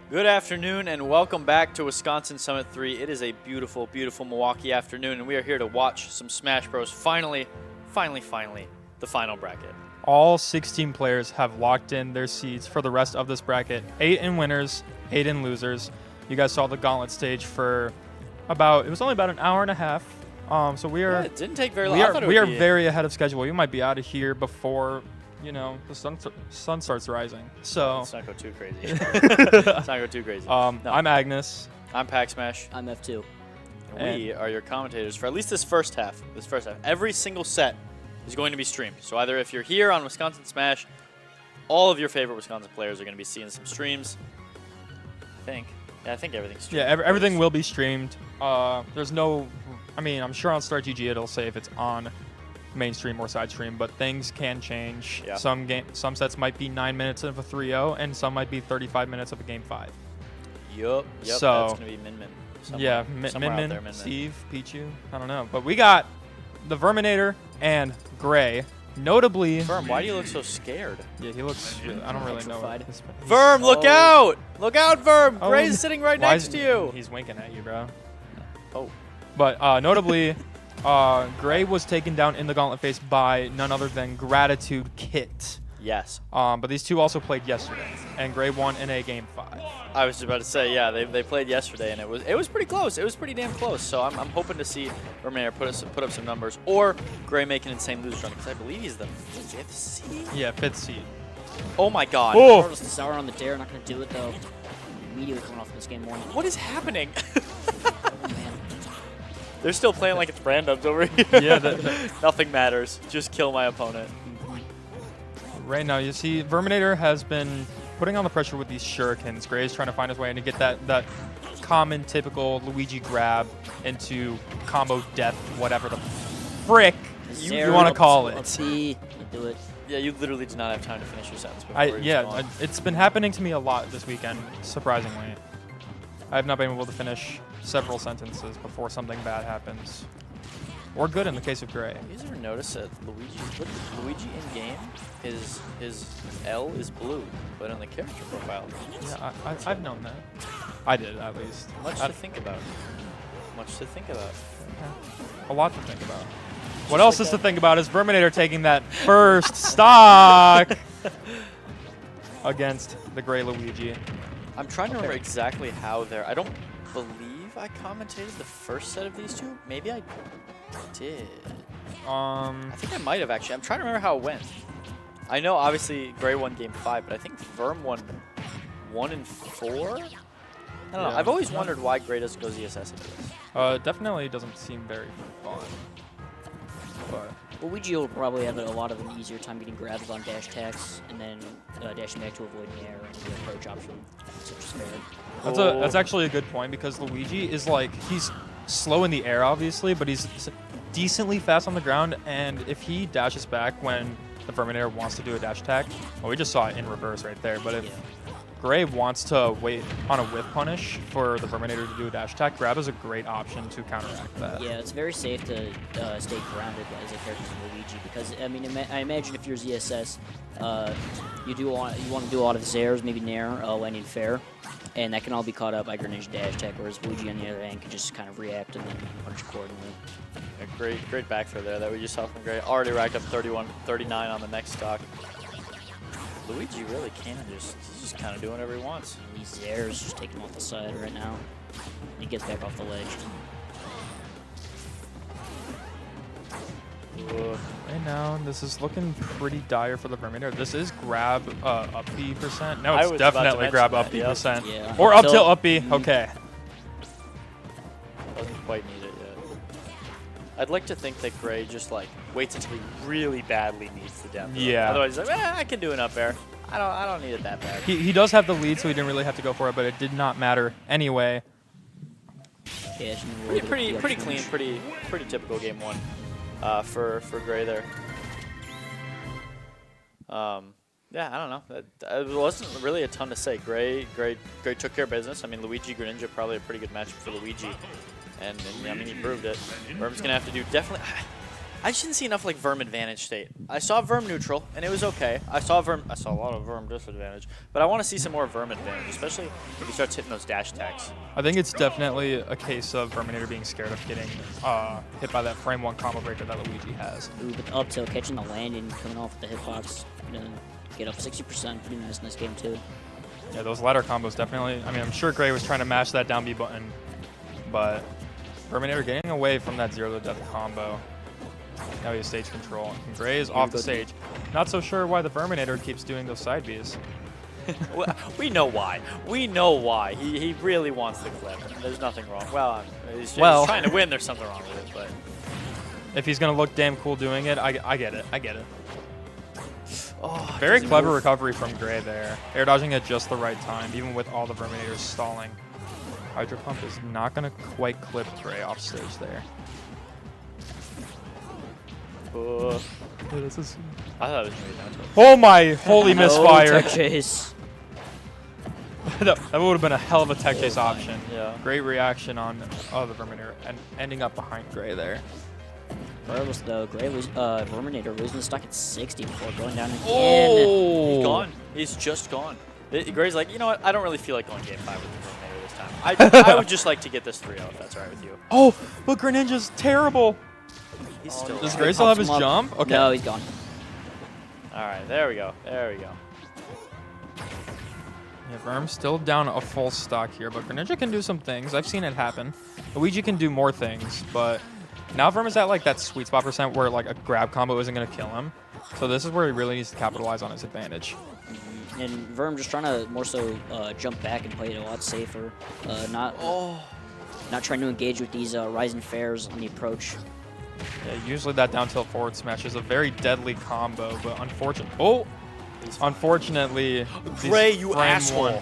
Good afternoon and welcome back to Wisconsin Summit 3. It is a beautiful, beautiful Milwaukee afternoon and we are here to watch some Smash Bros. Finally, the final bracket. All 16 players have locked in their seeds for the rest of this bracket. 8 in winners, 8 in losers. You guys saw the gauntlet stage for it was only about an hour and a half. So we are. Yeah, it didn't take very long. We are very ahead of schedule. We might be out of here before, the sun starts rising. So let's not go too crazy. Let's not go too crazy. No. I'm Agnes. I'm Pack Smash. I'm F2. And we are your commentators for at least this first half. Every single set is going to be streamed. So either if you're here on Wisconsin Smash, all of your favorite Wisconsin players are going to be seeing some streams. I think everything's streamed. Yeah, everything will be streamed. There's no, I'm sure on StartGG it'll say if it's on mainstream or side stream, but things can change. Yeah. Some sets might be 9 minutes of a 3-0, and some might be 35 minutes of a game 5. Yup. So, that's going to be Min. Yeah, Min, Steve, Pichu, I don't know. But we got the Verminator and Gray. Notably, Verm, why do you look so scared? Yeah, he looks. I don't really know. Verm, look out! Look out, Verm! Gray's sitting right next to you. He's winking at you, bro. Oh. But notably, Gray was taken down in the gauntlet phase by none other than Gratitude Kit. Yes. But these two also played yesterday, and Gray won in a game 5. I was about to say, yeah, they played yesterday, and it was pretty close. It was pretty damn close. So I'm hoping to see Verminator put up some numbers, or Gray make an insane loser run, because I believe he's the 5th seed. Yeah, 5th seed. Oh my God. Oh. The Sour on the dare, not going to do it though. Immediately coming off this game 1. What is happening? Oh man. They're still playing like it's randoms over here. Yeah. Nothing matters. Just kill my opponent. Right now, you see, Verminator has been putting on the pressure with these shurikens. Gray is trying to find his way and to get that common, typical Luigi grab into combo death, whatever the frick you want to call it. Do it. Yeah, you literally do not have time to finish your sentence. Before it's been happening to me a lot this weekend, surprisingly. I have not been able to finish several sentences before something bad happens. Or good in the case of Gray. Have you ever noticed that Luigi in game, his L is blue, but on the character profile, yeah, I've known that. I did, at least. Much to think about. Yeah. A lot to think about. What else is to think about is Verminator taking that first stock against the Gray Luigi. I'm trying to remember exactly how I don't believe I commentated the first set of these two. Maybe I did. I think I might have actually. I'm trying to remember how it went. I know obviously Gray won game 5, but I think Verm won 1 and 4. I don't know. I've always wondered why Gray doesn't go ZSS into this. Definitely doesn't seem very fun. But Luigi will probably have a lot of an easier time getting grabs on dash attacks and then dashing back to avoid the air and the approach option such as fair. That's actually a good point because Luigi is he's slow in the air obviously, but he's decently fast on the ground, and if he dashes back when the Verminator wants to do a dash attack, well, we just saw it in reverse right there, but if Gray wants to wait on a whip punish for the Verminator to do a dash attack, grab is a great option to counteract that. Yeah, it's very safe to stay grounded as a character in Luigi because, I imagine if you're ZSS, you want to do a lot of Zairs, maybe Nair, landing fair, and that can all be caught up by Grenade dash attack, whereas Luigi on the other hand can just kind of react and then punch accordingly. A great back for there that we just saw from Gray. Already racked up 39 on the next stock. Luigi really he's just kind of doing whatever he wants. These airs just take him off the side right now. He gets back off the ledge. Right now, this is looking pretty dire for the Verminator. This is grab up B %. No, it's definitely grab up B %. Yeah. Or up tilt up B. Okay. Doesn't quite need it yet. I'd like to think that Gray just waits until he really badly needs the death. Yeah. Otherwise, he's like, I can do an up air. I don't need it that bad. He does have the lead, so he didn't really have to go for it, but it did not matter anyway. Yeah, pretty clean, pretty typical game 1 for Gray there. Yeah, I don't know. It wasn't really a ton to say. Gray took care of business. I mean, Luigi Greninja probably a pretty good matchup for Luigi. And he proved it. Verm's going to have to do definitely... I just didn't see enough like Verm advantage state. I saw Verm neutral, and it was okay. I saw a lot of Verm disadvantage, but I want to see some more Verm advantage, especially if he starts hitting those dash attacks. I think it's definitely a case of Verminator being scared of getting hit by that frame 1 combo breaker that Luigi has. Ooh, but the up tilt, catching the landing, coming off with the hitbox, gonna get up 60%. Pretty nice in this game too. Yeah, those ladder combos definitely. I mean, I'm sure Gray was trying to mash that down B button, but Verminator getting away from that 0 to death combo. Now he has stage control. And Gray is off the stage. Not so sure why the Verminator keeps doing those side Bs. Well, we know why. We know why. He really wants the clip. There's nothing wrong. Well, he's trying to win. There's something wrong with it, but if he's gonna look damn cool doing it, I get it. I get it. Oh, very clever recovery from Gray there. Air dodging at just the right time, even with all the Verminators stalling. Hydro Pump is not gonna quite clip Gray off stage there. This is. I thought it was going to be down to it. Oh my holy misfire! Tech chase. that would have been a hell of a tech chase option. Yeah. Great reaction on the Verminator and ending up behind Gray there. Regardless though, Gray was Verminator losing the stock at 60 before going down again. Oh! He's gone. He's just gone. Gray's like, you know what? I don't really feel like going game 5 with the Verminator this time. I would just like to get this 3-0 if that's all right with you. Oh, but Greninja's terrible. He's still. Does Gray still have his jump? Okay. No, he's gone. All right, there we go. There we go. Yeah, Verm's still down a full stock here, but Greninja can do some things. I've seen it happen. Luigi can do more things, but now Verm is at like that sweet spot percent where like a grab combo isn't going to kill him. So this is where he really needs to capitalize on his advantage. And Verm just trying to more so jump back and play it a lot safer. Not trying to engage with these rising fares on the approach. Yeah, usually that down tilt forward smash is a very deadly combo, but unfortunately, Gray, you asshole!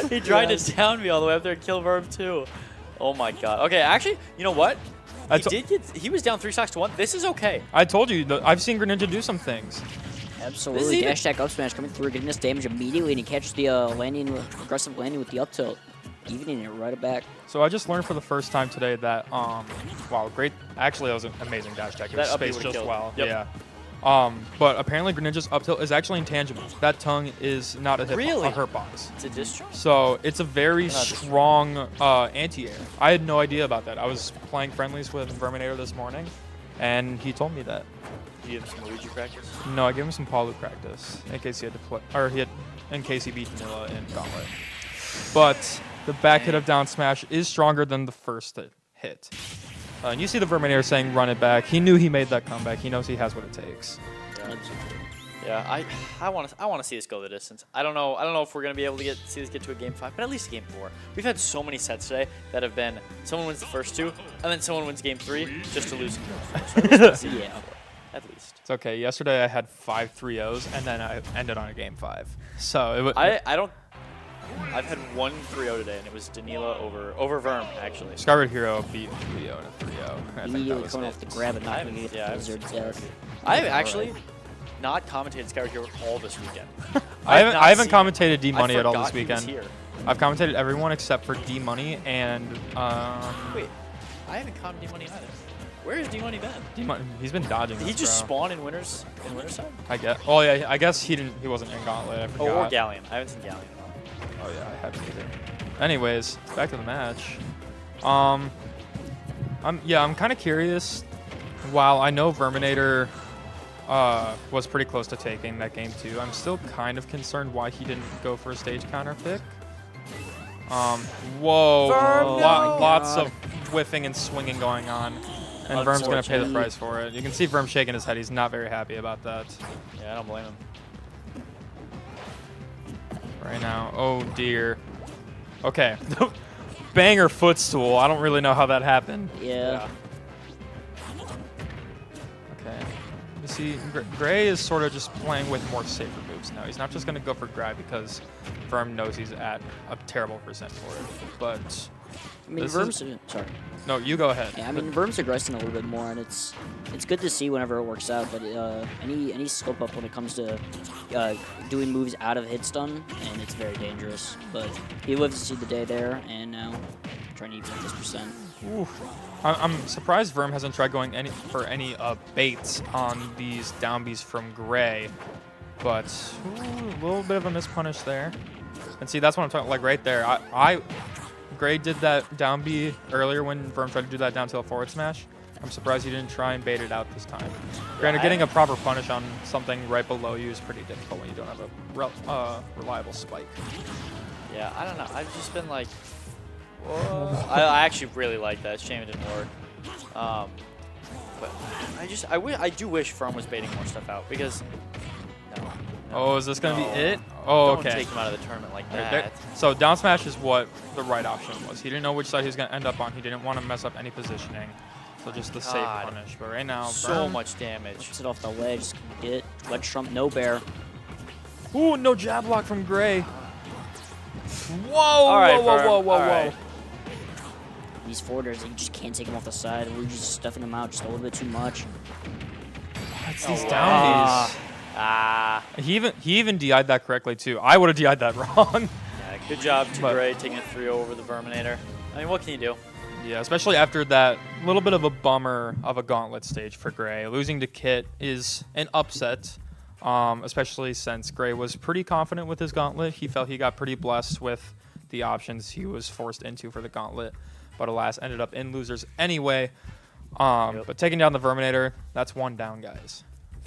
He tried to down me all the way up there and kill Verm too. Oh my god. Okay, actually, you know what? He was down 3 stocks to 1. This is okay. I told you, I've seen Greninja do some things. Absolutely. Dash attack up smash coming through, getting this damage immediately, and he catches the aggressive landing with the up tilt, evening it right back. So I just learned for the first time today that, wow, great. Actually, that was an amazing dash attack. It was spaced just well. Yep. Yeah. But apparently Greninja's up tilt is actually intangible. That tongue is not a hurt box. It's a distro? So it's a very strong anti-air. I had no idea about that. I was playing friendlies with Verminator this morning, and he told me that. Did you give him some Luigi practice? No, I gave him some Palu practice in case he had to play, or in case he beat Vanilla in Gauntlet. But the back hit of down smash is stronger than the first hit. And you see the Verminator saying run it back. He knew he made that comeback. He knows he has what it takes. Yeah, I want to see this go the distance. I don't know if we're gonna be able to see this get to a game 5, but at least a game 4. We've had so many sets today that have been someone wins the first 2, and then someone wins game 3 just to lose. Yeah, at least. It's okay. Yesterday I had 5 3-0s, and then I ended on a game 5. So it was. I've had 1 3-0 today, and it was Danila over Verm, actually. Skyward Hero beat 3-0 and a 3-0. Immediately coming off the grab and not going to get the Blizzard's death. I've actually not commentated Skyward Hero all this weekend. I haven't commentated D-Money at all this weekend. Here. I've commentated everyone except for D-Money and... Wait, I haven't commentated D-Money either. Where has D-Money been? D-Money, he's been dodging. Did he just spawn in Winter's side? I guess. Oh yeah, I guess he wasn't in Gauntlet. I forgot. Oh, or Galleon. I haven't seen Galleon at all. Oh yeah, I haven't either. Anyways, back to the match. I'm kind of curious. While I know Verminator was pretty close to taking that game 2, I'm still kind of concerned why he didn't go for a stage counter pick. Whoa, lots of whiffing and swinging going on, and Verm's gonna pay the price for it. You can see Verm shaking his head. He's not very happy about that. Yeah, I don't blame him. Right now. Oh dear. Okay. Banger footstool. I don't really know how that happened. Yeah. Okay. You see, Gray is sort of just playing with more safer moves now. He's not just going to go for grab because Verm knows he's at a terrible percent for it. But I mean, Verm's sorry. No, you go ahead. Yeah, I mean, Verm's aggressing a little bit more, and it's good to see whenever it works out. But any scope up when it comes to doing moves out of hit stun, and it's very dangerous. But he lives to see the day there, and now trying to even this percent. Ooh. I'm surprised Verm hasn't tried going for any baits on these down Bs from Gray. But a little bit of a mispunish there. And see, that's what I'm talking like right there. Gray did that down B earlier when Verm tried to do that down tilt forward smash. I'm surprised he didn't try and bait it out this time. Granted, getting a proper punish on something right below you is pretty difficult when you don't have a reliable spike. Yeah, I don't know. I've just been like, whoa. I actually really like that. Shame it didn't work. But I do wish Firm was baiting more stuff out because. No, oh, is this gonna be it? Oh, don't okay. Take him out of the tournament like that. Right, so down smash is what the right option was. He didn't know which side he was gonna end up on. He didn't want to mess up any positioning. So just the safe punish. But right now, so much damage. Gets it off the ledge. Get it. Ledge trump, no bear. Ooh, no jab block from Gray. Whoa, all right, whoa. These forwarders, you just can't take them off the side. We're just stuffing them out just a little bit too much. It's these down Bs. He even DI'd that correctly too. I would have DI'd that wrong. Yeah, good job to Gray taking a 3-0 over the Verminator. I mean, what can you do? Yeah, especially after that little bit of a bummer of a gauntlet stage for Gray. Losing to Kit is an upset, especially since Gray was pretty confident with his gauntlet. He felt he got pretty blessed with the options he was forced into for the gauntlet, but alas, ended up in losers anyway. But taking down the Verminator, that's one down, guys.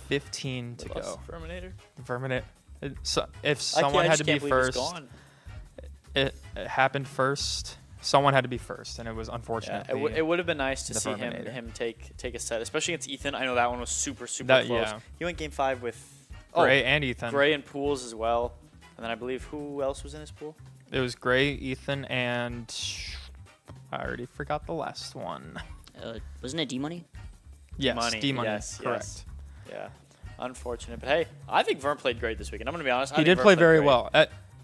15 to go. Verminator. So if someone had to be first, it happened first. Someone had to be first, and it was unfortunate. Yeah, it would have been nice to see him take a set, especially against Ethan. I know that one was super close. Yeah. He went game 5 with Gray and Ethan. Gray and Pools as well, and then I believe who else was in his pool? It was Gray, Ethan, and I already forgot the last one. Wasn't it D-Money? Yes, D-Money. Yes, correct. Yes. Yeah, unfortunate, but hey, I think Verm played great this weekend. I'm gonna be honest. He did play very well.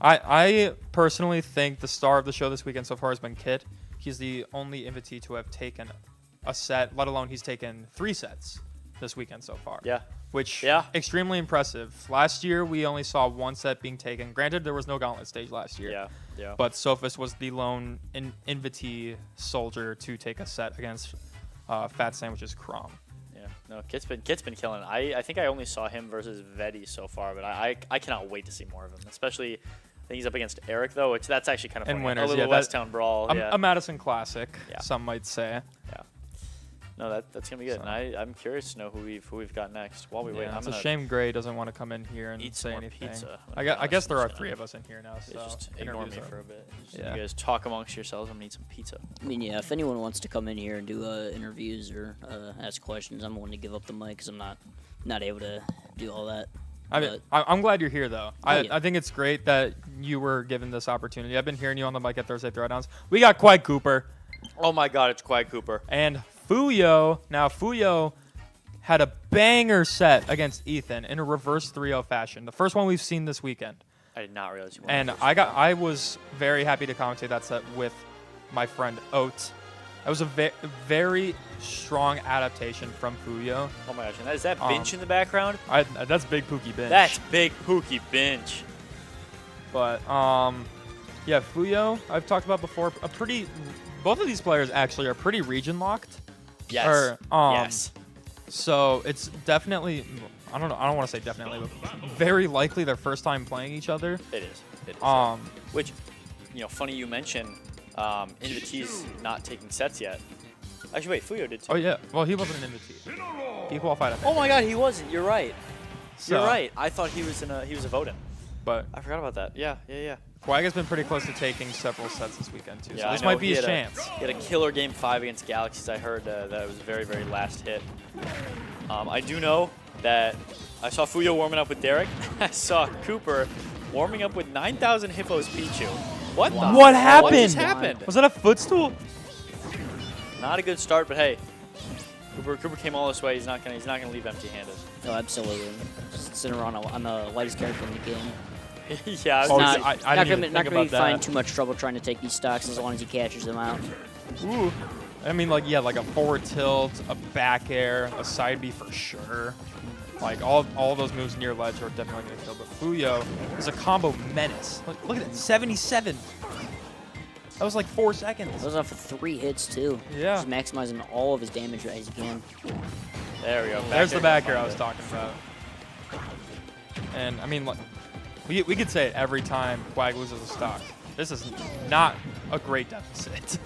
I personally think the star of the show this weekend so far has been Kit. He's the only invitee to have taken a set, let alone he's taken 3 sets this weekend so far. Yeah. Which, extremely impressive. Last year, we only saw 1 set being taken. Granted, there was no gauntlet stage last year. Yeah. But Sophus was the lone invitee soldier to take a set against Fat Sandwich's Crom. Yeah. No, Kit's been killing it. I think I only saw him versus Vedi so far, but I cannot wait to see more of him, especially. I think he's up against Eric, though, which that's actually kind of funny. Winners, a little West Town brawl. A Madison Classic, some might say. Yeah. No, that's gonna be good. So. And I'm curious to know who we've got next. While we wait, it's a shame Gray doesn't want to come in here and say anything. Pizza. I guess there are 3 of us in here now, so just ignore me for a bit. You guys talk amongst yourselves. I'm gonna need some pizza. I mean, yeah. If anyone wants to come in here and do interviews or ask questions, I'm willing to give up the mic because I'm not able to do all that. I'm glad you're here, though. I think it's great that you were given this opportunity. I've been hearing you on the mic at Thursday Throwdowns. We got Quag Cooper. Oh, my God, it's Quag Cooper. And Fuyo. Now, Fuyo had a banger set against Ethan in a reverse 3-0 fashion. The first one we've seen this weekend. I did not realize you won. And I was very happy to commentate that set with my friend Oat. That was a very strong adaptation from Fuyo. Oh my gosh, and is that Binch in the background? That's Big Pookie Binch. That's Big Pookie Binch. But, yeah, Fuyo, I've talked about before, both of these players actually are pretty region locked. Yes. Yes. So it's definitely, I don't want to say definitely, but very likely their first time playing each other. It is. Which, funny you mention invitees not taking sets yet. Actually, wait, Fuyo did too. Oh, yeah. Well, he wasn't an invitee. He qualified. Oh, my God, he wasn't. You're right. You're right. I thought he was a vote-in. But I forgot about that. Yeah. Quag has been pretty close to taking several sets this weekend, too. Yeah, so this might be his chance. He had a killer game 5 against Galaxies. I heard that it was a very, very last hit. I do know that I saw Fuyo warming up with Derek. I saw Cooper warming up with 9,000 Hippos Pichu. What happened? What just happened? Was that a footstool? Not a good start, but hey, Cooper came all this way. He's not gonna leave empty-handed. No, absolutely. Just sitting around on the lightest character in the game. Yeah, not gonna find too much trouble trying to take these stocks as long as he catches them out. Ooh, I mean, like a forward tilt, a back air, a side B for sure. Like all those moves near ledge are definitely gonna kill. But Fuyo is a combo menace. Look at that, 77. That was like 4 seconds. That was off of 3 hits, too. Yeah. Just maximizing all of his damage as he can. There we go. There's the back air I was talking about. And, I mean, like, we could say it every time Quag loses a stock. This is not a great deficit.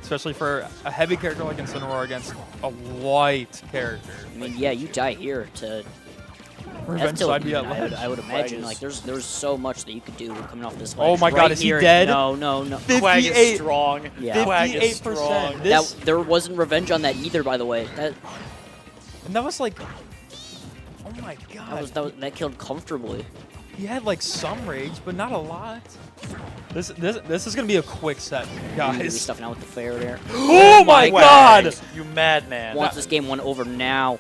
Especially for a heavy character like Incineroar against a light character. I mean, yeah, you die here to... Revenge side be at ledge. I would imagine, like, there's so much that you could do coming off this ledge. Oh my god, right is he here. dead? No. Quag is strong. Yeah. Quag is 58%. strong. There wasn't revenge on that either, by the way. And that was like... Oh my god. That killed comfortably. He had like some rage, but not a lot. This is gonna be a quick set, guys. Maybe stuffing out with the fair there. Oh my god! You madman. Wants this game one over now.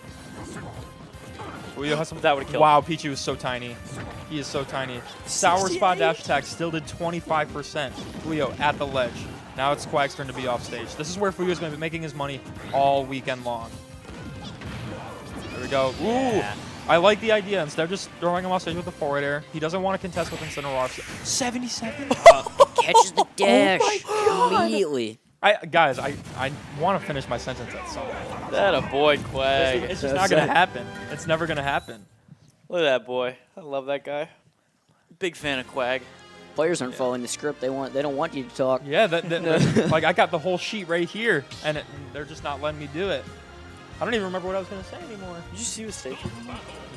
That would have killed. Wow, Pichu is so tiny. He is so tiny. Sour Spot dash attack still did 25%. Fuyo at the ledge. Now it's Quag's turn to be off stage. This is where Fuyo's going to be making his money all weekend long. There we go. Ooh. Yeah. I like the idea. Instead of just throwing him off stage with the forward air, he doesn't want to contest with Incineroar. 77? Catches the dash immediately. Guys, I want to finish my sentence at some point. That a boy, Quag. It's just not going to happen. It's never going to happen. Look at that boy. I love that guy. Big fan of Quag. Players aren't following the script. They don't want you to talk. Yeah, like I got the whole sheet right here, and they're just not letting me do it. I don't even remember what I was going to say anymore. Did you see what stage?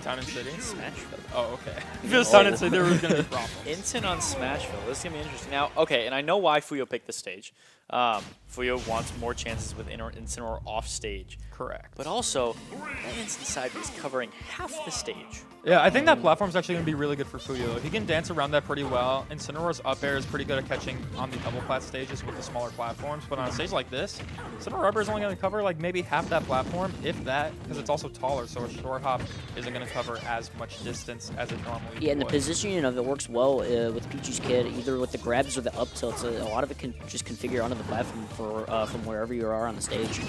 Town and City? Smashville. Oh, okay. If it was Town and City, there was going to be problems. Incin on Smashville. This is going to be interesting. Now, okay, and I know why Fuyo picked this stage. Fuyo wants more chances with Incineroar off stage. Correct. But also, that Incin side is covering half the stage. Yeah, I think that platform's actually going to be really good for Fuyo. If he can dance around that pretty well, Incineroar's up air is pretty good at catching on the double plat stages with the smaller platforms. But on a stage like this, Incineroar up air is only going to cover like maybe half that platform, if that, because it's also taller, so a short hop isn't going to cover as much distance as it normally would. Yeah, and the positioning of it works well with Pichu's kid, either with the grabs or the up tilts. A lot of it can just configure onto the platform from wherever you are on the stage.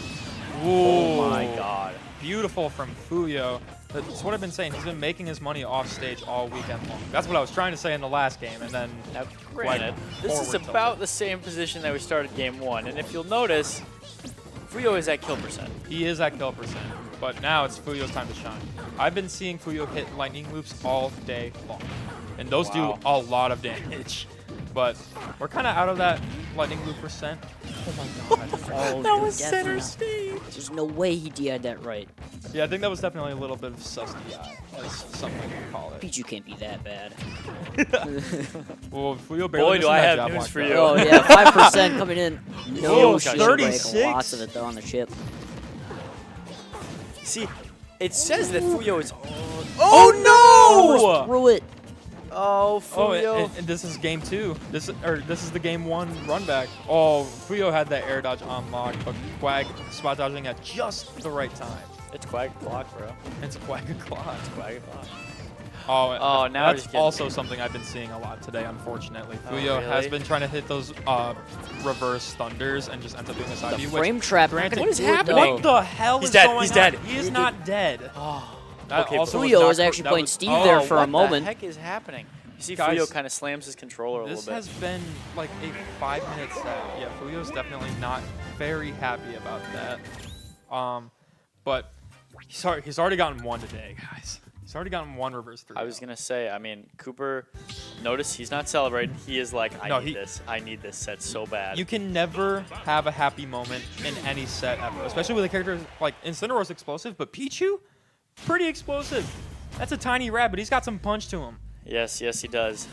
Ooh. Oh my god. Beautiful from Fuyo. That's what I've been saying. He's been making his money off stage all weekend long. That's what I was trying to say in the last game, and then Now, granted, this is about the same position that we started game 1, and if you'll notice, Fuyo is at kill percent. He is at kill percent, but now it's Fuyo's time to shine. I've been seeing Fuyo hit lightning loops all day long, and those do a lot of damage. But we're kind of out of that lightning loop percent. Oh my god. Oh, That was death center now. stage. There's no way he DI'd that right. Yeah, I think that was definitely a little bit of sus DI, as something would call it. Pichu can't be that bad. Well, Fuyo barely Boy, do missing I that have jab news lock, for though. you. Oh yeah, 5% coming in. No Whoa, shield 36? break. Lots of it though on the chip. See, it says that Fuyo is... Oh no! Through it. Oh, Oh, Fuyo. and this is game 2. This is the game 1 run back. Oh, Fuyo had that air dodge on lock, but Quag spot dodging at just the right time. It's Quag block, bro. It's Quag o'clock. It's Quag block. Oh, now that's also something I've been seeing a lot today, unfortunately. Oh, Fuyo has really? been trying to hit those reverse thunders and just ends up doing a side The view. frame trap. Granted, What is do it, happening? though. What the hell He's is dead, going he's on? dead. He is not dead. Oh. That Okay, also Fuyo not was cor- actually that playing was- Steve oh, there for a What moment. the heck is happening? You see Guys, Fuyo kind of slams his controller a little This bit. has been like a 5-minute set. Yeah, Fuyo's definitely not very happy about that. But he's already gotten 1 today, guys. He's already gotten 1 reverse 3. I was going to say, I mean, Cooper, notice he's not celebrating. He is like, I need this set so bad. You can never have a happy moment in any set ever, especially with a character like Incineroar's explosive, but Pichu, pretty explosive. That's a tiny rat, but he's got some punch to him. Yes, he does.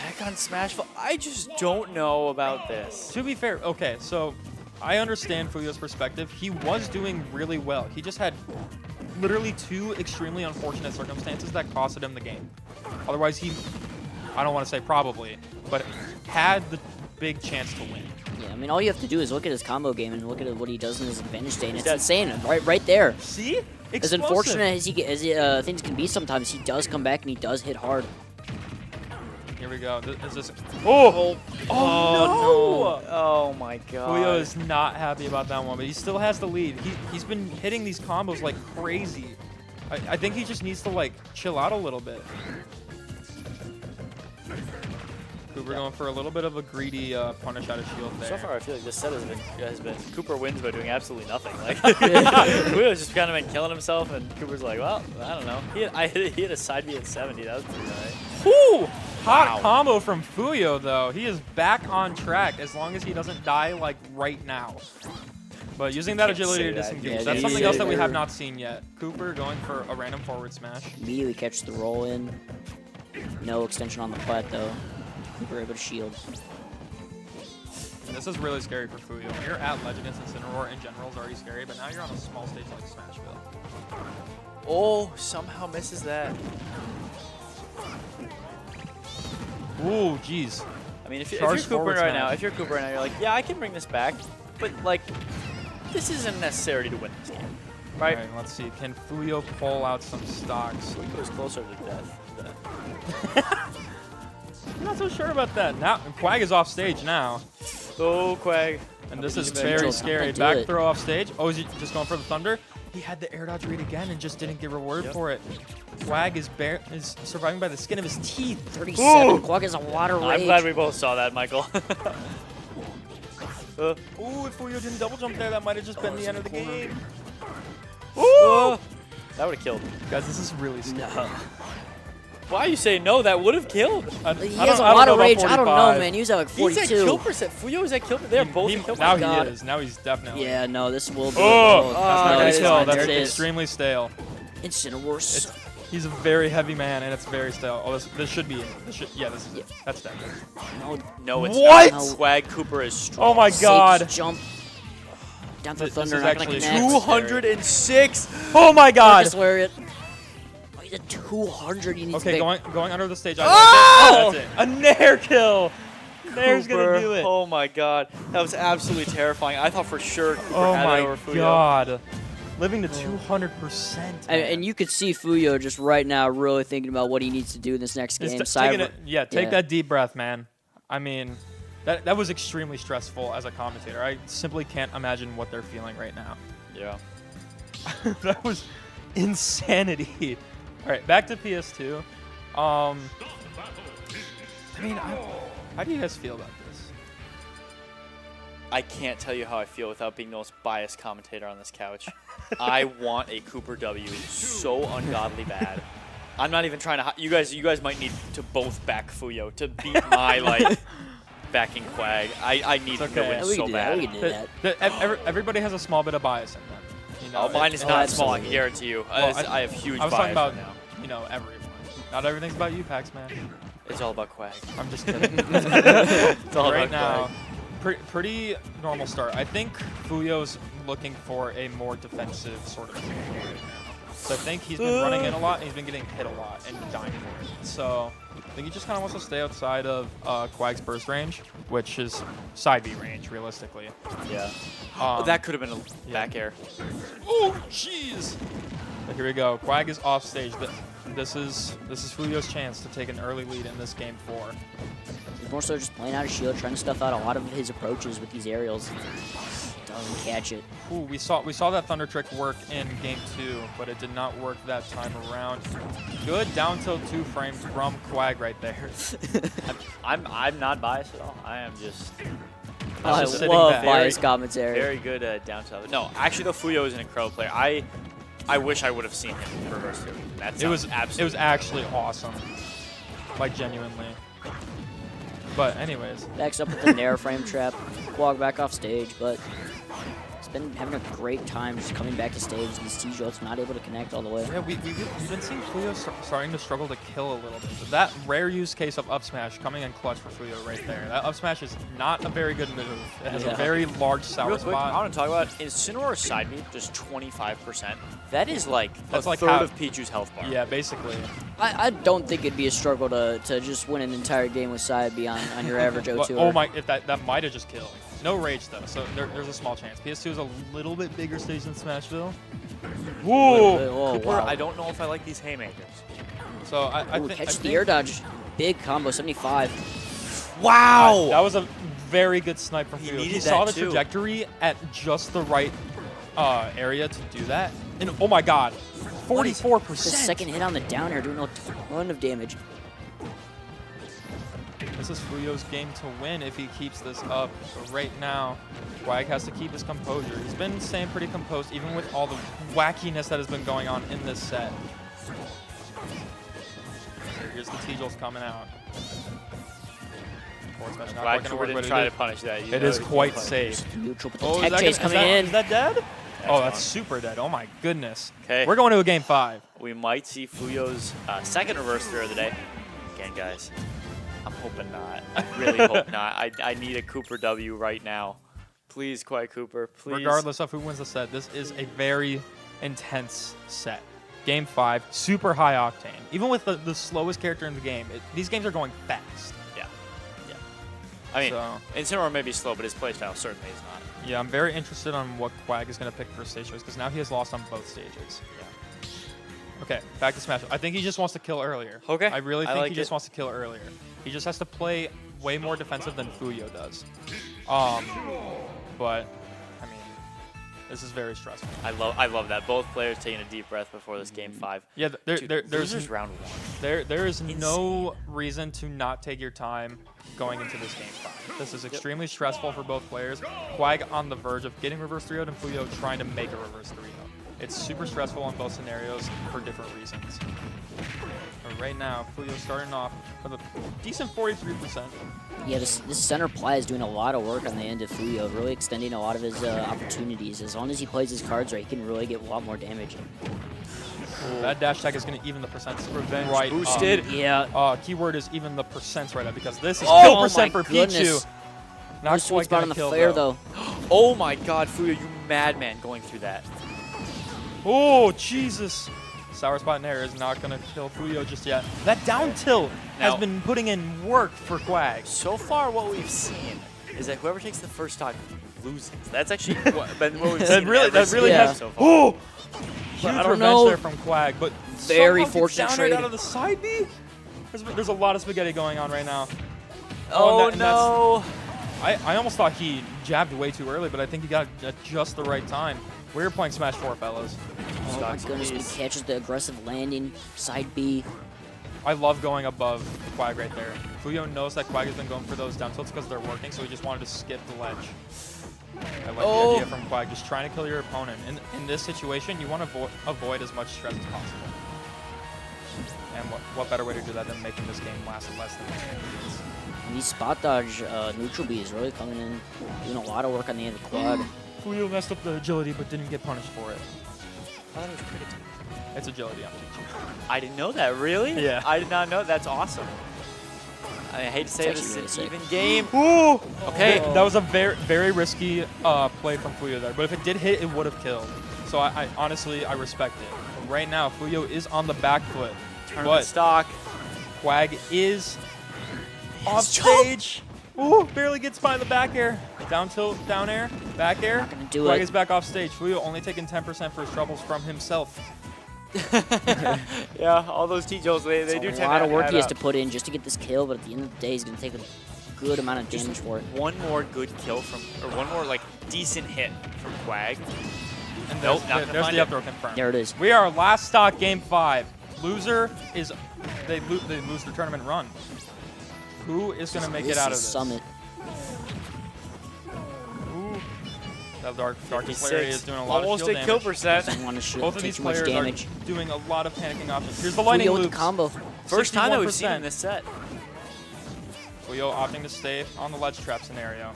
Back on Smashville, I just don't know about this. To be fair, okay, so I understand Fuyo's perspective. He was doing really well. He just had literally 2 extremely unfortunate circumstances that costed him the game. Otherwise, I don't want to say probably, but had the big chance to win. Yeah, I mean, all you have to do is look at his combo game and look at what he does in his advantage state, and it's dead. insane. Right there. See? As unfortunate as things can be sometimes, he does come back and he does hit hard. Here we go. Is this? Oh, no! Oh my god. Fuyo is not happy about that one, but he still has the lead. He's been hitting these combos like crazy. I think he just needs to like chill out a little bit. Cooper going for a little bit of a greedy punish out of shield there. So far, I feel like this set has been Cooper wins by doing absolutely nothing. Like Fuyo's just kind of been killing himself, and Cooper's like, well, I don't know. He hit a side B at 70. That was pretty nice. Woo! Hot combo from Fuyo, though. He is back on track as long as he doesn't die, like, right now. But using that agility to disengage, that's something else that we have not seen yet. Cooper going for a random forward smash. Immediately catch the roll in. No extension on the plat, though. Cooper able to shield. And this is really scary for Fuyo. When you're at Ledge against Incineroar in general is already scary, but now you're on a small stage like Smashville. Oh, somehow misses that. Ooh, jeez. I mean, if you're Cooper right now, you're like, yeah, I can bring this back, but like, this isn't necessary to win this game, right? All right, let's see. Can Fuyo pull out some stocks? Fuyo is closer to death. I'm not so sure about that. Now, Quag is off stage now. Oh, Quag. And this is very scary. Back throw off stage. Oh, is he just going for the Thunder? He had the air dodge read again and just didn't get rewarded for it. Quag is surviving by the skin of his teeth. 37. Ooh. Quag is a water rage. I'm glad we both saw that, Michael. Ooh, if Fuyo didn't double jump there, that might have just been the end of the game. Ooh! That would have killed. Guys, this is really scary. No. Why are you saying no? That would have killed. He has a water rage. I don't know, man. He was at like 42. He's at kill percent. Fuyo is at kill percent. They're both at kill percent. Now he is. Now he's definitely. Yeah, no, this will be. Oh! That's not gonna kill. That's extremely stale. Incineroar. He's a very heavy man, and it's very stale. Oh, this should be it. Yeah, this is it. That's definitely. No, it's what? not. Swag Cooper is strong. Oh my god. Safe jump. Down to the Thunder. This is actually 206. Oh my god. Oh, he's at 200. He needs okay, going under the stage. Oh! That's it. A Nair kill. Nair's gonna do it. Oh my god. That was absolutely terrifying. I thought for sure Cooper had it over Fuyo. Oh my god. Living to 200%. And you could see Fuyo just right now really thinking about what he needs to do in this next game. Take that deep breath, man. I mean, that was extremely stressful as a commentator. I simply can't imagine what they're feeling right now. Yeah. That was insanity. All right, back to PS2. I mean, how do you guys feel about this? I can't tell you how I feel without being the most biased commentator on this couch. I want a Cooper W so ungodly bad. I'm not even trying to. You guys might need to both back Fuyo to beat my like backing Quag. I need him to win so bad. We can do that. Everybody has a small bit of bias in them. You know, mine is not small. I can guarantee you. Well, I have huge. I was talking about now. Everyone. Not everything's about you, Pax man. It's all about Quag. I'm just kidding. It's all right about now. Quag. Pretty normal start. I think Fuyo's looking for a more defensive sort of game right now. So I think he's been running in a lot, and he's been getting hit a lot and dying for it. So I think he just kind of wants to stay outside of Quag's burst range, which is side B range, realistically. Yeah. That could have been a back air. Oh, jeez. But here we go. Quag is off stage. This is Fuyo's chance to take an early lead in this game 4. He's more so just playing out of shield, trying to stuff out a lot of his approaches with these aerials. Doesn't catch it. Ooh, we saw that Thunder trick work in game 2, but it did not work that time around. Good down tilt 2 frames from Quag right there. I'm not biased at all. I am just. I love biased commentary. Very good down tilt. No, actually, though, Fuyo is an incredible player. I wish I would have seen him reverse it. It was actually awesome. Like, genuinely. But anyways. Backs up with the Nair frame trap. Quag back off stage, but he's been having a great time just coming back to stage. These T-Jolts not able to connect all the way. Yeah, we've been seeing Fuyo starting to struggle to kill a little bit. But that rare use case of up smash coming in clutch for Fuyo right there. That up smash is not a very good move. It has a very large sour Real quick, spot. I want to talk about Incineroar side B, just 25%. That is like a third of Pichu's health bar. Yeah, basically. I don't think it'd be a struggle to just win an entire game with side B on your average O2. Oh my, if that might have just killed. No rage though, so there's a small chance. PS2 is a little bit bigger stage than Smashville. Whoa! Oh, Cooper, wow. I don't know if I like these haymakers. So I think catch the air dodge. Big combo, 75. Wow! That was a very good snipe from Fuyo. He saw the trajectory at just the right area to do that. And oh my god, 44%. The second hit on the down air doing a ton of damage. This is Fuyo's game to win if he keeps this up. But right now, Quag has to keep his composure. He's been staying pretty composed, even with all the wackiness that has been going on in this set. Here's the T-Jolts coming out. Glad Cooper didn't try to punish that. It is quite safe. Neutral, but the tech chase coming in. Is that dead? Oh, that's super dead. Oh my goodness. Okay. We're going to a game 5. We might see Fuyo's second reverse throw of the day. Again, guys, I'm hoping not. I really hope not. I need a Cooper W right now. Please, Quag Cooper, please. Regardless of who wins the set, this is a very intense set. Game 5, super high octane. Even with the slowest character in the game, these games are going fast. Yeah. I mean, Incineroar may be slow, but his playstyle certainly is not. Yeah, I'm very interested on what Quag is going to pick for stage choice, because now he has lost on both stages. Yeah. Okay, back to Smash. I think he just wants to kill earlier. Okay. I really think he just wants to kill earlier. He just has to play way more defensive than Fuyo does. But, I mean, this is very stressful. I love that. Both players taking a deep breath before this game 5. Yeah, there's round 1. There is no reason to not take your time going into this game 5. This is extremely stressful for both players. Quag on the verge of getting reverse 3-0'd and Fuyo trying to make a reverse 3-0. It's super stressful in both scenarios for different reasons. But right now, Fuyo starting off with a decent 43%. Yeah, this center play is doing a lot of work on the end of Fuyo, really extending a lot of his opportunities. As long as he plays his cards right, he can really get a lot more damage. That dash tag is going to even the percents right boosted. Yeah. Keyword is even the percents right up, because this is kill percent for goodness. Pichu. Not sweet quite spot on the flare, though. Oh my god, Fuyo, you madman going through that. Oh, Jesus. Sour Spot in air is not going to kill Fuyo just yet. That down tilt has been putting in work for Quag. So far, what we've seen is that whoever takes the first stock loses. That's actually what we've seen. that really has. So far. Oh! Huge I don't revenge know. there from Quag, but Very somehow fortunate gets down trade. right out of the side B. There's a lot of spaghetti going on right now. Oh, and no. I almost thought he jabbed way too early, but I think he got it at just the right time. We're playing Smash 4, fellas. Oh my goodness, he catches the aggressive landing, side B. I love going above Quag right there. Fuyo knows that Quag has been going for those down tilts because they're working, so he just wanted to skip the ledge. I like the idea from Quag, just trying to kill your opponent. In this situation, you want to avoid as much stress as possible. And what better way to do that than making this game last less than 10 minutes? And these spot dodge neutral B is really coming in, doing a lot of work on the end of the quad. Fuyo messed up the agility, but didn't get punished for it. I thought it was crit. It's agility on Pichu. I didn't know that, really? Yeah. I did not know. That's awesome. I hate to say this is an even game. Ooh! Okay. That was a very risky play from Fuyo there, but if it did hit, it would have killed. So I honestly, I respect it. But right now, Fuyo is on the back foot. Tournament stock. Quag is off stage. Ooh, barely gets by the back air. Down tilt, down air, back air. Not gonna do Quag it. is back off stage. Fuyo only taking 10% for his troubles from himself. Yeah, all those T-Jolts, they do tend to a lot of work add he has up. to put in just to get this kill, but at the end of the day, he's going to take a good amount of damage for it. One more good kill from, or one more like decent hit from Quag. And Nope, not gonna there's find the it. up throw confirmed. There it is. We are last stock, game 5. Loser is they lose the tournament run. Who is going to make it out of this? Summit. Ooh. That Darkest Slayer 56. is doing a lot Almost of shield a kill damage. percent. Doesn't want to shoot, Both of take these too much players damage. are doing a lot of panicking options. Here's the lightning Fuyo with loops. the combo. First time that we've seen 61%. in this set. Fuyo opting to stay on the ledge trap scenario.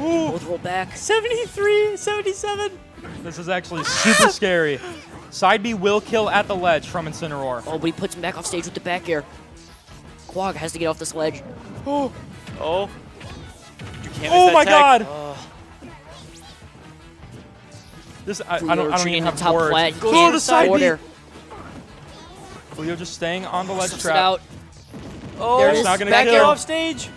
Ooh. Both roll back. 73, 77. This is actually super scary. Side B will kill at the ledge from Incineroar. Oh, but he puts him back off stage with the back air. Quag has to get off this ledge. Oh. Oh. You can't miss Oh that my tag. god! This I Fuyo don't retreating even to have top words. flat. Go Can't to side forward B. air. Fuyo just staying on the ledge Slips it trap. out. Oh, There it It's is. not gonna back kill. air off stage.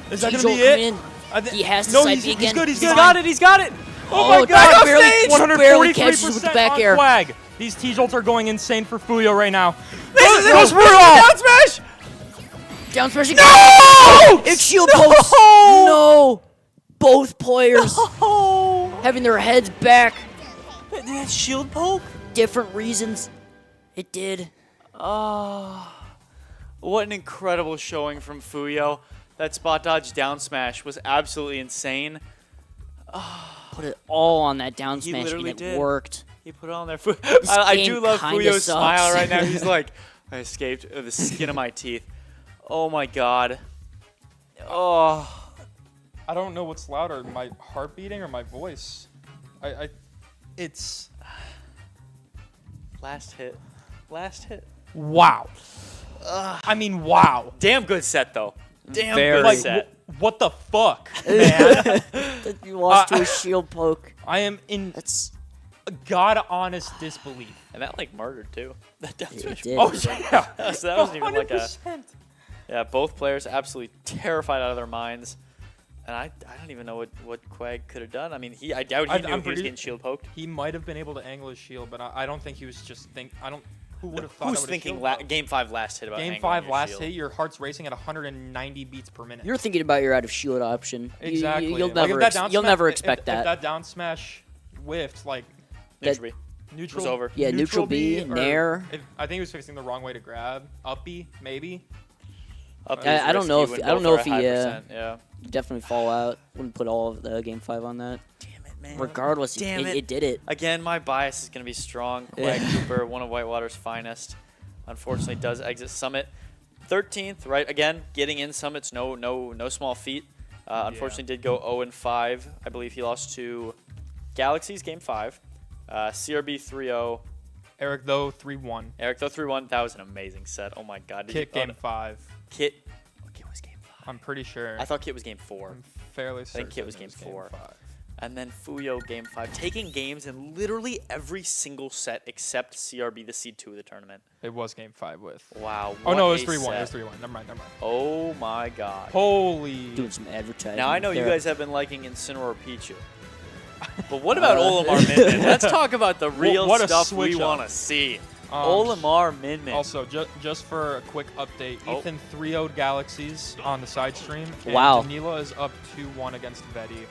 Is that gonna T-Jolt be it? coming in. He has to no, side he's, B he's again. good. He's He's good. got it. He's got it. Oh my Oh, god! Quag barely catches 143% with the back on air. Quag. These T-Jolts are going insane for Fuyo right now. This is Goes it. Rudolph! Down smash. Down smash again. No! It's shield post. No! Both players Oh. having their heads back. Did that shield poke? Different reasons. It did. Oh. What an incredible showing from Fuyo. That spot dodge down smash was absolutely insane. Put it all on that down He smash, and literally it did. worked. He put it on there. I do game love kinda Fuyo's smile sucks. right now. He's like, I escaped with the skin of my teeth. Oh my god. Oh. I don't know what's louder, my heart beating or my voice. It's Last hit. Last hit. wow. I mean, wow. Damn good set though. Damn Very. good set. What the fuck, man? You lost to a shield poke. I am in That's god honest disbelief. And that like murdered too. That down it smash. did. Oh yeah. So that wasn't even like a. 100%. Yeah, both players absolutely terrified out of their minds. And I don't even know what Quag could have done. I mean, I doubt he knew he was getting shield poked. He might have been able to angle his shield, but I don't think he was just who would have thought Who's that would thinking have shield Game 5 last hit about Game angling 5 your last shield? hit, your heart's racing at 190 beats per minute. You're thinking about your out of shield option. Exactly. You'll Like, never. if that down You'll smash- never if- expect if that. that down smash whiffed, like Neutral B. neutral. was over. Yeah, neutral B, or nair. I think he was fixing the wrong way to grab. Up B, maybe. Up I is don't know risky if- when I don't both know are if he, at high percent, yeah. Definitely fall out. Wouldn't put all of the game 5 on that. Damn it, man. Regardless, Damn it did it. Again, my bias is going to be strong. Quag Cooper, one of Whitewater's finest, unfortunately does exit Summit. 13th, right? Again, getting in Summits, no small feat. Unfortunately, did go 0-5. I believe he lost to Galaxies Game 5. CRB 3-0. Eric though 3-1. Eric though 3-1. That was an amazing set. Oh my god. Did Kit you, game 5. Kit was Game 5. I'm pretty sure. I thought Kit was Game 4. I'm fairly certain. Kit was game it 4. 5. And then Fuyo Game 5, taking games in literally every single set except CRB, the seed 2 of the tournament. It was game 5 with. Wow. Oh no, it was what 3-1. a It was set. 3-1. Never mind. Oh my god. Holy. Doing some advertising. Now I know you there. guys have been liking Incineroar Pichu. But what about Olimar Min Min? Let's talk about the real what a stuff we switch up. want to see. Olimar Min Min. Also, just for a quick update, Oh. Ethan 3-0'd Galaxies on the side stream. And Wow. Danila is up 2-1 against Vedi.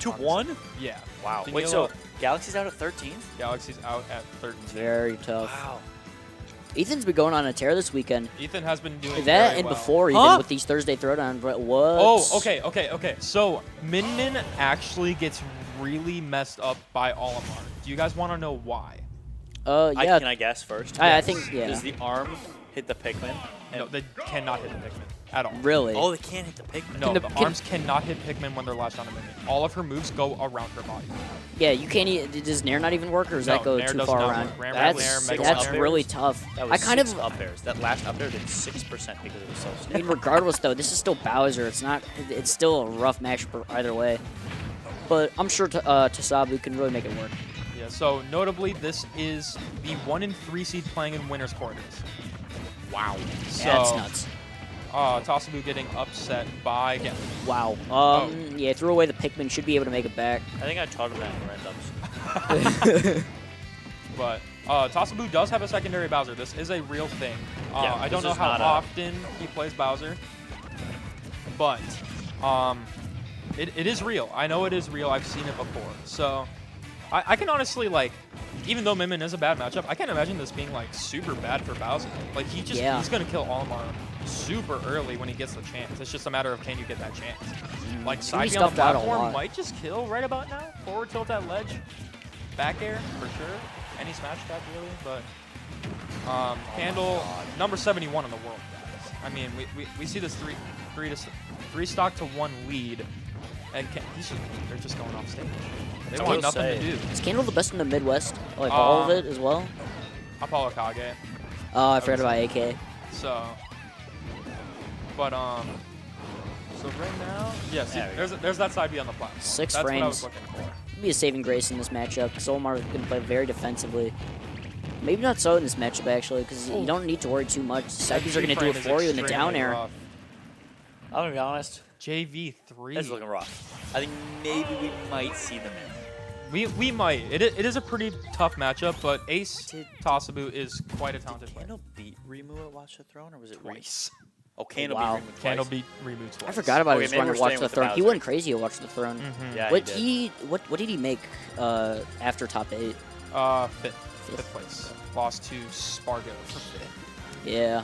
2-1? Yeah. Wow. Danila, Wait, so Galaxy's out at 13th? Galaxies out at 13. Very tough. Wow. Ethan's been going on a tear this weekend. Ethan has been doing That very and well. before Huh? even with these Thursday throwdowns. But what? Oh, okay. So Min Min actually gets really messed up by Olimar. Do you guys want to know why? Yeah. Can I guess first? I think yeah. Does the arm hit the Pikmin? No, they cannot hit the Pikmin at all. Really? Oh, they can't hit the Pikmin. No, Can the the- arms cannot hit Pikmin when they're latched onto Min Min. All of her moves go around her body. Yeah, you can't. Does Nair not even work, or does No, that go Nair too does far not around? work. Ram, That's Nair, Mega that's Up airs. really tough. That was I kind 6 of. up airs. That last up air did 6% because it was so I stiff. mean, regardless though, this is still Bowser. It's not. It's still a rough match either way. But I'm sure Tasabu can really make it work. Yeah, so notably, this is the 1-3 seed playing in winner's quarters. Wow. So, That's nuts. Tasabu getting upset by, again, Wow. Yeah, threw away the Pikmin. Should be able to make it back. I think I taught him that in randoms. but Tasabu does have a secondary Bowser. This is a real thing. Yeah, I don't this know is how not a- often he plays Bowser, but it is real. I know it is real. I've seen it before. So I can honestly, like, even though Min Min is a bad matchup, I can't imagine this being, like, super bad for Bowser. Like, he's going to kill Olimar super early when he gets the chance. It's just a matter of can you get that chance. Like, side B on the stuffed out a platform lot. might just kill right about now. Forward tilt at ledge. Back air, for sure. Any smash attack, really. But Candle, number 71 in the world, guys. I mean, we see this three stock to 1 lead. And they're just going off stage. They I want will nothing say- to do. Is Candle the best in the Midwest? Like all of it as well? Apollo Kage. Oh, I forgot about AK. So, but so right now, yeah. See, There we there's that side B on the platform. 6 That's frames. what I was looking for. Be a saving grace in this matchup because Olimar can play very defensively. Maybe not so in this matchup actually, because you don't need to worry too much. Side Bs are going to do it for you in the down air. Rough. I'm going to be honest. JV3. That's looking rough. I think maybe we might see them in. We might. It is a pretty tough matchup, but Ace Tasabu is quite a talented player. Candle beat Rimu at Watch the Throne, or was it Twice. Oh, Candle Wow. beat Rimu twice. Candle beat Reboot twice. I forgot about Okay, his maybe run we're at Watch staying the with the Throne. He Bowser. went crazy at Watch the Throne. Yeah, What he did. what did he make after top 8? Fifth place. Lost to Spargo for 5th. Yeah.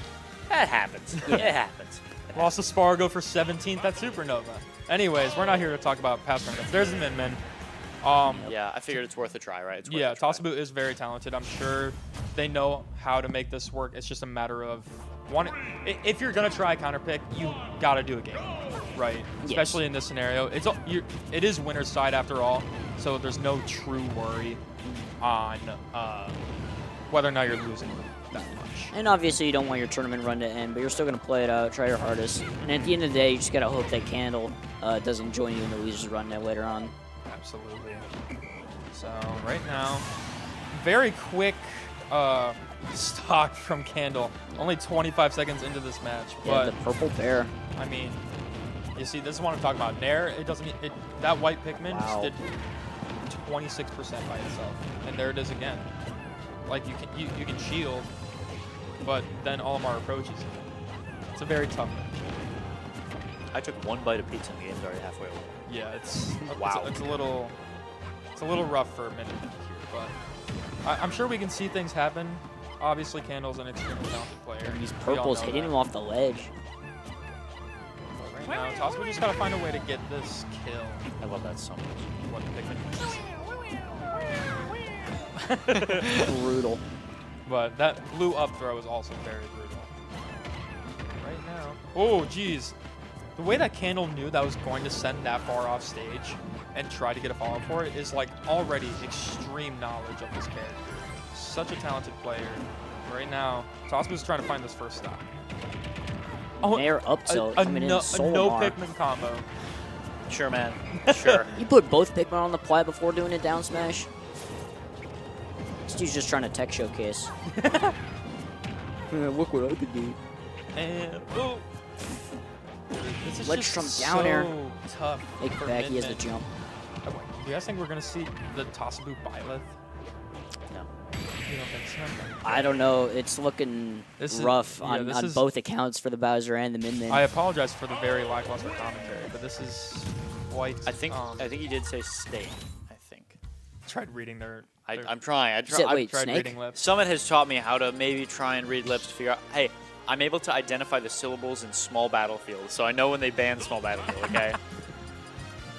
That happens. Yeah. It happens. Lost to Spargo for 17th at Supernova. Anyways, we're not here to talk about past tournaments. There's the Min. Yeah, I figured it's worth a try, right? It's worth Yeah, a try. Tosabu is very talented. I'm sure they know how to make this work. It's just a matter of if you're gonna try a counter pick, you gotta do a game, right? Yes. Especially in this scenario. It is winner's side after all, so there's no true worry on whether or not you're losing that much. And obviously, you don't want your tournament run to end, but you're still going to play it out, try your hardest. And at the end of the day, you just got to hope that Candle doesn't join you in the loser's run later on. Absolutely. So right now, very quick stock from Candle. Only 25 seconds into this match, Yeah, but the purple bear. I mean, you see, this is what I'm talking about. Nair, that white Pikmin just Wow. did 26% by itself, and there it is again. Like you can shield, but then Olimar approaches you. It's a very tough match. I took one bite of pizza and the game's already halfway over. Yeah, it's Wow. It's a little rough for a minute here, but I'm sure we can see things happen. Obviously, Candle's an extremely talented player. And these We all purples know hitting that. him off the ledge. But right now, Tosabu just gotta find a way to get this kill. I love that so much. What Pikmin? Brutal. But that blue up throw is also very brutal. Right now. Oh, geez. The way that Candle knew that was going to send that far off stage and try to get a follow-up for it is like already extreme knowledge of this character. Such a talented player. Right now, Tosabu's trying to find this first stop. Oh, Nair up tilt a coming no in Solar. Pikmin combo. Sure, man. Sure. You put both Pikmin on the plat before doing a down smash? This dude's just trying to tech showcase. Look what I could do. And oh, this is Ledge just trump so down air. tough. Make for it back, he has the Min. jump. Do you guys think we're gonna see the Tosabu Byleth? No. You don't think so? I don't know. It's looking This is- rough yeah, on, this on is- both accounts for the Bowser and the Min. I apologize for the very lackluster commentary, but this is quite. I think he did say state. I think. tried reading their. I'm trying. Is it, wait, tried Snake? reading lips. Someone has taught me how to maybe try and read lips to figure out, hey, I'm able to identify the syllables in small battlefields, so I know when they ban small battlefield, okay?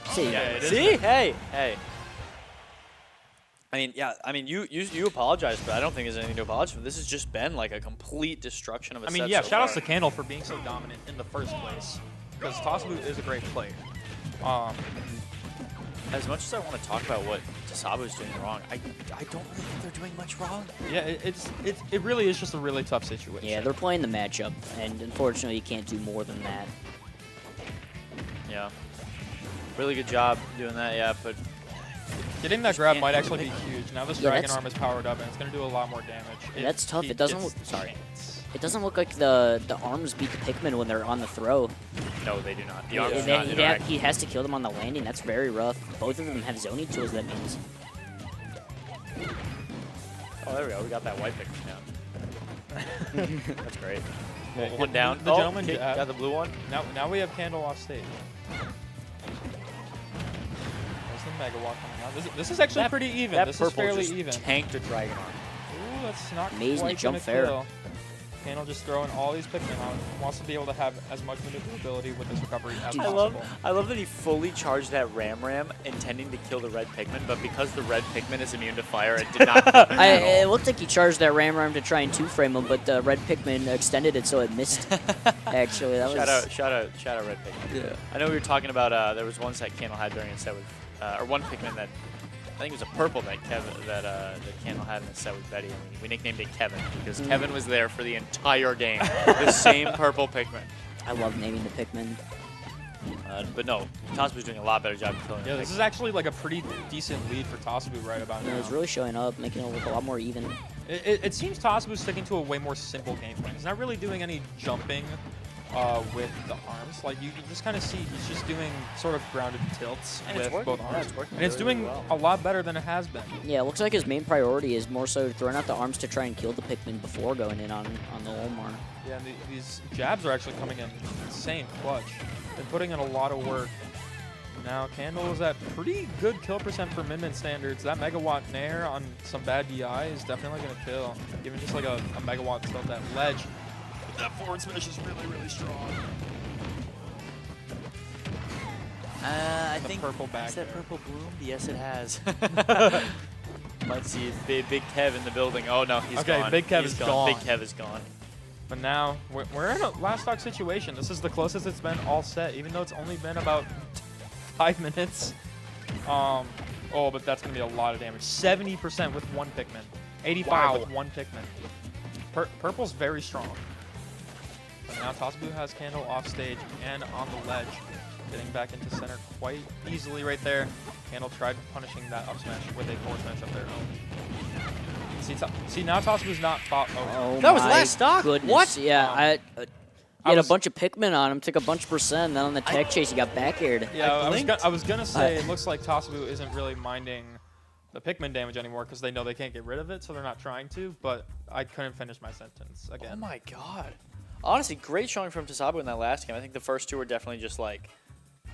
See, Yeah, it is. See? Hey. I mean, yeah, you apologize, but I don't think there's anything to apologize for. This has just been like a complete destruction of a I mean, set yeah, so shout outs far. to Candle for being so dominant in the first place. Because Tosabu is a great player. As much as I want to talk about what Tosabu is doing wrong, I don't really think they're doing much wrong. Yeah, it really is just a really tough situation. yeah, they're playing the matchup, and unfortunately, you can't do more than that. Yeah. Really good job doing that, yeah, but Getting that grab can't might do actually be anything. huge. Now this Yeah, Dragon that's- Arm is powered up, and it's going to do a lot more damage. That's tough. he It doesn't gets- look. Sorry. It doesn't look like the arms beat the Pikmin when they're on the throw. no, they do not. The Yeah, arms do and not then interact. he has to kill them on the landing. That's very rough. Both of them have zoning tools, that means. Oh, there we go. We got that white Pikmin down. That's great. Yeah, One down. The gentleman okay, jab. got the blue one. Now we have Candle off stage. There's the Mega Walk coming out. This is actually pretty even. That This is purple fairly just even. tanked a Dragon Arm. Ooh, that's not Amazing quite jump gonna fair. kill. Candle just throwing all these Pikmin out. Wants to be able to have as much maneuverability with this recovery as Dude, possible. I love that he fully charged that Ram intending to kill the red Pikmin, but because the red Pikmin is immune to fire, it did not kill him at all. It looked like he charged that Ram to try and two-frame him, but the red Pikmin extended it so it missed. Actually, that was... Shout out red Pikmin. Yeah. I know we were talking about there was one set Candle had during a set with, or one Pikmin that I think it was a purple that that Candle had in the set with Betty, and we nicknamed it Kevin because Kevin was there for the entire game. The same purple Pikmin. I love naming the Pikmin. But no, Tosabu's doing a lot better job of killing Yeah, the this Pikmin. is actually like a pretty decent lead for Tosabu right about Yeah, now. it's really showing up, making it look a lot more even. It seems Tosabu's sticking to a way more simple game plan. He's not really doing any jumping with the arms. Like you can just kind of see he's just doing sort of grounded tilts And it's with working. both Yeah, arms. it's working And it's really, doing really a well. lot better than it has been. Yeah, it looks like his main priority is more so throwing out the arms to try and kill the Pikmin before going in on the Olmar. Yeah, and these jabs are actually coming in insane clutch. Been putting in a lot of work. Now Candle is at pretty good kill percent for Min standards. That Megawatt Nair on some bad DI is definitely going to kill. Even just like a Megawatt tilt that ledge. That forward smash is really, really strong. I The think purple back has that there. purple bloom? Yes, it has. Might see Big Kev in the building. Oh no, he's Okay, gone. Big Kev He's is gone. Big Kev is gone. But now, we're in a last stock situation. This is the closest it's been all set, even though it's only been about 5 minutes. Oh, but that's going to be a lot of damage. 70% with one Pikmin. 85 with one Pikmin. Purple's very strong. But now Tosabu has Candle off stage and on the ledge. Getting back into center quite easily right there. Candle tried punishing that up smash with a forward smash of their own. See now Tosabu's not... Oh That was my last stock? Goodness. What? Yeah, he I had was- a bunch of Pikmin on him, took a bunch of percent, and then on the tech chase, he got back aired. Yeah, blinked. I was gonna say it looks like Tosabu isn't really minding the Pikmin damage anymore because they know they can't get rid of it, so they're not trying to. But I couldn't finish my sentence again. Oh my god. Honestly, great showing from Tosabu in that last game. I think the first two were definitely just like,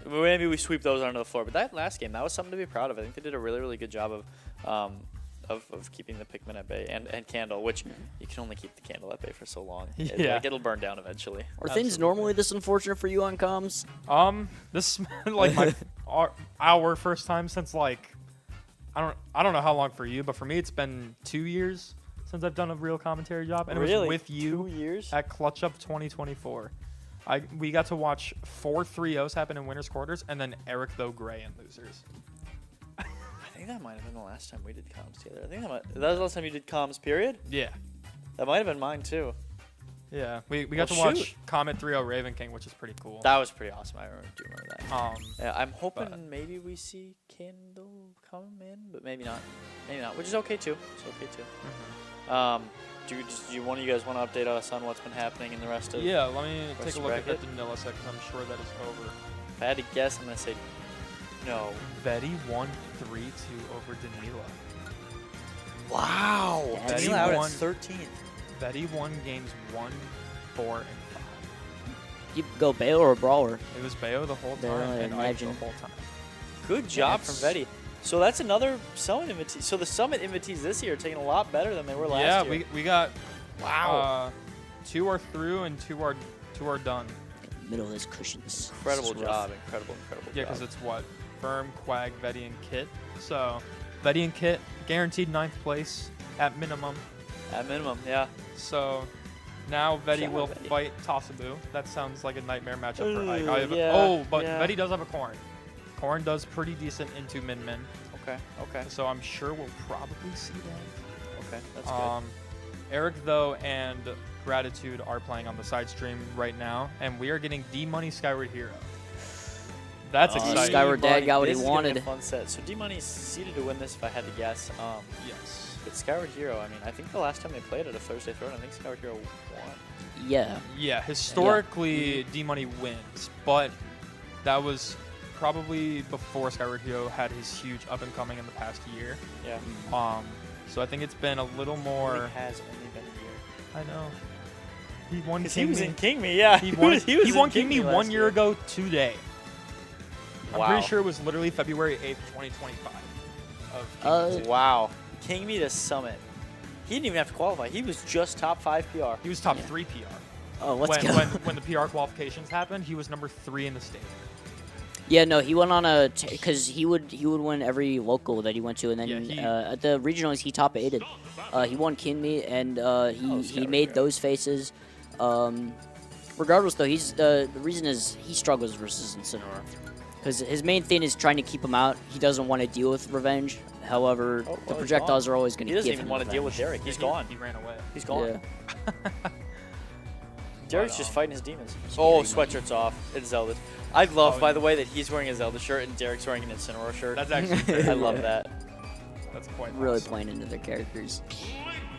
maybe we sweep those onto the floor. But that last game, that was something to be proud of. I think they did a really, really good job of keeping the Pikmin at bay and Candle, which you can only keep the Candle at bay for so long. Yeah. It'll burn down eventually. Are things normally this unfortunate for you on comms? This is like our first time since like I don't know how long for you, but for me it's been 2 years since I've done a real commentary job, and Really? it was with you 2 years? at Clutch Up 2024. We got to watch 4 3-0s happen in winners quarters, and then Eric though Gray in losers. I think that might have been the last time we did comms together. I think that was the last time you did comms, period? Yeah. That might have been mine, too. Yeah, we got to Well, watch shoot. Comet 3-0 Raven King, which is pretty cool. That was pretty awesome. I do remember that. Yeah, I'm hoping but- maybe we see Candle come in, but maybe not. Maybe not, which is okay, too. It's okay, too. Do one of you guys want to update us on what's been happening in the rest of Yeah, let me take Rest a look at bracket? that Danila set because I'm sure that is over. If I had to guess, I'm going to say no. Vetti won 3-2 over Danila. Wow. That's Danila out at won- 13th. Vetti won games 1, 4, and 5. You go Bayo or Brawler? It was Bayo the whole Barely time and Ike imagine. the whole time. Good job from That's- Vetti. So that's another Summit invitee. So the Summit invitees this year are taking a lot better than they were last Yeah, year. we got Wow. 2 are through and 2 are done. Middle of this cushion. This Incredible is rough. job. Incredible Yeah, job. because it's what? Firm, Quag, Vetti, and Kit. So Vetti and Kit guaranteed 9th place at minimum. At minimum, yeah. So now Vetti Shout will out Vetti. fight Tosabu. That sounds like a nightmare matchup for Ike. yeah, But yeah. Vetti does have a Corn. Corn does pretty decent into min-min. Okay. So I'm sure we'll probably see that. Okay, that's good. Eric, though, and Gratitude are playing on the side stream right now, and we are getting D-Money Skyward Hero. That's exciting. Skyward Dad got what he This is gonna be wanted. a fun set. So D-Money's seeded to win this if I had to guess. Yes. But Skyward Hero, I mean, I think the last time they played at a Thursday Throne, I think Skyward Hero won. Yeah. Yeah, historically, D-Money wins, but that was probably before Skyward Hero had his huge up-and-coming in the past year. Yeah. So I think it's been a little more... It has only been a year. I know. He won Because King he was Me. in King Me, yeah. He won, he was he in won King Me last 1 year ago today. I'm Wow. pretty sure it was literally February 8th, 2025. Of King Me. Wow. King Me to Summit. He didn't even have to qualify. He was just top 5 PR. He was top 3 PR. Oh, let's when, go. when the PR qualifications happened, he was number 3 in the state. Yeah, no, he went on a because he would win every local that he went to, and then Yeah, he- at the regionals he top 8'd. He won King Me, and he Skyward made Hero. those faces. Regardless, though, he's the reason is he struggles versus Incineroar because his main thing is trying to keep him out. He doesn't want to deal with revenge. However, Oh, the he's projectiles gone. are always going He to doesn't give even him want to deal with revenge. Derek. He's Yeah, gone. He ran away. He's gone. Yeah. Derek's just fighting his demons. Oh, sweatshirt's off. It's Zelda. I love, by the way, that he's wearing a Zelda shirt and Derek's wearing an Incineroar shirt. That's actually I love that. That's quite Really awesome. playing into their characters.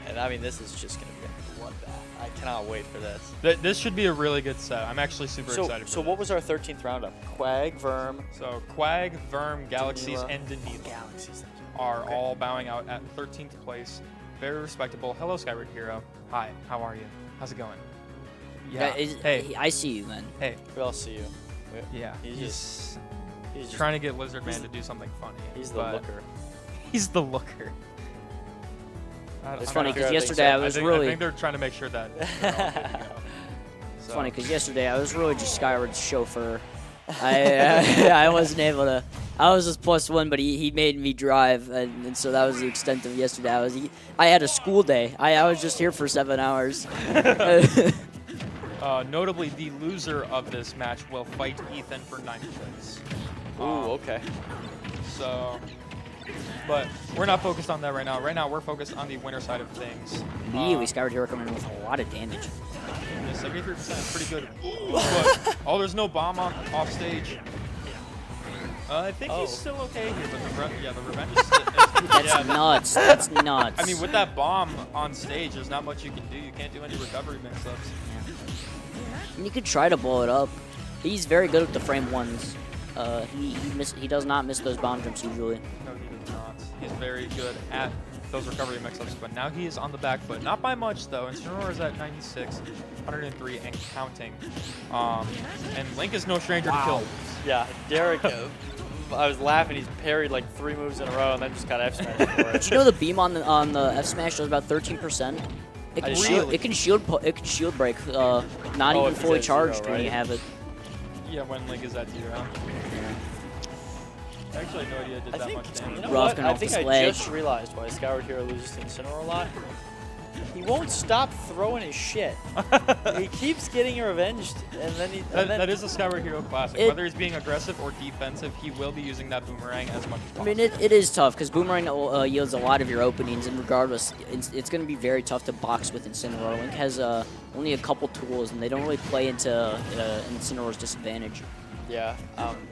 And I mean, this is just going to be a bloodbath. I cannot wait for this. This should be a really good set. I'm actually super excited for So this. what was our 13th roundup? Quag, Verm, So Quag, Verm, Galaxies, Danila. and Danila Galaxies. Thank you. are Okay. all bowing out at 13th place. Very respectable. Hello, Skyward Hero. Hi, how are you? How's it going? Yeah. Hey, I see you, man. hey. We'll see you. Yeah. He's just trying to get Lizard Man he's to do something funny. He's the but looker. He's the looker. It's I'm funny gonna because figure out yesterday I things was I really think they're trying to make sure that they're all good to go. It's funny because yesterday I was really just Skyward's chauffeur. I wasn't able to. I was just +1, but he made me drive, and so that was the extent of yesterday. I had a school day. I was just here for 7 hours. Notably, the loser of this match will fight Ethan for 9th place. Ooh, okay. So, but we're not focused on that right now. Right now, we're focused on the winner side of things. Immediately, Skyward Hero coming in with a lot of damage. Yeah, 73% is pretty good. But, oh, there's no bomb off stage. I think he's still okay here, but the revenge is still... That's nuts. That's nuts. I mean, with that bomb on stage, there's not much you can do. You can't do any recovery mix-ups. And you could try to blow it up. He's very good with the frame ones. He does not miss those bomb jumps usually. No, he does not. He's very good at those recovery mix-ups, but now he is on the back foot. Not by much, though. Incineroar is at 96, 103, and counting. And Link is no stranger to kill. Yeah, Derek, I was laughing. He's parried like 3 moves in a row and then just got F-smashed for it. Did you know the beam on the F-smash does about 13%? It can shield break, not even fully charged when you have it. Yeah, when Link is at 0. Actually, no idea it did that much damage. You know Rough what? I think I just realized why Skyward Hero loses to Incineroar a lot. He won't stop throwing his shit. He keeps getting revenged, and then that is a Skyward Hero classic. Whether he's being aggressive or defensive, he will be using that boomerang as much as possible. I mean, it is tough because boomerang yields a lot of your openings, and regardless, it's going to be very tough to box with Incineroar. Link has only a couple tools, and they don't really play into Incineroar's disadvantage. Yeah,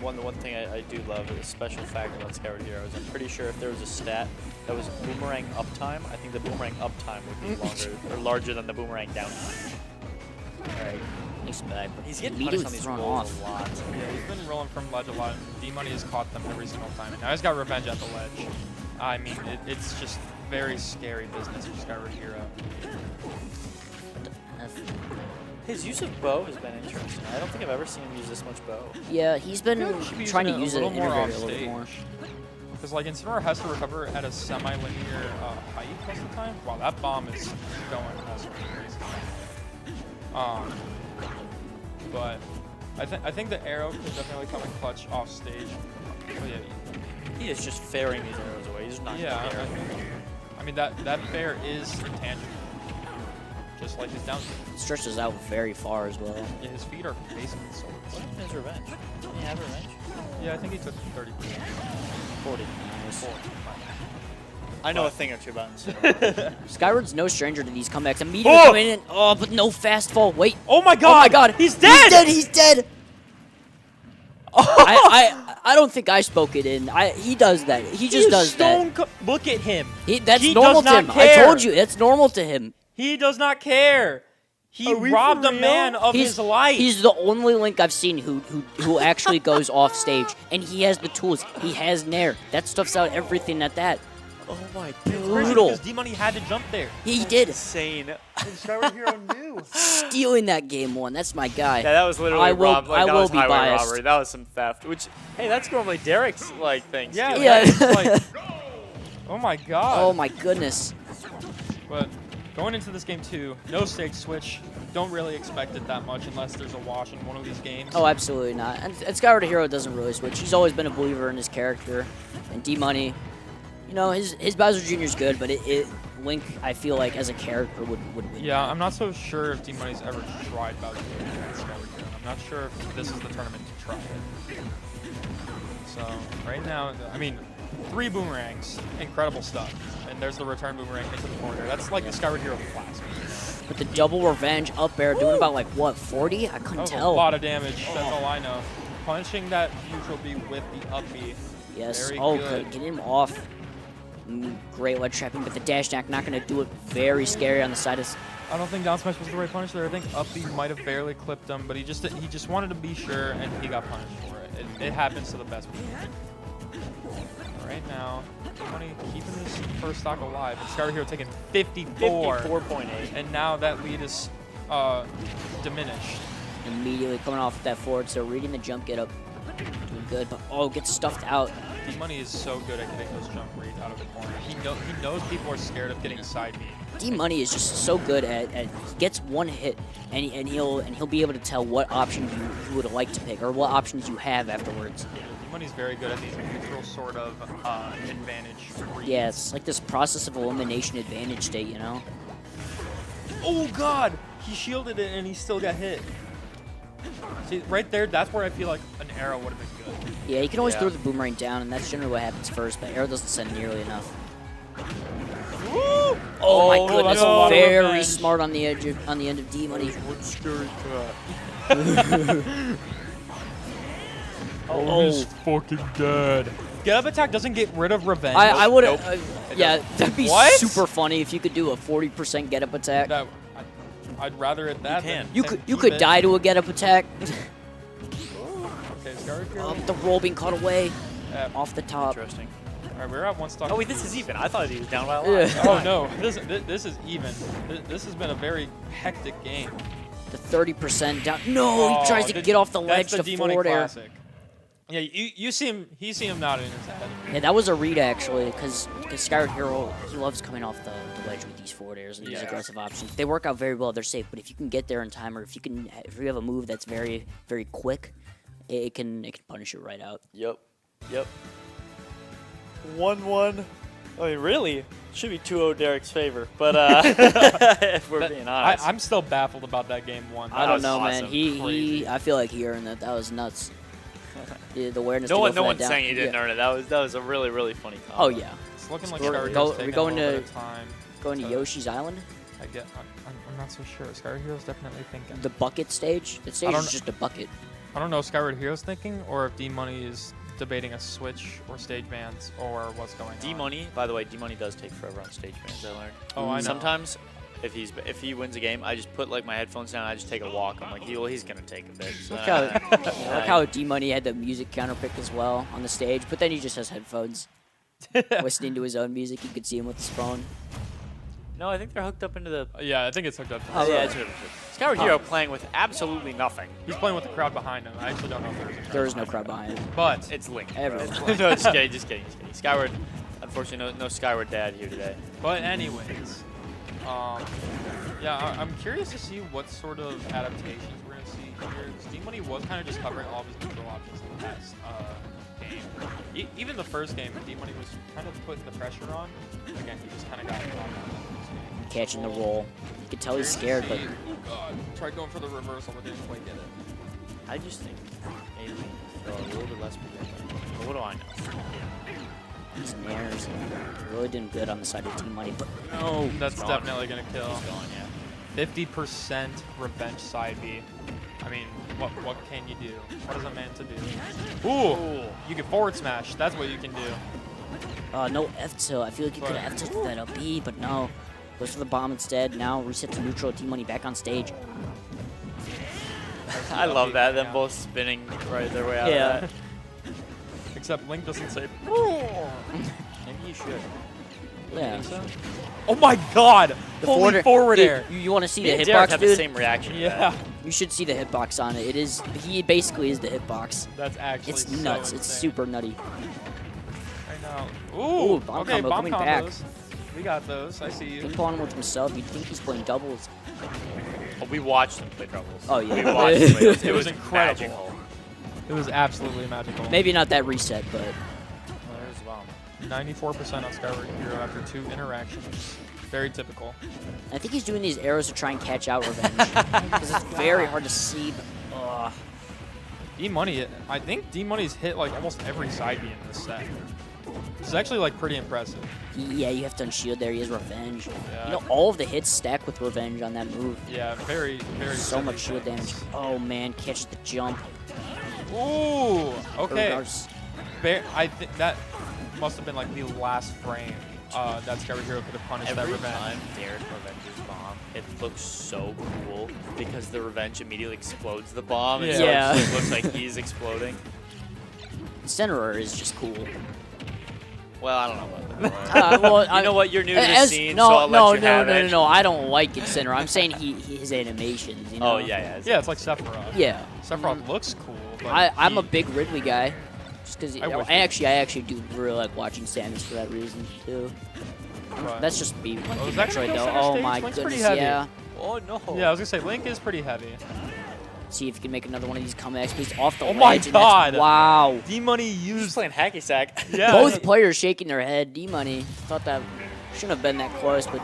one thing I do love, a special fact about Skyward Hero is I'm pretty sure if there was a stat that was boomerang uptime, I think the boomerang uptime would be longer or larger than the boomerang downtime. Alright, he's back. He's getting punished on these rolls a lot. Yeah, he's been rolling from ledge a lot, and D-Money has caught them every single time. And now he's got revenge at the ledge. I mean, it's just very scary business for Skyward Hero. His use of bow has been interesting. I don't think I've ever seen him use this much bow. Yeah, he's been trying to use it in a little more. Because like Incineroar has to recover at a semi-linear height most of the time. Wow, that bomb is going also crazy. But I think the arrow could definitely come in clutch off stage. Oh, yeah. He is just fairing these arrows away. He's not. Yeah, I mean that fair is intangible. Just like his down stretches out very far as well. Yeah, his feet are basically swords. What happened to his revenge? Didn't he have revenge? Yeah, I think he took 30%. 40. Nice. 40. I know a thing or two about Incineroar. Skyward's no stranger to these comebacks. Immediately coming in. Oh, but no fast fall. Wait. Oh my god! Oh my god! He's dead! He's dead! I don't think I spoke it in. He does that. He just does that. Look at him. That's normal to him. Care. I told you, that's normal to him. He does not care. He robbed a man of his life. He's the only Link I've seen who actually goes off stage, and he has the tools. He has Nair. That stuffs out everything at that. Oh my god. Brutal. Because D-Money had to jump there. He did. Insane. Skyward Hero knew. Stealing that game one. That's my guy. Yeah, that was literally I will be biased. robbery. That was some theft. Which, hey, that's normally Derek's like thing. Yeah. Yeah. Like, oh my god. Oh my goodness. But going into this game too, no stage switch. Don't really expect it that much unless there's a wash in one of these games. Oh, absolutely not. And Skyward Hero doesn't really switch. He's always been a believer in his character. And D-Money, you know, his Bowser Jr. is good, but Link, I feel like, as a character, would win. Yeah, I'm not so sure if D-Money's ever tried Bowser Jr. against Skyward Hero. I'm not sure if this is the tournament to try it. So, right now, I mean, 3 boomerangs, incredible stuff. And there's the return boomerang into the corner. That's like the Skyward Hero classic. But the double revenge up air, doing about like, what, 40? I couldn't tell. A lot of damage, that's all I know. Punching that neutral B with the up B. Yes, very good. Get him off. Great ledge trapping, but the dash attack not going to do it. Very scary on the side of... I don't think down smash was the right punish there. I think up B might have barely clipped him, but he just wanted to be sure, and he got punished for it. It happens to the best people. Right now, D-Money keeping this first stock alive. And Skyward Hero taking 54. 54.8. And now that lead is diminished. Immediately coming off with that forward, so reading the jump get up. Doing good, but gets stuffed out. D-Money is so good at getting those jump reads out of the corner. He knows people are scared of getting side B. D Money is just so good at he gets one hit and he'll be able to tell what option you would like to pick or what options you have afterwards. Yeah, D-Money's very good at these neutral sort of advantage reads. Yeah, it's like this process of elimination advantage state, you know? Oh god! He shielded it and he still got hit. See, right there, that's where I feel like an arrow would have been good. Yeah, you can always throw the boomerang down, and that's generally what happens first, but arrow doesn't send nearly enough. Woo! Oh my goodness, no. very smart on the end of D Money. Oh, he's fucking dead. Get up attack doesn't get rid of revenge. I would Nope. yeah, that'd be What? super funny if you could do a 40% get up attack. I'd rather it that. can. than- You than could you keep could it. die to a get up attack. Okay, Scar Hero. The roll being caught away Yeah. off the top. Interesting. All right, we're at one stock. Oh wait, this is even. I thought he was down by a lot. Yeah. Oh no, this is even. This has been a very hectic game. The 30% down. No, he tries to the- get off the ledge that's the to D-Money forward air. classic. Yeah, you see him. You see him nodding his head. Yeah, that was a read actually, because Skyward Hero, he loves coming off the ledge with these forward airs and these Yeah. aggressive options. They work out very well. They're safe, but if you can get there in time, or if you have a move that's very very quick, it can punish it right out. Yep. 1-1. I mean, really, should be 2-0 Derek's favor, but if we're being honest, I'm still baffled about that game one. I don't was know, awesome. man. He Crazy. I feel like he earned that. That was nuts. The awareness. no to one, go no for one's that down. saying he didn't Yeah. earn it. That was a really, really funny combo. Oh yeah, It's looking like We're Scar go- Hero's we're taking going a little to- bit of time. going to Yoshi's Island, I'm not so sure. Scar Hero's definitely thinking. the bucket stage. The stage don't is just a bucket. I don't know if Skyward Hero's thinking or if D-Money is debating a switch or stage bans or what's going on. D-Money, by the way, D-Money does take forever on stage bans, I learned. Oh, I know. Sometimes, if he wins a game, I just put like my headphones down, I just take a walk. I'm like, he's gonna take a bit. So Look how D Money had the music counter pick as well on the stage, but then he just has headphones, listening to his own music. You could see him with his phone. No, I think they're hooked up into the. Yeah, I think it's hooked up. Oh, yeah, really? it's hooked up. Skyward Hero playing with absolutely nothing. He's playing with the crowd behind him. I actually don't know if there's a crowd. There is no crowd behind him. But It's Link. Everyone. no, just kidding. Skyward, unfortunately, no Skyward Dad here today. anyways, yeah, I'm curious to see what sort of adaptations we're gonna see here. D-Money was kind of just covering all of his neutral options in the past game. Even the first game, D-Money was kind of putting the pressure on. Again, he just kind of got caught on that. Catching the roll. You can tell he's scared, but Oh god, tried going for the reversal, but didn't quite get it. I just think maybe throw a little bit less projectile. But what do I know? these nairs really doing good on the side of Team Money. But No, that's gone. definitely gonna kill. He's going, yeah. 50% revenge side B. I mean, what can you do? What is a man to do? Ooh, you can forward smash. That's what you can do. no F tilt. I feel like you could have F tilted that up B, but no. Goes for the bomb instead. Now reset to neutral. Team Money back on stage. I love that. Them Yeah. both spinning right their way out Yeah. of that. Except Link doesn't say. Maybe you should. Yeah. Oh my God! The Holy forward dude, air. You want to see Me the and Derek hitbox, have the dude? same reaction. to Yeah, You should see the hitbox on it. It is. He basically is the hitbox. that's actually It's so nuts. It's insane. super nutty. I know. Ooh, Ooh, bomb okay, combo bomb coming back. combos. We got those. I see you. Ping pong with himself. You'd think he's playing doubles. Oh, we watched them play doubles. Oh, yeah. We watched them play doubles. It was incredible. Magical. It was absolutely magical. Maybe not that reset, but Oh, there's the bomb. 94% on Skyward Hero after 2 interactions. Very typical. I think he's doing these arrows to try and catch out Revenge. Because it's very hard to see. But, D-Money, I think D-Money's hit like almost every side B in this set. This is actually like pretty impressive. yeah, you have to unshield there. He has Revenge. Yeah. You know, all of the hits stack with Revenge on that move. Yeah, very, very. So silly much shield things. damage. Oh, man. Catches the jump. Ooh, okay. Regards- I think that must have been like the last frame that Skyward Hero could have punished that Every revenge. time Derek revenges bomb, it looks so cool because the revenge immediately explodes the bomb. And so Yeah. it just looks like he's exploding. Centerer is just cool. Well, I don't know about that. Well, You know what? You're new to the scene, so I'll no, let you have it. no. I don't like it, Center. I'm saying his animations. You know? Oh, yeah. Yeah, it's like Sephiroth. Yeah. Sephiroth looks cool, but I'm a he- big Ridley guy. Just because I wish I actually do really like watching Samus for that reason too. But That's just B1 Oh, is that Metroid, gonna go though. center Oh stage? my Link's pretty goodness, heavy. yeah. Oh no. yeah, I was gonna say Link is pretty heavy. See if you can make another one of these comebacks, please. Off the Oh my ledge, and God. that's- Wow. D-Money He's used. playing hacky sack. Yeah. Both players shaking their head. D-Money. Thought that shouldn't have been that close, but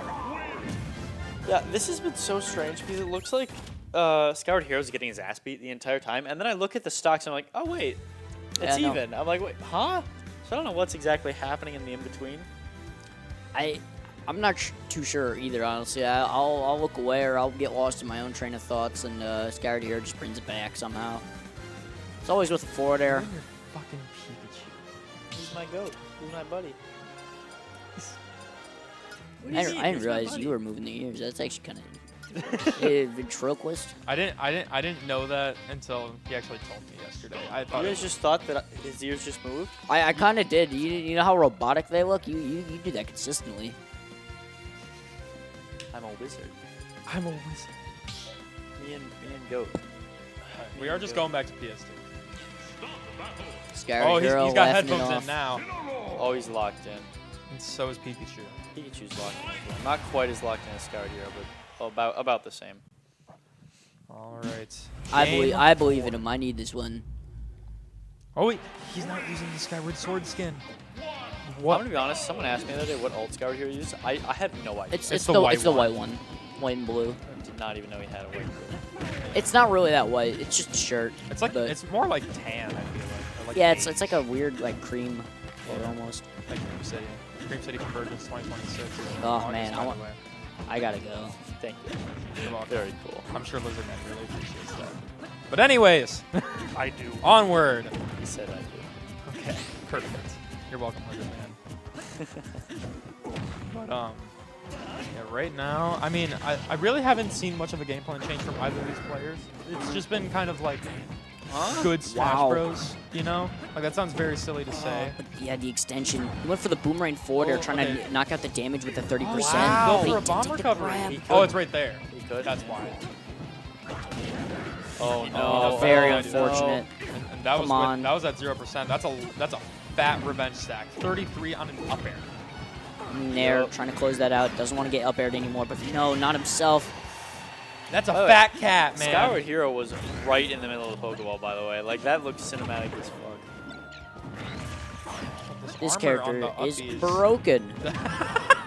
Yeah, this has been so strange because it looks like Scoured Hero's getting his ass beat the entire time, and then I look at the stocks and I'm like, oh wait, it's Yeah, no. even. I'm like, wait, huh? So I don't know what's exactly happening in the in-between. I'm not too sure either, honestly. I'll look away or I'll get lost in my own train of thoughts, and Scared Hero just brings it back somehow. It's always with the forward air. Your fucking Pikachu. He's my goat. He's my buddy. I didn't realize you were moving the ears. That's actually kind of ventriloquist. I didn't know that until he actually told me yesterday. I thought You it guys just thought that his ears just moved? I kind of did. You know how robotic they look? You do that consistently. I'm a wizard. I'm a wizard. Me and goat. We are just going back to PS2. Scared Oh, Hero he's got laughing it headphones off. in now. Oh, he's locked in. And so is Pikachu. Pikachu's locked in as well. Not quite as locked in as Scoured Hero, but about the same. All right. I believe in him. I need this one. Oh wait, he's not using the Skyward Sword skin. I'm gonna be honest. Someone asked me the other day what alt Scoured Hero uses. I have no idea. It's the the white white one. one, white and blue. I did not even know he had a white. It's not really that white. It's just a shirt. It's like but- it's more like tan. I feel like. Or like yeah, beige. it's like a weird like cream color almost. Like Cream City. Cream City Convergence 2026. Oh, August, man, by the want- way. I gotta go. Thank you. You're welcome. Very cool. I'm sure Lizardman really appreciates that. But anyways, I do. onward. He said I do. Okay, perfect. You're welcome, Lizardman. But yeah, right now, I mean, I really haven't seen much of a game plan change from either of these players. It's just been kind of like good Smash Wow. Bros. You know, like that sounds very silly to say. But yeah, the extension. He went for the boomerang forward air, Oh, trying okay. to knock out the damage with the 30%. Wow. but he Go for a didn't bomb take the recovery. grab. He Oh, could. it's right there. He could. That's why. Oh Oh, no. very Oh, unfortunate. And that was Come on. that was at 0%. That's a fat revenge stack. 33 on an up air. Nair Yep. trying to close that out. Doesn't want to get up aired anymore, but no, not himself. That's a By the way, fat cat, man. Skyward Hero was right in the middle of the Pokeball, by the way. Like, that looks cinematic as fuck. This armor on character the is upbeat broken.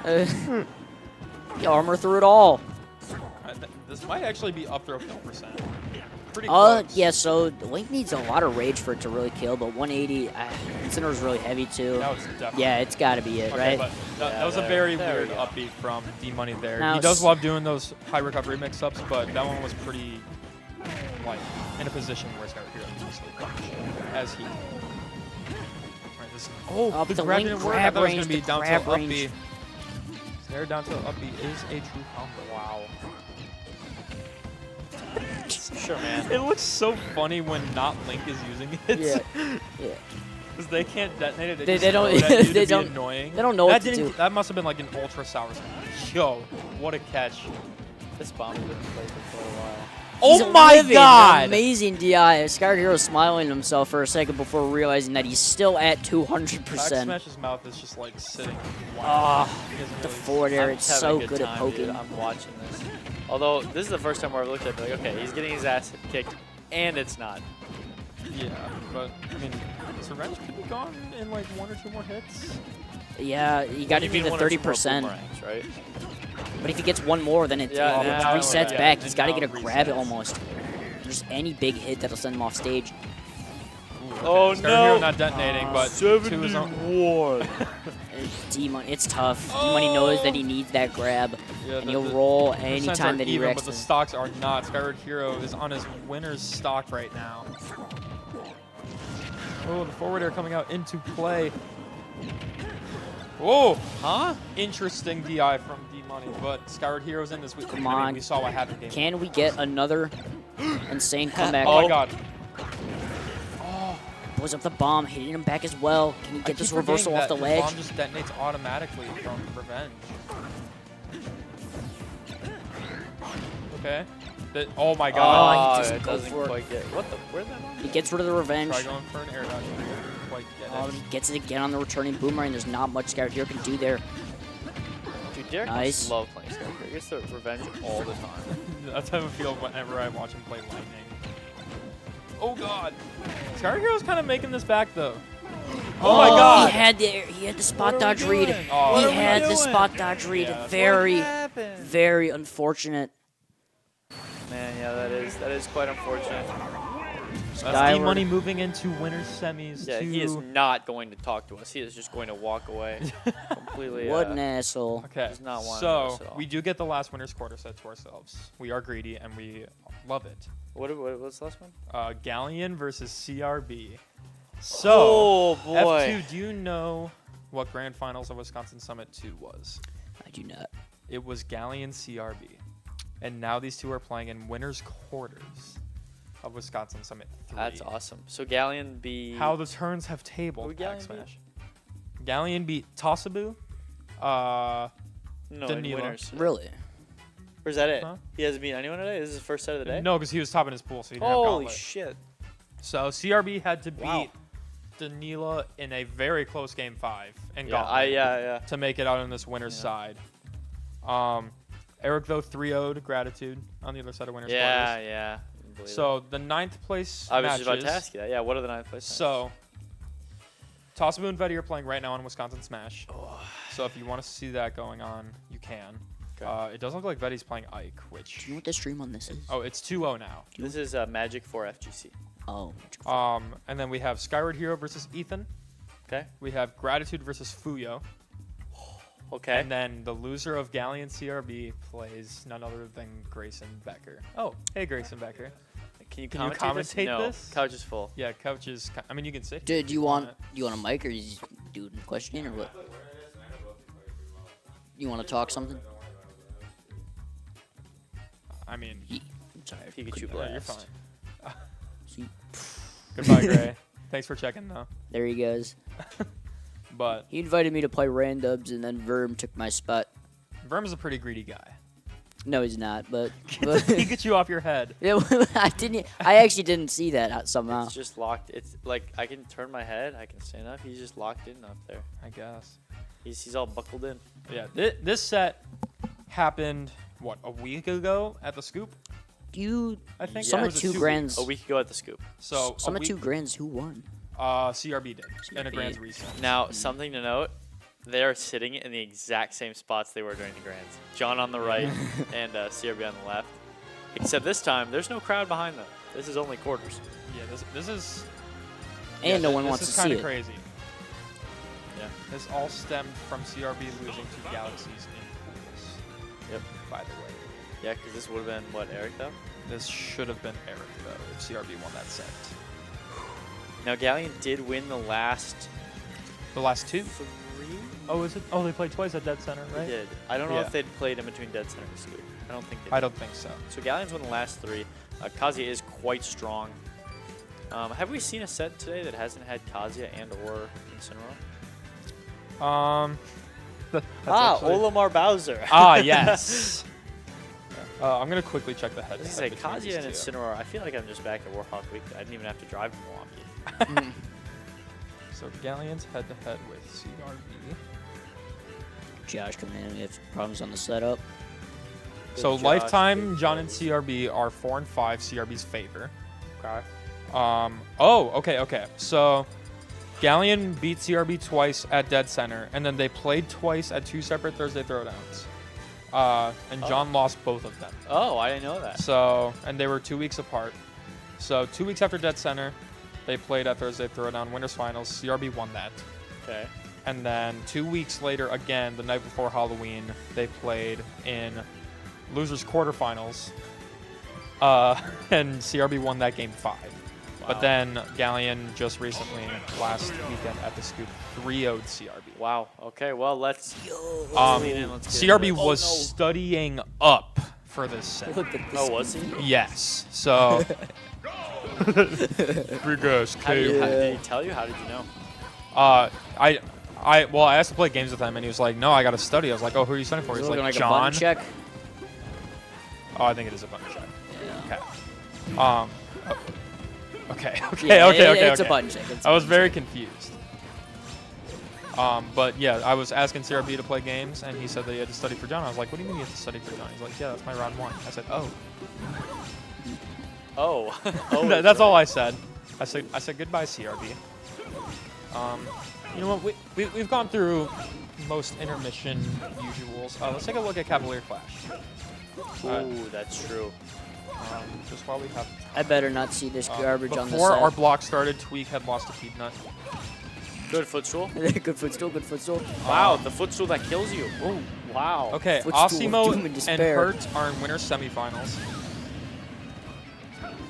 The armor through it all. This might actually be up throw kill percent. Pretty close. Yeah, so Link needs a lot of rage for it to really kill, but 180, Incineroar is really heavy too. That was definitely. Yeah, it's got to be it, Okay, right? but that Yeah, was a there- very there we weird go. upbeat from D-Money there. Now He does s- love doing those high recovery mix-ups, but that one was pretty, like, in a position where Skyward Hero can easily punish, as he. Right, this, Oh, the the grab Link didn't work. I grab thought it was range, going to be the down grab tilt range. upbeat. There, down tilt upbeat is a true combo. Wow. Sure, man. It looks so funny when not Link is using it. Yeah, yeah. Because they can't detonate it. They just don't- throw it at you they to don't- be annoying. they don't know that what to didn't- do. That must have been like an ultra sour. Yo, what a catch. This bomb has been played for quite a while. He's Oh my living god! Amazing DI. Scared Hero smiling to himself for a second before realizing that he's still at 200%. Smash's mouth is just like sitting. Ah, He doesn't the really- forward air, I'm it's just having so a good at time, poking. Dude. I'm watching this. Although, this is the first time where I've looked at it like, okay, he's getting his ass kicked, and it's not. Yeah, but I mean, his revenge could be gone in like 1 or 2 more hits. Yeah, you got to You do mean the one or two more 30%. boomerangs, right? But if he gets one more, then it Yeah, now- resets yeah, back. and He's got to now get a it grab it resets. almost. Just any big hit that'll send him off stage. Oh, Skyward Hero no. not detonating, but 2 is on. 71. D-Money, it's tough. D-Money knows that he needs that grab, Yeah, and he'll roll anytime that he even, wrecks but the him. stocks are not. Skyward Hero is on his winner's stock right now. Oh, the forward air coming out into play. Whoa, huh? Interesting DI from D-Money, but Skyward Hero's in this week. Come I mean, on. we saw what happened game. Can we get another insane comeback? Oh my god. Blows up the bomb, hitting him back as well. Can he I get this keep reversal off the forgetting that ledge? his bomb just detonates automatically from revenge. Okay. Oh my Oh, god. he just it go doesn't for it. quite get. What the? Where'd that bomb? He gets rid of the revenge. Try going for an air dodge. Didn't quite get Oh, it. he gets it again on the returning boomerang. There's not much Scared Hero can do there. Derek Nice. must love playing Skyrick. He gets the revenge all the time. That's how I feel whenever I watch him play Lightning. Oh god. Skyrick Hero's kind of making this back though. Oh my god. He had the spot dodge read. Oh, He had the spot dodge read. Yeah, that's Very, What happened? very unfortunate. Man, yeah, that is quite unfortunate. That's Skyward. D-Money moving into winners semis Yeah, to... he is not going to talk to us. He is just going to walk away. Completely. What an asshole. Okay, Does not want so us at all. we do get the last winners quarter set to ourselves. We are greedy and we love it. What's the last one? Galleon versus CRB. So, Oh, boy. F2, do you know what Grand Finals of Wisconsin Summit 2 was? I do not. It was Galleon CRB. And now these two are playing in winners quarters of Wisconsin Summit 3. That's awesome. So Galleon beat... How the turns have Who tabled Galleon Smash. Galleon beat Tosabu. No, in Danilo. winners. Really? Or is that it? Huh? He hasn't beat anyone today? This is his first set of the day? No, because he was top in his pool, so he didn't have Holy Gauntlet. shit. So CRB had to beat Wow. Danila in a very close game 5 and Yeah, Gauntlet to make it out on this winner's side. Eric though 3-0'd Gratitude on the other side of winners Yeah, quarters. yeah. So the 9th place I was matches. just about to ask you that. Yeah, what are the 9th place So Tosabu and Vetty are playing right now on Wisconsin Smash. Oh. So if you want to see that going on, you can. Okay. It does look like Vetty's playing Ike, which... Do you know what the stream on this is? Oh, it's 2-0 now. This is Magic 4 FGC. Oh. And then we have Skyward Hero versus Ethan. Okay. We have Gratitude versus Fuyo. Okay. And then the loser of Galleon CRB plays none other than Grayson Becker. Oh, hey Grayson Becker. Can you Can you commentate commentate No, this? couch is full. Yeah, couch is... I mean, you can sit. Do you want a mic or is dude questioning or what? You want to talk something? I mean, I'm sorry. Pikachu yeah, you're Blast. fine. See, Goodbye, Gray. Thanks for checking, though. there he goes. But He invited me to play randubs, and then Verm took my spot. Verm is a pretty greedy guy. No, he's not. But Pikachu off your head. I didn't. I actually didn't see that somehow. It's just locked. It's like I can turn my head. I can stand up. He's just locked in up there. I guess. He's all buckled in. Yeah, this set happened, what, a week ago at the Scoop? I think Summit it was 2 2 Grands. A week ago at the Scoop. So a Summit week- 2 Grands. Who won? CRB did in a Grands reset. Now, something to note. They are sitting in the exact same spots they were during the Grands. John on the right and CRB on the left. Except this time, there's no crowd behind them. This is only quarters. Yeah, this is... And no one this wants is to see kinda it. crazy. Yeah. This all stemmed from CRB losing to Galaxies in pools. Yep. By the way. Yeah, because this would have been, what, Eric, though? This should have been Eric, though, if CRB won that set. Now, Galleon did win the last The last 2? 3? Oh, is it? Oh, they played twice at Dead Center, right? They did. I don't know Yeah. if they'd played in between Dead Center and Scoop. I don't think they did. I don't think so. So Galleon's won the last 3. Kazuya is quite strong. Have we seen a set today that hasn't had Kazuya and or Incineroar? That's Ah, actually- Olimar Bowser. Ah, yes. I'm going to quickly check the I head. was gonna say, Kazuya and Incineroar, I feel like I'm just back at Warhawk Week. I didn't even have to drive to Milwaukee. So Galleon's head-to-head with CRB. Josh coming in. We have problems on the setup. So Josh, lifetime, good John and Josh. CRB are 4 and 5, CRB's favor. Okay. Okay. So Galleon beat CRB twice at Dead Center, and then they played twice at 2 separate Thursday Throwdowns. And John lost both of them. Oh, I didn't know that. So, and they were 2 weeks apart. So 2 weeks after Dead Center, they played at Thursday Throwdown Winners Finals. CRB won that. Okay. And then 2 weeks later, again, the night before Halloween, they played in Losers Quarterfinals. And CRB won that game 5. But then Galleon just recently, last weekend at the Scoop, 3-0'd CRB. Wow. Okay. Well, let's lean in. Let's get CRB into it. was studying up for this set. Look at this. Oh, was he? Yes. So. Big ass How did he tell you? How did you know? I asked to play games with him, and he was like, "No, I got to study." I was like, "Oh, who are you studying for?" Is He's it looking like, like a button "John." check? Oh, I think it is a button check. Yeah. Okay. Okay. Yeah, Okay. it's a Okay. button check. It's a I was button very check. confused. But yeah, I was asking CRB to play games, and he said that he had to study for John. I was like, what do you mean you have to study for John? He's like, yeah, that's my round 1. I said, oh. Oh. That's all I said. I said goodbye, CRB. You know what? We've gone through most intermission usuals. Let's take a look at Cavalier Clash. Ooh, that's true. Just while we have. I better not see this garbage on the Before set. our block started, Tweak had lost to Peanut. Good footstool. Good footstool, good footstool. Wow, the footstool that kills you. Ooh, wow. Okay, Footstool of Osimo doom and and despair. Hurt are in winner semifinals.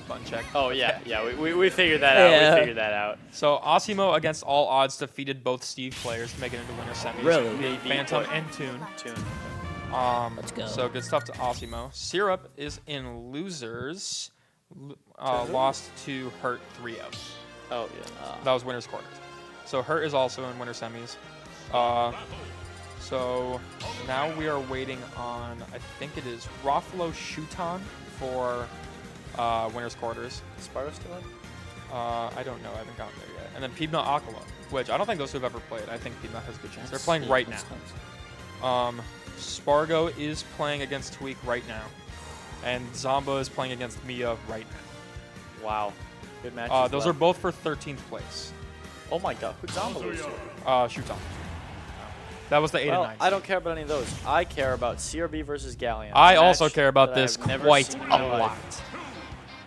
Button check. Oh, yeah, we figured that out. Yeah. We figured that out. So Osimo, against all odds, defeated both Steve players to make it into winner semis. Really? The Phantom and Toon. Let's go. So good stuff to Osimo. Syrup is in losers. Lost to Hurt 3-0. Oh, yeah. That was winner's quarters. So Hurt is also in winner semis. So now we are waiting on, I think it is Rothlo Shuton for winner's quarters. Sparta still in? I don't know. I haven't gotten there yet. And then Piedmont Aquila, which I don't think those two have ever played. I think Piedmont has a good chance. They're playing right now. Spargo is playing against Tweak right now. And Zomba is playing against Mia right now. Wow. Good matches. Those are both for 13th place. Oh my god, who'd Zomba lose to? Shuton. That was the 8 Well, and 9. I don't care about any of those. I care about CRB versus Galleon. I a also match care about that this I've never quite seen a in my life. lot.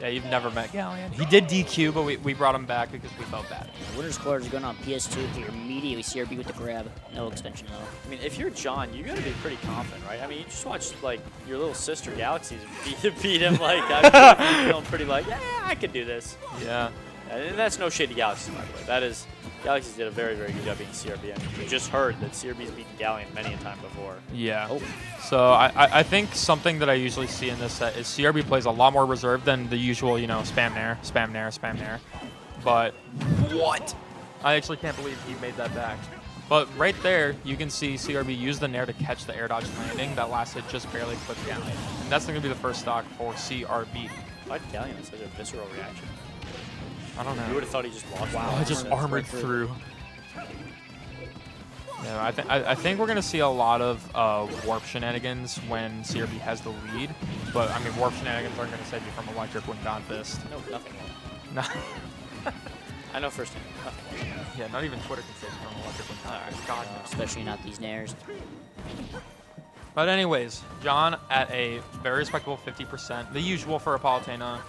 Yeah, you've never met Galleon. He did DQ, but we brought him back because we felt bad. Winner's quarters going on PS2. You're immediately CRB with the grab. No extension though. I mean, if you're John, you gotta be pretty confident, right? I mean, you just watched like your little sister Galaxies beat him. Like I'm feeling pretty like, yeah, I could do this. Yeah. And that's no shade to Galaxies, by the way. That is, Galaxies did a very, very good job beating CRB. I mean, you just heard that CRB's beaten Galleon many a time before. Yeah. So I think something that I usually see in this set is CRB plays a lot more reserved than the usual, you know, spam nair, spam nair, spam nair. But what? I actually can't believe he made that back. But right there, you can see CRB use the nair to catch the air dodge landing that lasted just barely clipped Galleon. And that's going to be the first stock for CRB. Why did Galleon have such a visceral reaction? I don't know. You would have thought he just lost. Wow, I just armored through. Yeah, I think we're gonna see a lot of warp shenanigans when CRB has the lead, but I mean warp shenanigans aren't gonna save you from electric when God Fist. No, nothing. No. I know firsthand. Nothing. Yeah, not even Twitter can save you from electric when God Fist. God knows. Especially not these nairs. But anyways, John at a very respectable 50%, the usual for a Palutena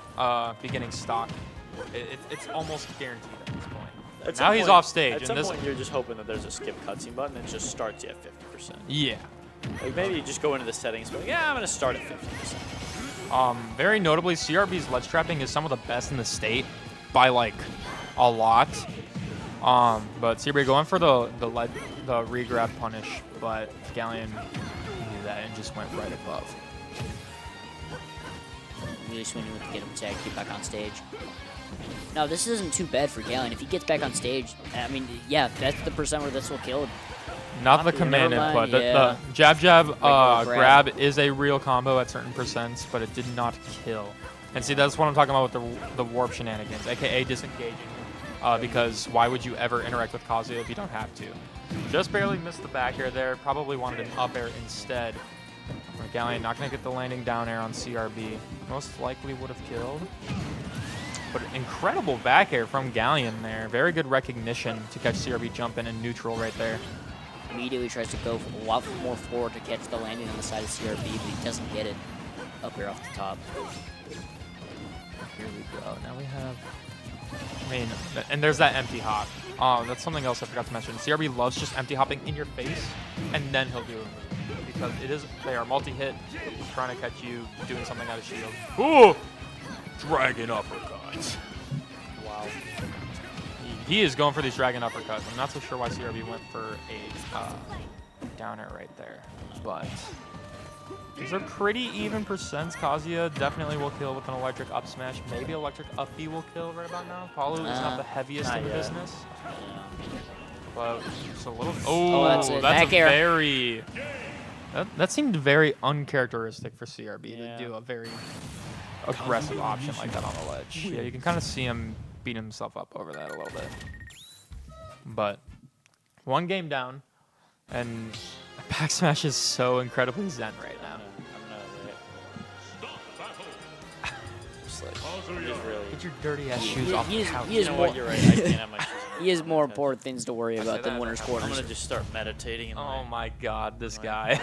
beginning stock. It's almost guaranteed at this point. Now he's off stage. At some point, you're just hoping that there's a skip cutscene button and it just starts you at 50%. Yeah. Like maybe you just go into the settings, but yeah, I'm gonna start at 50%. Very notably, CRB's ledge trapping is some of the best in the state by like a lot. But CRB going for the re-grab punish, but Galleon knew that and just went right above. Really swinging with the get him tag, get back on stage. No, this isn't too bad for Galleon. If he gets back on stage, I mean, yeah, that's the percent where this will kill him. Not the command Never mind, input. yeah. The jab grab grab. is a real combo at certain percents, but it did not kill. And see, that's what I'm talking about with the warp shenanigans, aka disengaging. Because why would you ever interact with Kazuya if you don't have to? Just barely missed the back air there. Probably wanted an up air instead. Galleon not going to get the landing down air on CRB. Most likely would have killed. But incredible back air from Galleon there. Very good recognition to catch CRB jump in neutral right there. Immediately tries to go a lot more forward to catch the landing on the side of CRB, but he doesn't get it. Up here off the top. Here we go. Now we have... I mean, and there's that empty hop. That's something else I forgot to mention. CRB loves just empty hopping in your face, and then he'll do it. Because they are multi-hit, trying to catch you doing something out of shield. Ooh! Dragon uppercuts. Wow. He is going for these dragon uppercuts. I'm not so sure why CRB went for a down air right there. But these are pretty even percents. Kazuya definitely will kill with an electric up smash. Maybe electric up B will kill right about now. Palu is not the heaviest in the business. But just a little... Oh, that's it. That's Back a air. very... That seemed very uncharacteristic for CRB to do a very aggressive option like that on the ledge. Yeah, you can kind of see him beat himself up over that a little bit. But 1 game down, and back smash is so incredibly zen right now. Get your dirty ass shoes off the couch. You know what? You're right. I can't have my shoes on. He has more important things to worry about than winner's I'm corners. gonna just start meditating. In Oh my god, this guy.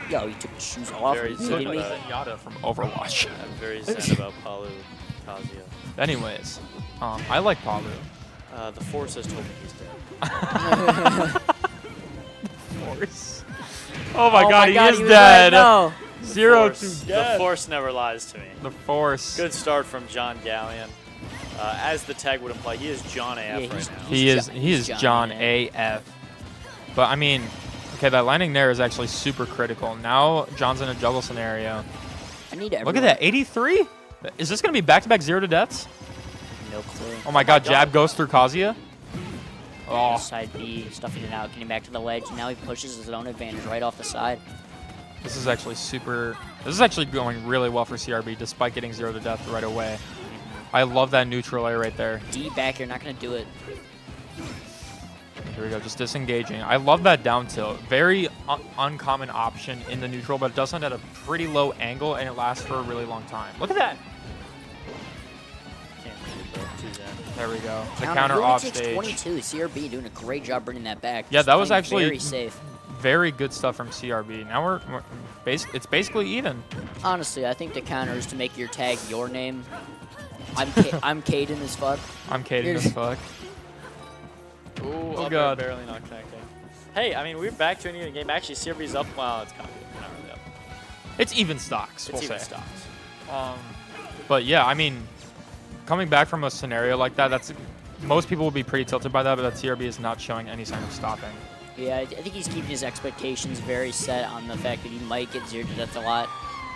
Yo, he took his shoes off. Are you Very kidding me? zen. Zenyatta from Overwatch. I'm very zen about Palu Kazuya. Anyways, I like Palu. The Force has told me he's dead. Force. Oh my god, he is dead. Right, no. 0 to The death. Force never lies to me. The Force. Good start from John Galleon. As the tag would imply, he is John AF Yeah, right now. He is John AF. But I mean, okay, that landing there is actually super critical. Now John's in a juggle scenario. I need Look at that, 83? Is this going to be back-to-back 0 to deaths? No clue. Oh my god, jab goes through Kazuya. Oh. Side B, stuffing it out, getting back to the ledge. Now he pushes his own advantage right off the side. This is actually going really well for CRB despite getting 0 to death right away. I love that neutral air right there. D back here, not going to do it. Here we go, just disengaging. I love that down tilt. Very uncommon option in the neutral, but it does it at a pretty low angle, and it lasts for a really long time. Look at that. Can't read it, bro. Too zen. There we go. The He counter only off takes stage. 22. CRB doing a great job bringing that back. Yeah, Just that was playing actually very safe. very good stuff from CRB. Now it's basically even. Honestly, I think the counter is to make your tag your name. I'm Caden as fuck. I'm Caden as fuck. Ooh, Oh up god. air, barely not connecting. Hey, I mean, we're back to an even game. Actually, CRB's up. Well, it's kind of not really up. It's even stocks, It's we'll even say. stocks. But yeah, I mean, coming back from a scenario like that, most people will be pretty tilted by that, but that CRB is not showing any sign of stopping. Yeah, I think he's keeping his expectations very set on the fact that he might get 0 to death a lot.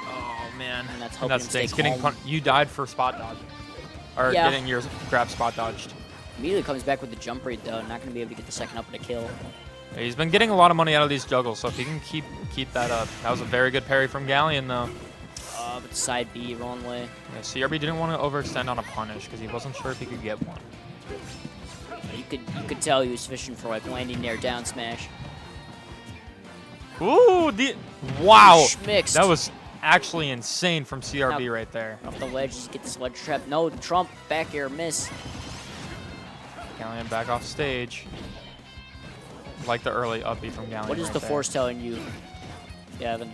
Oh man, And that's and helping him stay stinks. calm. You died for spot dodge, or Yeah. getting your grab spot dodged. Immediately comes back with the jump rate though, not going to be able to get the second up and a kill. Yeah, he's been getting a lot of money out of these juggles, so if he can keep that up, that was a very good parry from Galleon though. But side B, wrong way. Yeah, CRB didn't want to overextend on a punish because he wasn't sure if he could get one. You could tell he was fishing for like landing near down smash. Ooh, wow, Schmixed. that was actually insane from CRB right there. Off the ledge, just get this ledge trap. No, Trump back air miss. Galleon back off stage. Like the early up B from Galleon. What is right the there. force telling you, Gavin?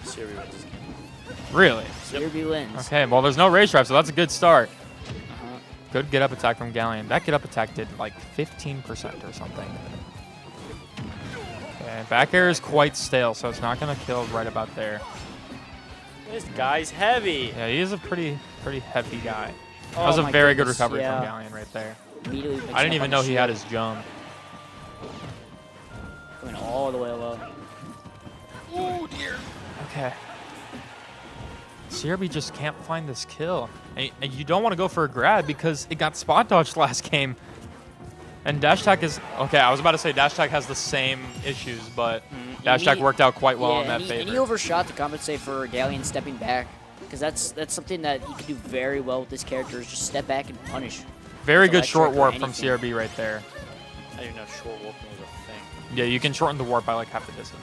CRB wins this game. Really? CRB wins. Okay, well, there's no rage trap, so that's a good start. Uh-huh. Good get up attack from Galleon. That get up attack did like 15% or something. Okay, back air is quite stale, so it's not going to kill right about there. This guy's heavy. Yeah, he is a pretty heavy guy. That Oh was a my very good goodness, recovery yeah. from Galleon right there. Immediately I didn't even know he had his jump. Coming all the way low. Oh dear. Okay. CRB just can't find this kill. And you don't want to go for a grab because it got spot dodged last game. And dash attack is... Okay, I was about to say dash attack has the same issues, but dash attack worked out quite well in that favor. And he overshot to compensate for Galleon stepping back. Because that's something that he can do very well with this character is just step back and punish. Very with good electric short or warp from anything. CRB right there. I didn't even know short warping was a thing. Yeah, you can shorten the warp by like half the distance.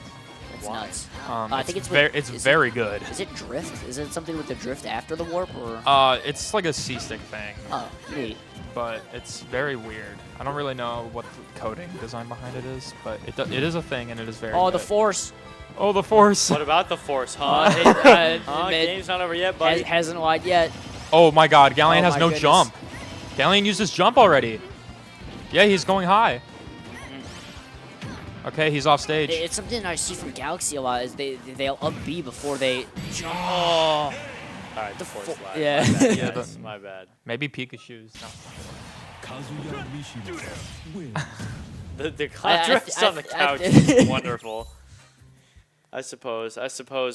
That's nuts. I think it's it's very good. Is it drift? Is it something with the drift after the warp or? It's like a C-stick thing, Oh, neat. but it's very weird. I don't really know what the coding design behind it is, but it is a thing and it is very Oh, good. the force. Oh, the force. What about the Force, huh? Mid. Game's not over yet, buddy. Hasn't wide yet. Oh my god, Galleon Oh has my no goodness. jump. Galleon used his jump already. Yeah, he's going high. Okay, he's off stage. It's something I see from Galaxy a lot is they'll up B before they jump. All right, the Force live. Yeah. My bad, Yeah, guys. My bad. Maybe Pikachu's. No. The cloud drifts on the couch I- is wonderful. I suppose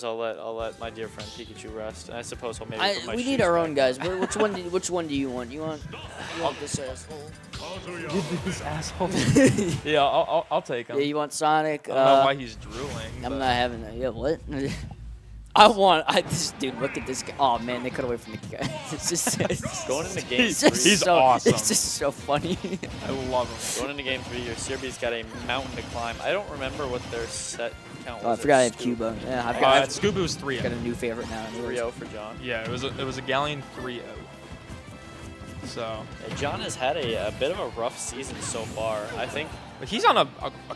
I'll let my dear friend Pikachu rest. I suppose I'll maybe put my We shoes need our back. own guys. Which one do you want? You want this asshole? This asshole. Yeah, I'll take him. Yeah, you want Sonic? I don't know why he's drooling. I'm but- not having that. Yeah, what? This dude. Look at this guy. Oh man, they cut away from the guy. It's just Going into game it's three. just He's so, awesome. It's just so funny. I love him. Going into game 3, your CRB's got a mountain to climb. I don't remember what their set count was. Oh, I forgot I have Scoop. Cuba. Yeah, I've At Scoop, it was 3-0. got a new favorite now. 3-0 for John. Yeah, it was a Galleon 3-0. So, Yeah, John has had a bit of a rough season so far. I think. but he's on a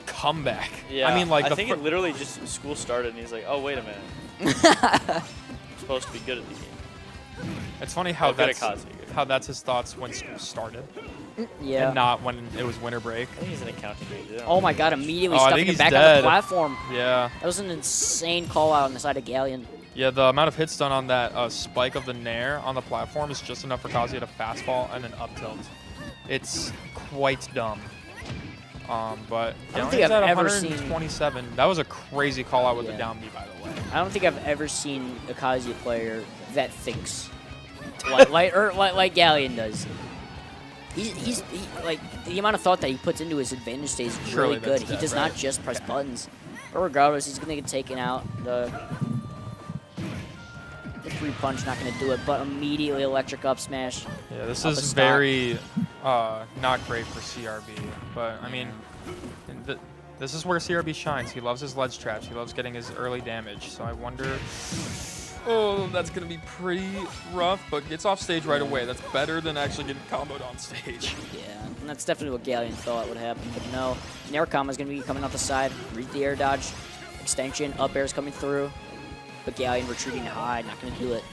comeback. Yeah. I mean, like I think it literally just school started and he's like, oh wait a minute. I'm supposed to be good at the game. it's funny how good at that's Kazi. how that's his thoughts when school started, Yeah. and not when it was winter break. I think he's an accounting major. Oh my god, immediately Oh, I stuffing think him he's back on dead. the platform. Yeah, That was an insane call out on the side of Galleon. yeah. The amount of hits done on that spike of the Nair on the platform is just enough for Kazi to fastball and then up tilt. It's quite dumb. But I don't think Gallion's I've at ever seen- 127. That was a crazy call out with the Yeah. down B, by the way. I don't think I've ever seen a Kazuya player that thinks like Galleon does. He's like the amount of thought that he puts into his advantage state is Surely really good. that's He dead, does right? not just press buttons. But regardless, he's gonna get taken out. The 3-punch not gonna do it, but immediately electric up smash. Yeah, this Up a is stock. very not great for CRB, but I mean, this is where CRB shines. He loves his ledge traps. He loves getting his early damage. So I wonder. Oh, that's gonna be pretty rough, but gets off stage right away. That's better than actually getting comboed on stage. Yeah, and that's definitely what Galleon thought would happen, but no. Nair combo is gonna be coming off the side. Read the air dodge, extension, up air is coming through, but Galleon retreating high, not gonna do it.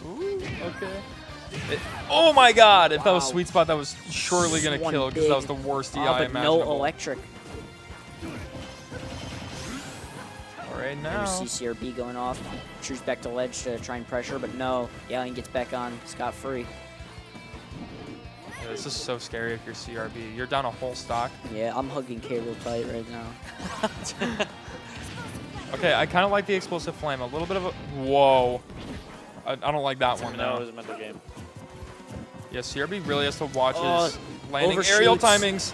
Ooh, okay. Oh my God! If that was Wow. sweet spot, that was surely gonna One kill because that big- was the worst DI but imaginable. no electric. All right There now. we see CRB going off. Shoots back to ledge to try and pressure, but no. Galleon gets back on scot-free. Yeah, this is so scary if you're CRB. You're down a whole stock. Yeah, I'm hugging K real tight right now. Okay, I kind of like the explosive flame. A little bit of a whoa. I don't like that one. No, it No. was a mental game. Yeah, CRB really has to watch Oh, his landing aerial overshoots. timings.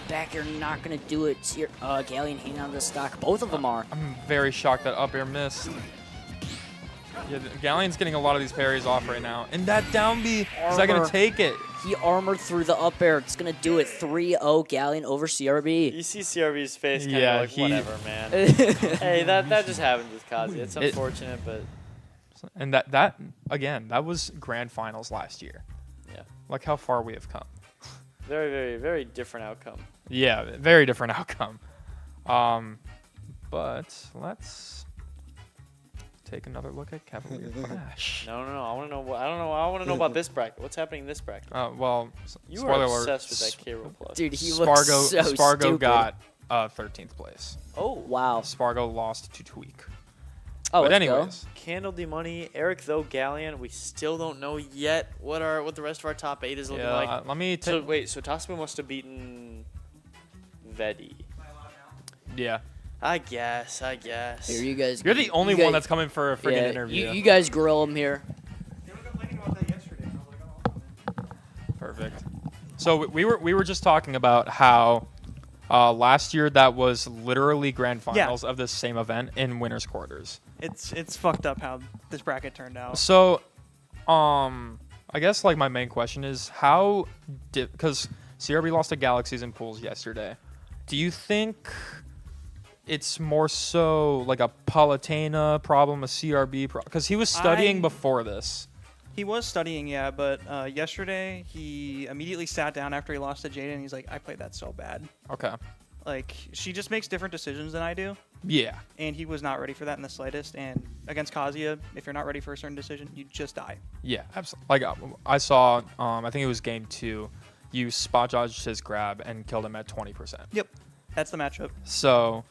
Back air not gonna do it. Galleon hanging on the stock. Both of them are. I'm very shocked that up air missed. Yeah, Galleon's getting a lot of these parries off right now. And that down B, is that going Armor. to take it? He armored through the up air. It's gonna do it. 3-0 Galleon over CRB. You see CRB's face kind of Yeah, like, he- whatever, man. hey, that just happens with Kazi. It's unfortunate, but And that again, that was grand finals last year. yeah. Like how far we have come. Very, very, very different outcome. Yeah, very different outcome. But let's take another look at Cavalier Flash. No. I want to know. I don't know. I want to know about this bracket. What's happening in this bracket? Well, You spoiler are alert, obsessed with that K-Roll Plus. Dude, he looks so Spargo stupid. got 13th place. Oh, Wow. Spargo lost to Tweak. Oh, But let's go. anyways, Candle D Money, Eric though Galleon. We still don't know yet what the rest of our top 8 is looking yeah, like. let me So take. wait, so Tosamu must have beaten Vedi. Yeah, I guess. Here, you guys. you're the only you guys- one that's coming for a freaking yeah, interview. You guys grill him here. They were complaining about that yesterday. And I was like, oh. Perfect. So we were just talking about how last year that was literally grand finals of this same event in winners quarters. It's fucked up how this bracket turned out. So, I guess like my main question is how did, because CRB lost to Galaxies and Pools yesterday. Do you think it's more so like a Palutena problem, a CRB problem? Because he was studying before this. He was studying, yeah, but yesterday he immediately sat down after he lost to Jaden and he's like, I played that so bad. Okay. Like, she just makes different decisions than I do, Yeah. and he was not ready for that in the slightest. And against Kazuya, if you're not ready for a certain decision, you just die. Yeah, absolutely. Like I saw, I think it was game 2, you spot dodged his grab and killed him at 20%. Yep, that's the matchup. So,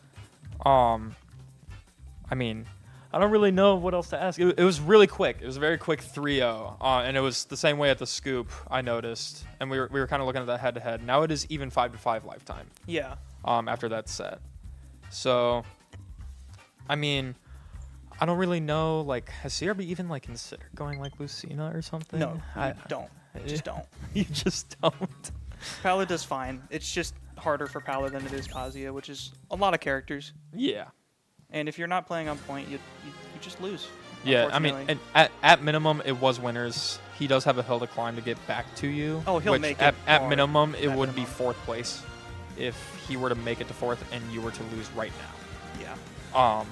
I mean, I don't really know what else to ask. It was really quick. It was a very quick 3-0, and it was the same way at the scoop. I noticed, and we were kind of looking at that head-to-head. Now it is even 5-5 lifetime. Yeah. After that set, so, I mean, I don't really know. Like, has CRB even like considered going like Lucina or something? No, don't. Just don't. You just don't. Pala does fine. It's just harder for Pala than it is Kazuya, which is a lot of characters. Yeah. And if you're not playing on point, you just lose. Yeah, I mean, and at minimum, it was winners. He does have a hill to climb to get back to you. Oh, he'll which make it at minimum, it at would be minimum. 4th place if he were to make it to 4th and you were to lose right now. Yeah.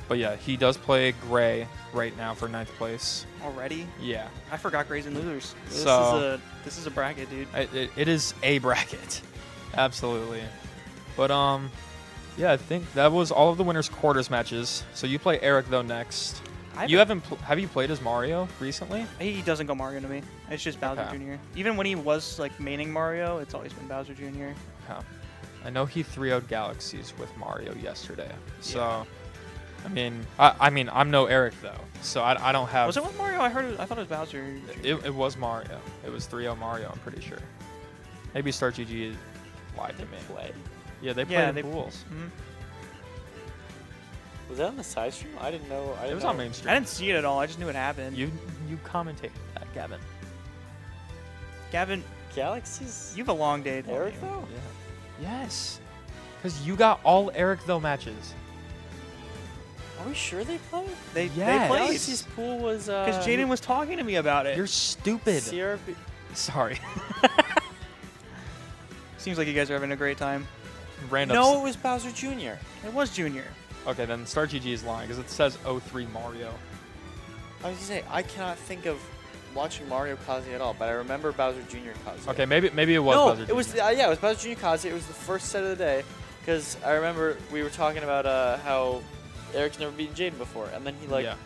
But yeah, he does play Gray right now for 9th place. Already? Yeah. I forgot Grays and losers. This is a bracket, dude. It is a bracket. Absolutely. But yeah, I think that was all of the winners' quarters matches. So you play Eric though next. Have you played as Mario recently? He doesn't go Mario to me. It's just Bowser Jr. Even when he was like maining Mario, it's always been Bowser Jr. Yeah. I know he 3-0'd Galaxies with Mario yesterday. So, yeah. I mean, I'm no Eric though, so I don't have. Was it with Mario? I thought it was Bowser. It was Mario. It was 3-0 Mario. I'm pretty sure. Maybe Start GG lied to me. Yeah, they played in pools. Mm-hmm. Was that on the side stream? I didn't know. It was on main stream. I didn't see it at all. I just knew it happened. You commentated that, Gavin. Gavin, Galaxies. you have a long day. Eric though. Yeah. Yes. Because you got all Eric though matches. Are we sure they played? They Yes. played. Galaxy's pool was. Because Jaden was talking to me about it. You're stupid. CRB. Sorry. Seems like you guys are having a great time. Random. No, it was Bowser Jr. It was Junior. Okay, then Star GG is lying because it says 03 Mario. I was gonna say I cannot think of watching Mario Kaze at all, but I remember Bowser Jr. Kaze. Okay, maybe it was no, Bowser Jr. it was yeah, it was Bowser Jr. Kaze. It was the first set of the day because I remember we were talking about how Eric's never beaten Jaden before, and then he like kicked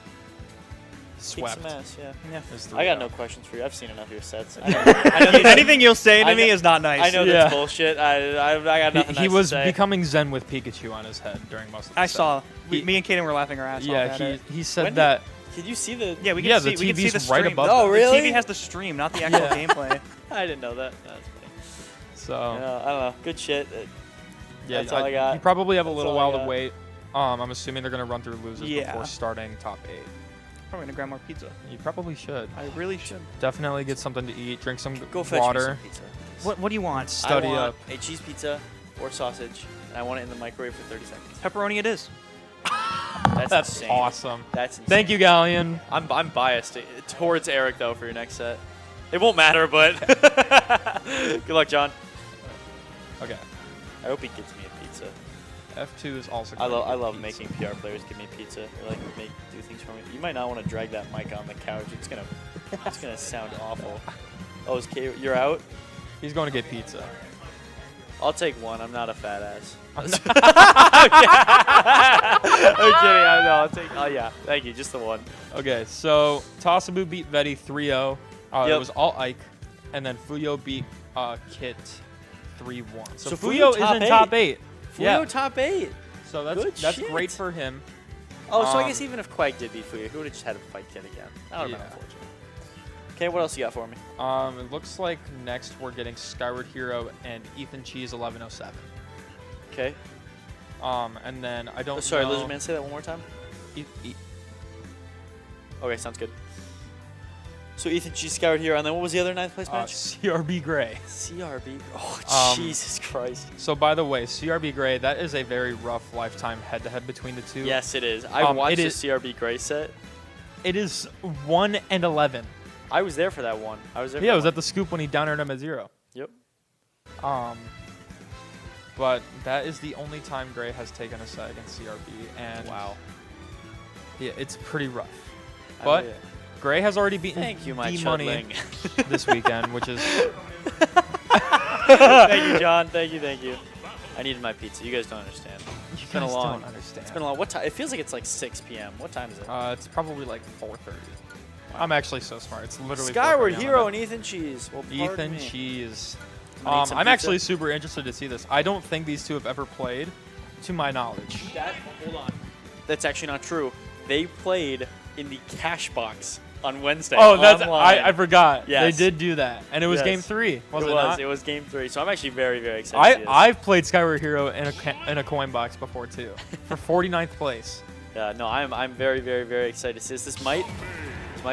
swept. some ass. Yeah. Yeah. I got no questions for you. I've seen enough of your sets. I know Anything you'll say to me is not nice. I know that's bullshit. I got nothing. He nice was to say. becoming Zen with Pikachu on his head during most of the I set. saw. Me and Kaden were laughing our ass off at it. he said When that. Did you see the? Yeah, we can Yeah, see. the We can see TV's the right stream. above Oh, them. really? The TV has the stream, not the actual gameplay. I didn't know that. That's funny. So Yeah, I don't know. Good shit. yeah, That's all I got. You probably have a That's little all I while to got. wait. I'm assuming they're gonna run through losers Yeah. before starting top 8. Probably gonna grab more pizza. You probably should. I really should. Definitely get something to eat, drink some Go fetch water, me some pizza. What do you want? study I want up. a cheese pizza or sausage, and I want it in the microwave for 30 seconds. Pepperoni it is. That's insane. awesome. That's insane. Thank you, Galleon. I'm biased towards Eric though for your next set. It won't matter, but good luck, John. Okay. I hope he gets me a pizza. F2 is also. I going to love get making pizza. PR players give me pizza or like do things for me. You might not want to drag that mic on the couch. It's gonna sound awful. Oh, is K? You're out. He's going to get pizza. I'll take one. I'm not a fat ass. I'm I'm kidding. I'll take. Oh yeah. Thank you. Just the one. Okay, so Tosabu beat Veti 3-0. It Yep. was all Ike, and then Fuyo beat Kit 3-1. So, So Fuyo Fuyo is top in eight. top 8. Fuyo Yeah. top 8. So Good that's shit. great for him. Oh, so I Um, guess even if Quag did beat Fuyo, he would have just had to fight Kid again. That would have been Yeah. unfortunate. Okay, what else you got for me? It looks like next we're getting Skyward Hero and Ethan Cheese 1107. Okay. And then I don't. Oh, sorry, know. Lizard Man, say that one more time. Okay, sounds good. So Ethan Cheese Scoured here, and then what was the other 9th place match? CRB Gray. CRB. Oh, Um, Jesus Christ. So by the way, CRB Gray, that is a very rough lifetime head-to-head between the two. Yes, it is. I watched it the is- CRB Gray set. It is 1-11. I was there for that one. I was there. Yeah, for it was that at the scoop when he downed him at 0. Yep. But that is the only time Gray has taken a set against CRB, and Wow. yeah, it's pretty rough. Oh, But yeah. Gray has already beaten Thank you, my D-Money chudling. this weekend, which is Thank you, John. Thank you. I needed my pizza. You guys don't understand. you been a guys long- don't understand. It's been a long. What time? It feels like it's like 6 p.m. What time is it? It's probably like 4:30. I'm actually so smart. It's literally Skyward 4:30 on Hero my and Ethan Cheese. Well, bed. pardon Ethan me. Cheese. I'm gonna eat some I'm pizza. actually super interested to see this. I don't think these two have ever played, to my knowledge. Hold on. That's actually not true. They played in the cash box on Wednesday. Oh, that's online. I forgot. Yes. They did do that, and it was Yes. game 3, was it, It not? was game 3. So I'm actually very, very excited. to see this. I've played Skyward Hero in a coin box before too, for 49th place. Yeah, no, I'm very, very, very excited to see this. This might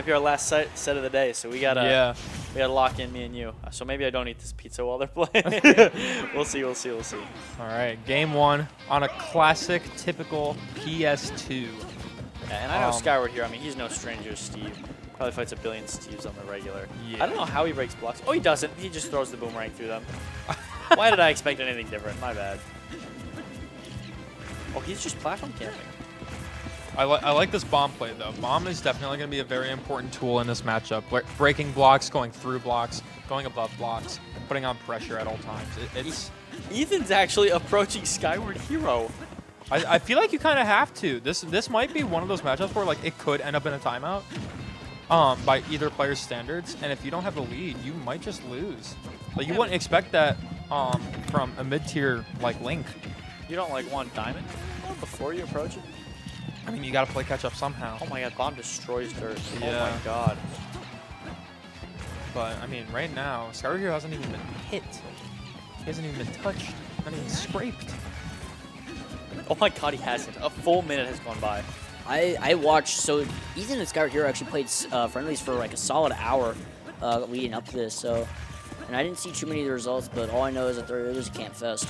be our last set of the day. So we gotta. Yeah. We gotta lock in, me and you. So maybe I don't eat this pizza while they're playing. We'll see. We'll see. We'll see. All right, game 1 on a classic, typical PS2. Yeah, and I know Skyward here. I mean, he's no stranger to Steve. Probably fights a billion Steves on the regular. Yeah. I don't know how he breaks blocks. Oh, he doesn't. He just throws the boomerang through them. Why did I expect anything different? My bad. Oh, he's just platform camping. I like this bomb play, though. Bomb is definitely going to be a very important tool in this matchup. Breaking blocks, going through blocks, going above blocks, putting on pressure at all times. It's Ethan's actually approaching Skyward Hero. I feel like you kind of have to. This might be one of those matchups where like it could end up in a timeout by either player's standards, and if you don't have the lead, you might just lose. Like you wouldn't expect that from a mid-tier like Link. You don't like want diamond before you approach it? I mean, you got to play catch up somehow. Oh my god, bomb destroys dirt. Yeah. Oh my god. But I mean, right now, Skyward Hero hasn't even been hit. He hasn't even been touched. Not even scraped. Oh my god, he hasn't. A full minute has gone by. I watched, so Ethan and Skyward Hero actually played friendlies for like a solid hour leading up to this, so, and I didn't see too many of the results, but all I know is that it was a camp fest.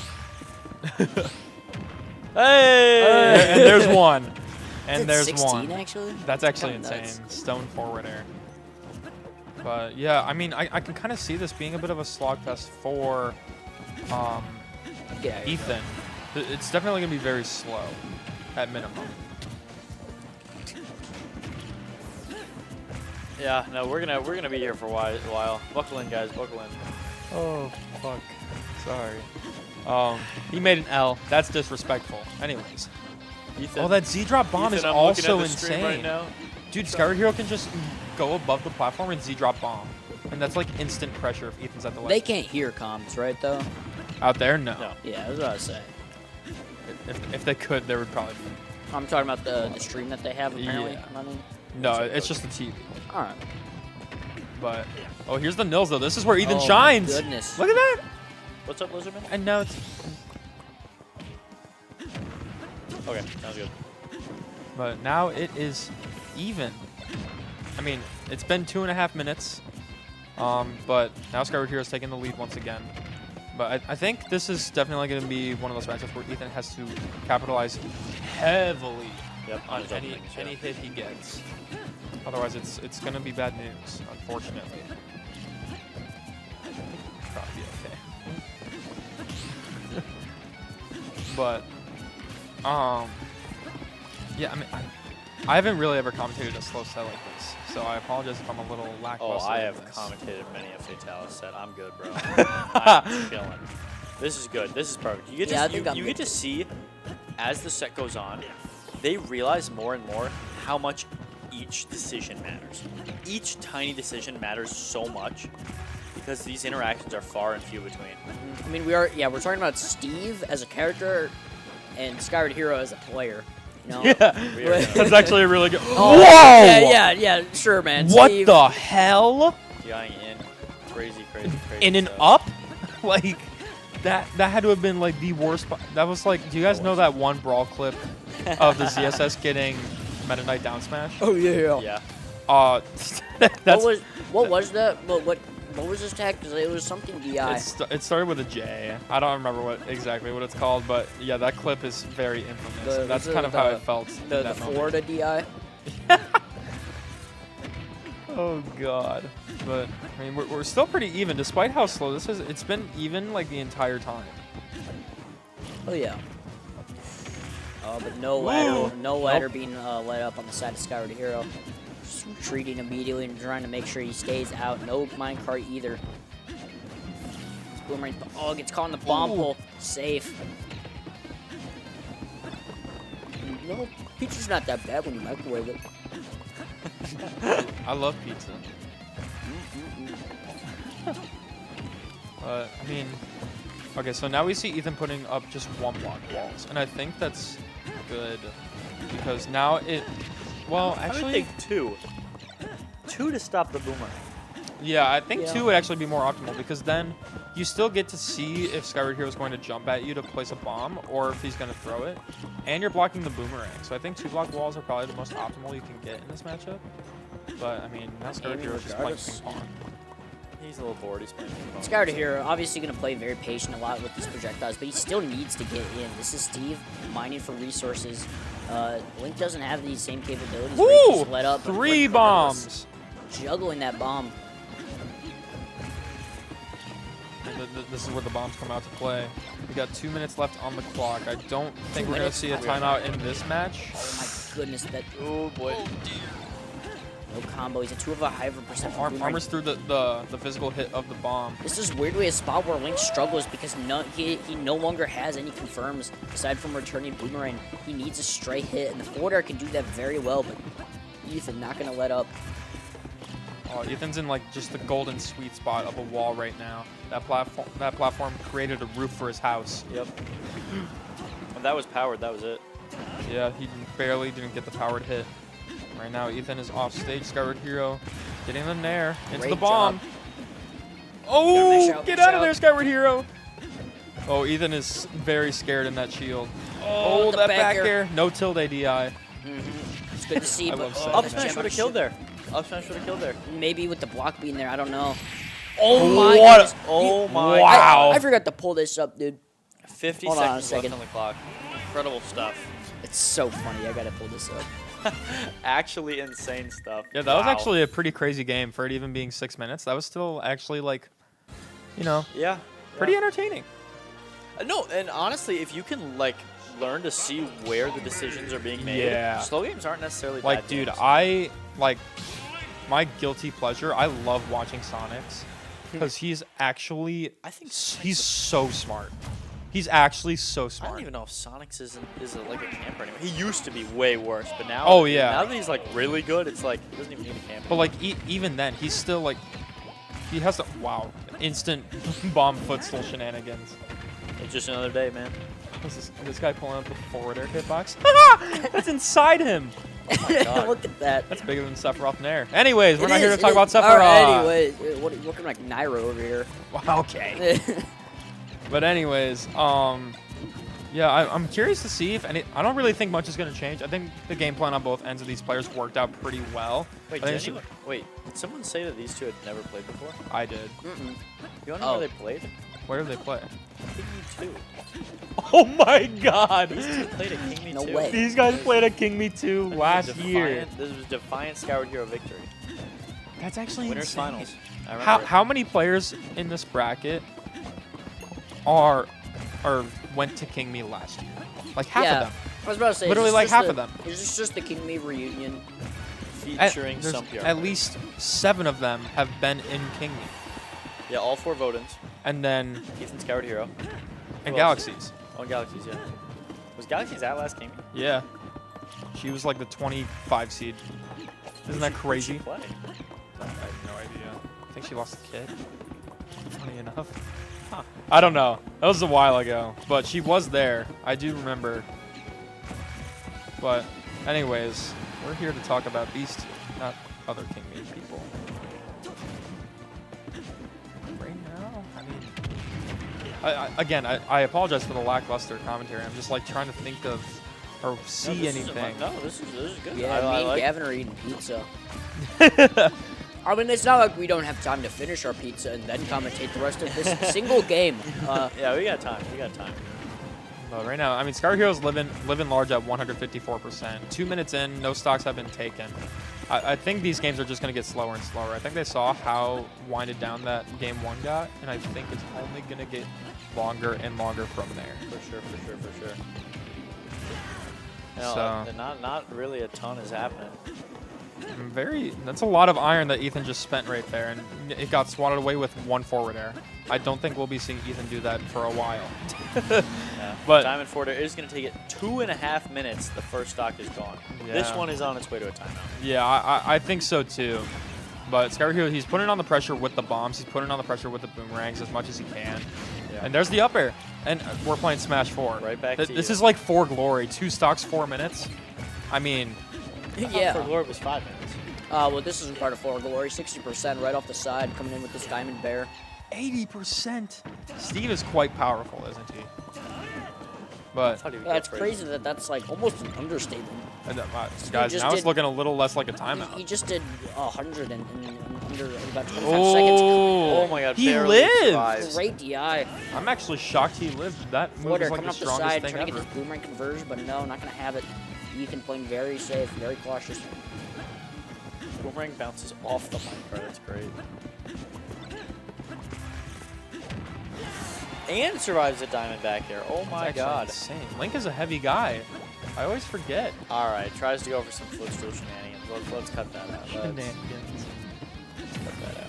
Hey! And there's one. And Is it there's 16 one. actually? That's actually Kinda insane. nuts. Stone forward air. But yeah, I mean, I can kind of see this being a bit of a slogfest for Get out of here. Ethan. It's definitely going to be very slow at minimum. Yeah, no, we're gonna be here for a while. Buckle in, guys. Buckle in. Oh, fuck. Sorry. He made an L. That's disrespectful. Anyways. Ethan. Oh, that Z-drop bomb is Ethan, I'm looking also at the screen insane. right now. Dude, Skyward Hero can just go above the platform and Z-drop bomb. And that's like instant pressure if Ethan's at the They ledge. can't hear comms, right, though? Out there, no. No. Yeah, that's what I was saying. If they could, there would probably be. I'm talking about the stream that they have, apparently, Yeah. running. No, it's just the TV. All right. But, oh, here's the nils, though. This is where Ethan Oh, my shines. goodness. Look at that. What's up, Lizardman? And now it's... Okay, sounds good. But now it is even. I mean, it's been 2.5 minutes. But now Skyward Hero is taking the lead once again. But I think this is definitely going to be one of those matchups where Ethan has to capitalize heavily Yep, on his any openings, yeah. hit he gets. Otherwise, it's going to be bad news, unfortunately. Probably be okay. But, yeah, I mean, I haven't really ever commentated a slow set like this, so I apologize if I'm a little Oh, lackluster. I in have this. commentated many a Fatalis set. I'm good, bro. I'm chilling. This is good. This is perfect. You get Yeah, I to, think you, I'm you good get to see, as the set goes on, they realize more and more how much each decision matters. Each tiny decision matters so much because these interactions are far and few between. I mean, we're talking about Steve as a character and Skyward Hero as a player. You know? Yeah, We are gonna- that's actually a really good. Oh, Whoa! Yeah, sure, man. What Steve, the hell? Going in. Crazy. In and stuff. up? Like, that had to have been like the worst. That was like, do you guys know that one brawl clip of the ZSS getting Meta Knight down smash? Oh yeah. Yeah. That's, What was that? What was this tag? Because it was something DI. it started with a J. I don't remember exactly what it's called, but yeah, that clip is very infamous. And that's kind of how it felt. in The that moment. Florida DI. Oh god. But I mean, we're still pretty even, despite how slow this is. It's been even like the entire time. Oh yeah. But no ladder being let up on the side of Skyward Hero. Just retreating immediately and trying to make sure he stays out. No minecart either. This boomerang. Oh, gets caught in the bomb Ooh. pole. Safe. No, pizza's not that bad when you microwave it. I love pizza. I mean, okay, so now we see Ethan putting up just one block walls, and I think that's good because now well, I would actually, think two. Two to stop the boomerang. yeah, I think Yeah. 2 would actually be more optimal because then you still get to see if Skyward Hero is going to jump at you to place a bomb or if he's going to throw it, and you're blocking the boomerang. So I think 2 block walls are probably the most optimal you can get in this matchup. But I mean, now Skyward Aiming Hero is just playing regardless. ping pong. He's a little bored. He's playing ping pong. Scout here, obviously going to play very patient a lot with these projectiles, but he still needs to get in. This is Steve mining for resources. Link doesn't have these same capabilities. Ooh! Let up 3 bombs. Juggling that bomb. This is where the bombs come out to play. We got 2 minutes left on the clock. I don't think 2 we're going to minutes. see a timeout in this match. Oh my goodness, that Oh boy. no combo. He's a 2 of a high percent. Armor's through the physical hit of the bomb. This is weirdly a spot where Link struggles because he no longer has any confirms aside from returning Boomerang. He needs a stray hit, and the forward air can do that very well, but Ethan not going to let up. Oh, Ethan's in like just the golden sweet spot of a wall right now. That platform created a roof for his house. Yep. When that was powered, that was it. Yeah, he barely didn't get the powered hit. Right now, Ethan is off stage. Skyward Hero getting the nair into Great the bomb. job. Oh, get out of out. there, Skyward Hero. Oh, Ethan is very scared in that shield. Oh, the that back back air. air. No tilde DI. It's good to see, I but love saying Up that. smash would have killed there. Up smash would have killed there. maybe with the block being there, I don't know. Oh my What? goodness. Oh my Wow. I forgot to pull this up, dude. 50 Hold on a seconds left second. on the clock. Incredible stuff. It's so funny. I gotta pull this up. Actually insane stuff. Yeah, that was Wow. actually a pretty crazy game for it even being 6 minutes. That was still actually like, you know, Yeah. pretty entertaining. No, and honestly, if you can like learn to see where the decisions are being made, Yeah. slow games aren't necessarily Like, bad dude, games. I like my guilty pleasure. I love watching Sonics because he's actually I think he's so smart. He's actually so I smart. don't even know if Sonics is like a camper anymore. He used to be way worse, but now Oh, yeah. now that he's like really good, it's like he doesn't even need a camper. But like even then, he's still like he has to instant bomb footstool shenanigans. It's just another day, man. This guy pulling up the forward air hitbox. That's inside him. God. Look at that. That's bigger than Sephiroth Nair. Anyways, we're It not here is, to talk it about is. Sephiroth. All right, anyways, looking like Nairo over here. Okay. But anyways, yeah, I'm curious to see if any. I don't really think much is going to change. I think the game plan on both ends of these players worked out pretty well. Wait, I think did it should- did someone say that these two had never played before? I did. Mm-mm. You want to know Oh. where they played? Where did they play? King Me 2. Oh my God! These two played at King Me No 2. way. These guys played at King Me 2 This was last year. Defiant- This was Defiant Skyward Hero victory. That's actually Winners insane. finals. I remember. How many players in this bracket went to King Me last year? Like half Yeah. of them. I was about to say, Literally is this like just half the- of them. Is this just the King Me reunion? Featuring There's some PR at players. least 7 of them have been in King Me. Yeah, all 4 Vodens. And then Ethan Skyward Hero. and Who else? Galaxies. Oh, and Galaxies, yeah. Was Galaxies at last King Me? Yeah. She was like the 25 seed. Isn't that Who'd she crazy? play? I have no idea. I think she lost a kid. Funny enough. Huh. I don't know. That was a while ago. But she was there. I do remember. But anyways, we're here to talk about these two, not other King Me people. Right now, I mean, I apologize for the lackluster commentary. I'm just like trying to think of or see this is anything. this is good. Yeah, I me and like Gavin are eating pizza. I mean, it's not like we don't have time to finish our pizza and then commentate the rest of this single game. Yeah, we got time. We got time. But right now, I mean, Skyward Hero's living large at 154%. 2 minutes in, no stocks have been taken. I think these games are just going to get slower and slower. I think they saw how winded down that game 1 got, and I think it's only going to get longer and longer from there. For sure. You know, So- not really a ton is happening. That's a lot of iron that Ethan just spent right there, and it got swatted away with 1 forward air. I don't think we'll be seeing Ethan do that for a while. Yeah. But- Diamond Forward it is going to take it 2.5 minutes. The first stock is gone. This Yeah. one is on its way to a timeout. Yeah, I think so too. But Skyward Hero, he's putting on the pressure with the bombs. He's putting on the pressure with the boomerangs as much as he can. Yeah. And there's the up air. And we're playing Smash 4. Right back to This you. is like 4 glory. 2 stocks, 4 minutes. I mean, yeah. For Lord was 5 minutes. Well, this isn't part of Floor Glory. 60% right off the side, coming in with this Diamond Bear. 80%. Steve is quite powerful, isn't he? But thought he would Yeah, go it's for it. crazy that that's like almost an understatement. guys, just now it's did- looking a little less like a He timeout. just did 100 in under about 25 seconds. Oh my god, he barely lived. survives. Great DI. I'm actually shocked he lived. That move Porter is like coming the up the strongest side, thing trying to ever. get this boomerang conversion, but no, not going to have it. Ethan playing very safe, very cautious. Boomerang bounces off the minecart. That's great. And survives a diamond back here. Oh my That's god. insane. Link is a heavy guy. I always forget. Alright, tries to go for some footstool shenanigans. Let's cut that out. Let's Shenanigans. cut that out.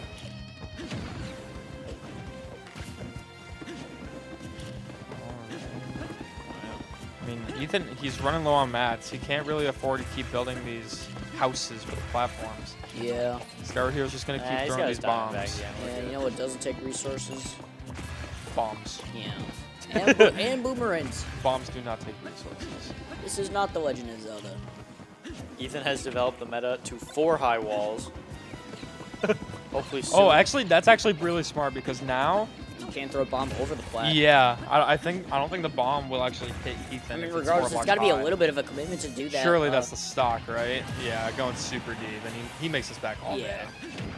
I mean, Ethan, he's running low on mats. He can't really afford to keep building these houses for the platforms. Yeah. Skyward Hero's just going to keep He's got throwing his these diamond bombs. back again. And you know what doesn't take resources? Bombs. Yeah. And boomerangs. Bombs do not take resources. This is not The Legend of Zelda. Ethan has developed the meta to 4 high walls. Hopefully soon. Oh, actually, that's actually really smart because now, You can't throw a bomb over the plat. yeah, I don't think the bomb will actually hit Ethan. I mean, if it's regardless, 4 it's got to be a blocks little bit of a commitment to do that. high. Surely that's the stock, right? Yeah, going super deep, and he makes us back all day.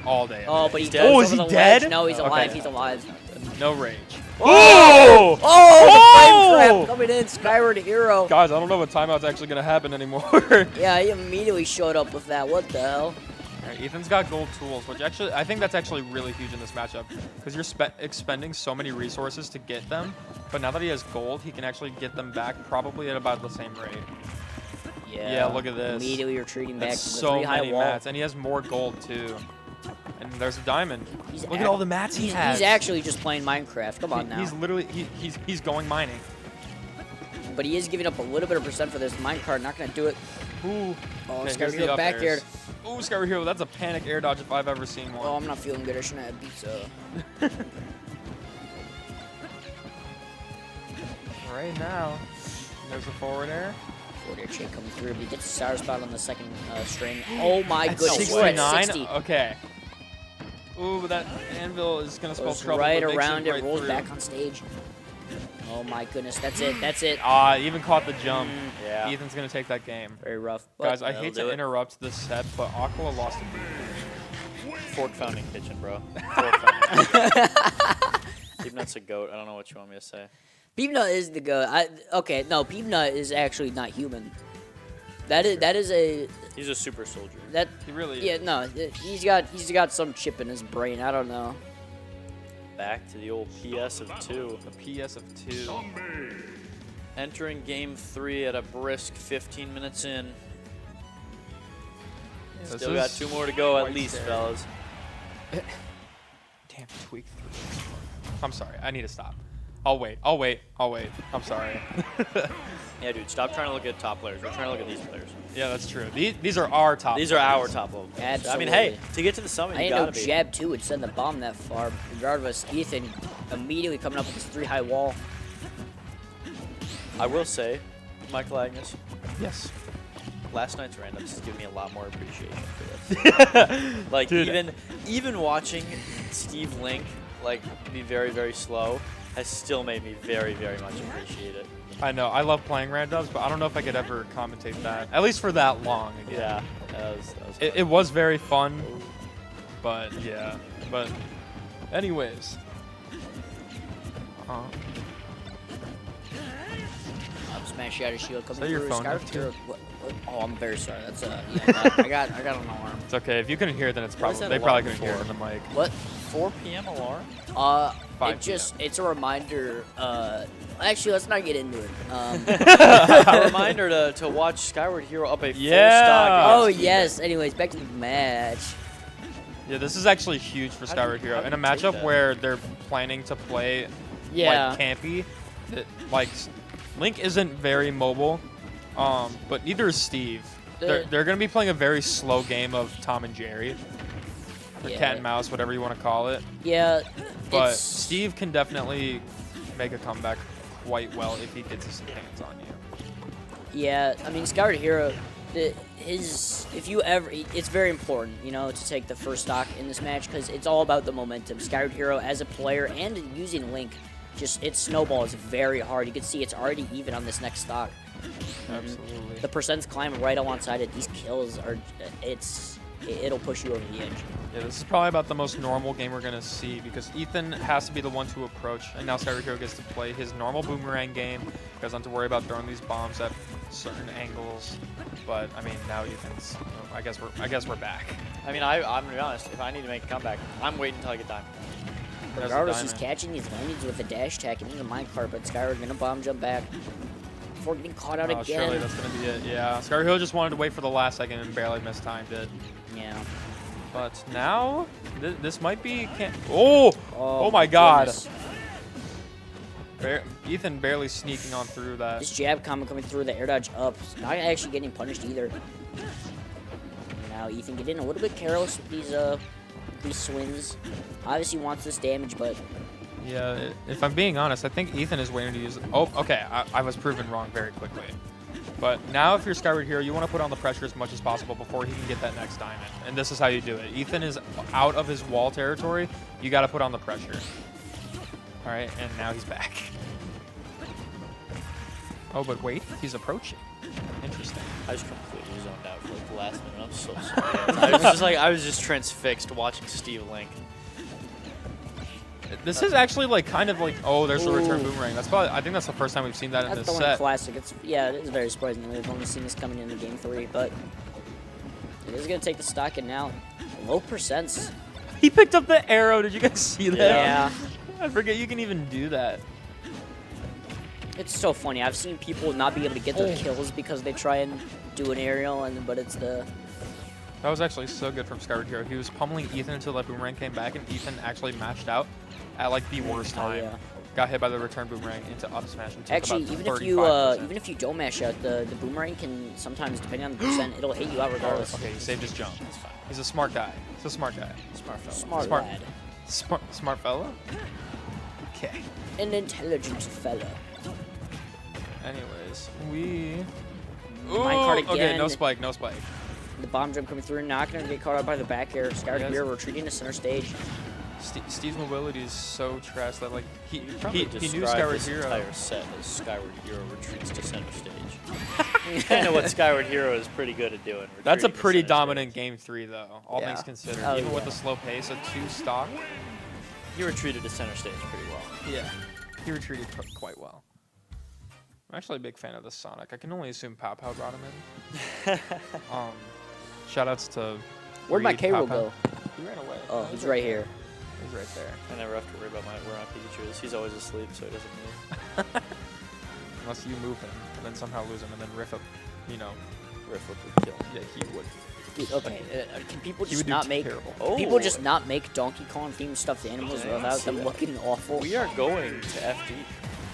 All day. Oh, every but day. he dead? goes Oh, is over he the dead? ledge. No, he's Okay. alive. He's alive. No rage. Oh! Oh! The flame trap coming in. Skyward Hero. Guys, I don't know what timeout's actually going to happen anymore. Yeah, he immediately showed up with that. What the hell? Alright, Ethan's got gold tools, which actually, I think that's actually really huge in this matchup because you're expending so many resources to get them, but now that he has gold, he can actually get them back probably at about the same rate. Yeah, look at this. Immediately retreating back That's to the so 3 high many wall. mats, and he has more gold too. And there's a diamond. He's Look at ac- all the mats he has. He's actually just playing Minecraft. Come on now. He's literally he's going mining. But he is giving up a little bit of percent for this minecart. Not going to do it. Ooh. Oh, Okay, Skyward here's the Hero up back airs. here. Ooh, Skyward Hero, that's a panic air dodge if I've ever seen one. Oh, I'm not feeling good. I shouldn't have pizza. Right now, there's a forward air. Forward air shake coming through, but he gets a sour spot on the second string. Oh my At goodness, we're at 69? 60. Okay. Ooh, that anvil is gonna spell Goes trouble. right but makes around it, right rolls through. back on stage. Oh my goodness, that's it, that's it. Ah, even caught the jump. Yeah. Ethan's gonna take that game. Very rough. Guys, I that'll hate do to it. interrupt this set, but Aqua lost a beat. Fork founding kitchen, bro. Fork founding kitchen. Peanut's a goat. I don't know what you want me to say. Peanut is the goat. Okay, no, Peanut is actually not human. That is a He's a super soldier. that. He really is. Yeah, no, he's got some chip in his brain. I don't know. Back to the old PS of 2. The PS of 2. Entering game 3 at a brisk 15 minutes in. Yeah, Still got 2 more to go at quite least, scary. fellas. Damn, tweak 3. I'm sorry, I need to stop. I'll wait. I'm sorry. Yeah, dude, stop trying to look at top players. We're trying to look at these players. Yeah, that's true. These are our top. These are our top level players. I mean, hey, Absolutely. to get to the summit, I you didn't know gotta be. Jab 2 would send the bomb that far. Regardless, Ethan immediately coming up with this 3 high wall. I will say, Michael Agnes, Yes. last night's randoms has given me a lot more appreciation for this. Like, Dude. even watching Steve Link, like, be very, very slow has still made me very, very much appreciate it. I know. I love playing randoms, but I don't know if I could ever commentate that. At least for that long. Again. Yeah, that was It was very fun, but yeah. But anyways. Up smash out of shield coming that your through. phone Skyward up too? Hero. What? Oh, I'm very sorry. That's yeah, I got an alarm. It's okay. If you couldn't hear, then it's What is probably that they probably alarm couldn't hear it for? in the mic. What? 4 p.m. alarm? 5 It's a reminder. Actually, let's not get into it. A reminder to watch Skyward Hero up a full Yeah. stock. Oh against yes. Anyways, back to the match. Yeah, this is actually huge for How do Skyward you- Hero. how In a do you take matchup that? where they're planning to play Yeah. like campy, like Link isn't very mobile, but neither is Steve. They're going to be playing a very slow game of Tom and Jerry, or Yeah. cat and mouse, whatever you want to call it. Yeah. But it's- Steve can definitely make a comeback quite well if he gets his hands on you. Yeah, I mean, Skyward Hero, it's very important, you know, to take the first stock in this match because it's all about the momentum. Skyward Hero as a player and using Link just it snowballs very hard. You can see it's already even on this next stock. Absolutely. The percents climb right alongside it. These kills are, it'll push you over the edge. Yeah, this is probably about the most normal game we're going to see because Ethan has to be the one to approach, and now CRB Hero gets to play his normal boomerang game. He doesn't have to worry about throwing these bombs at certain angles. But I mean, now Ethan's. I guess we're back. I mean, I'm gonna be honest. If I need to make a comeback, I'm waiting until I get diamond. Regardless, he's catching these landings with the dash attack and the minecart, but Skyward's gonna bomb jump back before getting caught out again. Surely that's gonna be it. Yeah, CRB Hero just wanted to wait for the last second and barely mistimed it. Yeah. But now this might be. Oh my God. Goodness. Ethan barely sneaking on through that. This jab coming through the air dodge up. Not actually getting punished either. Now Ethan getting a little bit careless with these swings. Obviously wants this damage, but Yeah, if I'm being honest, I think Ethan is waiting to use. Oh, okay. I was proven wrong very quickly. But now if you're Skyward Hero, you want to put on the pressure as much as possible before he can get that next diamond. And this is how you do it. Ethan is out of his wall territory. You got to put on the pressure. All right, and now he's back. Oh, but wait, he's approaching. Interesting. I just completely zoned out for like the last minute. I'm so sorry. I was just transfixed watching Steve Link. This is actually like kind of like, oh, there's a return boomerang. That's probably, I think that's the first time we've seen that in that's this the one set. classic. Yeah, it is very surprising. We've only seen this coming into game 3, but it is gonna take the stock and now low percents. He picked up the arrow. Did you guys see that? Yeah. I forget you can even do that. It's so funny. I've seen people not be able to get their kills because they try and do an aerial, but it's the... That was actually so good from Skyward Hero. He was pummeling Ethan until that boomerang came back, and Ethan actually matched out at like the worst time. yeah. Got hit by the return boomerang into up smash. And took Actually, about even if you don't mash out, the boomerang can sometimes, depending on the percent, it'll hit you out regardless. Okay, he saved his jump. He's a smart guy. He's a smart guy. Smart fella. Smart Smart. lad. Smart fella? Okay. An intelligent fella. Anyways, we... Minecart again. Okay, no spike, no spike. The bomb jump coming through, not going to get caught out by the back air. Skyward Yes. Hero retreating to center stage. Steve's mobility is so trash that like he Probably knew describe Skyward this Hero. entire set as Skyward Hero retreats to center stage. I know what Skyward Hero is pretty good at doing. That's a retreating to pretty center dominant stage. game 3 though, all Yeah. things considered. Oh, Even with yeah. the slow pace of 2 stock. He retreated to center stage pretty well. Yeah, he retreated quite well. I'm actually a big fan of the Sonic. I can only assume Pow Pow brought him in. Shoutouts to. Where'd my Reed, K roll Pow Pow. go? He ran away. Oh, he's right here. He's right there. I never have to worry about where my Pikachu is. He's always asleep, so he doesn't move. Unless you move him and then somehow lose him and then riff up, you know. Riff would kill. Yeah, he would. Dude, okay, can people He just would do not make terrible. people Oh. just not make Donkey Kong themed stuffed animals I didn't without see them that. looking awful? We are going to FD.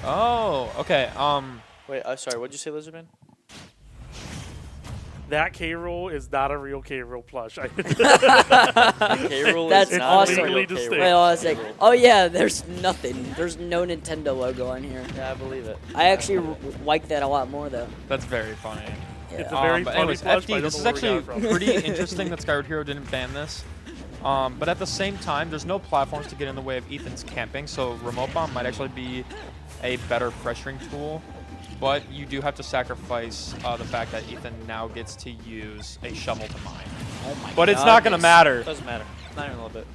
Oh, okay. Wait, sorry, what'd you say, Lizardman? That K roll is not a real K roll plush. K-Roll That's is not awesome. a real Legally K-Roll. distinct. Wait, I was like, K-Roll. oh yeah, there's nothing. There's no Nintendo logo on here. Yeah, I believe it. I actually like that a lot more though. that's very funny. It's Yeah. a very But funny anyways, plush, but I FD, don't this know is where we got actually it from. pretty interesting that Skyward Hero didn't ban this. But at the same time, there's no platforms to get in the way of Ethan's camping, so Remote Bomb might actually be a better pressuring tool. But you do have to sacrifice the fact that Ethan now gets to use a shovel to mine. Oh my But it's God, not going to matter. Doesn't matter. Not even a little bit.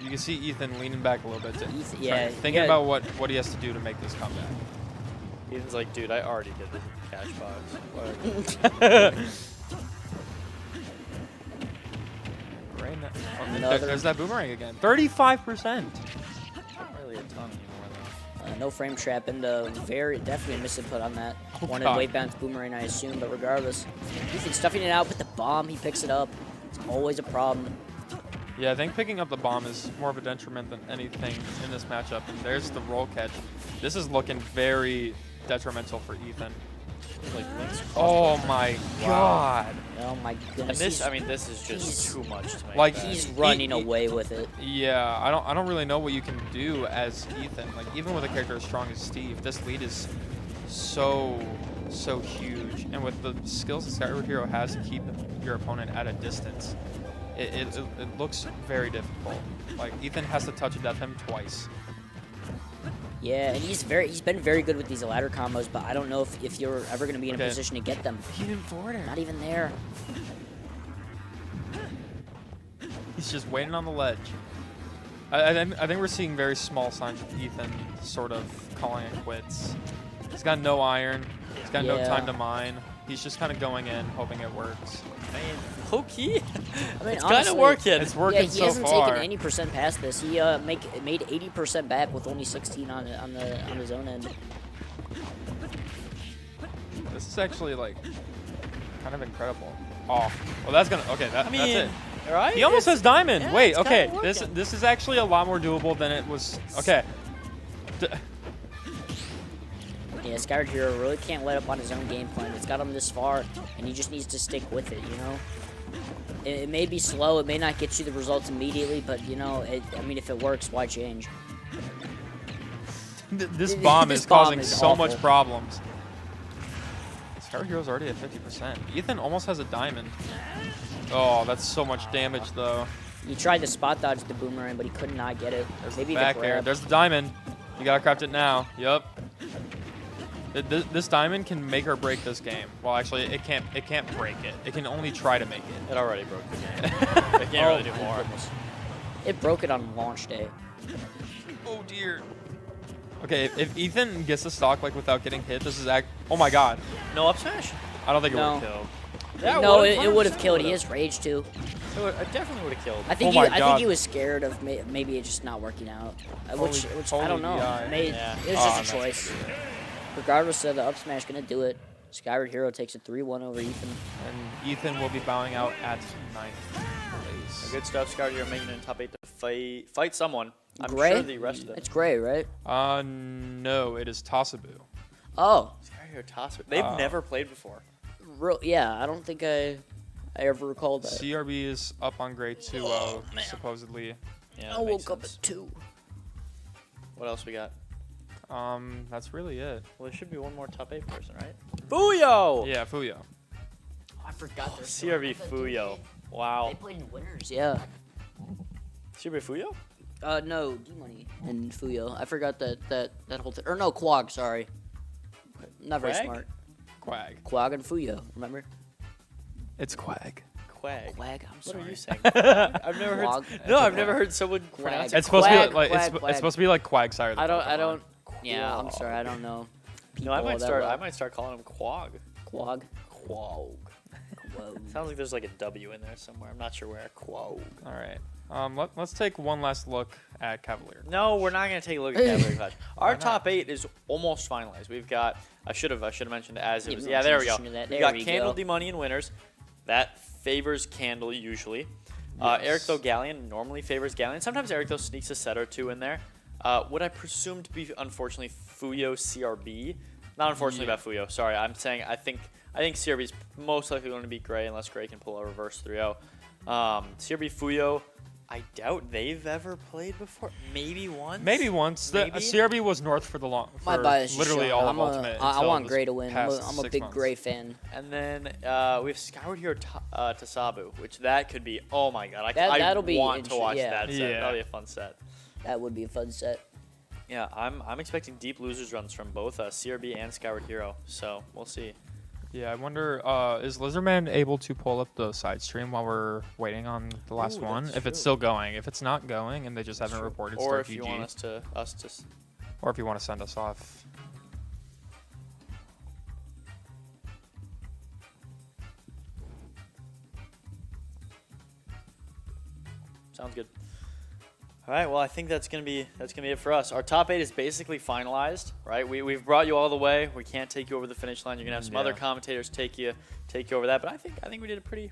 You can see Ethan leaning back a little bit. yeah, Thinking yeah. about what he has to do to make this comeback. Ethan's like, dude, I already did this in cash box. Whatever. Right now. Oh, Another- there's that boomerang again. 35%. Not really a ton anymore, though. No frame trap and definitely a misinput on that. Oh, Wanted God. weight bounce boomerang, I assume, but regardless, Ethan's stuffing it out with the bomb. He picks it up. It's always a problem. Yeah, I think picking up the bomb is more of a detriment than anything in this matchup. And there's the roll catch. This is looking very detrimental for Ethan. Like, Link's Oh crossbow. my God. Oh my And goodness. this, he's, I mean, this is just he's- too much to make. Like, that. he's running he- away with it. Yeah, I don't really know what you can do as Ethan. Like even with a character as strong as Steve, this lead is so huge. And with the skills that Skyward Hero has to keep your opponent at a distance, it looks very difficult. Like Ethan has to touch death him twice. Yeah, and he's been very good with these ladder combos, but I don't know if you're ever going to be in a position to get them. He didn't forward air. Not even there. He's just waiting on the ledge. I think we're seeing very small signs of Ethan sort of calling it quits. He's got no iron. He's got no time to mine. He's just kind of going in, hoping it works. I mean, low-key, I mean, it's kind of working. It's working so far. Yeah, he hasn't taken any percent past this. He made 80% back with only 16 on the zone end. This is actually like kind of incredible. Oh, well that's gonna that's it. Right? He almost has diamond. Yeah, Wait, it's okay, kinda working. this is actually a lot more doable than it was. Okay. Yeah, Skyward Hero really can't let up on his own game plan. It's got him this far, and he just needs to stick with it, you know? It may be slow, it may not get you the results immediately, but, you know, I mean, if it works, why change? This bomb This is bomb causing is so awful. much problems. Skyward Hero's already at 50%. Ethan almost has a diamond. Oh, that's so much damage, though. He tried to spot dodge the boomerang, but he could not get it. There's Maybe the back the air. grab. There's the diamond. You gotta craft it now. Yup. This diamond can make or break this game. Well, actually, it can't break it. It can only try to make it. It already broke the game. It can't really do my more. goodness. It broke it on launch day. Oh dear. Okay, if Ethan gets the stock like without getting hit, this is oh my god. No up smash? I don't think it No. would kill. That No, would've it would have 100% killed. He would've. has rage too. It definitely would have killed. I think Oh my I think God. he was scared of maybe it just not working out, which holy I don't know. DI. Yeah. It was Oh, just a choice. Regardless of the up smash, gonna do it. Skyward Hero takes a 3-1 over Ethan. And Ethan will be bowing out at 9th place. Good stuff, Scar. You're making it in top 8 to fight someone. I'm Gray? sure the rest of them. It's Gray, right? No, it is Tosabu. Oh, Scar here, toss it. They've never played before. yeah. I don't think I ever recalled that. CRB is up on grade 2-0, supposedly. Yeah, I that makes woke up sense. at 2. What else we got? That's really it. Well, there should be one more top 8 person, right? Fuyo! Yeah, Fuyo. I forgot this. CRB Fuyo. Wow. They played in winners, yeah. CRB Fuyo? No, D-Money and Fuyo. I forgot that whole thing. Or no, Quag, sorry. Not very Quag? smart. Quag. Quag and Fuyo, remember? It's Quag. Quag. Quag, I'm What sorry. are you saying? I've never heard. Quag. No, I've never heard someone pronounce it. It's supposed to be Quag, like Quag. it's supposed to be like Quagsire. the I Pokemon. don't. Yeah, I'm sorry. I don't know. No, I might that start. well. I might start calling him Quag. Quag. Quag. Whoa. Sounds like there's like a W in there somewhere. I'm not sure where. Quag. All right. Let's take one last look at Cavalier. No, we're not gonna take a look at Cavalier Clash. Our top 8 is almost finalized. We've got. I should have mentioned it as it Yeah, was. we Yeah, there we go. transitioned to that. We've There got we Candle go. D-Money in winners. That favors Candle usually. Eric though Galleon normally favors Galleon. Sometimes Eric though sneaks a set or two in there. What I presume to be unfortunately Fuyo CRB. Not unfortunately about Fuyo. Sorry, I'm saying I think CRB is most likely going to beat Gray unless Gray can pull a reverse 3-0. CRB Fuyo. I doubt they've ever played before. Maybe once. Maybe once. The Maybe? CRB was north for the long. My For bias is literally showing. all I'm of a- Ultimate. I until want this Gray to win. I'm past a 6 big months. Gray fan. And then we have Skyward Hero Tasabu, which that could be. Oh my god! I That'll be want to watch yeah. that set. Yeah. That'll be a fun set. That would be a fun set. Yeah, I'm expecting deep losers runs from both CRB and Skyward Hero. So we'll see. Yeah, I wonder, is Lizardman able to pull up the side stream while we're waiting on the last Ooh, one? that's If it's true. still going. If it's not going and they just haven't reported Or start if you GG. want us to Or if you want to send us off. Sounds good. All right. Well, I think that's gonna be it for us. Our top 8 is basically finalized, right? We've brought you all the way. We can't take you over the finish line. You're gonna have some other Yeah. commentators take you over that. But I think we did a pretty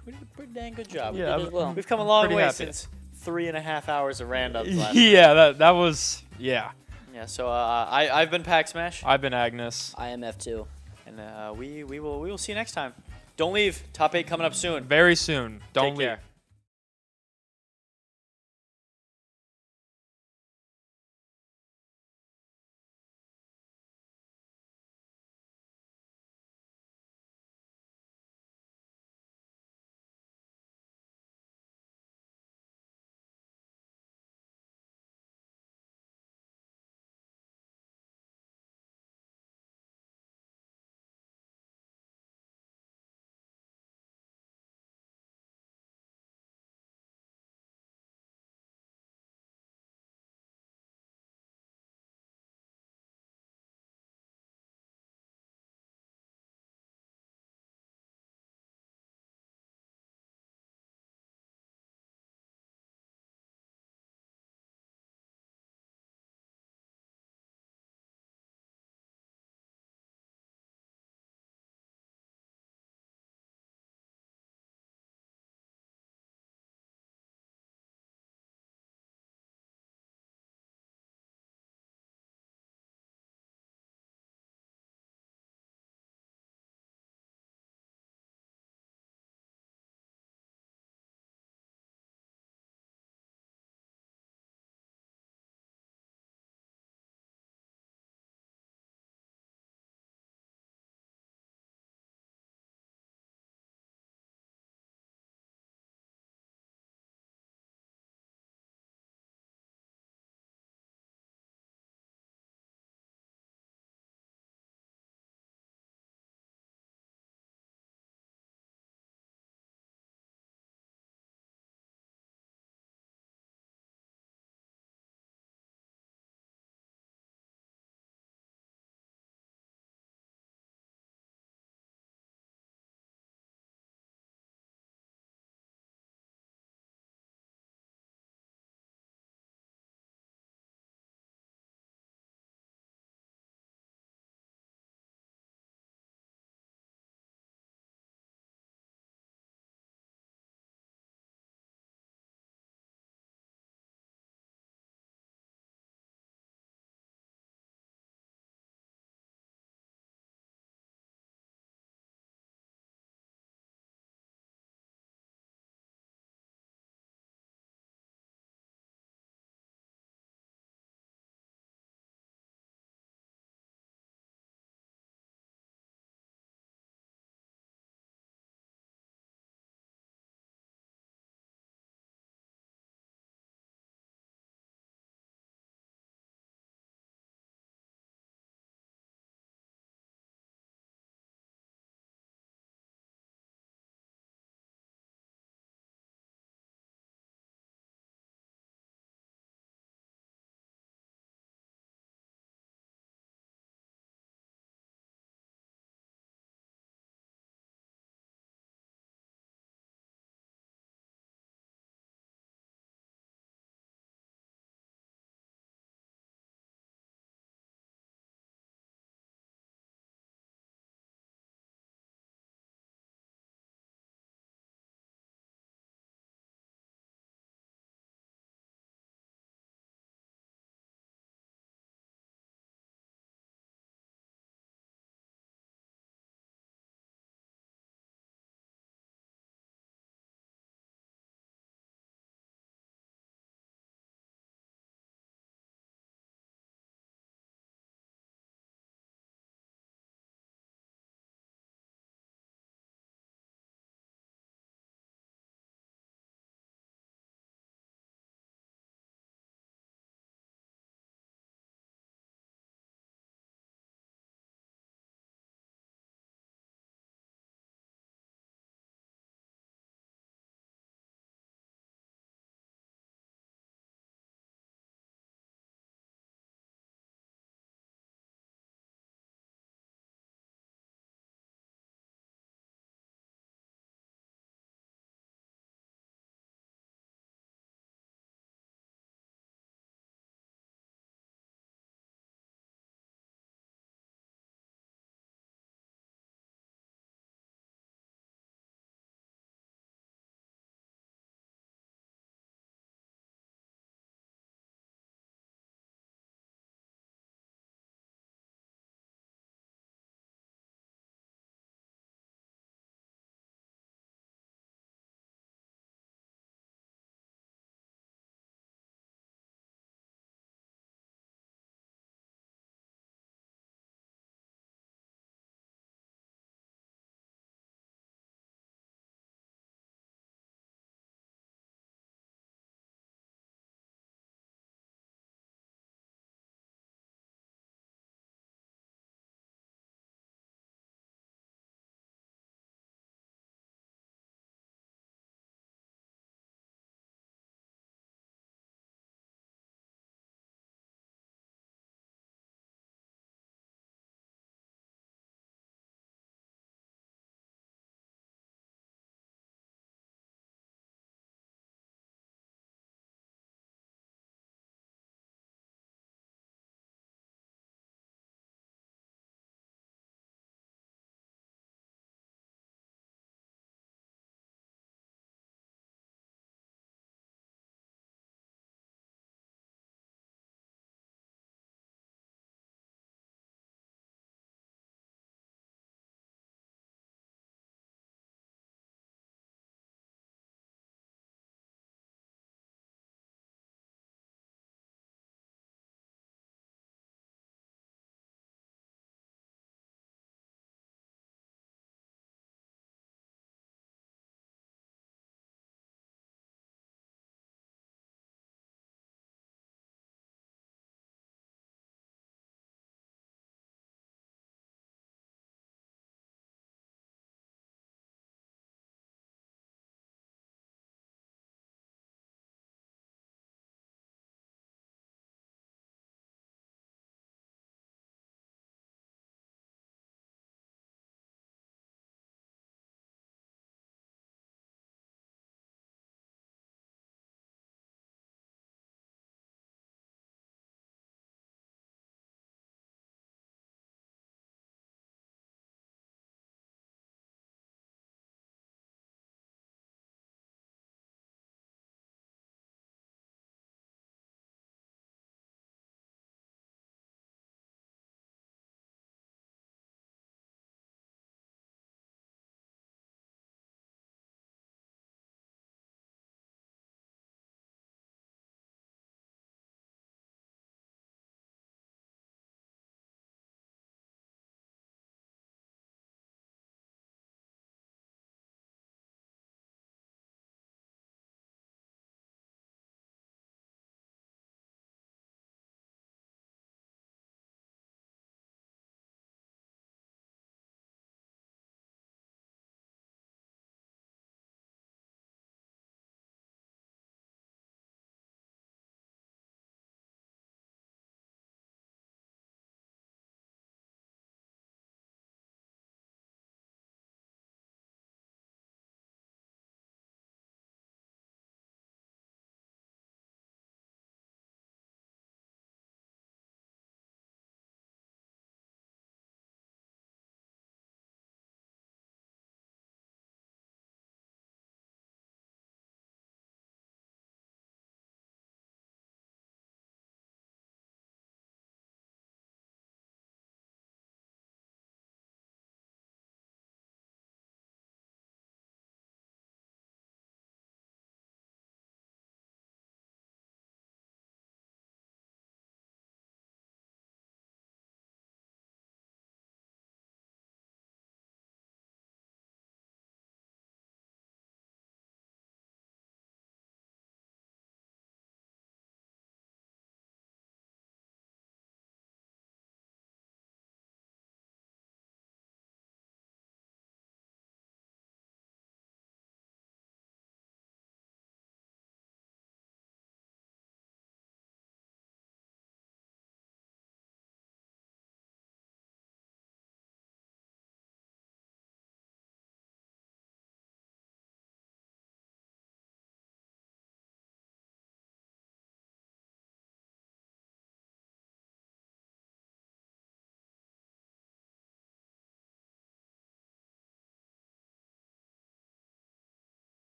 dang good job. Yeah, did as well. We've come a long pretty way happy. since 3.5 hours of randoms last. Yeah, that was, yeah. Yeah. So I've been Pack Smash, I've been Agnes. I am F2. and we will see you next time. Don't leave. Top 8 coming up soon. Very soon. Don't Take leave. care.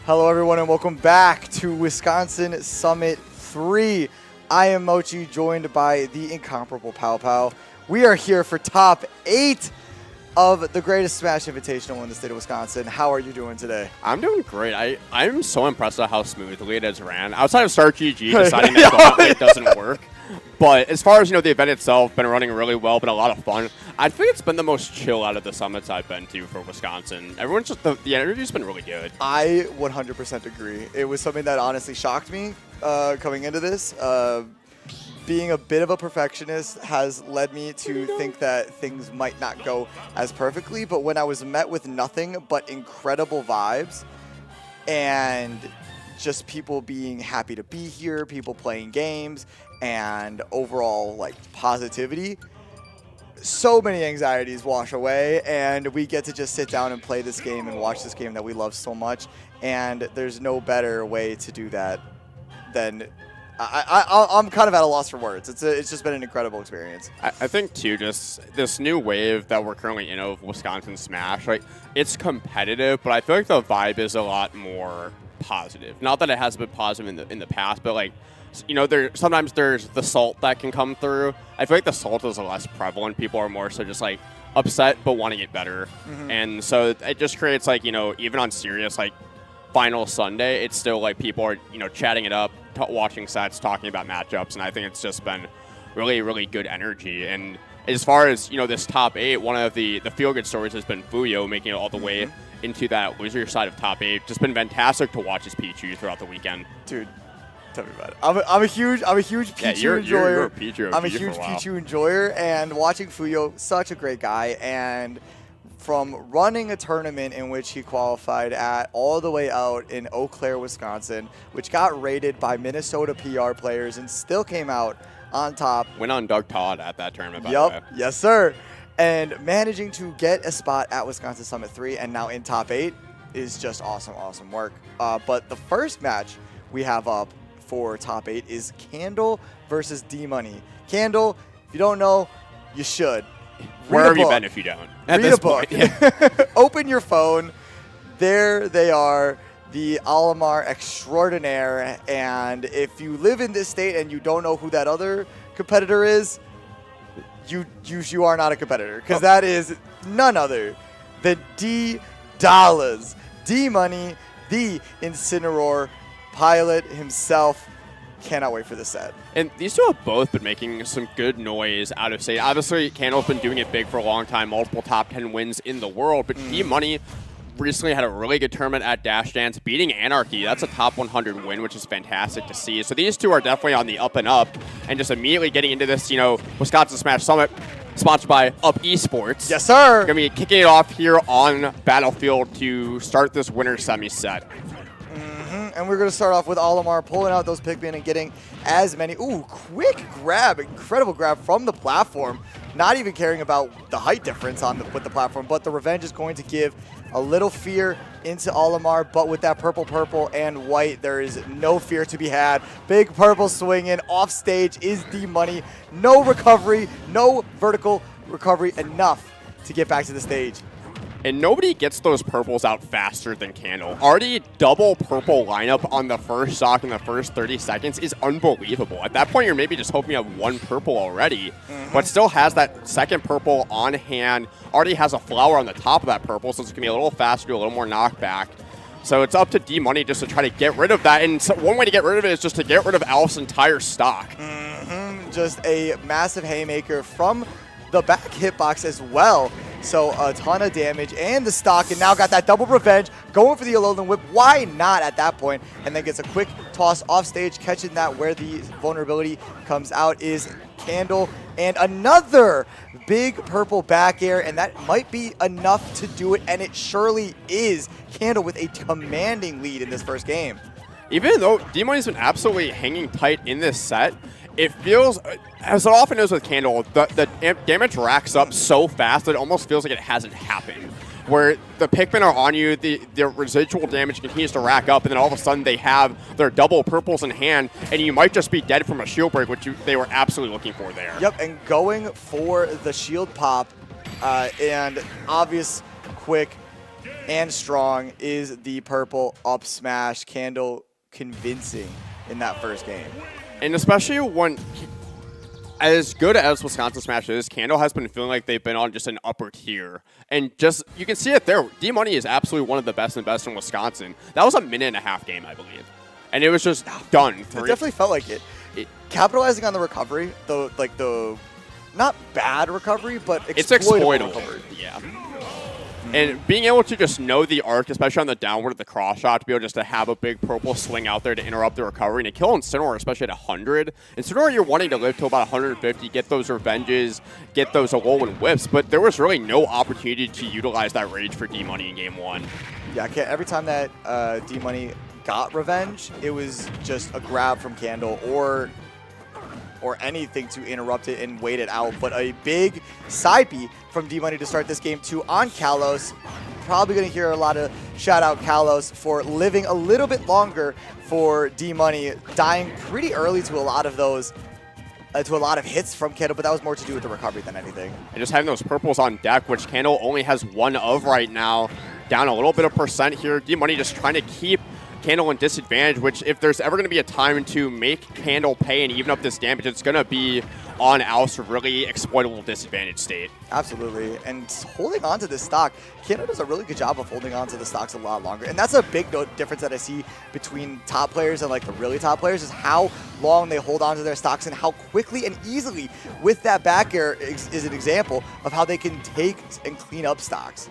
Hello, everyone, and welcome back to Wisconsin Summit 3. I am Mochi, joined by the incomparable Pow Pow. We are here for top 8 of the greatest Smash Invitational in the state of Wisconsin. How are you doing today? I'm doing great. I'm so impressed at how smoothly it has ran. Outside of Star GG deciding that Gauntlet doesn't work. But as far as, the event itself, been running really well, been a lot of fun. I think it's been the most chill out of the summits I've been to for Wisconsin. Everyone's just, the energy's been really good. I 100% agree. It was something that honestly shocked me coming into this. Being a bit of a perfectionist has led me to think that things might not go as perfectly, but when I was met with nothing but incredible vibes and just people being happy to be here, people playing games, and overall like positivity, so many anxieties wash away, and we get to just sit down and play this game and watch this game that we love so much. And there's no better way to do that than I'm kind of at a loss for words. It's just been an incredible experience. I think too, just this new wave that we're currently in of Wisconsin Smash, like it's competitive, but I feel like the vibe is a lot more positive. Not that it has been positive in the past, but like, sometimes there's the salt that can come through. I feel like the salt is less prevalent. People are more so just like upset but want to get better. And so it just creates like, even on serious like final Sunday, it's still like people are, chatting it up, watching sets, talking about matchups, and I think it's just been really, really good energy. And as far as, this top 8, one of the feel-good stories has been Fuyo making it all the way into that loser side of top 8. Just been fantastic to watch his Pichu throughout the weekend. Dude, tell me about it. I'm a huge Pichu enjoyer. You're a Pichu I'm a huge Pichu enjoyer, and watching Fuyo, such a great guy, and from running a tournament in which he qualified at all the way out in Eau Claire, Wisconsin, which got rated by Minnesota PR players and still came out on top. Went on Doug Todd at that tournament, by the way. Yes, sir. And managing to get a spot at Wisconsin Summit 3 and now in top 8 is just awesome, awesome work. But the first match we have up for top 8 is Candle versus D-Money. Candle, if you don't know, you should. Where have you been if you don't? Read a book. Open your phone. There they are, the Olimar extraordinaire. And if you live in this state and you don't know who that other competitor is, you are not a competitor, because that is none other than D-Dollars. D-Money, the Incineroar pilot himself. Cannot wait for this set. And these two have both been making some good noise out of state. Obviously, Candle's been doing it big for a long time, multiple top 10 wins in the world, but D-Money recently had a really good tournament at Dash Dance, beating Anarchy. That's a top 100 win, which is fantastic to see. So these two are definitely on the up and up, and just immediately getting into this, Wisconsin Smash Summit, sponsored by Up Esports. Yes, sir. Going to be kicking it off here on Battlefield to start this winter semi set. And we're going to start off with Olimar pulling out those Pikmin and getting as many. Ooh, quick grab, incredible grab from the platform. Not even caring about the height difference with the platform, but the revenge is going to give a little fear into Olimar, but with that purple and white, there is no fear to be had. Big purple swinging off stage is D-Money. No recovery, no vertical recovery enough to get back to the stage. And nobody gets those purples out faster than Candle. Already double purple lineup on the first stock in the first 30 seconds is unbelievable. At that point, you're maybe just hoping you have one purple already, but still has that second purple on hand. Already has a flower on the top of that purple, so it's going to be a little faster, do a little more knockback. So it's up to D-Money just to try to get rid of that. And so one way to get rid of it is just to get rid of Alf's entire stock. Just a massive haymaker from the back hitbox as well. So a ton of damage and the stock, and now got that double revenge, going for the Alolan Whip. Why not at that point? And then gets a quick toss off stage, catching that where the vulnerability comes out is Candle. And another big purple back air, and that might be enough to do it, and it surely is. Candle with a commanding lead in this first game. Even though D-Money's been absolutely hanging tight in this set, it feels, as it often is with Candle, the damage racks up so fast that it almost feels like it hasn't happened. Where the Pikmin are on you, the residual damage continues to rack up, and then all of a sudden they have their double purples in hand, and you might just be dead from a shield break, which they were absolutely looking for there. Yep, and going for the shield pop and obvious quick and strong is the purple up smash. Candle convincing in that first game. And especially when, as good as Wisconsin Smash is, Candle has been feeling like they've been on just an upper tier. And just, you can see it there. D-Money is absolutely one of the best in Wisconsin. That was a 1.5-minute game, I believe. And it was just done. It definitely felt like it. Capitalizing on the recovery, the not bad recovery, but exploitable recovery. Yeah. And being able to just know the arc, especially on the downward of the cross shot, to be able just to have a big purple swing out there to interrupt the recovery and to kill Incineroar, especially at 100. Incineroar, you're wanting to live to about 150, get those revenges, get those Alolan whips, but there was really no opportunity to utilize that rage for D-Money in game 1. Yeah, every time that D-Money got revenge, it was just a grab from Candle or anything to interrupt it and wait it out. But a big side B from D-Money to start this game 2 on Kalos. Probably going to hear a lot of shout out Kalos for living a little bit longer for D-Money, dying pretty early to a lot of those, to a lot of hits from Candle, but that was more to do with the recovery than anything. And just having those purples on deck, which Candle only has one of right now, down a little bit of percent here. D-Money just trying to keep Candle in disadvantage, which if there's ever going to be a time to make Candle pay and even up this damage, it's going to be on Al's really exploitable disadvantage state. Absolutely. And holding on to this stock, Candle does a really good job of holding on to the stocks a lot longer. And that's a big difference that I see between top players and like the really top players is how long they hold on to their stocks and how quickly and easily with that back air is an example of how they can take and clean up stocks.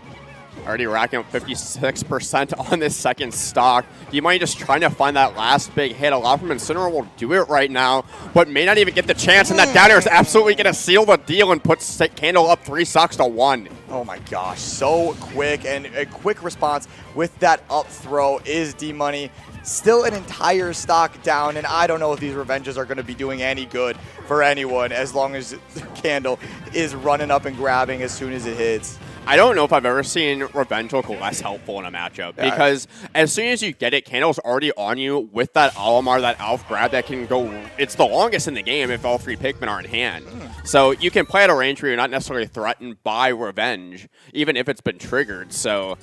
Already racking up 56% on this second stock. D-Money just trying to find that last big hit. A lot from Incineroar will do it right now, but may not even get the chance, and that down air is absolutely going to seal the deal and put Candle up 3 stocks to 1. Oh my gosh, so quick, and a quick response with that up throw is D-Money. Still an entire stock down, and I don't know if these revenges are going to be doing any good for anyone as long as Candle is running up and grabbing as soon as it hits. I don't know if I've ever seen Revenge look less helpful in a matchup, because as soon as you get it, Candle's already on you with that Olimar, that Alf grab that can go, it's the longest in the game if all 3 Pikmin are in hand. So you can play at a range where you're not necessarily threatened by Revenge, even if it's been triggered. So,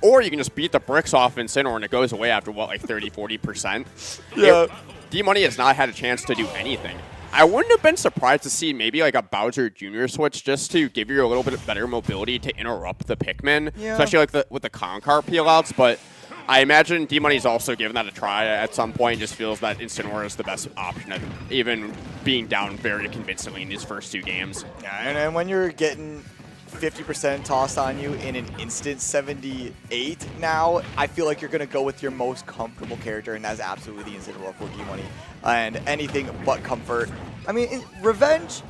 or you can just beat the bricks off Incineroar and it goes away after, what, like 30-40%? Yeah. D-Money has not had a chance to do anything. I wouldn't have been surprised to see maybe like a Bowser Jr. switch just to give you a little bit better mobility to interrupt the Pikmin, especially like with the Concar peel outs. But I imagine D-Money's also given that a try at some point. Just feels that Incineroar is the best option, of even being down very convincingly in these first 2 games. Yeah, and when you're getting 50% tossed on you in an instant 78 now, I feel like you're going to go with your most comfortable character, and that's absolutely the Incineroar for D-Money. And anything but comfort. I mean, Revenge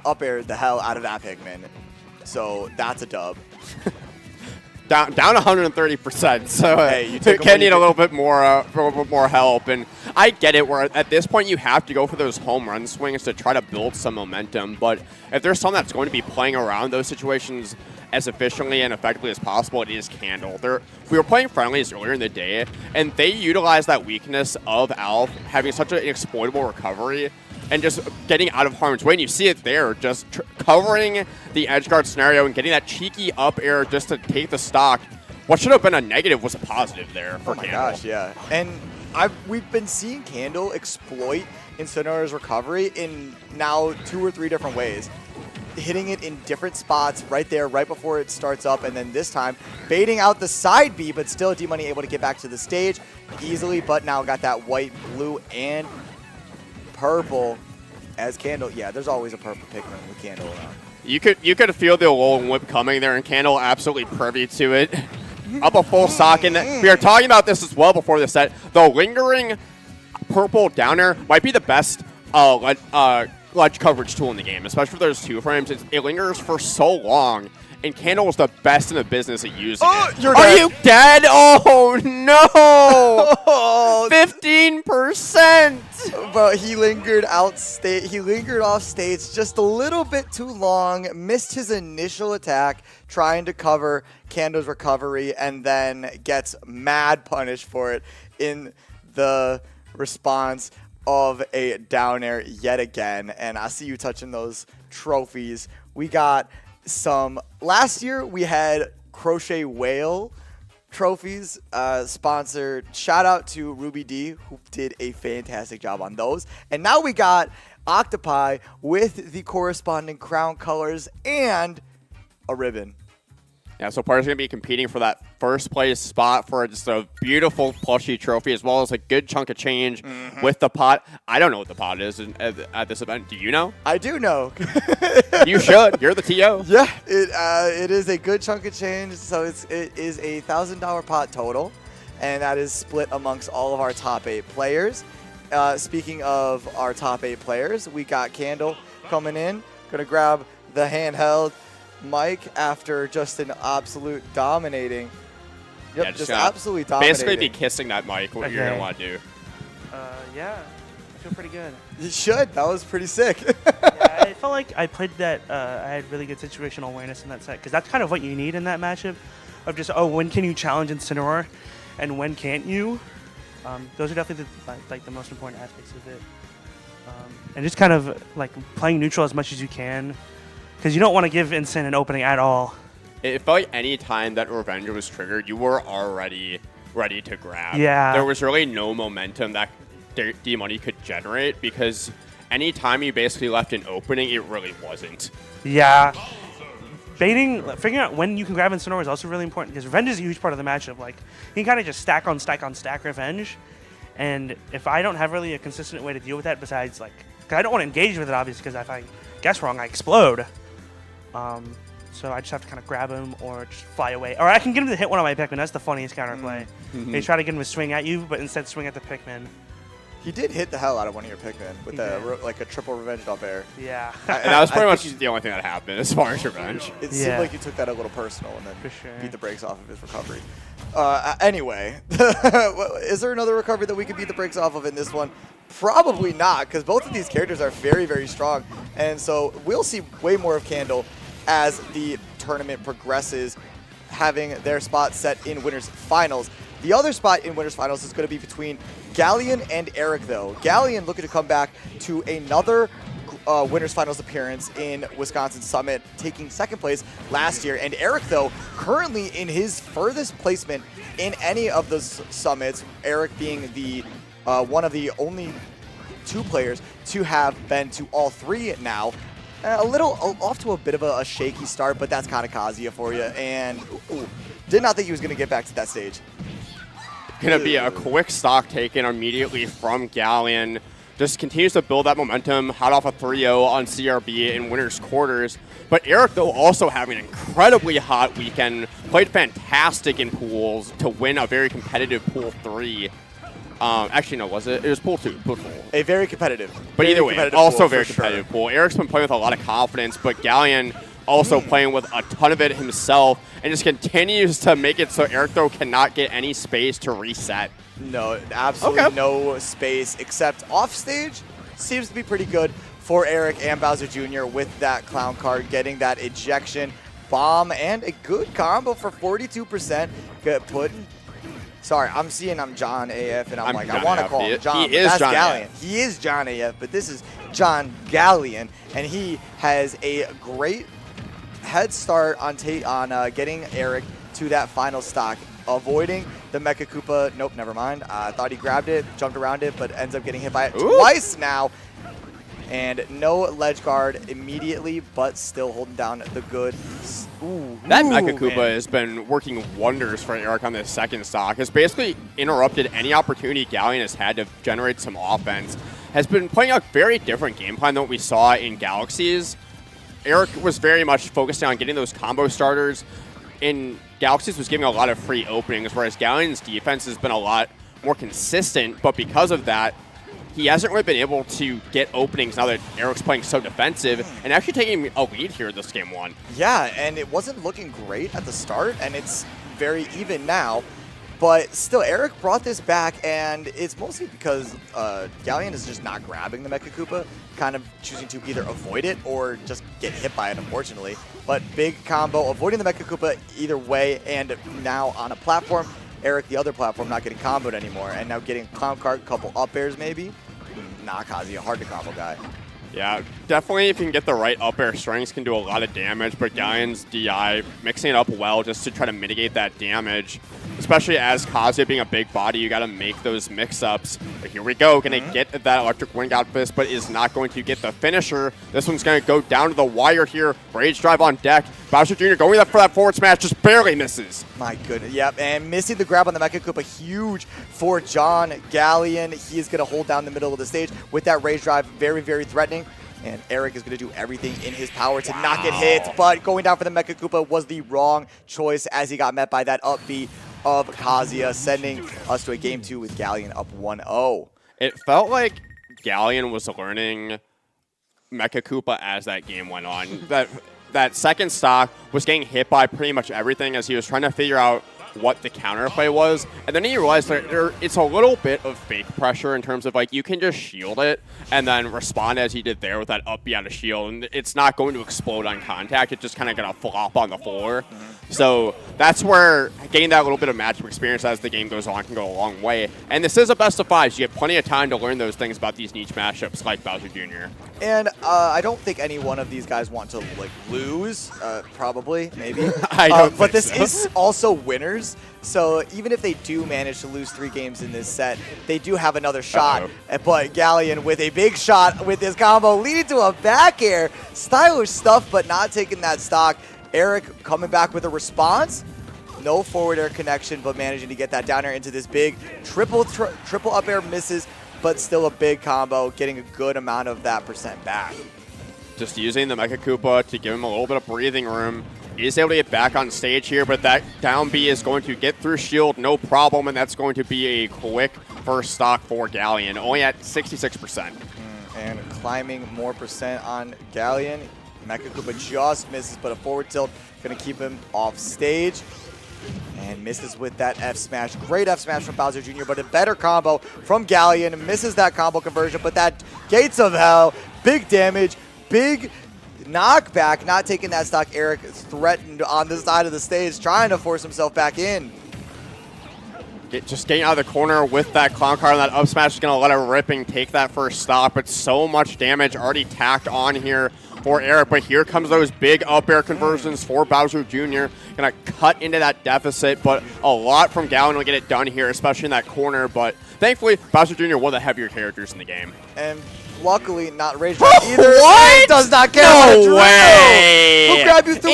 up aired the hell out of that Pikmin. So that's a dub. Down 130%. So hey, you can need a little bit more help. And I get it, where at this point you have to go for those home run swings to try to build some momentum. But if there's someone that's going to be playing around those situations as efficiently and effectively as possible, it is Candle. We were playing friendlies earlier in the day, and they utilized that weakness of Alf having such an exploitable recovery and just getting out of harm's way. And you see it there, just covering the edge guard scenario and getting that cheeky up air just to take the stock. What should have been a negative was a positive there for Candle. Oh my gosh, yeah. And we've been seeing Candle exploit Incineroar's recovery in now 2 or 3 different ways. Hitting it in different spots right there, right before it starts up, and then this time baiting out the side B, but still D-Money able to get back to the stage easily, but now got that white, blue, and purple as Candle. Yeah, there's always a purple Pikmin with Candle around. You could feel the Alolan whip coming there, and Candle absolutely privy to it. Up a full stock, and we are talking about this as well before the set. The lingering purple downer might be the best ledge coverage tool in the game, especially for those 2 frames. It lingers for so long, and Candle is the best in the business at using it. Are you dead? Oh, no! 15%! But he lingered off stage just a little bit too long, missed his initial attack, trying to cover Candle's recovery, and then gets mad punished for it in the response of a down air yet again. And I see you touching those trophies. We got some, last year we had Crochet Whale trophies sponsored. Shout out to Ruby D, who did a fantastic job on those. And now we got Octopi with the corresponding crown colors and a ribbon. Yeah, so players are going to be competing for that first place spot for just a beautiful plushie trophy, as well as a good chunk of change with the pot. I don't know what the pot is at this event. Do you know? I do know. You should. You're the TO. Yeah, it is a good chunk of change. So it is a $1,000 pot total, and that is split amongst all of our top 8 players. Speaking of our top 8 players, we got Candle coming in. Gonna grab the handheld mic after just an absolute dominating. Yep, Yeah, just absolutely dominating. Basically be kissing that mic, what you're going to want to do. Yeah, I feel pretty good. You should. That was pretty sick. Yeah, I felt like I played that. I had really good situational awareness in that set because that's kind of what you need in that matchup. Of just when can you challenge Incineroar, and when can't you? Those are definitely the most important aspects of it. And just kind of like playing neutral as much as you can, because you don't want to give Incin an opening at all. It felt like any time that Revenge was triggered, you were already ready to grab. Yeah. There was really no momentum that D-Money could generate, because any time you basically left an opening, it really wasn't. Yeah. Figuring out when you can grab Incineroar is also really important, because Revenge is a huge part of the matchup. Like, you can kind of just stack on stack on stack Revenge, and if I don't have really a consistent way to deal with that besides, like, because I don't want to engage with it, obviously, because if I guess wrong, I explode. So I just have to kind of grab him or just fly away. Or I can get him to hit one of my Pikmin. That's the funniest counterplay. They try to get him to swing at you, but instead swing at the Pikmin. He did hit the hell out of one of your Pikmin with like a triple revenge up air. Yeah. And that was pretty much the only thing that happened as far as Revenge. It seemed like you took that a little personal and then beat the brakes off of his recovery. Anyway, is there another recovery that we can beat the brakes off of in this one? Probably not, because both of these characters are very, very strong. And so we'll see way more of Candle as the tournament progresses, having their spot set in Winners Finals. The other spot in Winners Finals is going to be between Galleon and Eric, though. Galleon looking to come back to another Winners Finals appearance in Wisconsin Summit, taking second place last year. And Eric, though, currently in his furthest placement in any of those summits, Eric being the one of the only 2 players to have been to all 3 now. A little off to a bit of a shaky start, but that's kind of Kazuya for you. And did not think he was going to get back to that stage. Going to be a quick stock taken immediately from Galleon. Just continues to build that momentum, hot off a 3-0 on CRB in winners quarters. But Eric, though, also having an incredibly hot weekend, played fantastic in pools to win a very competitive pool 3. Actually, no, was it? It was pool 2. Pool 4. A very competitive. But either way, also very competitive pool. Eric's been playing with a lot of confidence, but Galleon also playing with a ton of it himself, and just continues to make it so Eric, though, cannot get any space to reset. No, absolutely no space, except off stage seems to be pretty good for Eric and Bowser Jr. with that clown card, getting that ejection bomb and a good combo for 42%. Good put. Sorry, I'm John AF, and I'm like, I want to call him John. He is John Galleon. He is John AF, but this is John Galleon, and he has a great head start on getting Eric to that final stock, avoiding the Mecha Koopa. Nope, never mind. I thought he grabbed it, jumped around it, but ends up getting hit by it twice now. And no ledge guard immediately, but still holding down the good. That Mecha Koopa has been working wonders for Eric on this second stock. Has basically interrupted any opportunity Galleon has had to generate some offense. Has been playing a very different game plan than what we saw in Galaxies. Eric was very much focusing on getting those combo starters. In Galaxies was giving a lot of free openings, whereas Galleon's defense has been a lot more consistent, but because of that, he hasn't really been able to get openings now that Eric's playing so defensive and actually taking a lead here this game 1. Yeah, and it wasn't looking great at the start, and it's very even now. But still, Eric brought this back, and it's mostly because Galleon is just not grabbing the Mecha Koopa, kind of choosing to either avoid it or just get hit by it, unfortunately. But big combo, avoiding the Mecha Koopa either way, and now on a platform, Eric, the other platform, not getting comboed anymore, and now getting clown cart, couple up airs maybe. Nah, Kazuya, hard to combo guy. Yeah, definitely if you can get the right up air strings can do a lot of damage, but Galleon's DI mixing it up well just to try to mitigate that damage. Especially as Kazuya being a big body, you got to make those mix-ups. But here we go, going to get that electric wind out fist, but is not going to get the finisher. This one's going to go down to the wire here. Rage drive on deck. Bowser Jr. going up for that forward smash, just barely misses. My goodness, yep, and missing the grab on the Mecha Koopa, huge for John Galleon. He is going to hold down the middle of the stage with that Rage drive, very, very threatening. And Eric is going to do everything in his power to not get hit, but going down for the Mecha Koopa was the wrong choice as he got met by that up B of Kazuya, sending us to a game 2 with Galleon up 1-0. It felt like Galleon was learning Mecha Koopa as that game went on. That second stock was getting hit by pretty much everything as he was trying to figure out what the counterplay was, and then he realized that it's a little bit of fake pressure in terms of like you can just shield it and then respond as he did there with that up B out of shield, and it's not going to explode on contact. It's just kind of going to flop on the floor. So that's where getting that little bit of matchup experience as the game goes on can go a long way. And this is a best of 5s. You get plenty of time to learn those things about these niche matchups like Bowser Jr. And I don't think any one of these guys want to like lose. Probably, maybe. I don't but think this so. is also winners. So even if they do manage to lose 3 games in this set, they do have another shot. But Galleon with a big shot with his combo leading to a back air. Stylish stuff, but not taking that stock. Eric coming back with a response. No forward air connection, but managing to get that down air into this big triple up air misses, but still a big combo, getting a good amount of that percent back. Just using the Mecha Koopa to give him a little bit of breathing room. He is able to get back on stage here, but that down B is going to get through shield, no problem, and that's going to be a quick first stock for Galleon, only at 66%. And climbing more percent on Galleon. Mecha Koopa just misses, but a forward tilt going to keep him off stage. And misses with that F smash. Great F smash from Bowser Jr., but a better combo from Galleon. Misses that combo conversion, but that Gates of Hell, big damage, big knockback, not taking that stock. Eric is threatened on this side of the stage, trying to force himself back in. Just getting out of the corner with that clown card, and that up smash is going to let it rip and take that first stock, but so much damage already tacked on here for Eric, but here comes those big up air conversions for Bowser Jr. Going to cut into that deficit, but a lot from Galleon will get it done here, especially in that corner, but thankfully, Bowser Jr. one of the heavier characters in the game. And luckily, not Rage Drive either. What? It does not care. No way! He'll grab you through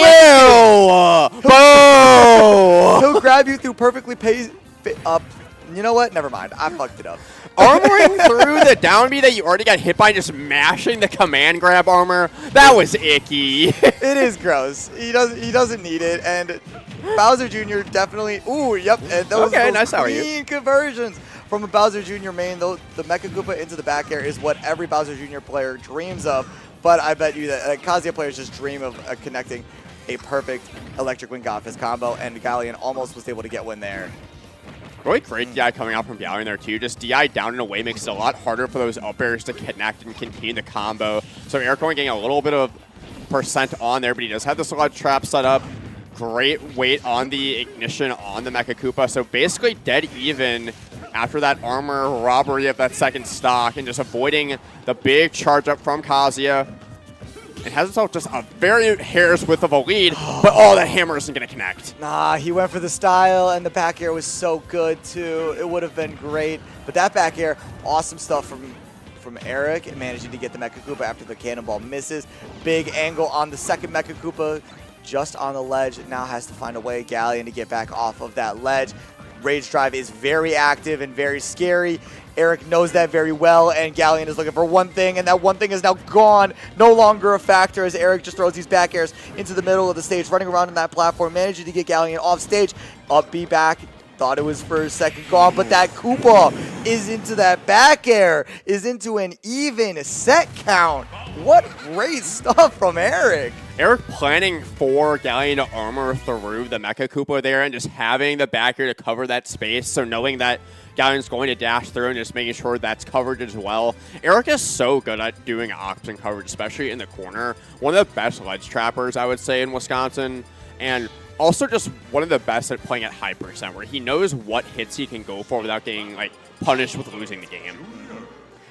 He'll grab you through perfectly up. You know what? Never mind. I fucked it up. Armoring through the down B that you already got hit by, just mashing the command grab armor. That was icky. It is gross. He doesn't need it, and Bowser Jr. definitely. Ooh, yep. And those nice. How are you? clean conversions from a Bowser Jr. main. The Mecha Koopa into the back air is what every Bowser Jr. player dreams of. But I bet you that Kazuya players just dream of connecting a perfect electric wind Godfist combo, and Galleon almost was able to get one there. Really great DI coming out from Galleon there too. Just DI down and away makes it a lot harder for those up airs to connect and continue the combo. So Eric only getting a little bit of percent on there, but he does have the sludge trap set up. Great weight on the ignition on the Mecha Koopa. So basically dead even after that armor robbery of that second stock and just avoiding the big charge up from Kazuya. It has himself just a very hair's width of a lead, but that hammer isn't going to connect. Nah, he went for the style, and the back air was so good, too. It would have been great. But that back air, awesome stuff from Eric, and managing to get the Mecha Koopa after the cannonball misses. Big angle on the second Mecha Koopa, just on the ledge. Now has to find a way, Galleon, to get back off of that ledge. Rage Drive is very active and very scary. Eric knows that very well, and Galleon is looking for one thing, and that one thing is now gone. No longer a factor as Eric just throws these back airs into the middle of the stage, running around on that platform, managing to get Galleon off stage. Up B back. Thought it was for a second gone, but that Koopa is into that back air, is into an even set count. What great stuff from Eric. Eric planning for Galleon to armor through the Mecha Koopa there and just having the back air to cover that space. So knowing that Galleon's going to dash through and just making sure that's covered as well. Eric is so good at doing option coverage, especially in the corner. One of the best ledge trappers, I would say, in Wisconsin. And also just one of the best at playing at high percent, where he knows what hits he can go for without getting like punished with losing the game.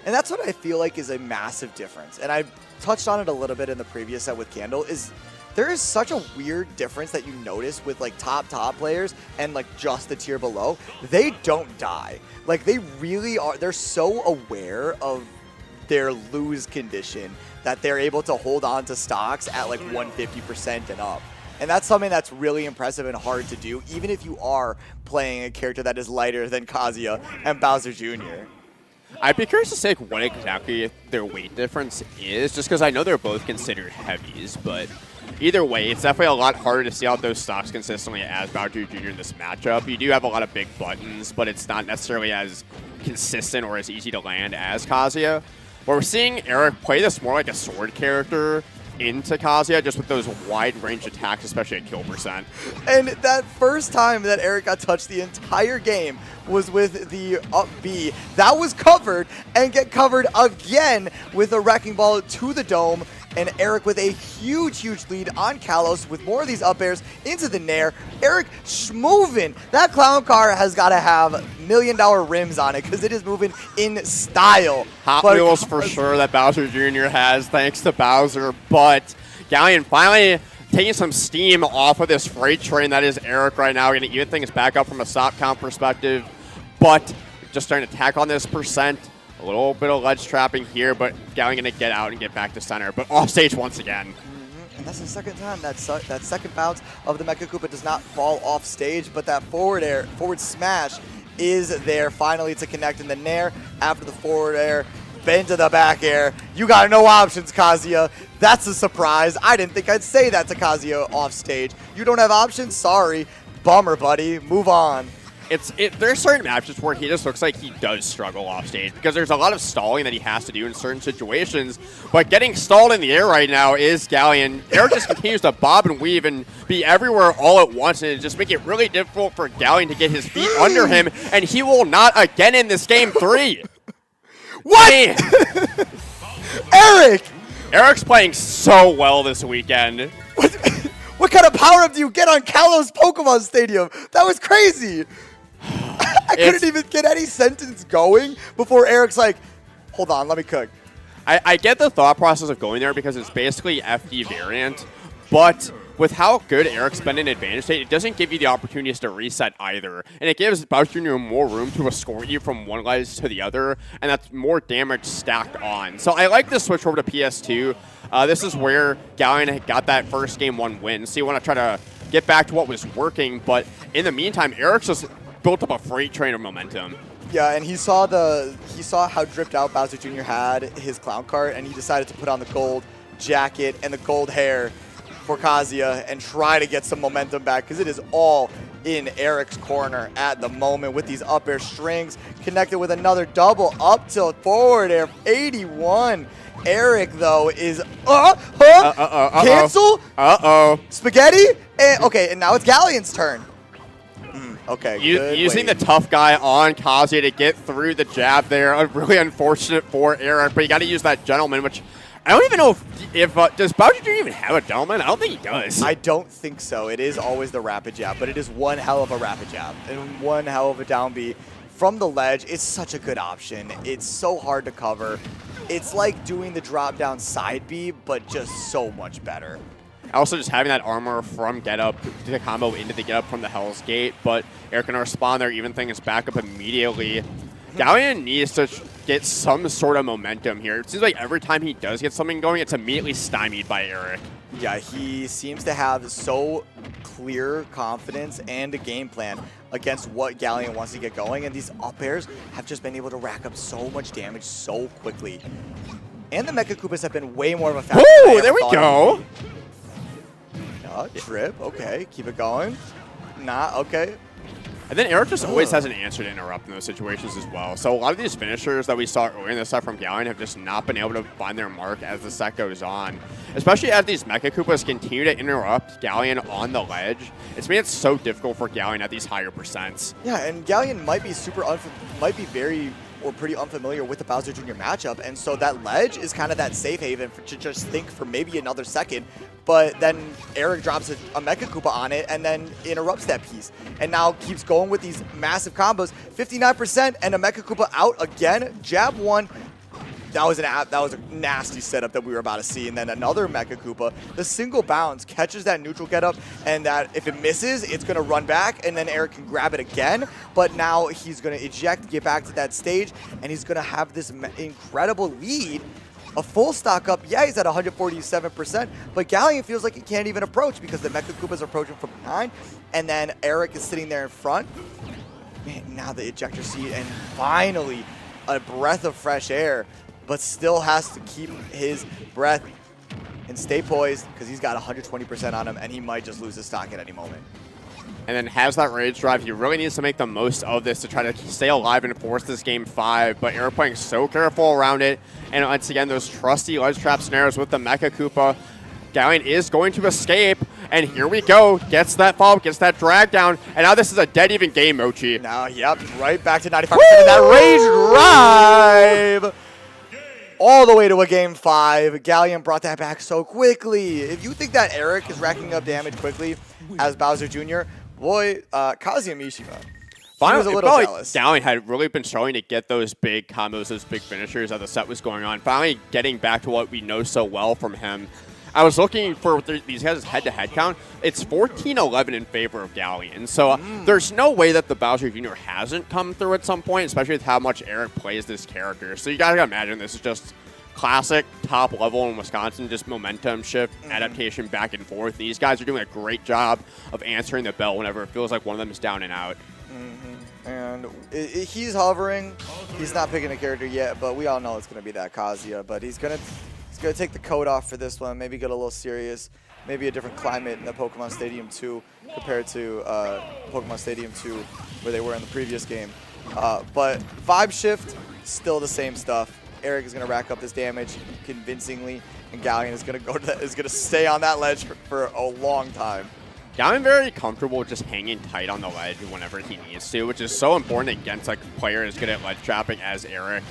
And that's what I feel like is a massive difference. And I touched on it a little bit in the previous set with Candle, is there is such a weird difference that you notice with like top players and like just the tier below. They don't die. Like they really are, they're so aware of their lose condition that they're able to hold on to stocks at like 150% and up. And that's something that's really impressive and hard to do, even if you are playing a character that is lighter than Kazuya and Bowser Jr. I'd be curious to say what exactly their weight difference is, just because I know they're both considered heavies, but either way, it's definitely a lot harder to see out those stocks consistently as Bowser Jr. in this matchup. You do have a lot of big buttons, but it's not necessarily as consistent or as easy to land as Kazuya. Where we're seeing Eric play this more like a sword character into Kazuya, just with those wide range attacks, especially at kill percent. And that first time that Eric got touched the entire game was with the up B. That was covered and get covered again with a Wrecking Ball to the dome. And Eric with a huge lead on Kalos with more of these up airs into the Nair. Eric schmoving. That clown car has got to have $1 million rims on it because it is moving in style. Hot Wheels for sure that Bowser Jr. has, thanks to Bowser. But Galleon finally taking some steam off of this freight train that is Eric right now. Going to even things back up from a stop count perspective. But just starting to attack on this percent. A little bit of ledge trapping here, but Galleon going to get out and get back to center. But off stage once again. And that's the second time that second bounce of the Mecha Koopa does not fall off stage, but that forward smash is there finally to connect in the Nair. After the forward air, bend to the back air. You got no options, Kazuya. That's a surprise. I didn't think I'd say that to Kazuya off stage. You don't have options? Sorry. Bummer, buddy. Move on. There's certain matches where he just looks like he does struggle off stage because there's a lot of stalling that he has to do in certain situations. But getting stalled in the air right now is Galleon. Eric just continues to bob and weave and be everywhere all at once, and just make it really difficult for Galleon to get his feet under him, and he will not again in this game 3. What? Eric! Eric's playing so well this weekend. What kind of power-up do you get on Kalos Pokemon Stadium? That was crazy. I couldn't even get any sentence going before Eric's like, hold on, let me cook. I get the thought process of going there because it's basically FD variant, but with how good Eric's been in advantage state, it doesn't give you the opportunities to reset either. And it gives Bowser Jr. more room to escort you from one ledge to the other, and that's more damage stacked on. So I like this switch over to PS2. This is where Galleon got that first game 1 win. So you want to try to get back to what was working, but in the meantime, Eric's just built up a freight train of momentum. Yeah, and he saw how dripped out Bowser Jr. had his clown cart, and he decided to put on the gold jacket and the gold hair for Kazuya and try to get some momentum back, because it is all in Eric's corner at the moment with these up air strings connected with another double up tilt forward air 81. Eric though is cancel. Spaghetti. And, okay, and now it's Galleon's turn. Okay, using the tough guy on Kazuya to get through the jab there. Really unfortunate for Eric, but you got to use that gentleman, which I don't even know if does Bowser Jr. even have a gentleman? I don't think he does. I don't think so. It is always the rapid jab, but it is one hell of a rapid jab and one hell of a down B from the ledge. It's such a good option. It's so hard to cover. It's like doing the drop down side B, but just so much better. Also, just having that armor from Get Up to combo into the Get Up from the Hell's Gate, but Eric can respond there, even things back up immediately. Galleon needs to get some sort of momentum here. It seems like every time he does get something going, it's immediately stymied by Eric. Yeah, he seems to have so clear confidence and a game plan against what Galleon wants to get going, and these up airs have just been able to rack up so much damage so quickly. And the Mecha Koopas have been way more of a factor. Ooh, there we go. Trip, okay, keep it going. Nah, okay. And then Eric just always has an answer to interrupt in those situations as well. So a lot of these finishers that we saw earlier in this set from Galleon have just not been able to find their mark as the set goes on. Especially as these Mecha Koopas continue to interrupt Galleon on the ledge. It's made it so difficult for Galleon at these higher percents. Yeah, and Galleon might be very or pretty unfamiliar with the Bowser Jr. matchup, and so that ledge is kind of that safe haven to just think for maybe another second, but then Eric drops a Mecha Koopa on it and then interrupts that piece, and now keeps going with these massive combos. 59% and a Mecha Koopa out again. Jab one, that was a nasty setup that we were about to see. And then another Mecha Koopa, the single bounce catches that neutral get up, and that if it misses, it's going to run back, and then Eric can grab it again. But now he's going to eject, get back to that stage, and he's going to have this incredible lead. A full stock up, yeah, he's at 147%, but Galleon feels like he can't even approach because the Mecha Koopa's approaching from behind, and then Eric is sitting there in front. Man, now the ejector seat, and finally a breath of fresh air, but still has to keep his breath and stay poised because he's got 120% on him, and he might just lose his stock at any moment. And then has that rage drive. He really needs to make the most of this to try to stay alive and force this game 5. But Eric playing so careful around it. And once again, those trusty ledge trap snares with the Mecha Koopa. Galleon is going to escape. And here we go. Gets that follow, gets that drag down. And now this is a dead even game, Mochi. Now, yep, right back to 95%. And that rage drive all the way to a game 5. Galleon brought that back so quickly. If you think that Eric is racking up damage quickly as Bowser Jr., boy, Kazuya Mishima. I was a little jealous. Galleon had really been struggling to get those big combos, those big finishers as the set was going on. Finally getting back to what we know so well from him. I was looking for these guys' head-to-head count. It's 14-11 in favor of Galleon. So there's no way that the Bowser Jr. hasn't come through at some point, especially with how much Eric plays this character. So you guys gotta imagine this is just classic top level in Wisconsin, just momentum shift, adaptation back and forth. These guys are doing a great job of answering the bell whenever it feels like one of them is down and out. And he's hovering. He's not picking a character yet, but we all know it's going to be that Kazuya. But he's gonna take the coat off for this one, maybe get a little serious, maybe a different climate in the Pokemon Stadium 2 compared to Pokemon Stadium 2 where they were in the previous game. But vibe shift, still the same stuff. Eric is going to rack up this damage convincingly, and Galleon is going to stay on that ledge for a long time. Galleon very comfortable just hanging tight on the ledge whenever he needs to, which is so important against a player as good at ledge trapping as Eric.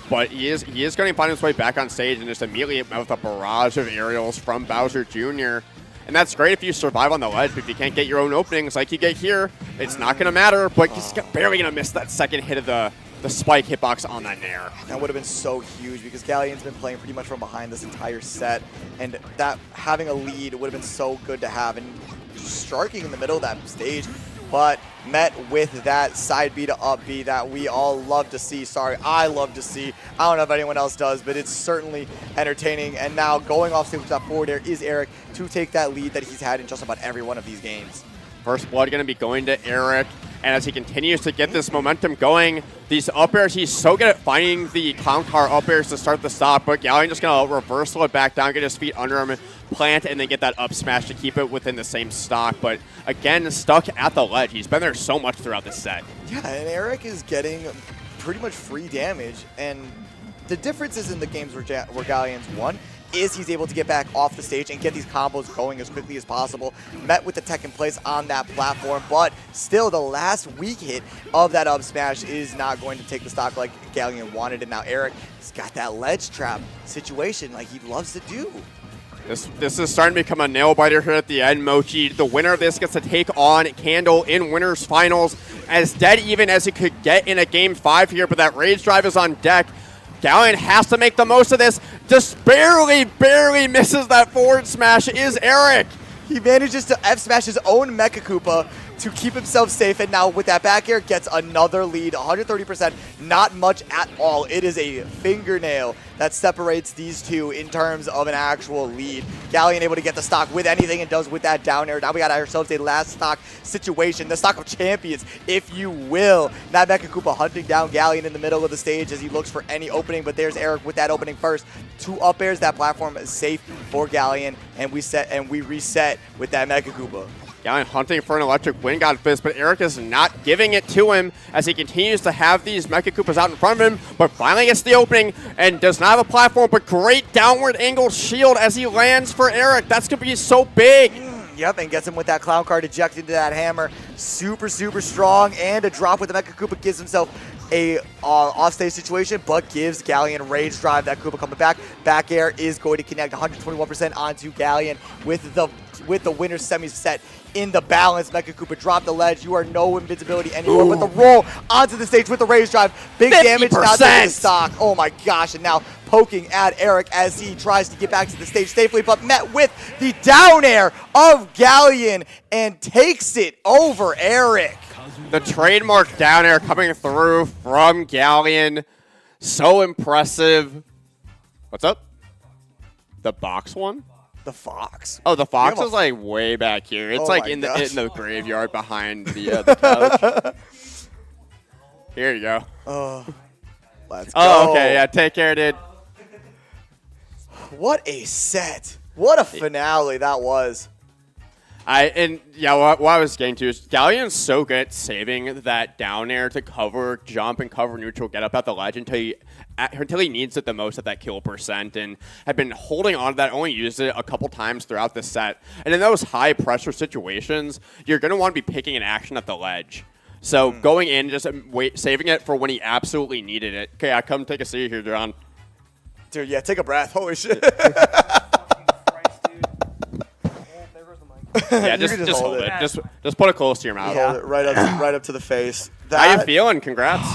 But he is going to find his way back on stage and just immediately with a barrage of aerials from Bowser Jr. And that's great if you survive on the ledge, but if you can't get your own openings like you get here, it's not going to matter. But he's barely going to miss that second hit of the spike hitbox on that Nair. That would have been so huge because Galleon's been playing pretty much from behind this entire set, and that having a lead would have been so good to have. And striking in the middle of that stage, but met with that side B to up B that we all love to see. Sorry, I love to see. I don't know if anyone else does, but it's certainly entertaining. And now going off stage with that forward air is Eric to take that lead that he's had in just about every one of these games. First blood going to be going to Eric. And as he continues to get this momentum going, these up airs, he's so good at finding the clown car up airs to start the stop. But Galleon just going to reversal it back down, get his feet under him, plant, and then get that up smash to keep it within the same stock. But again, stuck at the ledge. He's been there so much throughout this set. Yeah, and Eric is getting pretty much free damage. And the difference is in the games where Galleon's won is he's able to get back off the stage and get these combos going as quickly as possible. Met with the tech in place on that platform, but still the last weak hit of that up smash is not going to take the stock like Galleon wanted. And now Eric has got that ledge trap situation like he loves to do. This is starting to become a nail-biter here at the end, Mochi. The winner of this gets to take on Candle in Winners Finals as dead even as he could get in a Game 5 here, but that rage drive is on deck. Galleon has to make the most of this. Just barely misses that forward smash is Eric. He manages to F-smash his own Mecha Koopa to keep himself safe, and now with that back air gets another lead, 130%, not much at all. It is a fingernail that separates these two in terms of an actual lead. Galleon able to get the stock with anything and does with that down air. Now we got ourselves a last stock situation, the stock of champions, if you will. That Mecha Koopa hunting down Galleon in the middle of the stage as he looks for any opening, but there's Eric with that opening first. 2 up airs, that platform is safe for Galleon, and we reset with that Mecha Koopa. Galleon hunting for an electric wind god fist, but Eric is not giving it to him as he continues to have these Mecha Koopas out in front of him, but finally gets the opening and does not have a platform, but great downward angle shield as he lands for Eric. That's going to be so big. Yep, and gets him with that clown card ejected into that hammer. Super strong, and a drop with the Mecha Koopa gives himself a offstage situation, but gives Galleon rage drive. That Koopa coming back. Back air is going to connect 121% onto Galleon with the winner's semi set in the balance. Mecha Koopa dropped the ledge. You are no invincibility anymore. But the roll onto the stage with the rage drive. Big 50%. Damage, not taking the stock. Oh my gosh, and now poking at Eric as he tries to get back to the stage safely, but met with the down air of Galleon and takes it over Eric. The trademark down air coming through from Galleon. So impressive. What's up? The box one? The Fox. Oh, the Fox is like way back here. It's like in the graveyard behind the couch. Here you go. Let's go. Oh, okay. Yeah, take care, dude. What a set. What a finale that was. What I was getting to is Galleon's so good at saving that down air to cover, jump, and cover neutral, get up at the ledge until he needs it the most at that kill percent, and had been holding on to that, only used it a couple times throughout the set. And in those high pressure situations, you're going to want to be picking an action at the ledge. So going in, just saving it for when he absolutely needed it. Okay, I come take a seat here, John. Dude, yeah, take a breath. Holy shit. Yeah, just hold it. Just put it close to your mouth. Hold it right up to the face. How you feeling? Congrats.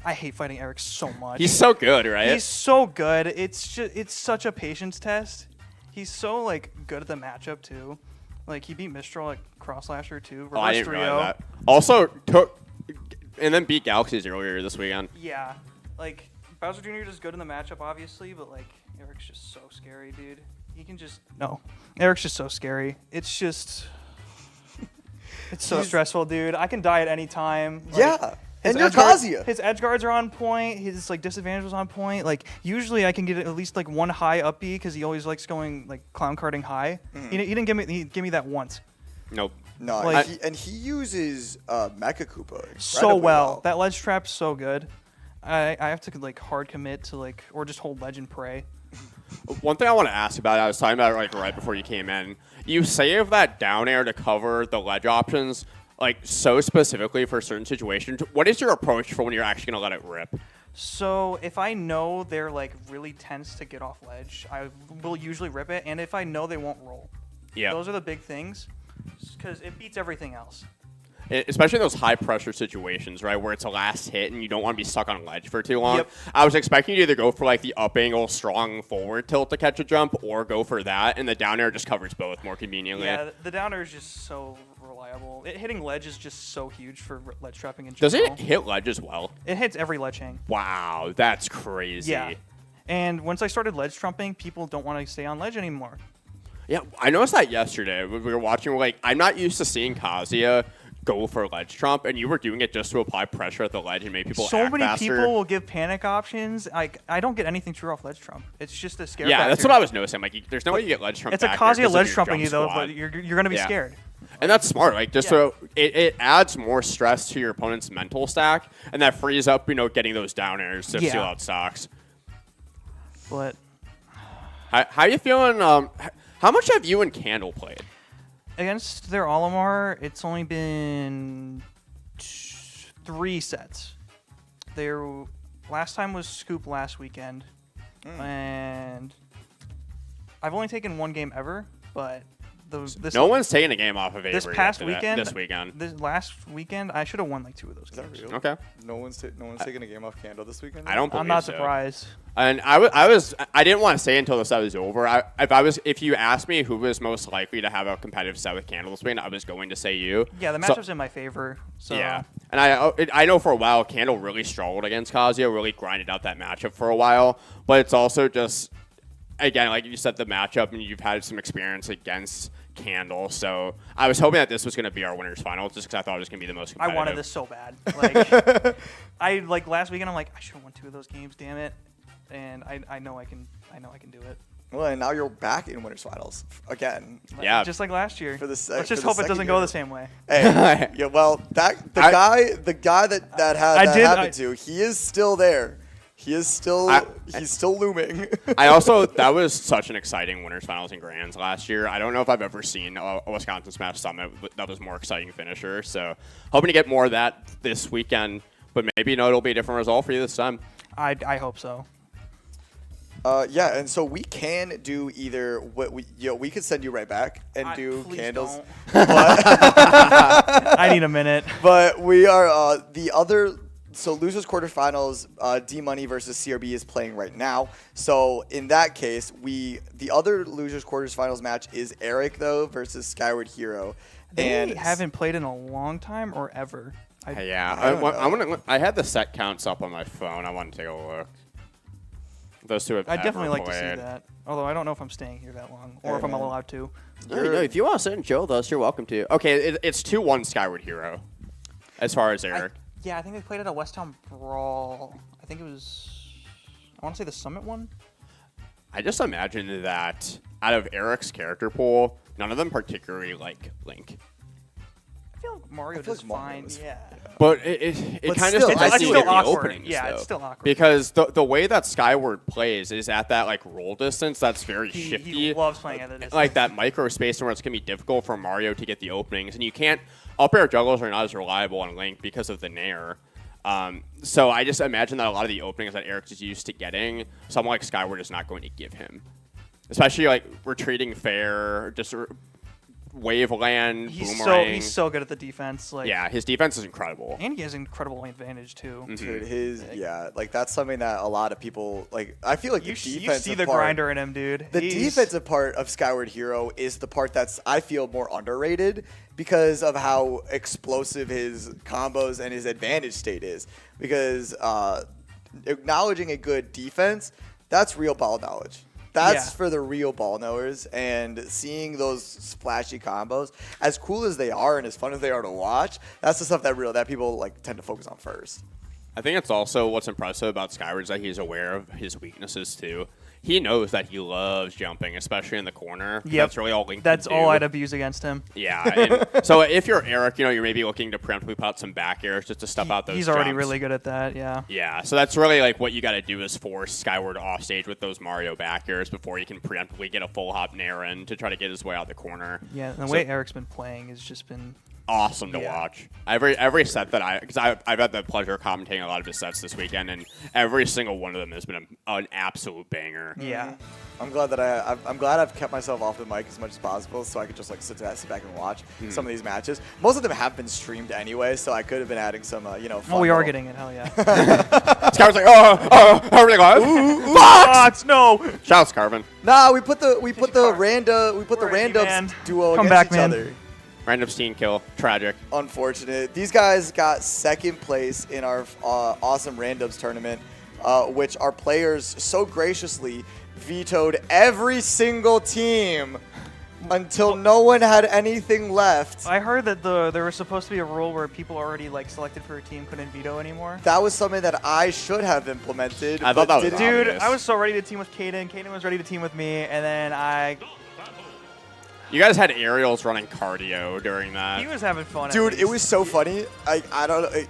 I hate fighting Eric so much. He's so good, right? He's so good. It's such a patience test. He's so good at the matchup too. Like he beat Mistral at Cross last year too. Oh, I didn't realize that. Also and then beat Galaxies earlier this weekend. Yeah, Bowser Jr. is good in the matchup, obviously, but Eric's just so scary, dude. He can just Eric's just so scary. It's just it's so stressful, dude. I can die at any time. Yeah. And you're Kazuya. His edge guards are on point. His disadvantage was on point. Usually I can get at least one high up B because he always likes going clown carding high. He didn't give me that once. Nope. No, he uses Mecha Koopa so well. That ledge trap's so good. I have to hard commit to or just hold ledge and pray. One thing I want to ask about, I was talking about it right before you came in. You save that down air to cover the ledge options so specifically for certain situations. What is your approach for when you're actually going to let it rip? So if I know they're really tense to get off ledge, I will usually rip it. And if I know they won't roll, those are the big things because it beats everything else. Especially in those high-pressure situations, right, where it's a last hit and you don't want to be stuck on ledge for too long. Yep. I was expecting you to either go for, the up-angle, strong forward tilt to catch a jump or go for that, and the down air just covers both more conveniently. Yeah, the down air is just so reliable. Hitting ledge is just so huge for ledge trapping in general. Does it hit ledge as well? It hits every ledge hang. Wow, that's crazy. Yeah. And once I started ledge trumping, people don't want to stay on ledge anymore. Yeah, I noticed that yesterday. We were watching, I'm not used to seeing Kazuya go for ledge trump, and you were doing it just to apply pressure at the ledge and make people so act many faster. People will give panic options. I don't get anything true off ledge trump. It's just a scare Yeah, factor. that's what I was noticing. There's no way you get ledge trump. It's a Kazuya ledge trumping you though, but you're gonna be scared. And that's smart. So it adds more stress to your opponent's mental stack, and that frees up getting those down airs to steal out stocks. But how you feeling? How much have you and Candle played? Against their Olimar, it's only been 3 sets. Their last time was Scoop last weekend, and I've only taken 1 game ever. But no one's taking a game off of Avery this past weekend. This weekend, this last weekend, I should have won 2 of those games. Is that real? Okay. No one's taking a game off Candle this weekend. I don't believe I'm not so. surprised. And I didn't want to say until the set was over. If you asked me who was most likely to have a competitive set with Candle this weekend, I was going to say you. Yeah, the matchup's in my favor. So. Yeah, and I know for a while Candle really struggled against Kazuya, really grinded out that matchup for a while. But it's also just, again, like you said, the matchup, and you've had some experience against Candle. So I was hoping that this was going to be our winners final, just because I thought it was going to be the most competitive. I wanted this so bad. Last weekend, I'm like, I should have won 2 of those games. Damn it. And I know I can do it. Well, and now you're back in winners finals again. Yeah, just like last year. Let's just hope it doesn't go the same way. Hey, yeah. Well, the guy that happened to, he is still there. He's still looming. That was such an exciting winners finals and grands last year. I don't know if I've ever seen a Wisconsin Smash Summit that was more exciting finisher. So hoping to get more of that this weekend, but maybe it'll be a different result for you this time. I hope so. Yeah, and so we can do either we could send you right back and do Candles. I need a minute. But we are the so losers quarterfinals, D-Money versus CRB is playing right now. So in that case, the other losers quarterfinals match is Eric though versus Skyward Hero. They haven't played in a long time or ever. I had the set counts up on my phone. I want to take a look. Those two have I'd definitely like played. to see that. Although I don't know if I'm staying here that long or if I'm allowed to. No, if you want to sit and chill with us, you're welcome to. Okay, it's 2-1 Skyward Hero as far as Eric. Yeah, I think they played at a West Town Brawl. I think it was, I want to say the Summit one. I just imagine that out of Eric's character pool, none of them particularly like Link. I feel like Mario does fine. Yeah. But it kind of still, stays it's with still the awkward. openings, Yeah, though. it's still awkward. Because the way that Skyward plays is at that like roll distance that's very shifty. He loves playing at the distance. Like that micro space where it's going to be difficult for Mario to get the openings. And you can't, up air jugglers are not as reliable on Link because of the Nair. So I just imagine that a lot of the openings that Eric is used to getting, someone like Skyward is not going to give him. Especially like retreating fair, just Waveland, Boomerang. He's so good at the defense. Like, yeah, his defense is incredible. and he has incredible advantage too. Dude, like that's something that a lot of people like. I feel like You the defensive see the part, grinder in him, dude. The He's- defensive part of Skyward Hero is the part that's I feel more underrated because of how explosive his combos and his advantage state is. Because acknowledging a good defense, that's real ball knowledge. That's for the real ball knowers, and seeing those splashy combos, as cool as they are and as fun as they are to watch, that's the stuff that people like tend to focus on first. I think it's also what's impressive about Skyward is that he's aware of his weaknesses too. He knows that he loves jumping, especially in the corner. Yep. That's really all Link That's can do. all I'd abuse against him. Yeah. And so if you're Eric, you're maybe looking to preemptively put out some back airs just to stuff out those He's already jumps. really good at that. Yeah. Yeah, so that's really like what you got to do is force Skyward off stage with those Mario back airs before you can preemptively get a full hop Nair in to try to get his way out the corner. Yeah. And the So- way Eric's been playing has just been. Awesome to watch. Every set that because I've had the pleasure of commentating a lot of his sets this weekend, and every single one of them has been an absolute banger. Yeah. I'm glad that I'm glad I've kept myself off the mic as much as possible, so I could just like sit back and watch some of these matches. Most of them have been streamed anyway, so I could have been adding some fun Oh, we are little- getting it. Hell yeah. Skyward's like, are we live? Fox, no. Shout out Scarvin. Nah, we put the randoms man. duo Come against back, each man. other. Random steam kill. Tragic. Unfortunate. These guys got second place in our awesome randoms tournament, which our players so graciously vetoed every single team until no one had anything left. I heard that there was supposed to be a rule where people already like selected for a team couldn't veto anymore. That was something that I should have implemented. I thought but that was didn't. Dude, obvious. I was so ready to team with Kaden. Kaden was ready to team with me, and then You guys had aerials running cardio during that. he was having fun. at Dude, it least. was so funny. I don't know.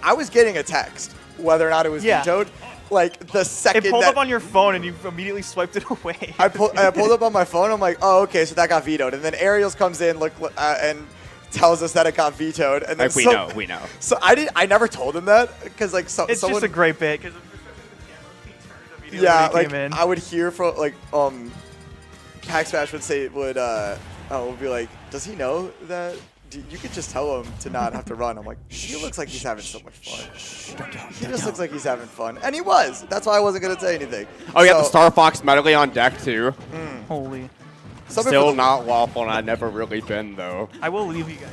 I was getting a text whether or not it was Yeah. vetoed. Like the second It pulled that up on your phone, and you immediately swiped it away. I pulled up on my phone. I'm like, oh, okay, so that got vetoed. And then Ariels comes in, and tells us that it got vetoed. And then Like we know. So I never told him that because like someone. It's just a great bit because Yeah, like came in. I would hear from like Pack Smash would be like, does he know that? You could just tell him to not have to run. I'm like, he looks like he's having so much fun. He just looks like he's having fun, and he was. That's why I wasn't gonna say anything. Oh, you got the So, Star Fox medley on deck too. Holy. something Still for- not waffle, and I've never really been though. I will leave you guys.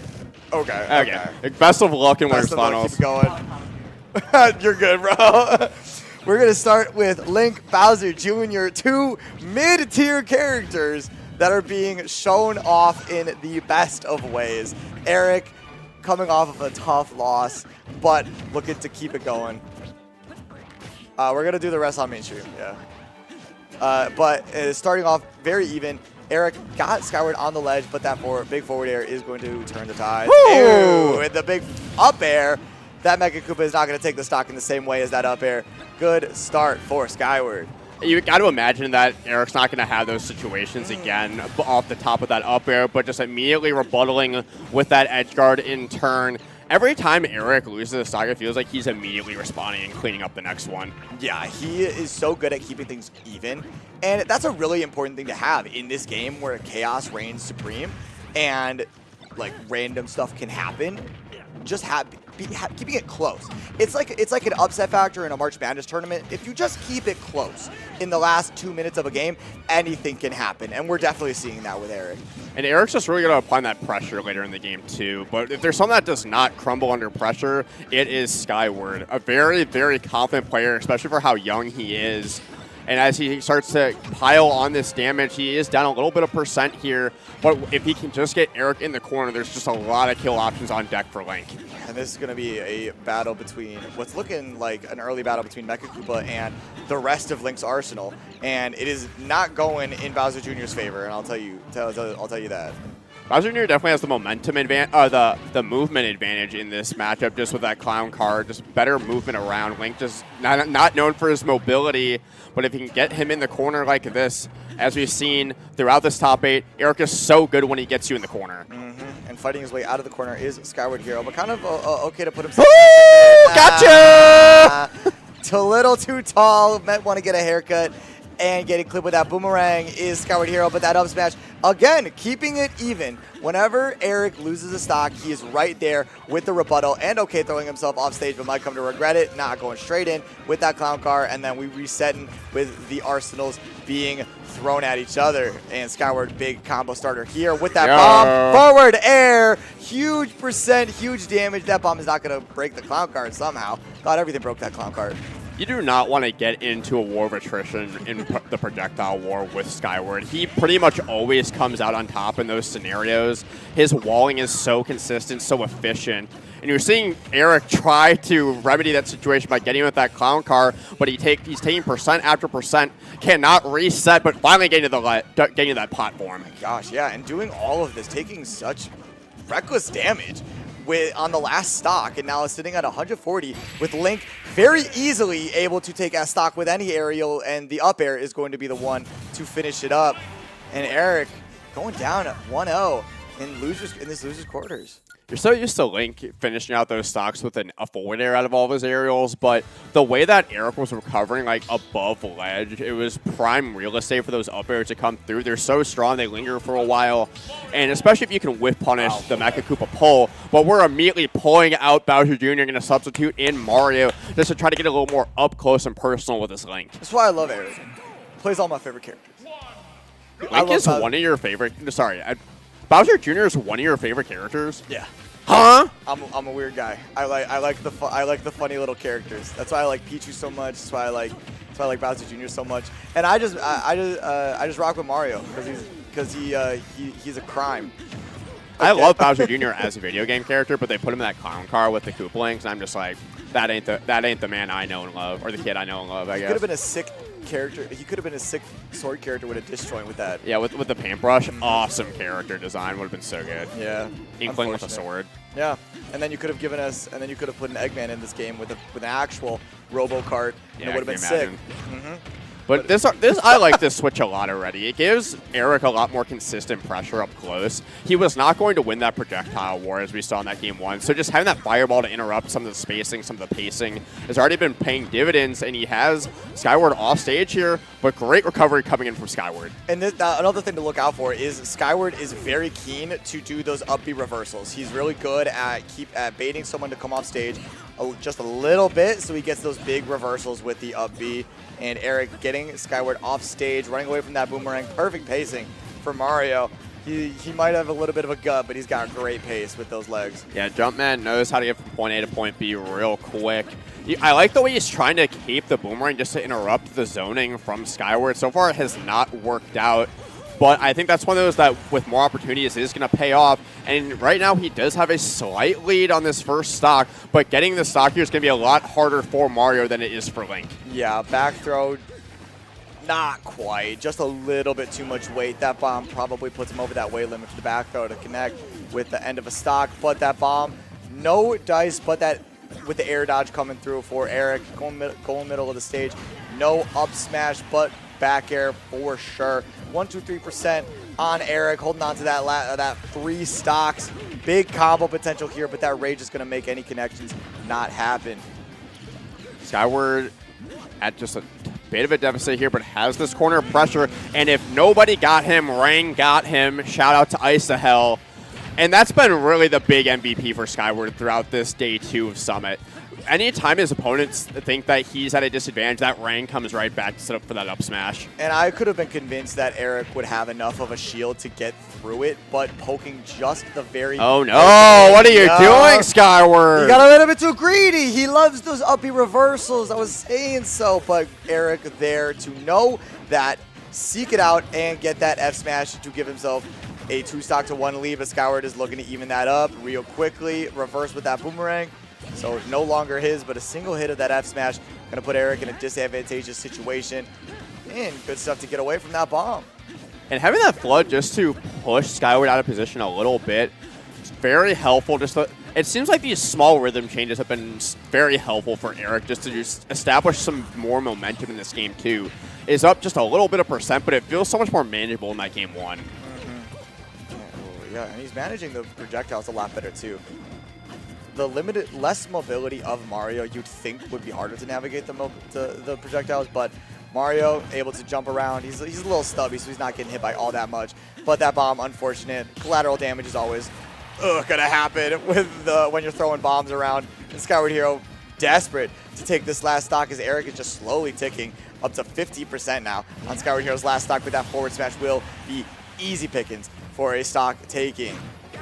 Okay. Best of luck in Winners Best of luck. Finals. Keep going. You're good, bro. We're going to start with Link, Bowser Jr., two mid-tier characters that are being shown off in the best of ways. Eric coming off of a tough loss, but looking to keep it going. We're going to do the rest on mainstream, yeah. But starting off very even. Eric got Skyward on the ledge, but that big forward air is going to turn the tide. Ew, with the big up air, that Mega Koopa is not going to take the stock in the same way as that up air. Good start for Skyward. You got to imagine that Eric's not going to have those situations again off the top of that up air, but just immediately rebuttaling with that edge guard in turn. Every time Eric loses a stock, it feels like he's immediately responding and cleaning up the next one. Yeah, he is so good at keeping things even. And that's a really important thing to have in this game where chaos reigns supreme and like random stuff can happen. just keeping it close. It's like an upset factor in a March Madness tournament. If you just keep it close in the last 2 minutes of a game, anything can happen, and we're definitely seeing that with Eric. And Eric's just really going to apply that pressure later in the game, too. But if there's someone that does not crumble under pressure, it is Skyward. A very, very confident player, especially for how young he is. And as he starts to pile on this damage, he is down a little bit of percent here. But if he can just get Eric in the corner, there's just a lot of kill options on deck for Link. And this is going to be a battle between what's looking like an early battle between Mecha Koopa and the rest of Link's arsenal. And it is not going in Bowser Jr.'s favor, and I'll tell you that. Bowser Jr. definitely has the momentum advantage, the movement advantage in this matchup, just with that clown card, just better movement around. Link just not known for his mobility, but if he can get him in the corner like this, as we've seen throughout this top 8, Eric is so good when he gets you in the corner. And fighting his way out of the corner is Skyward Hero, but kind of okay to put himself. Woo! Gotcha! A little too tall. Might want to get a haircut. And getting clipped with that boomerang is Skyward Hero, but that up smash, again, keeping it even. Whenever Eric loses a stock, he is right there with the rebuttal, and okay, throwing himself off stage, but might come to regret it, not going straight in with that clown car, and then we resetting with the arsenals being thrown at each other. And Skyward, big combo starter here with that bomb. Forward air, huge percent, huge damage. That bomb is not going to break the clown card somehow. Thought everything broke that clown card. You do not want to get into a war of attrition in the projectile war with Skyward. He pretty much always comes out on top in those scenarios. His walling is so consistent, so efficient. And you're seeing Eric try to remedy that situation by getting with that clown car, but he's taking percent after percent, cannot reset, but finally getting to that platform. Oh my gosh, yeah, and doing all of this, taking such reckless damage on the last stock, and now it's sitting at 140 with Link very easily able to take a stock with any aerial, and the up air is going to be the one to finish it up. And Eric going down at 1-0 in this loser's quarters. You're so used to Link finishing out those stocks with a forward air out of all of his aerials, but the way that Eric was recovering like above ledge, it was prime real estate for those up airs to come through. They're so strong, they linger for a while, and especially if you can whiff punish the Mecha Koopa pull, but we're immediately pulling out Bowser Jr. going to substitute in Mario just to try to get a little more up close and personal with this Link. That's why I love Eric. Plays all my favorite characters. Link is one of your favorite, Bowser Jr. is one of your favorite characters? Yeah. Huh? I'm a weird guy. I like the funny little characters. That's why I like Pichu so much. That's why I like Bowser Jr. so much. And I just rock with Mario because he's a crime. I love Bowser Jr. as a video game character, but they put him in that clown car with the Koopalings, and I'm just like, that ain't the man I know and love, or the kid I know and love, I guess. Could have been a sick character. He could have been a sick sword character with a disc joint with that. Yeah, with the paintbrush, awesome character design, would have been so good. Yeah. Inkling with a sword. Yeah, and then you could have given us, and then you could have put an Eggman in this game with an actual Robo Kart, and Yeah, it would have been sick. But this I like this switch a lot already. It gives Eric a lot more consistent pressure up close. He was not going to win that projectile war as we saw in that game 1. So just having that fireball to interrupt some of the spacing, some of the pacing has already been paying dividends, and he has Skyward off stage here, but great recovery coming in from Skyward. And another thing to look out for is Skyward is very keen to do those up B reversals. He's really good at baiting someone to come off stage just a little bit, so he gets those big reversals with the up B. And Eric getting Skyward off stage, running away from that boomerang. Perfect pacing for Mario. He might have a little bit of a gut, but he's got great pace with those legs. Yeah, Jumpman knows how to get from point A to point B real quick. I like the way he's trying to keep the boomerang just to interrupt the zoning from Skyward. So far, it has not worked out. But I think that's one of those that, with more opportunities, is going to pay off. And right now, he does have a slight lead on this first stock, but getting the stock here is going to be a lot harder for Mario than it is for Link. Yeah, back throw, not quite. Just a little bit too much weight. That bomb probably puts him over that weight limit for the back throw to connect with the end of a stock. But that bomb, no dice, but that with the air dodge coming through for Eric, going middle of the stage. No up smash, but back air for sure. 1-2-3% on Eric, holding on to that 3 stocks. Big combo potential here, but that rage is going to make any connections not happen. Skyward at just a bit of a deficit here, but has this corner pressure. And if nobody got him, Rang got him. Shout out to Ice to Hell. And that's been really the big MVP for Skyward throughout this day 2 of Summit. Anytime his opponents think that he's at a disadvantage, that Rang comes right back to set up for that up smash. And I could have been convinced that Eric would have enough of a shield to get through it, but poking just the very... Oh no, what are you doing, Skyward? You got a little bit too greedy. He loves those uppy reversals. I was saying so, but Eric there to know that, seek it out, and get that F smash to give himself a 2-stock to 1 lead. But Skyward is looking to even that up real quickly. Reverse with that boomerang. So no longer his, but a single hit of that F smash going to put Eric in a disadvantageous situation. And good stuff to get away from that bomb. And having that flood just to push Skyward out of position a little bit, it's very helpful. It seems like these small rhythm changes have been very helpful for Eric just to establish some more momentum in this game too. Is up just a little bit of percent, but it feels so much more manageable in that game 1. Yeah, and he's managing the projectiles a lot better too. The less mobility of Mario, you'd think would be harder to navigate the projectiles, but Mario able to jump around. He's a little stubby, so he's not getting hit by all that much. But that bomb, unfortunate. Collateral damage is always gonna happen with when you're throwing bombs around. And Skyward Hero desperate to take this last stock as Eric is just slowly ticking up to 50% now on Skyward Hero's last stock, but that forward smash will be easy pickings for a stock taking.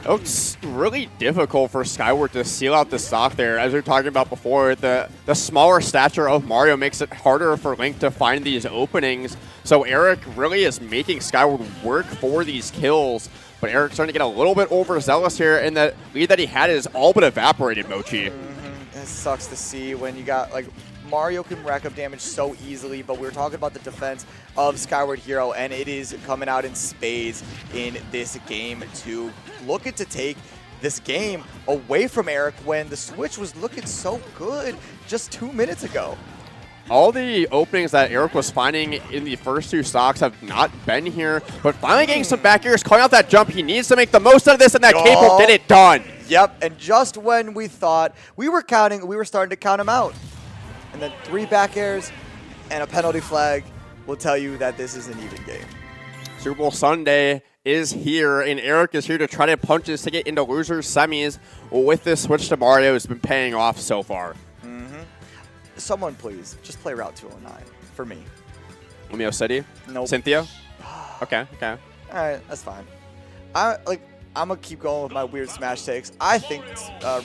It's really difficult for Skyward to seal out the stock there. As we were talking about before, the smaller stature of Mario makes it harder for Link to find these openings. So Eric really is making Skyward work for these kills. But Eric's starting to get a little bit overzealous here, and the lead that he had is all but evaporated, Mochi. It sucks to see when you got, like, Mario can rack up damage so easily, but we were talking about the defense of Skyward Hero, and it is coming out in spades in this game too. Looking to take this game away from Eric when the Switch was looking so good just 2 minutes ago. All the openings that Eric was finding in the first 2 stocks have not been here, but finally getting some back airs, calling out that jump. He needs to make the most of this, and that cable did it done. Yep, and just when we thought we were starting to count him out. And then 3 back airs and a penalty flag will tell you that this is an even game. Super Bowl Sunday is here, and Eric is here to try to punch his ticket into losers semis. With this switch to Mario, has been paying off so far. Someone please, just play Route 209 for me. Romeo City? Nope. Cynthia? Okay. All right, that's fine. I'm going to keep going with my weird Smash takes. I think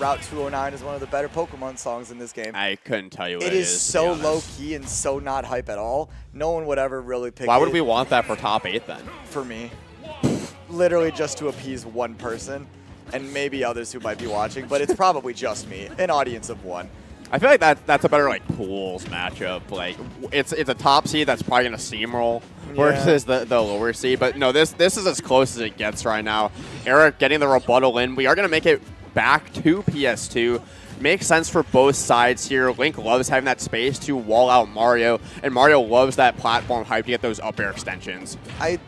Route 209 is one of the better Pokemon songs in this game. I couldn't tell you what it is so low-key and so not hype at all. No one would ever really pick it. Why would we want that for top 8 then? For me. Literally just to appease one person and maybe others who might be watching, but it's probably just me, an audience of 1. I feel like that's a better like pools matchup. Like it's a top seed that's probably gonna steamroll versus the lower seed. But no, this is as close as it gets right now. Eric getting the rebuttal in. We are gonna make it back to PS2. Makes sense for both sides here. Link loves having that space to wall out Mario, and Mario loves that platform hype to get those up air extensions. I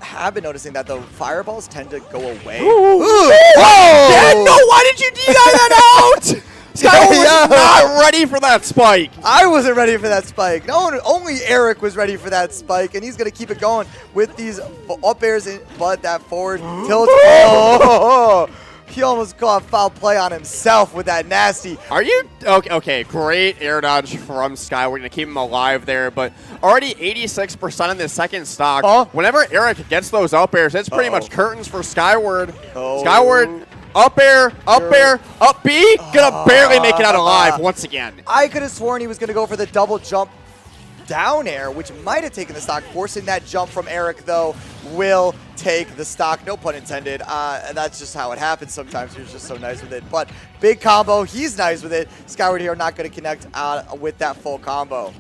have been noticing that the fireballs tend to go away. Yeah, no, why did you deny that out? Skyward was not ready for that spike. I wasn't ready for that spike. No one, only Eric was ready for that spike, and he's going to keep it going with these up airs, but that forward tilt. He almost got foul play on himself with that nasty. Are you? Okay, great air dodge from Skyward to keep him alive there, but already 86% in the second stock. Whenever Eric gets those up airs, it's pretty much curtains for Skyward. Skyward. Up air, up B, gonna barely make it out alive once again. I could have sworn he was gonna go for the double jump down air, which might have taken the stock. Forcing that jump from Eric, though, will take the stock. No pun intended. And that's just how it happens sometimes. You're just so nice with it. But big combo, he's nice with it. Skyward here not gonna connect with that full combo.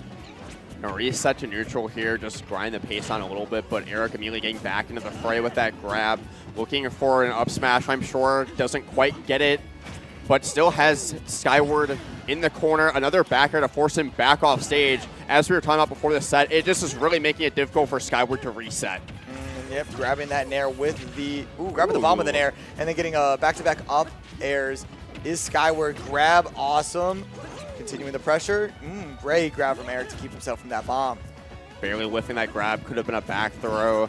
A reset to neutral here, just grind the pace on a little bit, but Eric immediately getting back into the fray with that grab. Looking for an up smash, I'm sure. Doesn't quite get it, but still has Skyward in the corner. Another backer to force him back off stage. As we were talking about before the set, it just is really making it difficult for Skyward to reset. Yep, grabbing that nair with the, grabbing the bomb with the nair, and then getting back-to-back up airs is Skyward. Grab, awesome. Continuing the pressure. Great grab from Eric to keep himself from that bomb. Barely whiffing that grab. Could have been a back throw.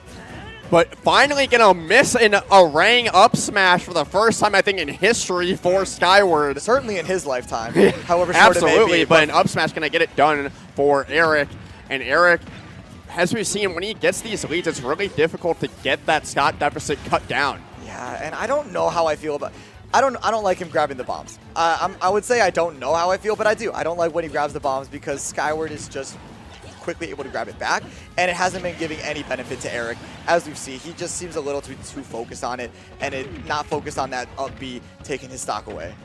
but finally gonna miss an Orang up smash for the first time, I think, in history for Skyward. Certainly in his lifetime, however short Absolutely, it may be. but an up smash gonna get it done for Eric. And Eric, as we've seen, when he gets these leads, it's really difficult to get that stock deficit cut down. Yeah, and I don't know how I feel about. I don't like him grabbing the bombs. I would say I don't know how I feel, but I do. I don't like when he grabs the bombs because Skyward is just quickly able to grab it back, and it hasn't been giving any benefit to Eric. As we've seen, he just seems a little too focused on it, and not focused on that up B taking his stock away.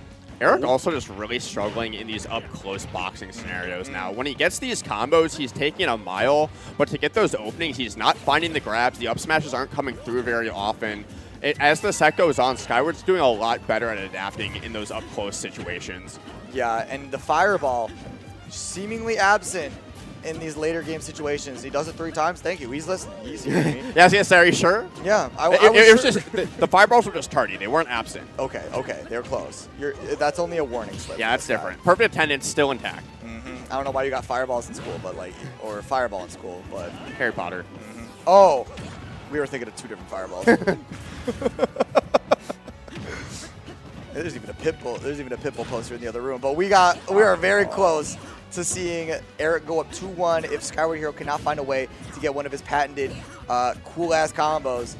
Eric also just really struggling in these up-close boxing scenarios now. When he gets these combos, he's taking a mile, but to get those openings, he's not finding the grabs. The up smashes aren't coming through very often. As the set goes on, Skyward's doing a lot better at adapting in those up-close situations. Yeah, and the fireball, seemingly absent in these later game situations. He does it 3 times. Thank you. He's listening. He's hearing me. Yeah, I was gonna say, are you sure? Yeah, It was just the fireballs were just tardy. They weren't absent. Okay, they're close. That's only a warning slip. Yeah, that's different. Perfect attendance still intact. I don't know why you got fireballs in school, but or fireball in school, but Harry Potter. Oh, we were thinking of 2 different fireballs. There's even a pitbull. There's even a pitbull poster in the other room. But we are very close to seeing Eric go up 2-1 if Skyward Hero cannot find a way to get one of his patented cool-ass combos.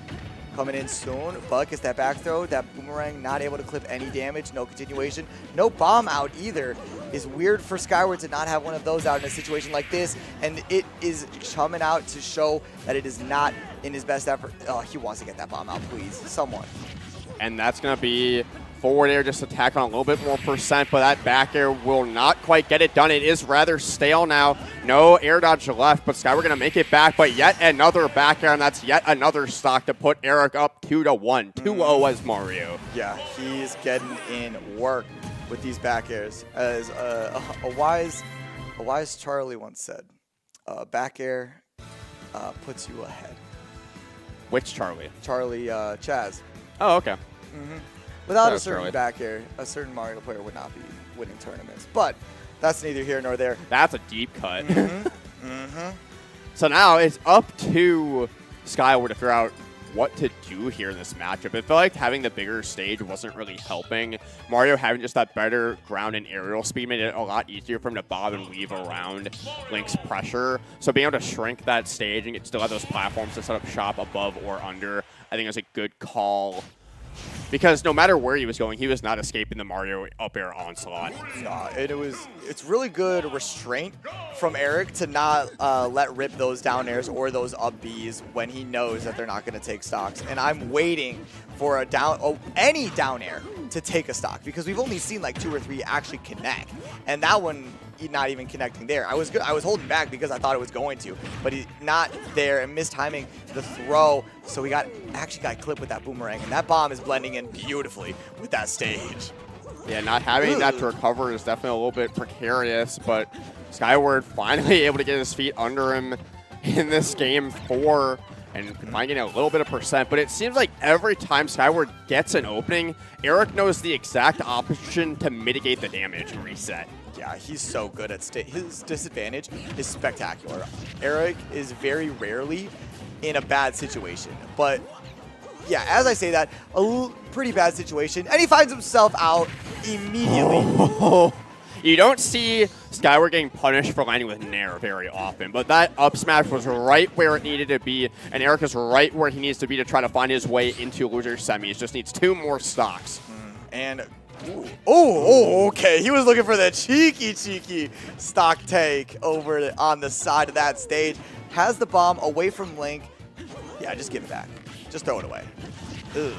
Coming in soon. Buck gets that back throw. That boomerang not able to clip any damage. No continuation. No bomb out either. It's weird for Skyward to not have one of those out in a situation like this. And it is coming out to show that it is not in his best effort. Oh, he wants to get that bomb out, please. Someone. And that's going to be forward air, just attack on a little bit more percent, but that back air will not quite get it done. It is rather stale now. No air dodge left, but Skyward going to make it back, but yet another back air, and that's yet another stock to put Eric up 2-1. 2-0 as Mario. Yeah, he's getting in work with these back airs. As a wise Charlie once said, back air puts you ahead. Which Charlie? Charlie Chaz. Oh, okay. Without a That's certain Charlie. back air, a certain Mario player would not be winning tournaments. But that's neither here nor there. That's a deep cut. So now it's up to Skyward to figure out what to do here in this matchup. I feel like having the bigger stage wasn't really helping. Mario having just that better ground and aerial speed made it a lot easier for him to bob and weave around Link's pressure. So being able to shrink that stage and still have those platforms to set up shop above or under, I think is a good call. Because no matter where he was going, he was not escaping the Mario up air onslaught. It's really good restraint from Eric to not let rip those down airs or those up Bs when he knows that they're not going to take stocks. And I'm waiting for any down air to take a stock because we've only seen like 2 or 3 actually connect, and that one not even connecting there. I was holding back because I thought it was going to, but he's not there and mistiming the throw. So we actually got clipped with that boomerang, and that bomb is blending in beautifully with that stage. Yeah, not having that to recover is definitely a little bit precarious, but Skyward finally able to get his feet under him in this game 4 and finding a little bit of percent. But it seems like every time Skyward gets an opening, Eric knows the exact option to mitigate the damage and reset. Yeah, he's so good at his disadvantage is spectacular. Eric is very rarely in a bad situation, but yeah, as I say that, pretty bad situation, and he finds himself out immediately. Oh. You don't see Skyward getting punished for landing with Nair very often, but that up smash was right where it needed to be, and Eric is right where he needs to be to try to find his way into loser semis. Just needs 2 more stocks. And okay. He was looking for the cheeky stock take over on the side of that stage. Has the bomb away from Link. Yeah, just give it back. Just throw it away. Ugh.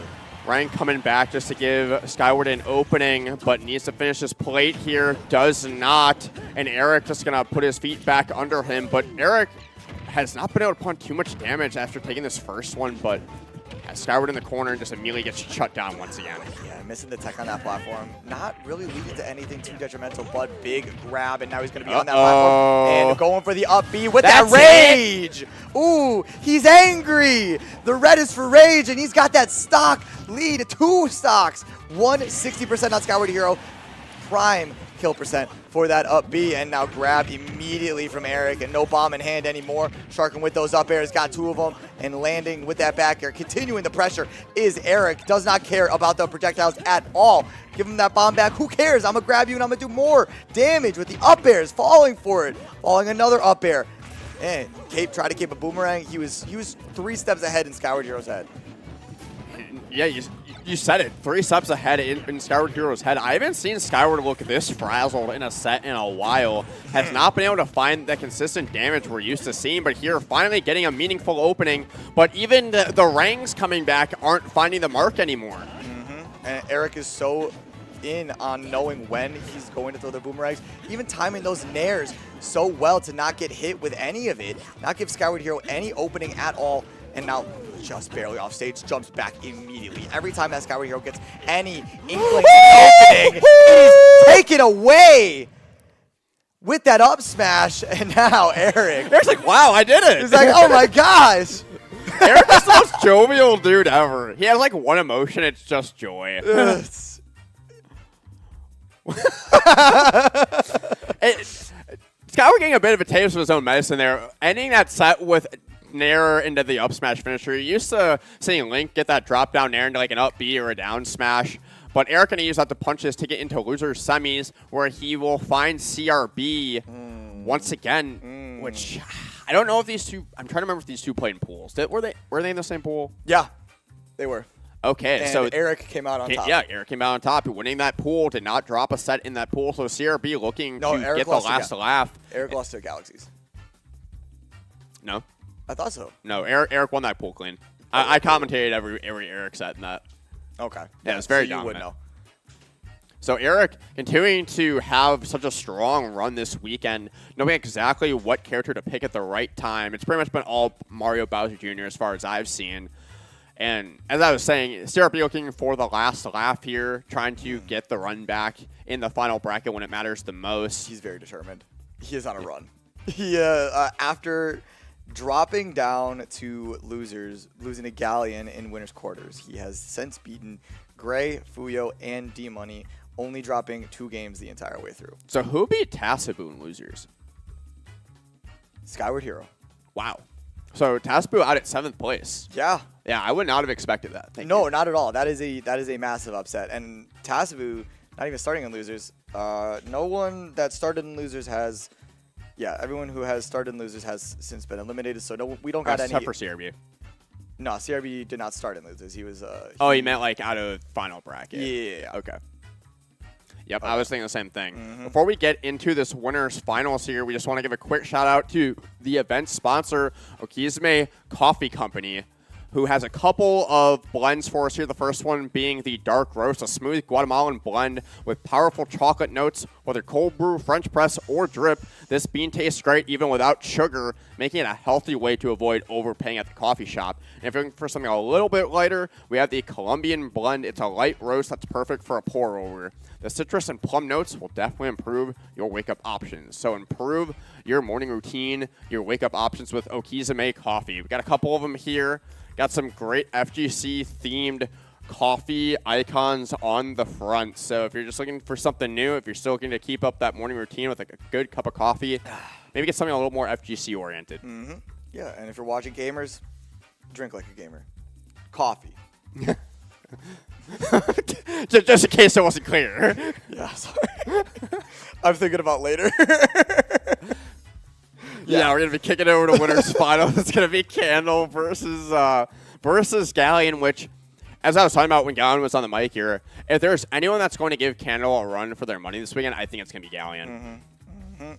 Ryan coming back just to give Skyward an opening, but needs to finish his plate here. Does not. And Eric just going to put his feet back under him. But Eric has not been able to put too much damage after taking this first one, but Skyward in the corner and just immediately gets shut down once again. Yeah, missing the tech on that platform. Not really leading to anything too detrimental, but big grab, and now he's going to be on that platform and going for the up B with that rage. Ooh, he's angry. The red is for rage, and he's got that stock lead. 2 stocks. 160% on Skyward Hero. Prime kill percent for that up B, and now grab immediately from Eric, and no bomb in hand anymore. Sharking with those up airs, got 2 of them, and landing with that back air. Continuing the pressure is Eric. Does not care about the projectiles at all. Give him that bomb back. Who cares? I'm going to grab you, and I'm going to do more damage with the up airs. Falling for it. Falling another up air. And Cape tried to keep a boomerang. He was 3 steps ahead in Skyward Hero's head. Yeah, you said it. 3 steps ahead in Skyward Hero's head. I haven't seen Skyward look this frazzled in a set in a while. Has not been able to find the consistent damage we're used to seeing, but here finally getting a meaningful opening. But even the rangs coming back aren't finding the mark anymore. And Eric is so in on knowing when he's going to throw the boomerangs, even timing those nairs so well to not get hit with any of it, not give Skyward Hero any opening at all, and now just barely off stage, jumps back immediately. Every time that Skyward Hero gets any inkling of opening, he's taken away with that up smash, and now Eric. Eric's like, wow, I did it. He's like, oh my gosh. Eric is the most jovial dude ever. He has like one emotion, it's just joy. Skyward getting a bit of a taste of his own medicine there. Ending that set with nair into the up smash finisher. You're used to seeing Link get that drop down nair into like an up B or a down smash. But Eric going to use that to punch his ticket into loser semis, where he will find CRB once again, which I don't know if these two. I'm trying to remember if these two played in pools. Were they in the same pool? Yeah, they were. Okay, and so Eric came out on top. Yeah, Eric came out on top. Winning that pool, did not drop a set in that pool. So CRB looking to get the last laugh. Eric lost to Galaxies. No, I thought so. No, Eric won that pool clean. I commentated every Eric set in that. Okay. Yeah, it's very dominant. You would know. So Eric continuing to have such a strong run this weekend, knowing exactly what character to pick at the right time. It's pretty much been all Mario Bowser Jr. as far as I've seen. And as I was saying, CRB looking for the last laugh here, trying to get the run back in the final bracket when it matters the most. He's very determined. He is on a run. He, after dropping down to losers, losing to Galleon in winners quarters, he has since beaten Gray, Fuyo, and D-Money, only dropping 2 games the entire way through. So who beat Tasabu in losers? Skyward Hero. Wow. So Tasabu out at 7th place. Yeah. Yeah, I would not have expected that. No, not at all. That is a massive upset. And Tasabu, not even starting in losers. No one that started in losers has. Yeah, everyone who has started in losers has since been eliminated. So no, we don't got any. Except for CRB. No, CRB did not start in losers. He was. He meant like out of final bracket. Yeah. Okay. Yep, I was thinking the same thing. Before we get into this winners finals here, we just want to give a quick shout out to the event sponsor, Okizeme Coffee Company, who has a couple of blends for us here. The first one being the Dark Roast, a smooth Guatemalan blend with powerful chocolate notes. Whether cold brew, French press, or drip, this bean tastes great even without sugar, making it a healthy way to avoid overpaying at the coffee shop. And if you're looking for something a little bit lighter, we have the Colombian blend. It's a light roast that's perfect for a pour-over. The citrus and plum notes will definitely improve your wake-up options. So improve your morning routine, your wake-up options with Okizeme Coffee. We've got a couple of them here. Got some great FGC-themed coffee icons on the front. So if you're just looking for something new, if you're still looking to keep up that morning routine with like a good cup of coffee, maybe get something a little more FGC-oriented. Yeah, and if you're watching gamers, drink like a gamer. Coffee. just in case it wasn't clear. Yeah, sorry. I'm thinking about later. Yeah, we're going to be kicking over to winners final. It's going to be Candle versus Galleon, which, as I was talking about when Galleon was on the mic here, if there's anyone that's going to give Candle a run for their money this weekend, I think it's going to be Galleon.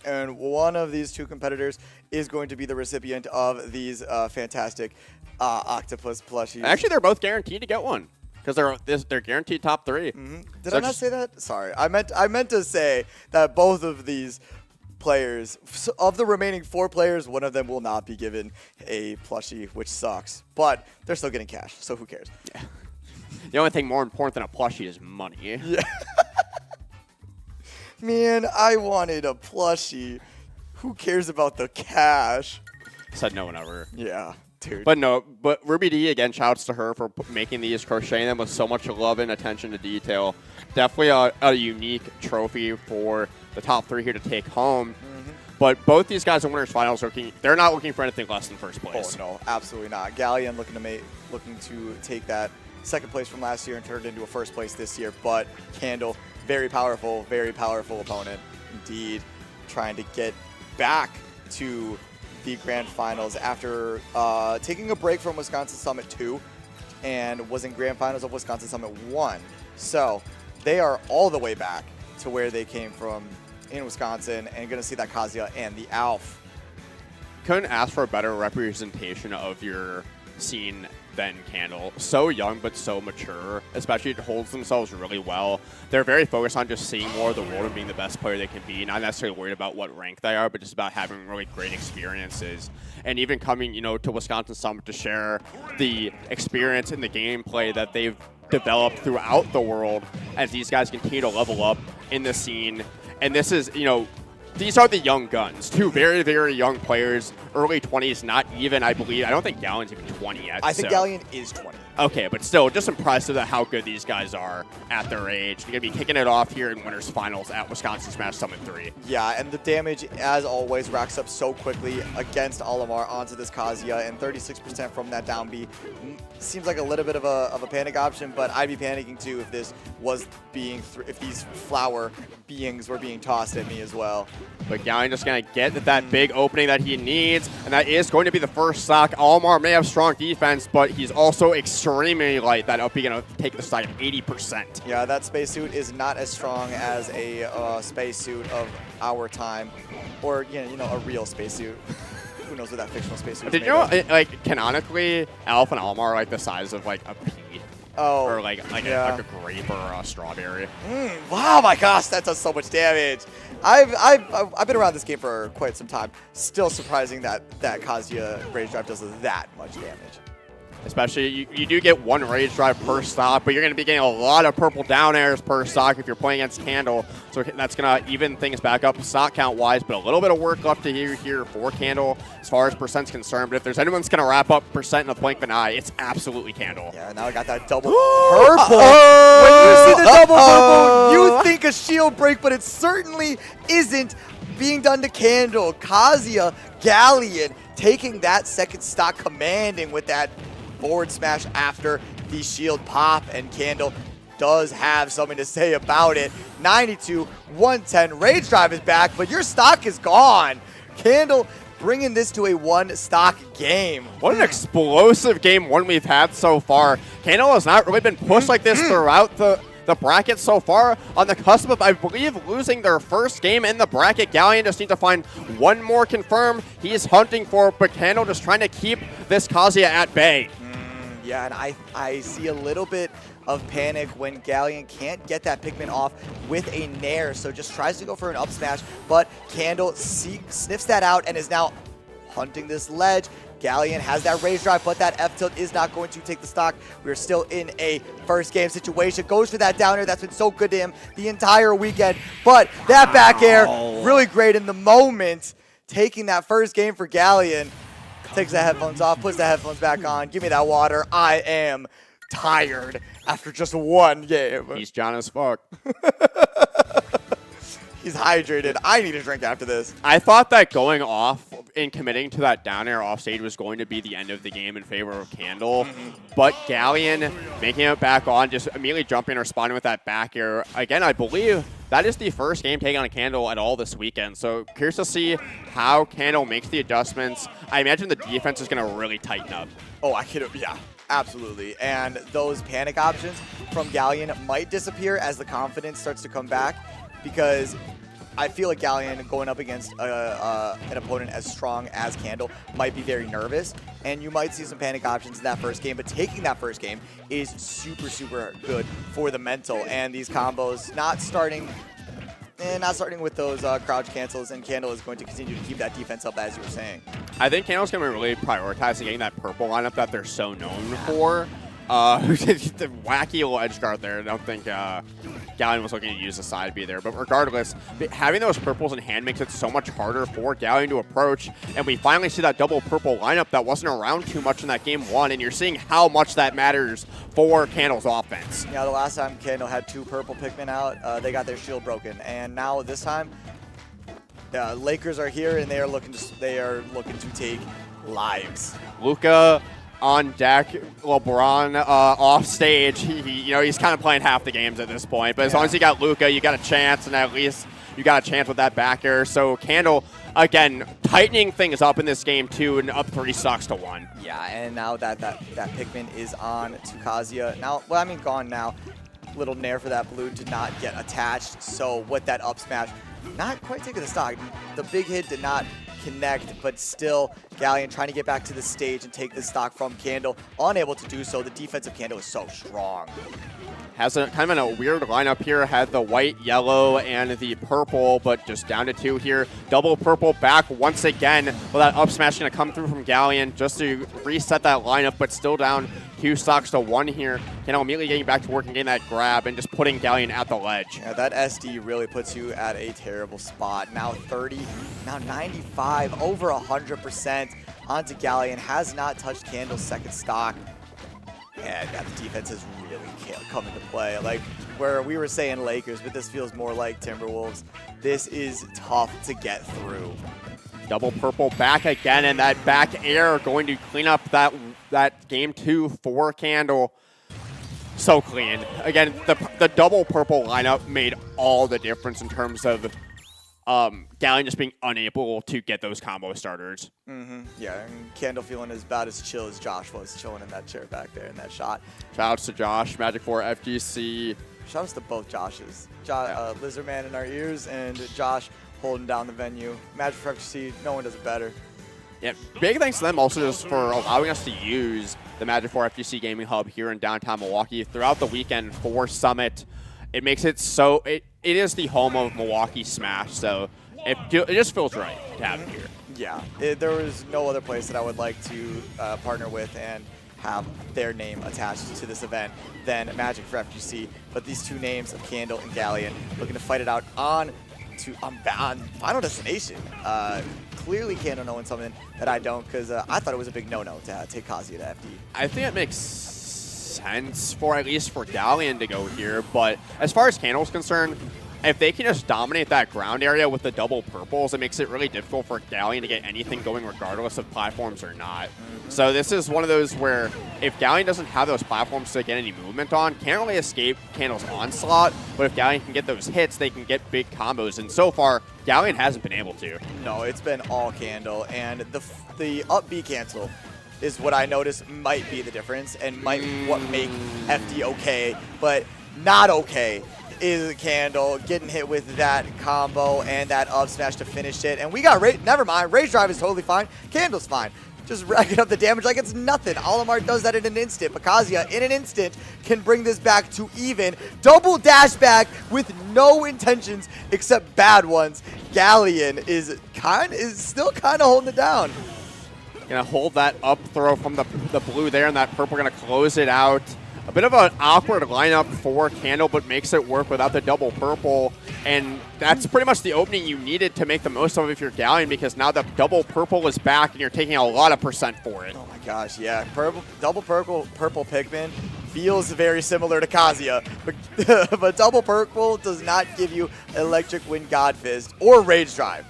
And one of these 2 competitors is going to be the recipient of these fantastic octopus plushies. Actually, they're both guaranteed to get one because they're guaranteed top 3. Did I not say that? Sorry. I meant to say that both of these players, of the remaining 4 players, one of them will not be given a plushie, which sucks. But they're still getting cash, so who cares? Yeah. The only thing more important than a plushie is money. Yeah. Man, I wanted a plushie. Who cares about the cash? Said no one ever. Yeah. Dude. But Ruby D, again, shouts to her for making these, crocheting them with so much love and attention to detail. Definitely a unique trophy for the top 3 here to take home. But both these guys in winners finals they're not looking for anything less than first place. Oh no, absolutely not. Galleon looking to take that second place from last year and turn it into a first place this year. But Candle, very powerful opponent indeed, trying to get back to the grand finals after taking a break from Wisconsin Summit 2 and was in grand finals of Wisconsin Summit 1. So they are all the way back to where they came from in Wisconsin and going to see that Kazuya and the Alf. Couldn't ask for a better representation of your scene than Candle. So young, but so mature. Especially, it holds themselves really well. They're very focused on just seeing more of the world and being the best player they can be. Not necessarily worried about what rank they are, but just about having really great experiences. And even coming, to Wisconsin Summit to share the experience and the gameplay that they've developed throughout the world as these guys continue to level up in the scene. And this is, these are the young guns. 2 very, very young players, early 20s, not even, I don't think Galleon's even 20 yet. I think Galleon is 20. Okay, but still, just impressive at how good these guys are at their age. They're going to be kicking it off here in winners finals at Wisconsin Smash Summit 3. Yeah, and the damage, as always, racks up so quickly against Olimar onto this Kazuya, and 36% from that down B seems like a little bit of a panic option, but I'd be panicking too if this was if these flower beings were being tossed at me as well. But Galleon just going to get that big opening that he needs, and that is going to be the first stock. Olimar may have strong defense, but he's also extremely light. That up, going to take the stock at 80%. Yeah, that spacesuit is not as strong as a spacesuit of our time, or a real spacesuit. Who knows what that fictional spacesuit is? Did you know, canonically, Alf and Olimar are the size of a pea? Oh, or like a grape or a strawberry. Wow, my gosh, that does so much damage. I've been around this game for quite some time. Still surprising that Kazuya Rage Drive does that much damage. Especially, you do get 1 Rage Drive per stock, but you're going to be getting a lot of purple down airs per stock if you're playing against Candle. So that's going to even things back up stock count-wise, but a little bit of work left to here for Candle as far as percent's concerned. But if there's anyone's going to wrap up percent in a blink of an eye, it's absolutely Candle. Yeah, now I got that double purple. When you see the double purple, you think a shield break, but it certainly isn't being done to Candle. Kazuya, Galleon, taking that second stock, commanding with that forward smash after the shield pop, and Candle does have something to say about it. 92, 110, Rage Drive is back, but your stock is gone. Candle bringing this to a 1-stock game. What an explosive game 1 we've had so far. Candle has not really been pushed like this throughout the bracket so far, on the cusp of, I believe, losing their first game in the bracket. Galleon just needs to find 1 more confirm. He's hunting for, but Candle just trying to keep this Kazuya at bay. Yeah, and I see a little bit of panic when Galleon can't get that Pikmin off with a Nair, so just tries to go for an up smash, but Candle sniffs that out and is now hunting this ledge. Galleon has that Rage Drive, but that F-tilt is not going to take the stock. We're still in a first game situation. Goes for that down air. That's been so good to him the entire weekend, but that back air, really great in the moment. Taking that first game for Galleon. Takes the headphones off, puts the headphones back on. Give me that water. I am tired after just 1 game. He's John as fuck. He's hydrated. I need a drink after this. I thought that going off and committing to that down air off stage was going to be the end of the game in favor of Candle. But Galleon making it back on, just immediately jumping and responding with that back air. Again, I believe that is the first game taking on a Candle at all this weekend. So curious to see how Candle makes the adjustments. I imagine the defense is going to really tighten up. Oh, yeah, absolutely. And those panic options from Galleon might disappear as the confidence starts to come back, because I feel like Galleon going up against an opponent as strong as Candle might be very nervous, and you might see some panic options in that first game, but taking that first game is super, super good for the mental, and these combos not starting with those crouch cancels, and Candle is going to continue to keep that defense up, as you were saying. I think Candle's going to really prioritize getting that purple lineup that they're so known for. The wacky little edge guard there. I don't think Galleon was looking to use the side B there. But regardless, having those purples in hand makes it so much harder for Galleon to approach. And we finally see that double purple lineup that wasn't around too much in that game 1. And you're seeing how much that matters for Candle's offense. Yeah, the last time Candle had 2 purple Pikmin out, they got their shield broken. And now this time, the Lakers are here and they are looking to take lives. Luka on deck, LeBron off stage. He's kind of playing half the games at this point. But as long as you got Luka, you got a chance, and at least you got a chance with that back air. So Candle, again, tightening things up in this game too, and up 3 stocks to 1. Yeah, and now that Pikmin is on to Kazuya. Now, well, I mean, gone now. Little nair for that blue did not get attached. So with that up smash, not quite taking the stock. The big hit did not connect, but still Galleon trying to get back to the stage and take the stock from Candle. Unable to do so. The defensive Candle is so strong. Has a kind of a weird lineup here. Had the white, yellow, and the purple, but just down to 2 here. Double purple back once again. Well, that up smash going to come through from Galleon just to reset that lineup, but still down 2 stocks to 1 here. Candle immediately getting back to work and getting that grab and just putting Galleon at the ledge. Yeah, that SD really puts you at a terrible spot. Now 30, now 95, over 100% onto Galleon. Has not touched Candle's second stock. And that defense has really come into play. Like where we were saying Lakers, but this feels more like Timberwolves. This is tough to get through. Double purple back again, and that back air going to clean up that game 2 for Candle. So clean. Again, the double purple lineup made all the difference in terms of Galleon just being unable to get those combo starters. Yeah, and Candle feeling about as chill as Josh was chilling in that chair back there in that shot. Shout outs to Josh, Magic 4 FGC. Shout outs to both Joshes. Lizardman in our ears and Josh holding down the venue. Magic 4 FGC, no one does it better. Yeah, big thanks to them also just for allowing us to use the Magic 4 FGC Gaming Hub here in downtown Milwaukee throughout the weekend for Summit. It makes it so, it is the home of Milwaukee Smash, so it just feels right to have it here. Yeah, there was no other place that I would like to partner with and have their name attached to this event than Magic for FGC. But these 2 names of Candle and Galleon looking to fight it out on Final Destination. Clearly Candle knowing something that I don't, because I thought it was a big no-no to take Kazuya to FD. I think it makes sense for at least for Galleon to go here, but as far as Candle's concerned, if they can just dominate that ground area with the double purples, it makes it really difficult for Galleon to get anything going regardless of platforms or not. So this is one of those where if Galleon doesn't have those platforms to get any movement on, can't really escape Candle's onslaught, but if Galleon can get those hits, they can get big combos, and so far, Galleon hasn't been able to. No, it's been all Candle, and the up B cancel is what I noticed might be the difference and might what make FD okay, but not okay is Candle getting hit with that combo and that up smash to finish it. And we got never mind, Rage Drive is totally fine. Candle's fine. Just racking up the damage like it's nothing. Olimar does that in an instant. But Kazuya, in an instant, can bring this back to even. Double dash back with no intentions except bad ones. Galleon is still kind of holding it down. Gonna hold that up throw from the blue there, and that purple gonna close it out. A bit of an awkward lineup for Candle, but makes it work without the double purple. And that's pretty much the opening you needed to make the most of if you're Galleon, because now the double purple is back and you're taking a lot of percent for it. Oh my gosh, yeah. Double purple Pikmin feels very similar to Kazuya, but double purple does not give you Electric Wind God Fist or Rage Drive.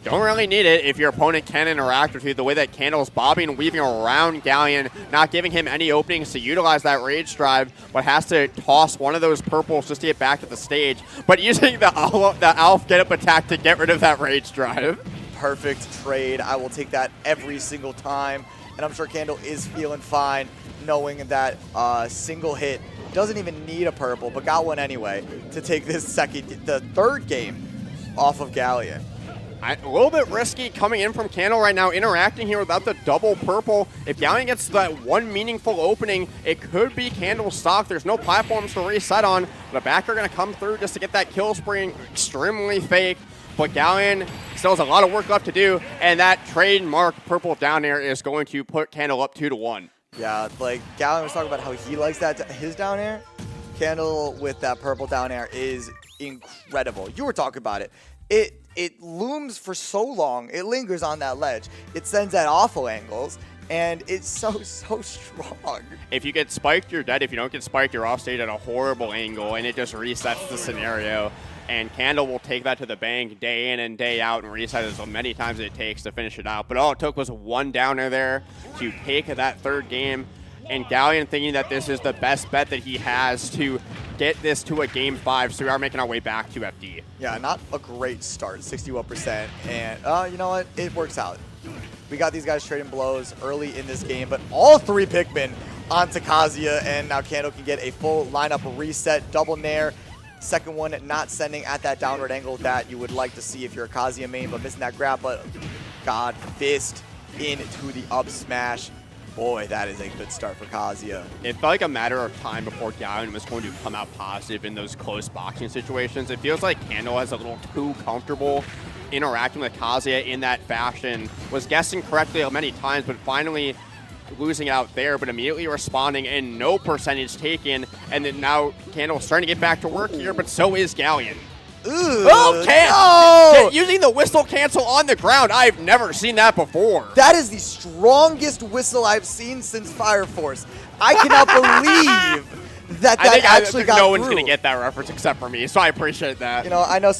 Don't really need it if your opponent can interact with you the way that Candle's bobbing and weaving around Galleon, not giving him any openings to utilize that Rage Drive, but has to toss one of those purples just to get back to the stage, but using the Alf get up attack to get rid of that Rage Drive. Perfect trade. I will take that every single time, and I'm sure Candle is feeling fine knowing that single hit doesn't even need a purple, but got one anyway to take the 3rd game off of Galleon. A little bit risky coming in from Candle right now, interacting here without the double purple. If Galleon gets that one meaningful opening, it could be Candle's stock. There's no platforms to reset on, but a backer going to come through just to get that kill spree. Extremely fake, but Galleon still has a lot of work left to do, and that trademark purple down air is going to put Candle up 2-1. Yeah, like Galleon was talking about how he likes his down air. Candle with that purple down air is incredible. You were talking about it. It looms for so long. It lingers on that ledge. It sends at awful angles, and it's so strong. If you get spiked, you're dead. If you don't get spiked, you're off stage at a horrible angle, and it just resets the scenario. And Candle will take that to the bank day in and day out and reset as many times as it takes to finish it out. But all it took was one downer there to take that third game. And Galleon thinking that this is the best bet that he has to get this to a game 5. So we are making our way back to FD. Yeah, not a great start, 61%. And you know what? It works out. We got these guys trading blows early in this game, but all 3 Pikmin onto Kazuya, and now Candle can get a full lineup reset, double nair. Second one not sending at that downward angle that you would like to see if you're a Kazuya main, but missing that grab. But God, fist into the up smash. Boy, that is a good start for Kazuya. It felt like a matter of time before Galleon was going to come out positive in those close boxing situations. It feels like Candle is a little too comfortable interacting with Kazuya in that fashion. Was guessing correctly many times, but finally losing out there, but immediately responding and no percentage taken. And then now Candle's starting to get back to work here, but so is Galleon. Using the whistle cancel on the ground. I've never seen that before. That is the strongest whistle I've seen since Fire Force. I cannot believe that actually got no one's through. gonna get that reference except for me, so I appreciate that. You know, I know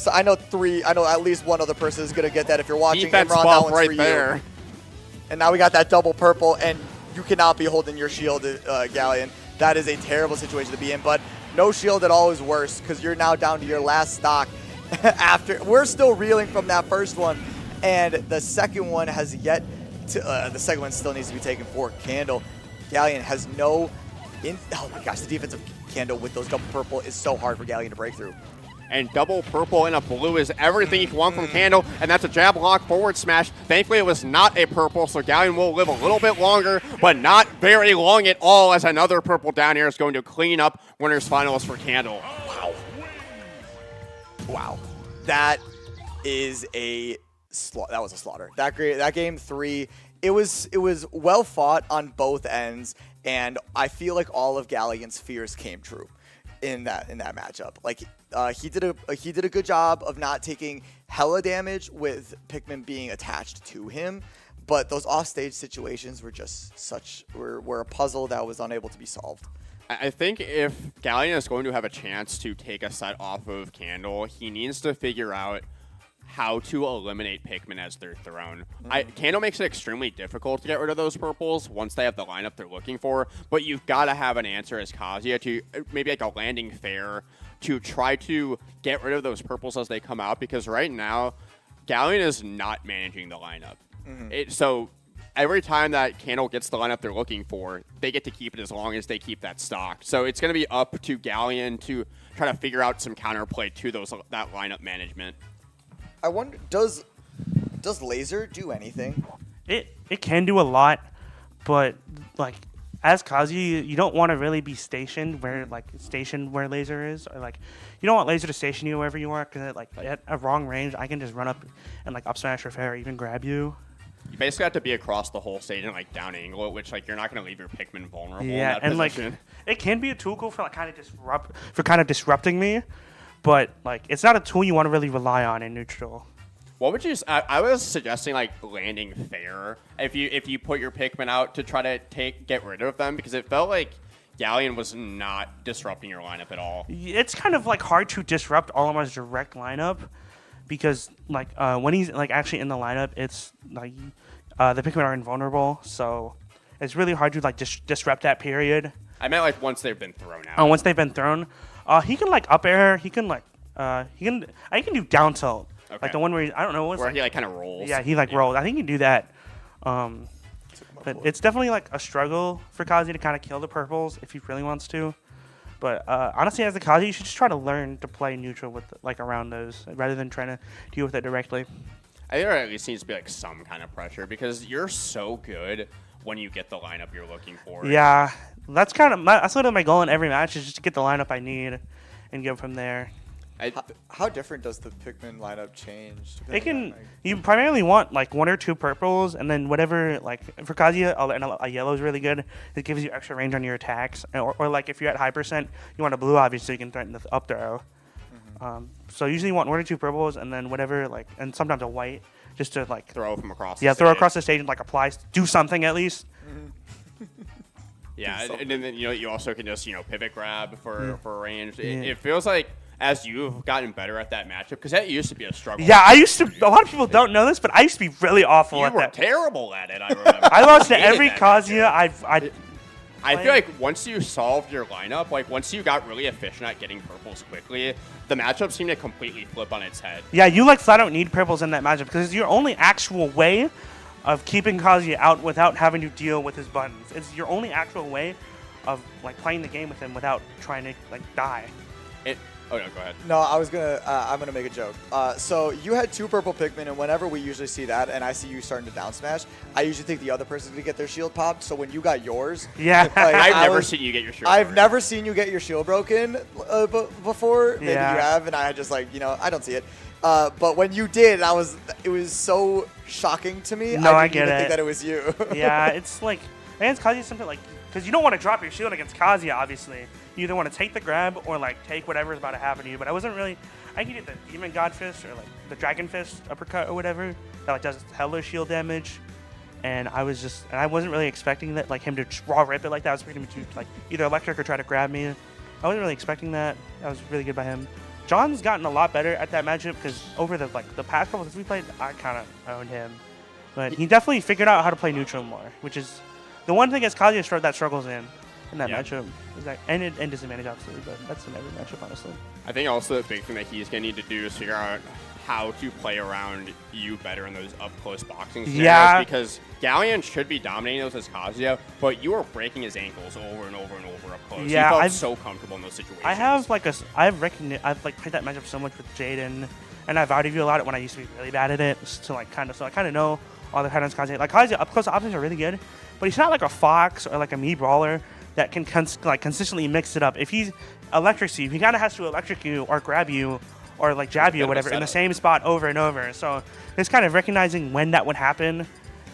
at least one other person is gonna get that. If you're watching Defense Imran, that buff one's right for there. you. And now we got that double purple, and you cannot be holding your shield, Galleon. That is a terrible situation to be in, but no shield at all is worse because you're now down to your last stock. After we're still reeling from that first one, and the second one has yet to. The second one still needs to be taken for Candle. Galleon has no. Oh my gosh, the defense of Candle with those double purple is so hard for Galleon to break through. And double purple and a blue is everything you can want from Candle, and that's a jab lock forward smash. Thankfully, it was not a purple, so Galleon will live a little bit longer, but not very long at all, as another purple down here is going to clean up winners finals for Candle. Wow, that is that was a slaughter. That game 3, it was well fought on both ends, and I feel like all of Galleon's fears came true in that matchup. Like he did a good job of not taking hella damage with Pikmin being attached to him, but those offstage situations were just were a puzzle that was unable to be solved. I think if Galleon is going to have a chance to take a set off of Candle, he needs to figure out how to eliminate Pikmin as they're thrown. Candle makes it extremely difficult to get rid of those purples once they have the lineup they're looking for, but you've got to have an answer as Kazuya to maybe like a landing fair to try to get rid of those purples as they come out, because right now, Galleon is not managing the lineup. So every time that Candle gets the lineup they're looking for, they get to keep it as long as they keep that stock. So it's going to be up to Galleon to try to figure out some counterplay to that lineup management. I wonder, does laser do anything? It can do a lot, but like as Kazuya, you don't want to really be stationed where laser is, or like you don't want laser to station you wherever you are, because like at a wrong range, I can just run up and like up smash or fair, or even grab you. You basically have to be across the whole stage and like down angle it, which like you're not going to leave your Pikmin vulnerable in that position. Like it can be a tool for like kind of disrupting me, but like it's not a tool you want to really rely on in neutral. What would you? I was suggesting like landing fair if you put your Pikmin out to try to get rid of them, because it felt like Galleon was not disrupting your lineup at all. It's kind of like hard to disrupt Olimar's direct lineup, because like when he's like actually in the lineup, it's like the Pikmin are invulnerable, so it's really hard to like disrupt that period. I meant like once they've been thrown out. Oh, once they've been thrown, he can like up air. He can like he can do down tilt. Okay. Like the one where I don't know what's where like, he like kind of rolls. Yeah, he like rolls. I think he can do that. But it's definitely like a struggle for Kazuya to kind of kill the purples if he really wants to. But honestly, as a Kazuya, you should just try to learn to play neutral with like around those rather than trying to deal with it directly. I think there at least needs to be like some kind of pressure, because you're so good when you get the lineup you're looking for. Yeah, that's kind of that's sort of my goal in every match, is just to get the lineup I need and go from there. How different does the Pikmin lineup change? It can. You primarily want like 1 or 2 purples, and then whatever. Like for Kazuya, a yellow is really good. It gives you extra range on your attacks. Or like if you're at high percent, you want a blue obviously so you can threaten the up throw. So usually you want 1 or 2 purples, and then whatever and sometimes a white just to like throw from across. Yeah, throw across the stage and like apply, do something at least. Yeah, and then you also can just pivot grab for range. It feels like as you've gotten better at that matchup, because that used to be a struggle. Yeah, I used to. A lot of people don't know this, but I used to be really awful at that. You were terrible at it. I remember. I lost to every Kazuya. I feel like once you solved your lineup, like once you got really efficient at getting purples quickly, the matchup seemed to completely flip on its head. Yeah, you like flat out need purples in that matchup because it's your only actual way of keeping Kazuya out without having to deal with his buttons. It's your only actual way of like playing the game with him without trying to like die. Oh no, go ahead. No, I'm gonna make a joke. So you had 2 purple Pikmin, and whenever we usually see that, and I see you starting to down smash, I usually think the other person's gonna get their shield popped. So when you got yours, yeah, like, I've never seen you get your shield. I've never seen you get your shield broken before. Maybe Yeah. you have, and I just I don't see it. But when you did, it was so shocking to me. No, I didn't get even it. think that it was you. Yeah, it's like against Kazuya something like because you don't want to drop your shield against Kazuya. Obviously, you either want to take the grab or like take whatever is about to happen to you. But I wasn't really. I could get the Demon God Fist or like the Dragon Fist uppercut or whatever that like does hella shield damage. And I wasn't really expecting that him to raw rip it like that. I was expecting him to either electric or try to grab me. I wasn't really expecting that. That was really good by him. John's gotten a lot better at that matchup because over the past couple since we played, I kind of owned him. But he definitely figured out how to play neutral more, which is the one thing as Kazuya that struggles in that matchup. And disadvantage obviously, but that's in every matchup honestly. I think also the big thing that he's gonna need to do is figure out how to play around you better in those up close boxing scenarios. Yeah. Because Galleon should be dominating those as Kazuya, but you are breaking his ankles over and over and over up close. Yeah, he felt so comfortable in those situations. I've played that matchup so much with Jaden, and I've outed you a lot when I used to be really bad at it. So I kind of know all the patterns Kazuya. Like Kazuya up close options are really good, but he's not like a Fox or like a Mii brawler that can consistently mix it up. If he's electrics you, he kind of has to electric you or grab you or like jab you or whatever in the same spot over and over. So it's kind of recognizing when that would happen.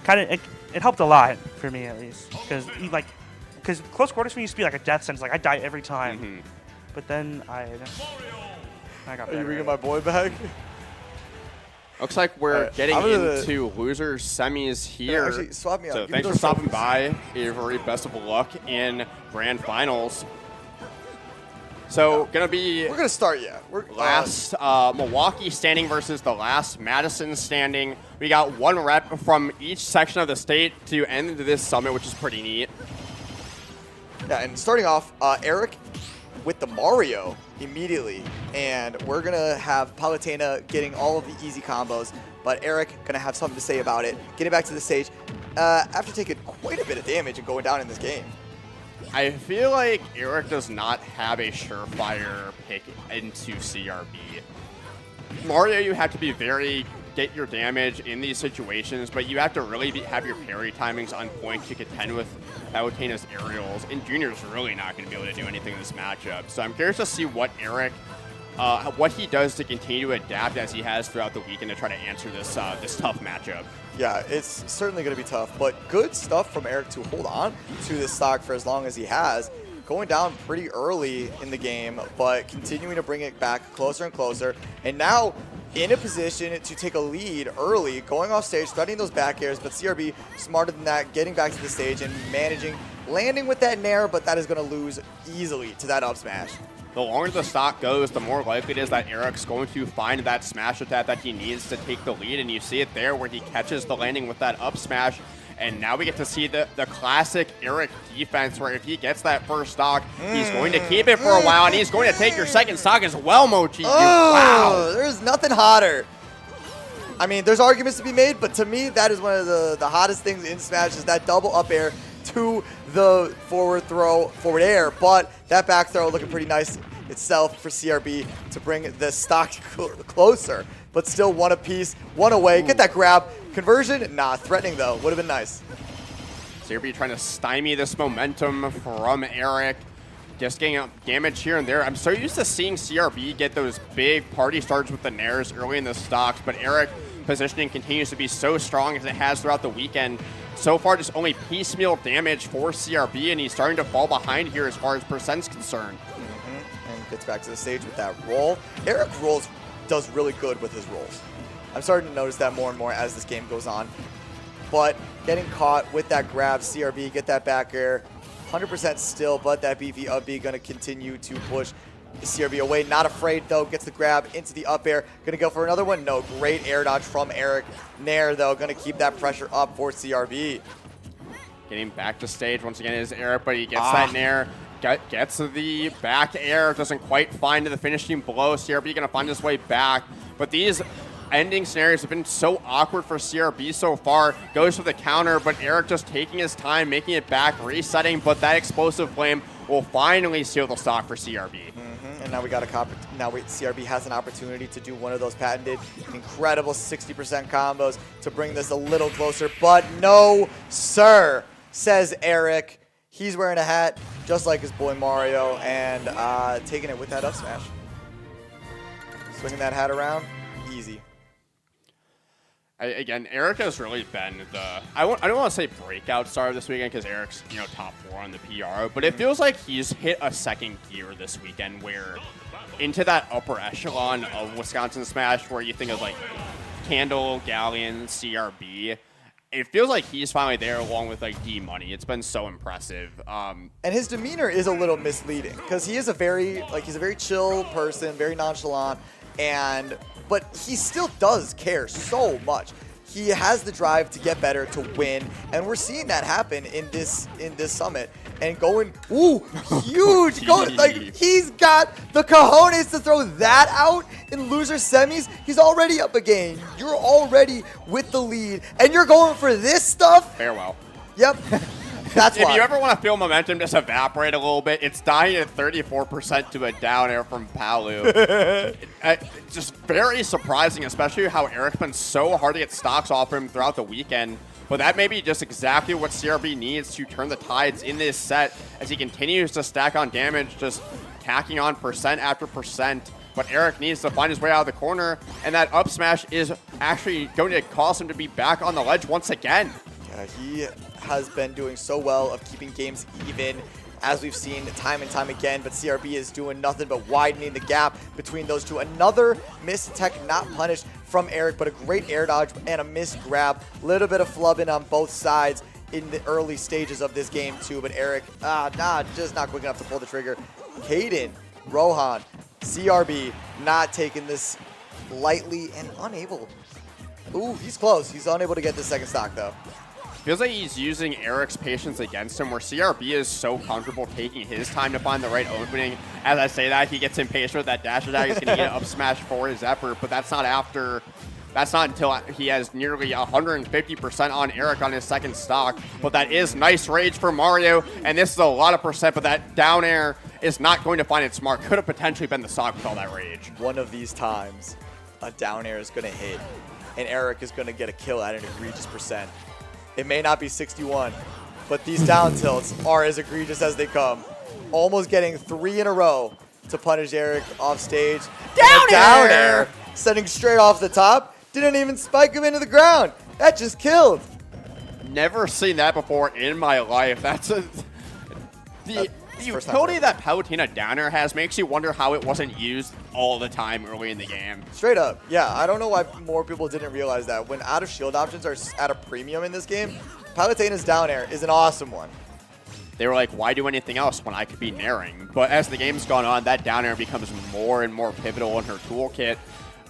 It helped a lot for me at least because close quarters for me used to be like a death sentence. Like I die every time, but then I got better. Are you bringing my boy back? Looks like we're getting into losers semis here. Actually, swap me out. So Give me thanks for those stopping trophies. by. Avery, best of luck in grand finals. So gonna be We're gonna start, yeah. We're last Milwaukee standing versus the last Madison standing. We got 1 rep from each section of the state to end this summit, which is pretty neat. Yeah, and starting off, Eric with the Mario immediately, and we're gonna have Palutena getting all of the easy combos, but Eric gonna have something to say about it. Getting back to the stage after taking quite a bit of damage and going down in this game. I feel like Eric does not have a surefire pick into CRB. Mario, you have to be get your damage in these situations, but you have to really have your parry timings on point to contend with Palutena's aerials, and Junior's really not going to be able to do anything in this matchup. So I'm curious to see what Eric, what he does to continue to adapt as he has throughout the weekend to try to answer this this tough matchup. Yeah, it's certainly going to be tough, but good stuff from Eric to hold on to this stock for as long as he has. Going down pretty early in the game, but continuing to bring it back closer and closer. And now in a position to take a lead early, going off stage, threatening those back airs, but CRB smarter than that, getting back to the stage and landing with that nair, but that is going to lose easily to that up smash. The longer the stock goes, the more likely it is that Eric's going to find that smash attack that he needs to take the lead, and you see it there where he catches the landing with that up smash. And now we get to see the classic Eric defense where if he gets that first stock, he's going to keep it for a while, and he's going to take your second stock as well, Mochi. Wow. There's nothing hotter. I mean, there's arguments to be made, but to me, that is one of the hottest things in Smash is that double up air to the forward air. But that back throw looking pretty nice itself for CRB to bring the stock closer. But still one apiece, one away. Get that grab. Conversion? Nah, threatening though. Would have been nice. CRB trying to stymie this momentum from Eric. just getting damage here and there. I'm so used to seeing CRB get those big party starts with the nairs early in the stocks, but Eric positioning continues to be so strong as it has throughout the weekend. So far, just only piecemeal damage for CRB, and he's starting to fall behind here as far as percent's concerned. And gets back to the stage with that roll. Eric does really good with his rolls. I'm starting to notice that more and more as this game goes on. But getting caught with that grab, CRB, get that back air, 100% still, but that beefy up B going to continue to push CRB away. Not afraid, though, gets the grab into the up air. Going to go for another one. No, great air dodge from Eric. Nair, though, going to keep that pressure up for CRB. Getting back to stage once again is Eric, but he gets that Nair. Gets the back air, doesn't quite find the finishing blow. CRB going to find his way back. But these ending scenarios have been so awkward for CRB so far. Goes for the counter, but Eric just taking his time, making it back, resetting. But that explosive flame will finally seal the stock for CRB. And now CRB has an opportunity to do one of those patented incredible 60% combos to bring this a little closer. But no, sir, says Eric. He's wearing a hat just like his boy Mario and taking it with that up smash. Swinging that hat around, easy. Again, Eric has really been the, I don't want to say breakout star this weekend because Eric's, top 4 on the PR, but it feels like he's hit a second gear this weekend where into that upper echelon of Wisconsin Smash where you think of like Candle, Galleon, CRB. It feels like he's finally there along with like D-Money. It's been so impressive. And his demeanor is a little misleading because he is he's a very chill person, very nonchalant, but he still does care so much. He has the drive to get better, to win, and we're seeing that happen in this summit. And going, ooh, huge! He's got the cojones to throw that out in loser semis. He's already up a game. You're already with the lead, and you're going for this stuff? Farewell. Yep. That's why. If you ever want to feel momentum just evaporate a little bit, it's dying at 34% to a down air from Palu. Just very surprising, especially how Eric's been so hard to get stocks off him throughout the weekend. But that may be just exactly what CRB needs to turn the tides in this set as he continues to stack on damage, just tacking on percent after percent. But Eric needs to find his way out of the corner, and that up smash is actually going to cause him to be back on the ledge once again. Yeah, he has been doing so well of keeping games even, as we've seen time and time again, but CRB is doing nothing but widening the gap between those two. Another missed tech not punished from Eric, but a great air dodge and a missed grab. Little bit of flubbing on both sides in the early stages of this game too, but Eric, just not quick enough to pull the trigger. Caden, Rohan, CRB not taking this lightly and unable. Ooh, he's close. He's unable to get the second stock though. Feels like he's using Eric's patience against him, where CRB is so comfortable taking his time to find the right opening. As I say that, he gets impatient with that dash attack. He's going to get up smash for his effort, but that's not until he has nearly 150% on Eric on his second stock. But that is nice rage for Mario, and this is a lot of percent, but that down air is not going to find its mark. Could have potentially been the stock with all that rage. One of these times, a down air is going to hit, and Eric is going to get a kill at an egregious percent. It may not be 61, but these down tilts are as egregious as they come. Almost getting 3 in a row to punish Eric off stage. Down air! Setting straight off the top. Didn't even spike him into the ground. That just killed. Never seen that before in my life. The utility that Palutena down air has makes you wonder how it wasn't used all the time early in the game. Straight up. Yeah, I don't know why more people didn't realize that. When out of shield options are at a premium in this game, Palutena's down air is an awesome one. They were like, why do anything else when I could be nairing? But as the game's gone on, that down air becomes more and more pivotal in her toolkit.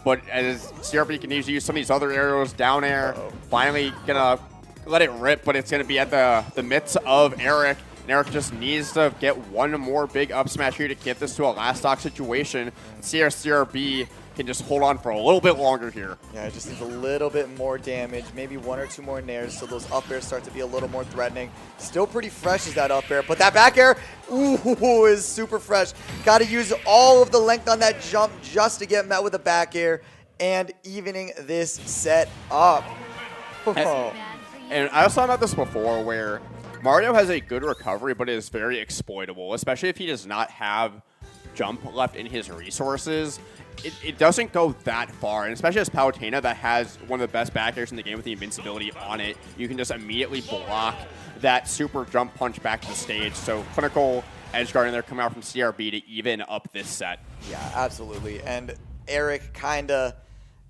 But as CRB continues to use some of these other arrows, down air, finally gonna let it rip, but it's gonna be at the midst of Eric. And Eric just needs to get one more big up smash here to get this to a last stock situation. CRB can just hold on for a little bit longer here. Yeah, it just needs a little bit more damage, maybe 1 or 2 more nairs so those up airs start to be a little more threatening. Still pretty fresh is that up air, but that back air, ooh, is super fresh. Got to use all of the length on that jump just to get met with a back air and evening this set up. And I was talking about this before where Mario has a good recovery, but is very exploitable, especially if he does not have jump left in his resources. It doesn't go that far, and especially as Palutena that has one of the best back airs in the game with the invincibility on it, you can just immediately block that super jump punch back to the stage. So clinical edge guard in there coming out from CRB to even up this set. Yeah, absolutely. And Eric kind of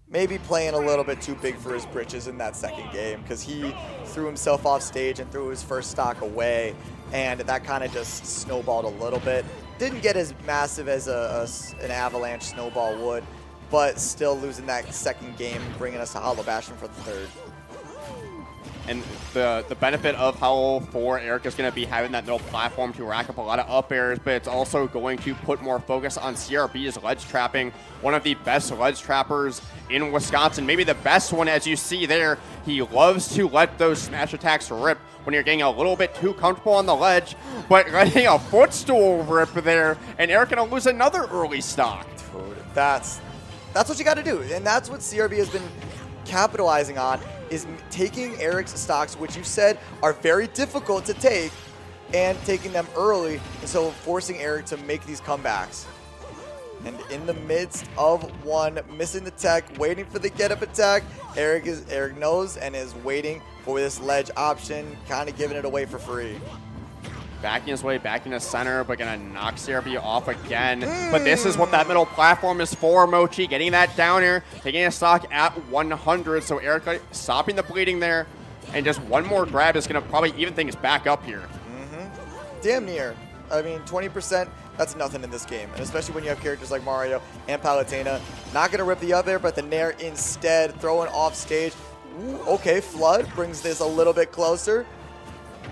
maybe playing a little bit too big for his britches in that second game, because he threw himself off stage and threw his first stock away, and that kind of just snowballed a little bit. Didn't get as massive as an avalanche snowball would, but still losing that second game, bringing us to Hollow Bastion for the third. And the benefit of Hollow for Eric is going to be having that middle platform to rack up a lot of up airs, but it's also going to put more focus on CRB's ledge trapping. One of the best ledge trappers in Wisconsin, maybe the best one, as you see there. He loves to let those smash attacks rip when you're getting a little bit too comfortable on the ledge, but letting a footstool rip there, and Eric going to lose another early stock. Dude, that's what you got to do, and that's what CRB has been capitalizing on, is taking Eric's stocks, which you said are very difficult to take, and taking them early, and so forcing Eric to make these comebacks. And in the midst of one, missing the tech, waiting for the get-up attack, Eric knows and is waiting for this ledge option, kind of giving it away for free. Backing his way back into center, but gonna knock CRB off again. But this is what that middle platform is for, Mochi. Getting that down here, taking a stock at 100. So Eric stopping the bleeding there, and just one more grab is gonna probably even things back up here. Damn near. I mean, 20%, that's nothing in this game. And especially when you have characters like Mario and Palutena. Not gonna rip the up air, but the Nair instead, throwing off stage. Ooh, okay, Flood brings this a little bit closer.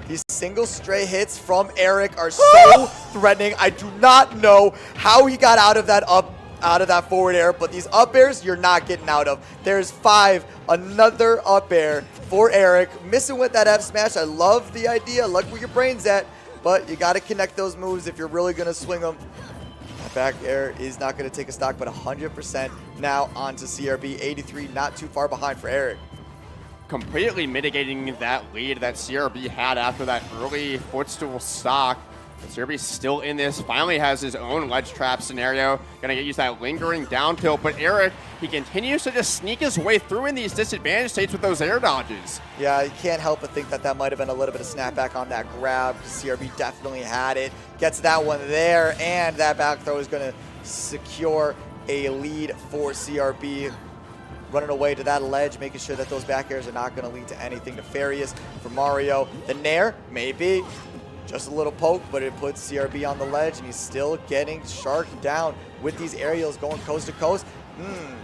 These single stray hits from Eric are so threatening. I do not know how he got out of that forward air, but these up airs you're not getting out of. There's 5, another up air for Eric. Missing with that F smash. I love the idea. I like where your brain's at, but you got to connect those moves if you're really going to swing them. That back air is not going to take a stock, but 100% now onto CRB. 83, not too far behind for Eric. Completely mitigating that lead that CRB had after that early footstool stock. But CRB still in this, finally has his own ledge trap scenario. Gonna use that lingering down tilt, but Eric, he continues to just sneak his way through in these disadvantage states with those air dodges. Yeah, you can't help but think that might have been a little bit of snapback on that grab. CRB definitely had it. Gets that one there, and that back throw is gonna secure a lead for CRB. Running away to that ledge, making sure that those back airs are not going to lead to anything nefarious for Mario. The Nair, maybe just a little poke, but it puts CRB on the ledge, and he's still getting sharked down with these aerials going coast to coast.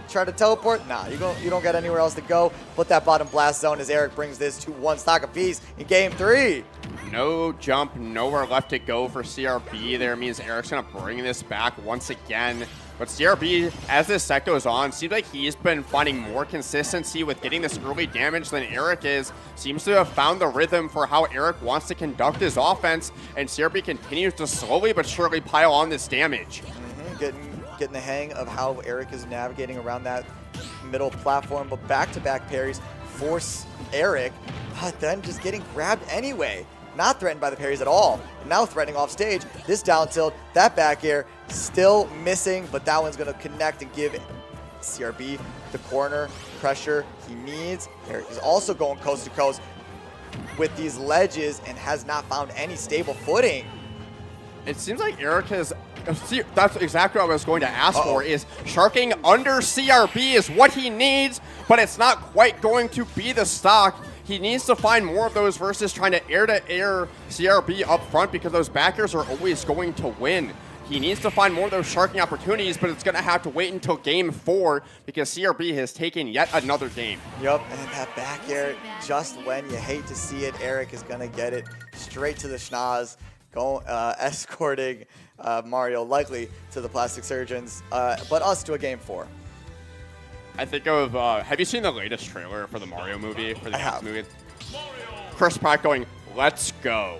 Try to teleport? Nah, you don't got anywhere else to go. Put that bottom blast zone as Eric brings this to 1 stock apiece in game 3. No jump, nowhere left to go for CRB. There means Eric's going to bring this back once again. But CRB, as this set goes on, seems like he's been finding more consistency with getting this early damage than Eric is. Seems to have found the rhythm for how Eric wants to conduct his offense, and CRB continues to slowly but surely pile on this damage. Getting the hang of how Eric is navigating around that middle platform, but back-to-back parries force Eric, but then just getting grabbed anyway. Not threatened by the parries at all. Now threatening off stage. This down tilt, that back air, still missing, but that one's going to connect and give CRB the corner pressure he needs. Eric is also going coast to coast with these ledges and has not found any stable footing. It seems like Eric has... That's exactly what I was going to ask for, is sharking under CRB is what he needs, but it's not quite going to be the stock. He needs to find more of those versus trying to air-to-air CRB up front, because those backers are always going to win. He needs to find more of those sharking opportunities, but it's going to have to wait until game 4 because CRB has taken yet another game. Yup, and that back air, just when you hate to see it, Eric is going to get it straight to the schnoz, escorting Mario likely to the plastic surgeons, but us to a game 4. I think of, have you seen the latest trailer for the Mario movie, for the next movie? Chris Pratt going, "Let's go."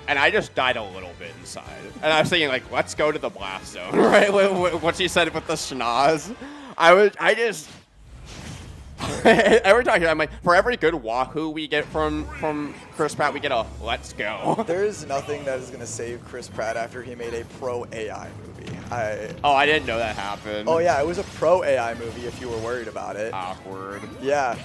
And I just died a little bit inside. And I was thinking, like, let's go to the blast zone, right? What she said with the schnoz. Every time I'm like, for every good Wahoo we get from Chris Pratt, we get a let's go. There is nothing that is going to save Chris Pratt after he made a pro AI movie. I didn't know that happened. Oh yeah, it was a pro AI movie if you were worried about it. Awkward. Yeah.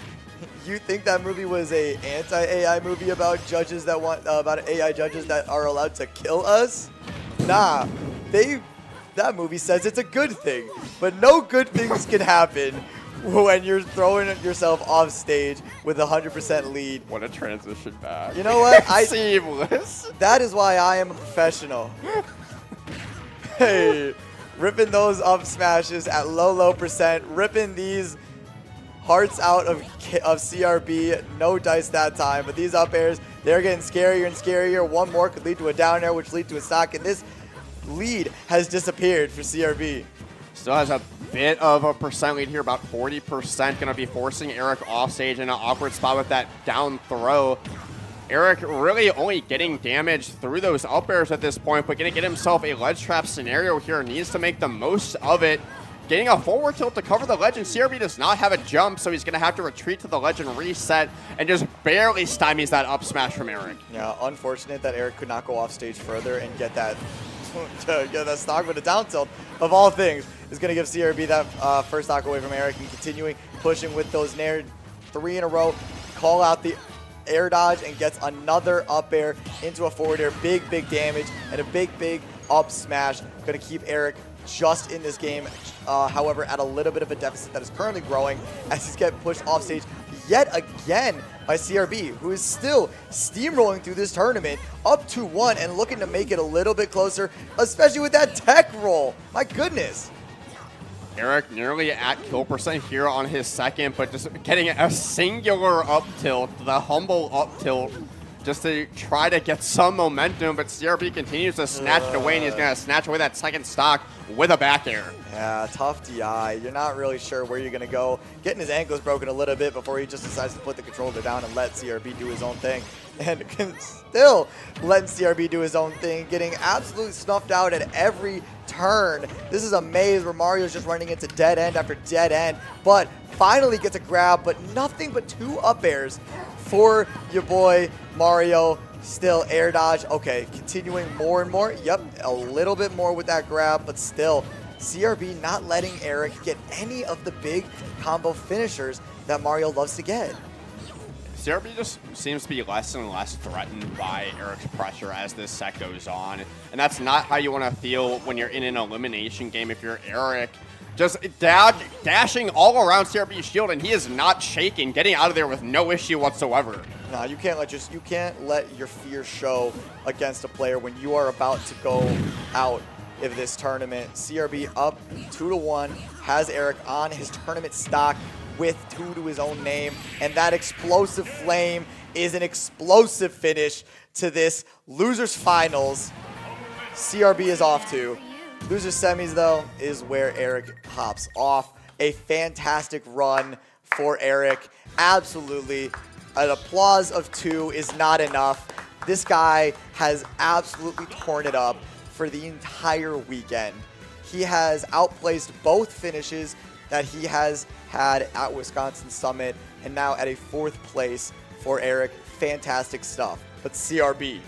You think that movie was a anti-AI movie about judges that about AI judges that are allowed to kill us? Nah. That movie says it's a good thing, but no good things can happen when you're throwing yourself off stage with a 100% lead. What a transition back. You know what? Seamless. That is why I am a professional. Hey, ripping those up smashes at low percent, ripping these hearts out of CRB. No dice that time, but these up airs, they're getting scarier and scarier. One more could lead to a down air, which lead to a stock, and this lead has disappeared for CRB. Still has a bit of a percent lead here, about 40%. Going to be forcing Eric off stage in an awkward spot with that down throw. Eric really only getting damage through those up airs at this point, but going to get himself a ledge trap scenario here. Needs to make the most of it. Getting a forward tilt to cover the ledge, and CRB does not have a jump, so he's going to have to retreat to the ledge and reset, and just barely stymies that up smash from Eric. Yeah, unfortunate that Eric could not go off stage further and get that stock, but a down tilt, of all things, is going to give CRB that first stock away from Eric, and continuing pushing with those nair 3 in a row, call out the air dodge, and gets another up air into a forward air. Big damage, and a big up smash. Going to keep Eric just in this game, however, at a little bit of a deficit that is currently growing as he's getting pushed off stage yet again by CRB, who is still steamrolling through this tournament, up 2-1 and looking to make it a little bit closer, especially with that tech roll. My goodness. Eric nearly at kill percent here on his second, but just getting a singular up tilt, the humble up tilt, just to try to get some momentum, but CRB continues to snatch it away, and he's going to snatch away that second stock with a back air. Yeah, tough DI. You're not really sure where you're going to go. Getting his ankles broken a little bit before he just decides to put the controller down and let CRB do his own thing. And still letting CRB do his own thing, getting absolutely snuffed out at every turn. This is a maze where Mario's just running into dead end after dead end, but finally gets a grab, but nothing but 2 up airs for your boy Mario. Still air dodge. Okay, continuing more and more. Yep, a little bit more with that grab, but still CRB not letting Eric get any of the big combo finishers that Mario loves to get. CRB just seems to be less and less threatened by Eric's pressure as this set goes on. And that's not how you want to feel when you're in an elimination game. If you're Eric, just dashing all around CRB's shield, and he is not shaking, getting out of there with no issue whatsoever. No, you can't let your fear show against a player when you are about to go out of this tournament. CRB up 2-1, has Eric on his tournament stock with 2 to his own name, and that explosive flame is an explosive finish to this losers finals. CRB is off to. Losers semis, though, is where Eric pops off. A fantastic run for Eric. Absolutely. An applause of 2 is not enough. This guy has absolutely torn it up for the entire weekend. He has outplaced both finishes that he has had at Wisconsin Summit, and now at a 4th place for Eric. Fantastic stuff. But CRB,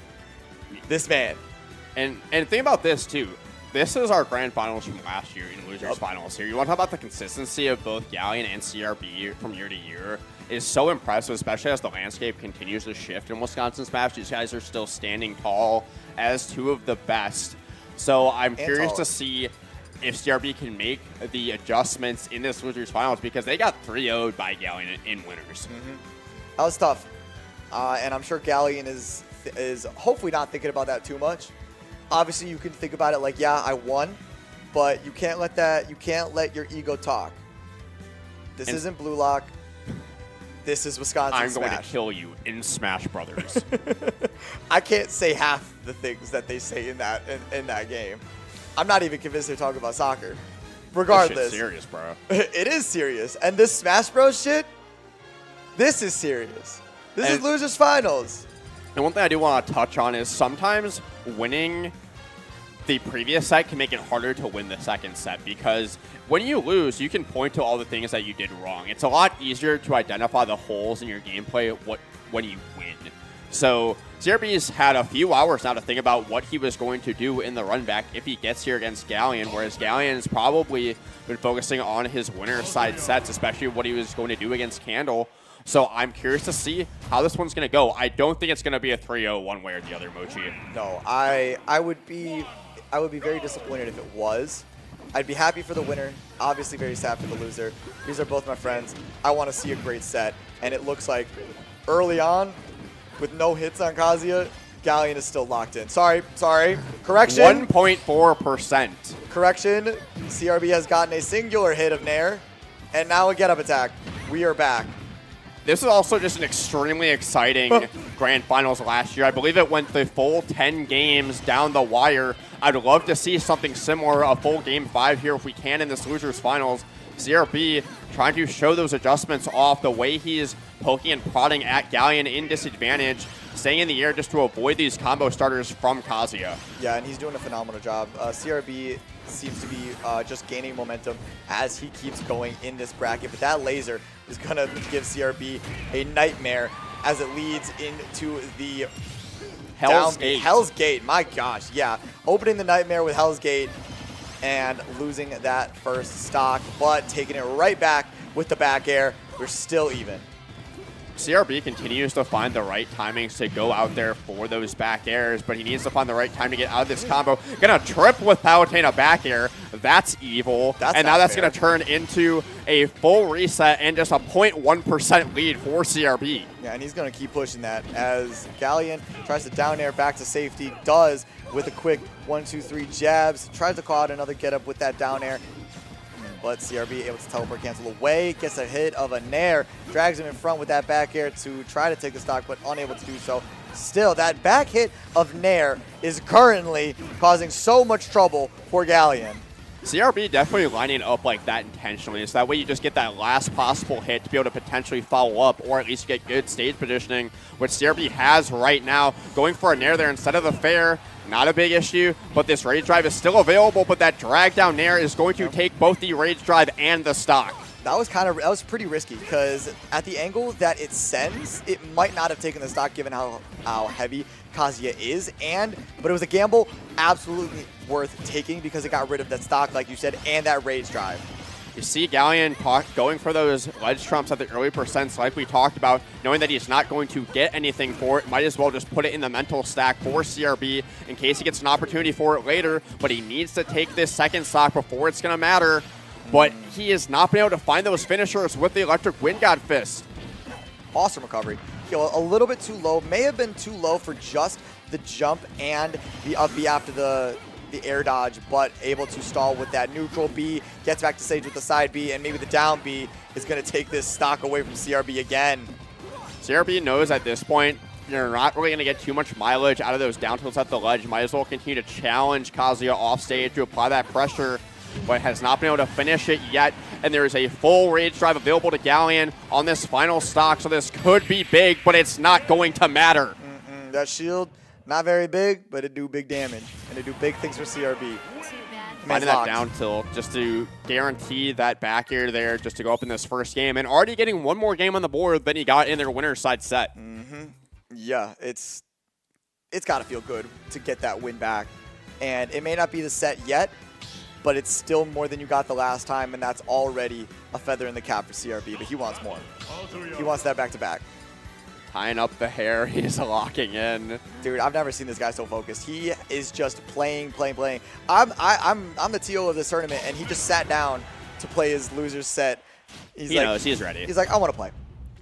this man. And think about this, too. This is our grand finals from last year in losers finals here. You want to talk about the consistency of both Galleon and CRB from year to year. It is so impressive, especially as the landscape continues to shift in Wisconsin Smash. These guys are still standing tall as 2 of the best. So I'm curious to see if CRB can make the adjustments in this losers finals, because they got 3-0'd by Galleon in winners. That was tough. And I'm sure Galleon is hopefully not thinking about that too much. Obviously, you can think about it like, yeah, I won, but you can't let your ego talk. This isn't Blue Lock. This is Wisconsin Smash. I'm going to kill you in Smash Brothers. I can't say half the things that they say in that game. I'm not even convinced they're talking about soccer. Regardless. This shit's serious, bro. It is serious. And this Smash Bros shit, this is serious. This is losers finals. And one thing I do want to touch on is sometimes winning the previous set can make it harder to win the second set, because when you lose, you can point to all the things that you did wrong. It's a lot easier to identify the holes in your gameplay when you win. So CRB's had a few hours now to think about what he was going to do in the run back if he gets here against Galleon, whereas Galleon's probably been focusing on his winner side sets, especially what he was going to do against Candle. So I'm curious to see how this one's going to go. I don't think it's going to be a 3-0 one way or the other, Mochi. No, I would be very disappointed if it was. I'd be happy for the winner, obviously very sad for the loser. These are both my friends. I want to see a great set, and it looks like early on, with no hits on Kazuya, Galleon is still locked in. Sorry. Correction. 1.4%. Correction. CRB has gotten a singular hit of Nair, and now a get-up attack. We are back. This is also just an extremely exciting Grand Finals last year. I believe it went the full 10 games down the wire. I'd love to see something similar, a full Game 5 here if we can in this Losers Finals. CRB trying to show those adjustments off, the way he's poking and prodding at Galleon in disadvantage, staying in the air just to avoid these combo starters from Kazuya. Yeah, and he's doing a phenomenal job. CRB seems to be just gaining momentum as he keeps going in this bracket, but that laser is going to give CRB a nightmare as it leads into the Hell's Gate. Hell's Gate, my gosh, yeah. Opening the nightmare with Hell's Gate and losing that first stock, but taking it right back with the back air. We're still even. CRB continues to find the right timings to go out there for those back airs, but he needs to find the right time to get out of this combo. Gonna trip with Palutena back air. That's evil. And now that's gonna turn into a full reset and just a 0.1% lead for CRB. Yeah, and he's gonna keep pushing that as Galleon tries to down air back to safety, does with a quick 1-2-3 jabs, tries to call out another get up with that down air. But CRB able to teleport cancel away, gets a hit of a Nair, drags him in front with that back air to try to take the stock, but unable to do so. Still, that back hit of Nair is currently causing so much trouble for Galleon. CRB definitely lining up like that intentionally, so that way you just get that last possible hit to be able to potentially follow up, or at least get good stage positioning, which CRB has right now. Going for a Nair there instead of the fair, not a big issue, but this Rage Drive is still available, but that drag down Nair is going to take both the Rage Drive and the stock. That was pretty risky, because at the angle that it sends, it might not have taken the stock given how heavy Kazuya is, but it was a gamble absolutely worth taking because it got rid of that stock, like you said, and that Rage Drive. You see Galleon going for those ledge trumps at the early percents like we talked about, knowing that he's not going to get anything for it. Might as well just put it in the mental stack for CRB in case he gets an opportunity for it later, but he needs to take this second stock before it's going to matter. But he has not been able to find those finishers with the Electric Wind God Fist. Awesome recovery. A little bit too low. May have been too low for just the jump and the up B after the air dodge, but able to stall with that neutral B, gets back to stage with the side B, and maybe the down B is going to take this stock away from CRB again. CRB knows at this point you're not really going to get too much mileage out of those down tilts at the ledge. Might as well continue to challenge Kazuya off stage to apply that pressure, but has not been able to finish it yet. And there is a full Rage Drive available to Galleon on this final stock, so this could be big, but it's not going to matter. That shield, not very big, but it do big damage, and it do big things for CRB. Finding that down tilt just to guarantee that back air there just to go up in this first game, and already getting one more game on the board than he got in their winner's side set. Yeah, it's got to feel good to get that win back, and it may not be the set yet, but it's still more than you got the last time, and that's already a feather in the cap for CRB, but he wants more. He wants that back-to-back. Tying up the hair, he's locking in. Dude, I've never seen this guy so focused. He is just playing. I'm the TO of this tournament, and he just sat down to play his loser's set. He knows he's ready. He's like, I want to play.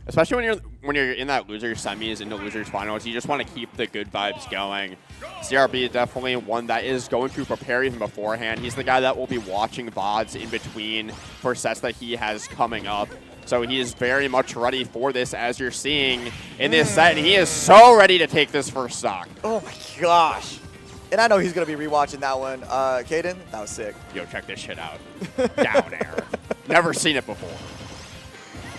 Especially when you're in that losers semis into losers finals, you just want to keep the good vibes going. CRB is definitely one that is going to prepare even beforehand. He's the guy that will be watching VODs in between for sets that he has coming up. So he is very much ready for this, as you're seeing in this set, and he is so ready to take this first stock. Oh my gosh. And I know he's going to be rewatching that one. Caden, that was sick. Yo, check this shit out. Down air. Never seen it before.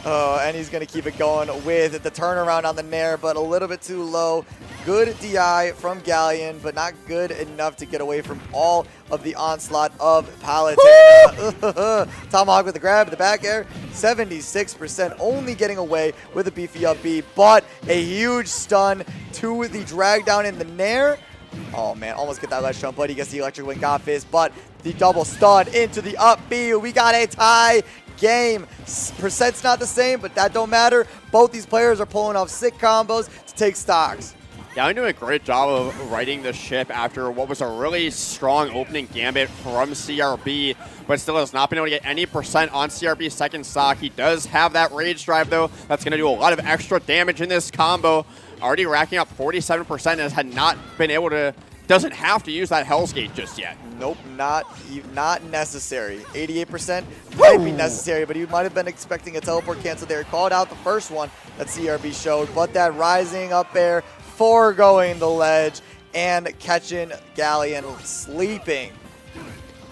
Oh, and he's going to keep it going with the turnaround on the Nair, but a little bit too low. Good DI from Galleon, but not good enough to get away from all of the onslaught of Palutena. Tomahawk with the grab, the back air, 76%, only getting away with a beefy up B, but a huge stun to the drag down in the Nair. Oh man, almost get that ledge jump, but he gets the electric wing got fist, but the double stun into the up B. We got a tie game. Percent's not the same, but that don't matter. Both these players are pulling off sick combos to take stocks. Galleon doing a great job of righting the ship after what was a really strong opening gambit from CRB, but still has not been able to get any percent on CRB's second stock. He does have that rage drive, though. That's going to do a lot of extra damage in this combo. Already racking up 47% and has not been able to, doesn't have to use that Hell's Gate just yet. Nope, not necessary. 88% might be necessary, but he might have been expecting a teleport cancel there. Called out the first one that CRB showed, but that rising up air, foregoing the ledge, and catching Galleon sleeping.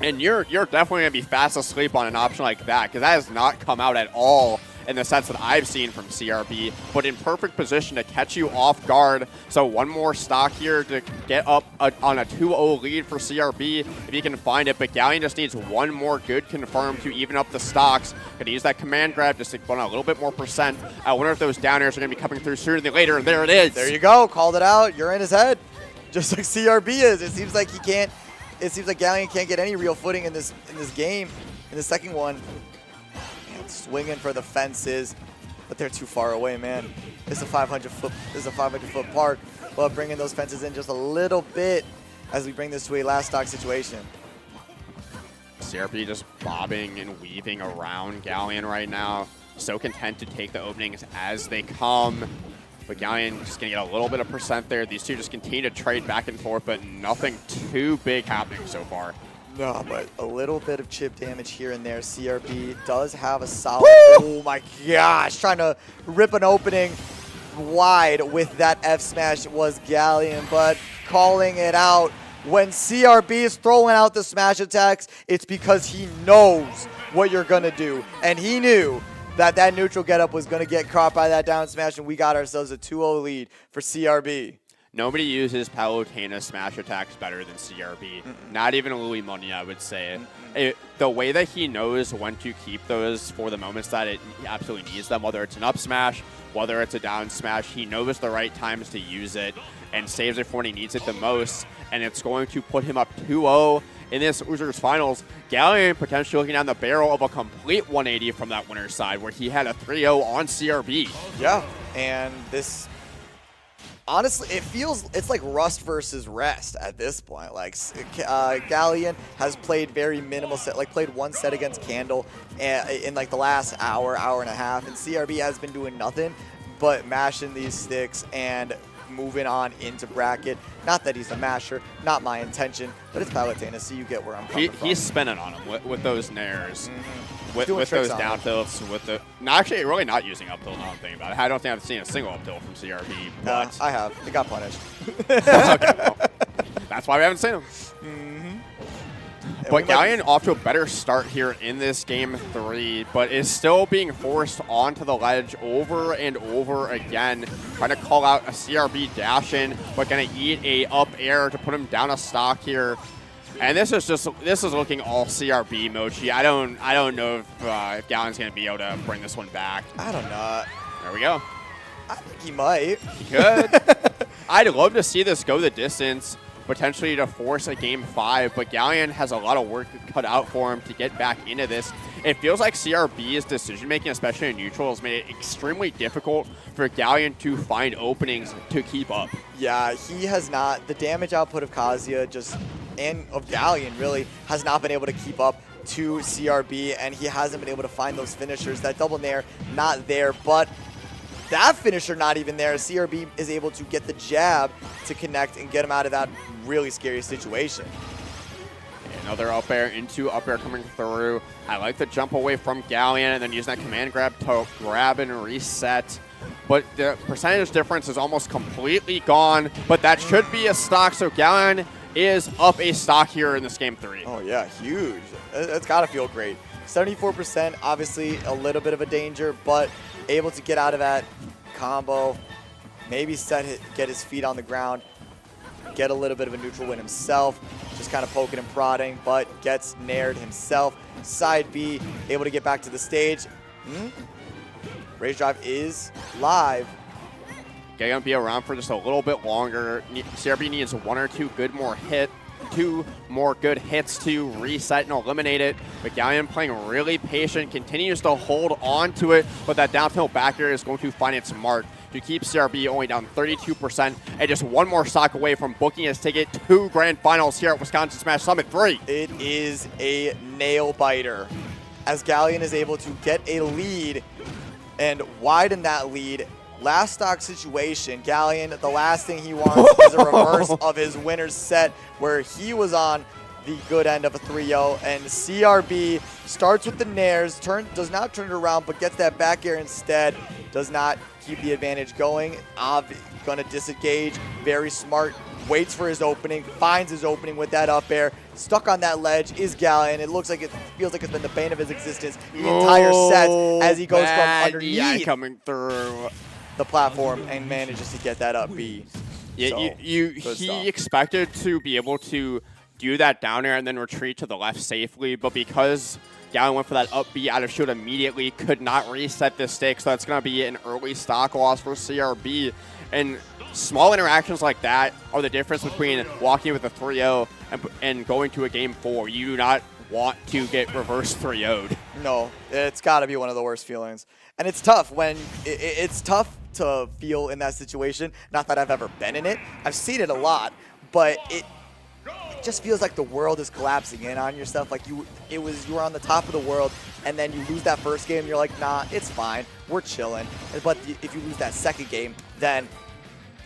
And you're definitely going to be fast asleep on an option like that, because that has not come out at all in the sets that I've seen from CRB, but in perfect position to catch you off guard. So one more stock here to get up on a 2-0 lead for CRB if he can find it, but Galleon just needs one more good confirm to even up the stocks. Gonna use that command grab just to put on a little bit more percent. I wonder if those down airs are gonna be coming through sooner than later, and there it is. There you go, called it out. You're in his head, just like CRB is. It seems like he can't, it seems like Galleon can't get any real footing in this game, in the second one. Swinging for the fences, but they're too far away, man. It's a 500-foot park, but bringing those fences in just a little bit as we bring this to a last stock situation. CRB just bobbing and weaving around Galleon right now. So content to take the openings as they come. But Galleon just going to get a little bit of percent there. These two just continue to trade back and forth, but nothing too big happening so far. No, but a little bit of chip damage here and there. CRB does have a solid... Oh my gosh, trying to rip an opening wide with that F smash was Galleon, but calling it out. When CRB is throwing out the smash attacks, it's because he knows what you're going to do. And he knew that that neutral getup was going to get caught by that down smash, and we got ourselves a 2-0 lead for CRB. Nobody uses Palutena smash attacks better than CRB. Not even Louis Money, I would say. The way that he knows when to keep those for the moments that it absolutely needs them, whether it's an up smash, whether it's a down smash, he knows the right times to use it and saves it for when he needs it the most. And it's going to put him up 2-0 in this Losers Finals. Galleon potentially looking down the barrel of a complete 180 from that winner's side, where he had a 3-0 on CRB. Yeah, and this... Honestly, it's like rust versus rest at this point. Like, Galleon has played very minimal set, like played one set against Candle in like the last hour and a half, and CRB has been doing nothing but mashing these sticks and moving on into bracket. Not that he's a masher, not my intention, but it's Palutena, so you get where I'm coming from. He's spinning on him with those nairs. With Doing those tricks on down him. tilts, with the actually really not using up tilt. Now I'm thinking about it. I don't think I've seen a single up tilt from CRB. But I have. It got punished. okay, well, that's why we haven't seen him. And But Galleon off to a better start here in this game 3, but is still being forced onto the ledge over and over again. Trying to call out a CRB dash in, but gonna eat a up air to put him down a stock here. And this is looking all CRB Mochi. I don't know if Galleon's gonna be able to bring this one back. I don't know. There we go. I think he might. He could. I'd love to see this go the distance, potentially to force a game 5, but Galleon has a lot of work cut out for him to get back into this. It feels like CRB's decision-making, especially in neutral, has made it extremely difficult for Galleon to find openings to keep up. Yeah, he has not. The damage output of Kazuya and of Galleon really has not been able to keep up to CRB, and he hasn't been able to find those finishers. That double nair, not there, but that finisher not even there. CRB is able to get the jab to connect and get him out of that really scary situation. Another up air into up air coming through. I like the jump away from Galleon and then using that command grab to grab and reset. But the percentage difference is almost completely gone, but that should be a stock, so Galleon is up a stock here in this game 3. Oh yeah, huge. That's gotta feel great 74%, obviously a little bit of a danger, but able to get out of that combo, maybe get his feet on the ground, get a little bit of a neutral win himself, just kind of poking and prodding, but gets nared himself. Side B, able to get back to the stage. Rage Drive is live. Galleon be around for just a little bit longer. CRB needs two more good hits to reset and eliminate it. But Galleon playing really patient, continues to hold on to it, but that downhill back air is going to find its mark to keep CRB only down 32% and just one more stock away from booking his ticket to Grand Finals here at Wisconsin Smash Summit 3. It is a nail biter as Galleon is able to get a lead and widen that lead. Last stock situation, Galleon, the last thing he wants is a reverse of his winner's set where he was on the good end of a 3-0, and CRB starts with the nairs, does not turn it around, but gets that back air instead, does not keep the advantage going. Gonna disengage, very smart, waits for his opening, finds his opening with that up air, stuck on that ledge is Galleon. It looks like feels like it's been the bane of his existence the entire set as he goes from underneath coming through the platform and manages to get that up B. Yeah, So, he expected to be able to do that down air and then retreat to the left safely, but because Galleon went for that up B out of shield immediately, could not reset this stake, so that's going to be an early stock loss for CRB. And small interactions like that are the difference between walking with a 3-0 and going to a game 4. You do not want to get reverse 3-0'd. No, it's got to be one of the worst feelings. And it's tough when it's tough to feel in that situation. Not that I've ever been in it. I've seen it a lot, but it just feels like the world is collapsing in on yourself. Like you were on the top of the world, and then you lose that first game. You're like, nah, it's fine. We're chilling. But if you lose that second game, then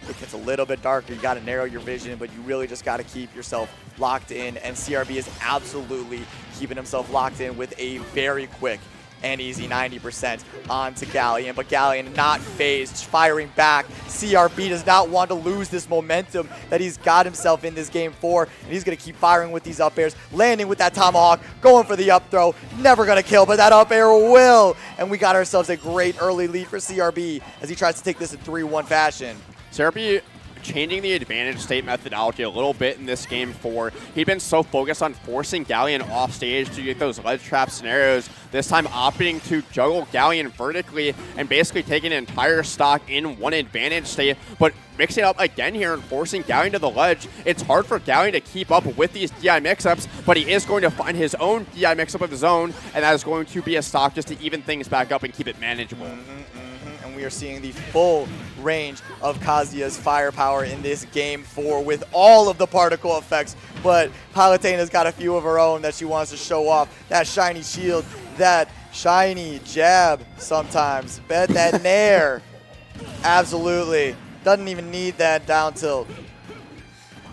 it gets a little bit darker. You got to narrow your vision, but you really just got to keep yourself locked in. And CRB is absolutely keeping himself locked in with a very quick and easy 90% onto Galleon, but Galleon not phased, firing back. CRB does not want to lose this momentum that he's got himself in this game 4, and he's going to keep firing with these up airs, landing with that tomahawk, going for the up throw, never going to kill, but that up air will, and we got ourselves a great early lead for CRB as he tries to take this in 3-1 fashion. CRB changing the advantage state methodology a little bit in this game 4. He'd been so focused on forcing Galleon off stage to get those ledge trap scenarios, this time opting to juggle Galleon vertically and basically taking an entire stock in one advantage state, but mixing it up again here and forcing Galleon to the ledge. It's hard for Galleon to keep up with these DI mix-ups, but he is going to find his own DI mix-up of his own, and that is going to be a stock just to even things back up and keep it manageable. We are seeing the full range of Kazuya's firepower in this game 4 with all of the particle effects, but Palutena's got a few of her own that she wants to show off. That shiny shield, that shiny jab sometimes, bet that nair. Absolutely. Doesn't even need that down tilt.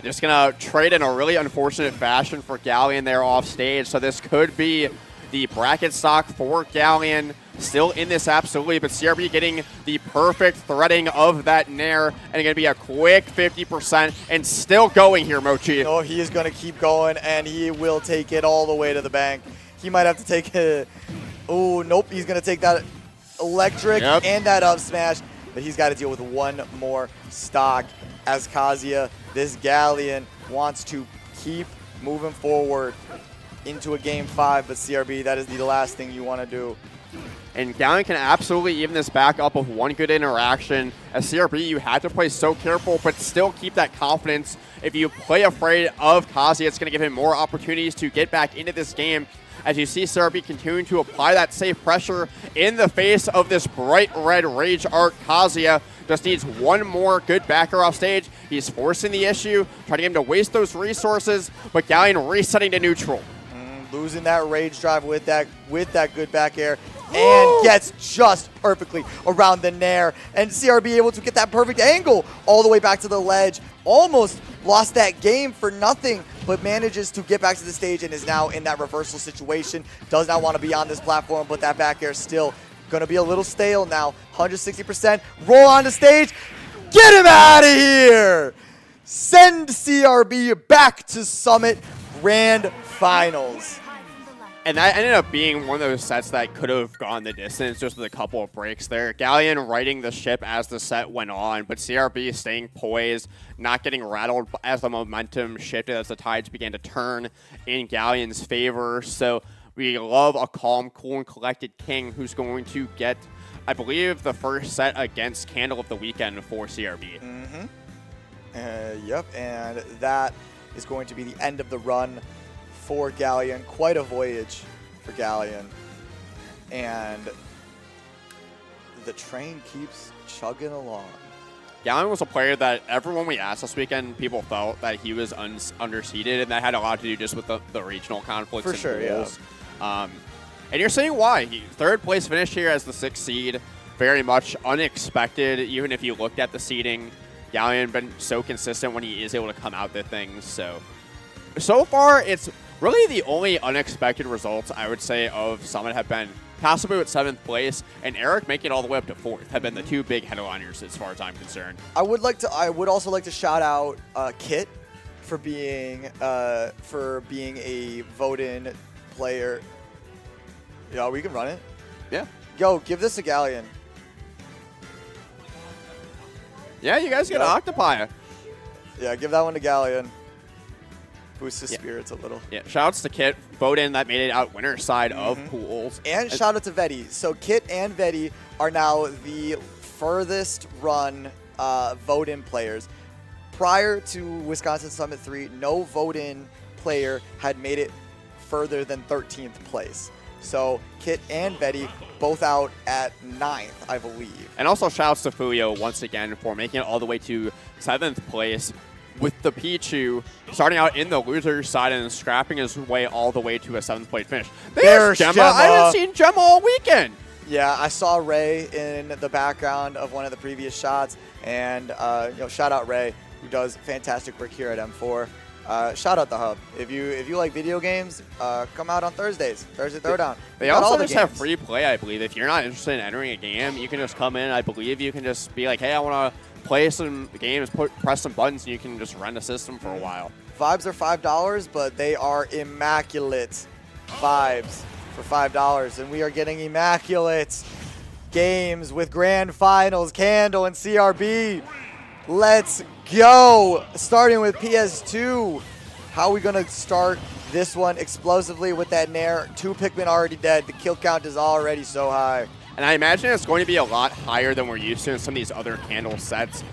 Just going to trade in a really unfortunate fashion for Galleon there off stage, so this could be the bracket stock for Galleon. Still in this, absolutely, but CRB getting the perfect threading of that nair, and going to be a quick 50%, and still going here, Mochi. No, he is going to keep going, and he will take it all the way to the bank. He might have to take it. Oh, nope, he's going to take that electric and that up smash, but he's got to deal with one more stock as Kazuya, this Galleon, wants to keep moving forward into a game 5, but CRB, that is the last thing you want to do. And Galleon can absolutely even this back up with one good interaction. As CRB, you had to play so careful, but still keep that confidence. If you play afraid of Kazuya, it's going to give him more opportunities to get back into this game. As you see CRB continuing to apply that safe pressure in the face of this bright red Rage Art. Kazuya just needs one more good backer off stage. He's forcing the issue, trying to get him to waste those resources, but Galleon resetting to neutral. Losing that Rage Drive with that good back air, and gets just perfectly around the nair, and CRB able to get that perfect angle all the way back to the ledge. Almost lost that game for nothing, but manages to get back to the stage and is now in that reversal situation. Does not want to be on this platform, but that back air still going to be a little stale now. 160%, roll on the stage, get him out of here! Send CRB back to Summit Grand Finals. And that ended up being one of those sets that could have gone the distance just with a couple of breaks there. Galleon righting the ship as the set went on, but CRB staying poised, not getting rattled as the momentum shifted, as the tides began to turn in Galleon's favor. So we love a calm, cool, and collected King who's going to get, I believe, the first set against Candle of the weekend for CRB. Yep, and that is going to be the end of the run for Galleon. Quite a voyage for Galleon. And the train keeps chugging along. Galleon was a player that everyone we asked this weekend, people felt that he was underseeded, and that had a lot to do just with the regional conflicts. For and sure, rules. And you're seeing why. Third place finish here as the 6th seed. Very much unexpected, even if you looked at the seeding. Galleon been so consistent when he is able to come out to things. So far, it's really the only unexpected results, I would say, of Summit have been Passable at 7th place, and Eric making it all the way up to 4th have been the two big headliners as far as I'm concerned. I would also like to shout out Kit for being a vote-in player. Yeah, we can run it. Yeah. Yo, give this a Galleon. Yeah, you guys get an Octopi. Yeah, give that one to Galleon. Boost his spirits a little. Yeah, shoutouts to Kit, vote in that made it out winner's side of pools. And shout out to Vetty. So Kit and Vetty are now the furthest run vote-in players. Prior to Wisconsin Summit 3, no vote-in player had made it further than 13th place. So Kit and Vetty both out at 9th, I believe. And also shoutouts to Fuyo once again for making it all the way to 7th place, with the Pichu starting out in the loser's side and scrapping his way all the way to a 7th place finish. There's Gemma. I haven't seen Gemma all weekend. Yeah, I saw Ray in the background of one of the previous shots, and shout out Ray, who does fantastic work here at M4. Shout out the Hub. If you like video games, come out on Thursday Throwdown. They also just have free play, I believe. If you're not interested in entering a game, you can just come in. I believe you can just be like, hey, I want to play some games, press some buttons, and you can just rent a system for a while. Vibes are $5, but they are immaculate vibes for $5, and we are getting immaculate games with grand finals, Candle and CRB. Let's go. Starting with PS2. How are we going to start this one explosively with that Nair? 2 Pikmin already dead. The kill count is already so high. And I imagine it's going to be a lot higher than we're used to in some of these other Candle sets.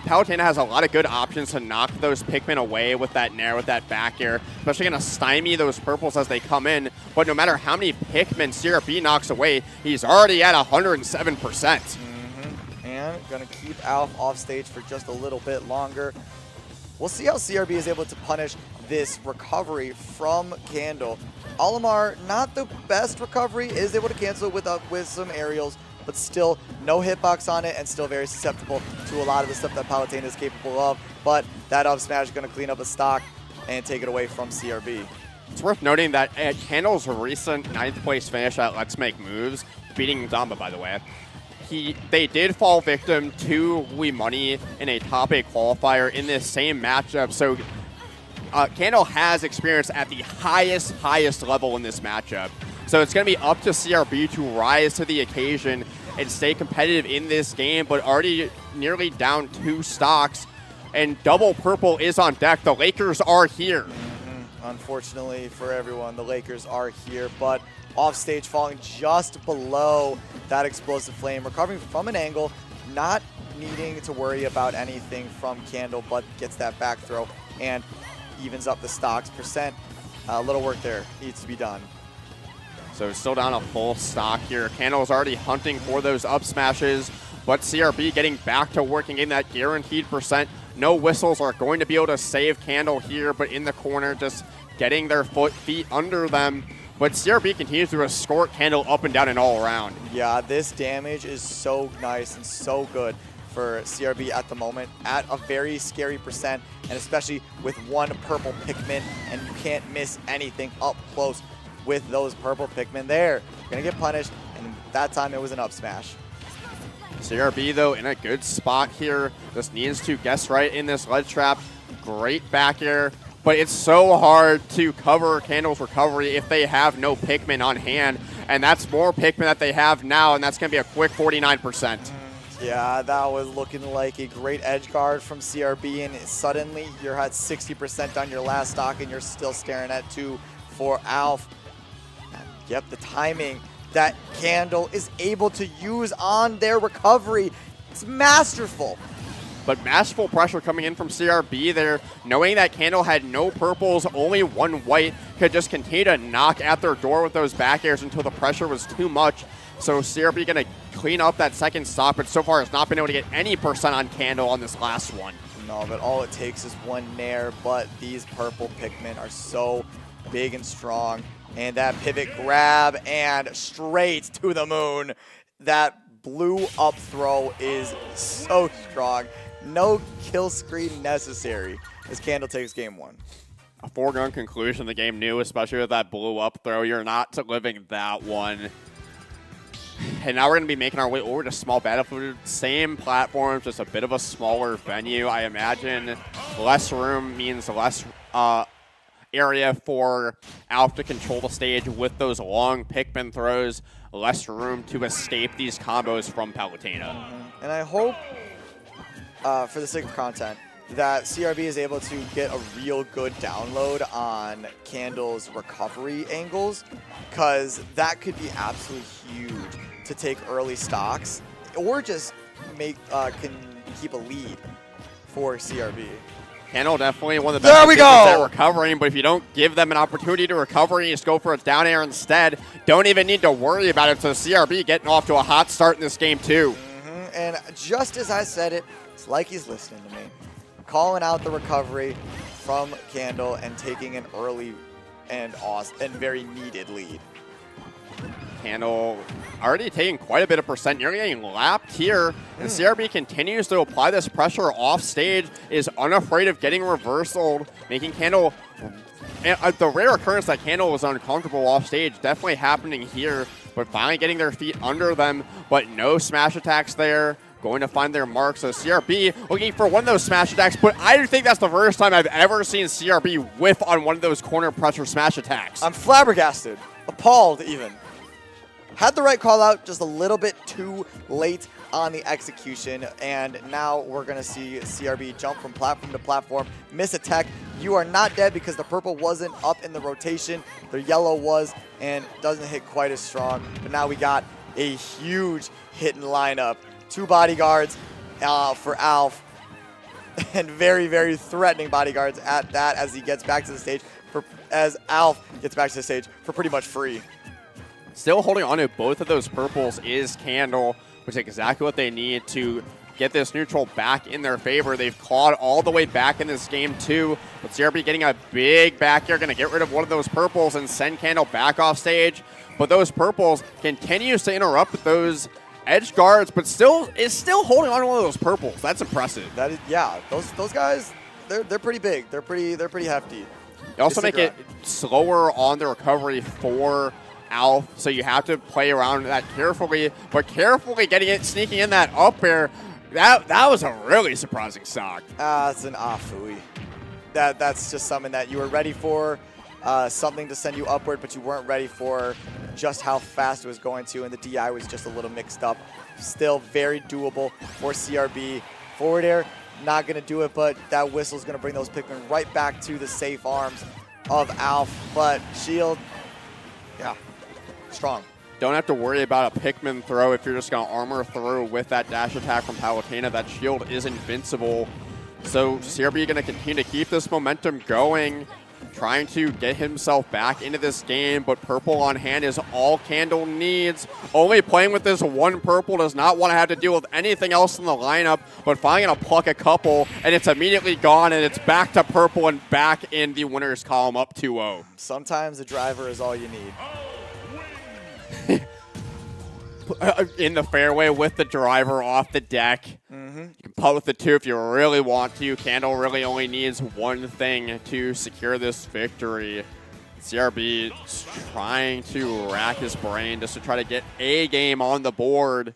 Palutena has a lot of good options to knock those Pikmin away with that Nair, with that back air, especially going to stymie those purples as they come in. But no matter how many Pikmin CRB knocks away, he's already at 107%. And going to keep Alf off stage for just a little bit longer. We'll see how CRB is able to punish this recovery from Candle. Olimar, not the best recovery, is able to cancel with some aerials, but still no hitbox on it and still very susceptible to a lot of the stuff that Palutena is capable of. But that up smash is going to clean up a stock and take it away from CRB. It's worth noting that at Candle's recent 9th place finish at Let's Make Moves, beating Zamba, by the way, they did fall victim to Wii Money in a top 8 qualifier in this same matchup. So Candle has experience at the highest level in this matchup. So it's going to be up to CRB to rise to the occasion and stay competitive in this game, but already nearly down 2 stocks. And double purple is on deck. The Lakers are here. Unfortunately for everyone, the Lakers are here, but off stage, falling just below that explosive flame, recovering from an angle, not needing to worry about anything from Candle, but gets that back throw and evens up the stocks percent. A little work there needs to be done. So still down a full stock here. Candle is already hunting for those up smashes, but CRB getting back to working in that guaranteed percent. No whistles are going to be able to save Candle here, but in the corner, just getting their feet under them. But CRB continues to escort Candle up and down and all around. Yeah, this damage is so nice and so good for CRB at the moment at a very scary percent, and especially with 1 purple Pikmin, and you can't miss anything up close with those purple Pikmin there. You're going to get punished, and that time it was an up smash. CRB, though, in a good spot here. Just needs to guess right in this ledge trap. Great back air, but it's so hard to cover Candle's recovery if they have no Pikmin on hand, and that's more Pikmin that they have now, and that's going to be a quick 49%. Yeah, that was looking like a great edge guard from CRB, and suddenly you're at 60% on your last stock, and you're still staring at 2 for Alf. And yep, the timing that Candle is able to use on their recovery, it's masterful. But masterful pressure coming in from CRB there, knowing that Candle had no purples, only 1 white, could just continue to knock at their door with those back airs until the pressure was too much. So CRB going to clean up that second stock, but so far has not been able to get any percent on Candle on this last one. No, but all it takes is 1 nair, but these purple Pikmin are so big and strong. And that pivot grab and straight to the moon. That blue up throw is so strong. No kill screen necessary as Candle takes game 1. A foregone conclusion the game knew, especially with that blue up throw. You're not living that one. And now we're going to be making our way over to Small Battlefield. Same platforms, just a bit of a smaller venue. I imagine less room means less area for Alf to control the stage with those long Pikmin throws. Less room to escape these combos from Palutena. And I hope, for the sake of content, that CRB is able to get a real good download on Candle's recovery angles, because that could be absolutely huge to take early stocks or just make can keep a lead for CRB. Candle definitely one of the best There we go! at recovering, but if you don't give them an opportunity to recover and you just go for a down air instead, don't even need to worry about it. So CRB getting off to a hot start in this game too. And just as I said it, it's like he's listening to me. Calling out the recovery from Candle and taking an early and awesome and very needed lead. Candle already taking quite a bit of percent. You're getting lapped here. And CRB continues to apply this pressure off stage, is unafraid of getting reversaled, making Candle... the rare occurrence that Candle was uncomfortable off stage definitely happening here, but finally getting their feet under them, but no smash attacks there. Going to find their mark. So CRB looking for one of those smash attacks, but I think that's the first time I've ever seen CRB whiff on one of those corner pressure smash attacks. I'm flabbergasted, appalled even. Had the right call out, just a little bit too late on the execution, and now we're going to see CRB jump from platform to platform, miss a tech. You are not dead because the purple wasn't up in the rotation. The yellow was, and doesn't hit quite as strong. But now we got a huge hitting lineup. 2 bodyguards for Alf, and very, very threatening bodyguards at that as he gets back to the stage, as Alf gets back to the stage for pretty much free. Still holding on to both of those purples is Candle, which is exactly what they need to get this neutral back in their favor. They've clawed all the way back in this game too, but CRB getting a big back here, going to get rid of one of those purples and send Candle back off stage. But those purples continues to interrupt those edge guards, but is still holding on to one of those purples. That's impressive. That is, yeah. Those guys, they're pretty big. They're pretty hefty. They also make it slower on the recovery for Alf, so you have to play around that carefully, but carefully sneaking in that up air. That was a really surprising stock. It's an afui. That's just something that you were ready for, something to send you upward, but you weren't ready for just how fast it was going to, and the DI was just a little mixed up. Still very doable for CRB. Forward air, not going to do it, but that whistle is going to bring those Pikmin right back to the safe arms of Alf. But shield, yeah, strong. Don't have to worry about a Pikmin throw if you're just going to armor through with that dash attack from Palutena. That shield is invincible. So CRB going to continue to keep this momentum going, trying to get himself back into this game, but purple on hand is all Candle needs. Only playing with this one purple, does not want to have to deal with anything else in the lineup, but finally going to pluck a couple, and it's immediately gone, and it's back to purple and back in the winner's column up 2-0. Sometimes the driver is all you need. In the fairway with the driver off the deck. You can putt with the 2 if you really want to. Candle really only needs one thing to secure this victory. CRB is trying to rack his brain just to try to get a game on the board.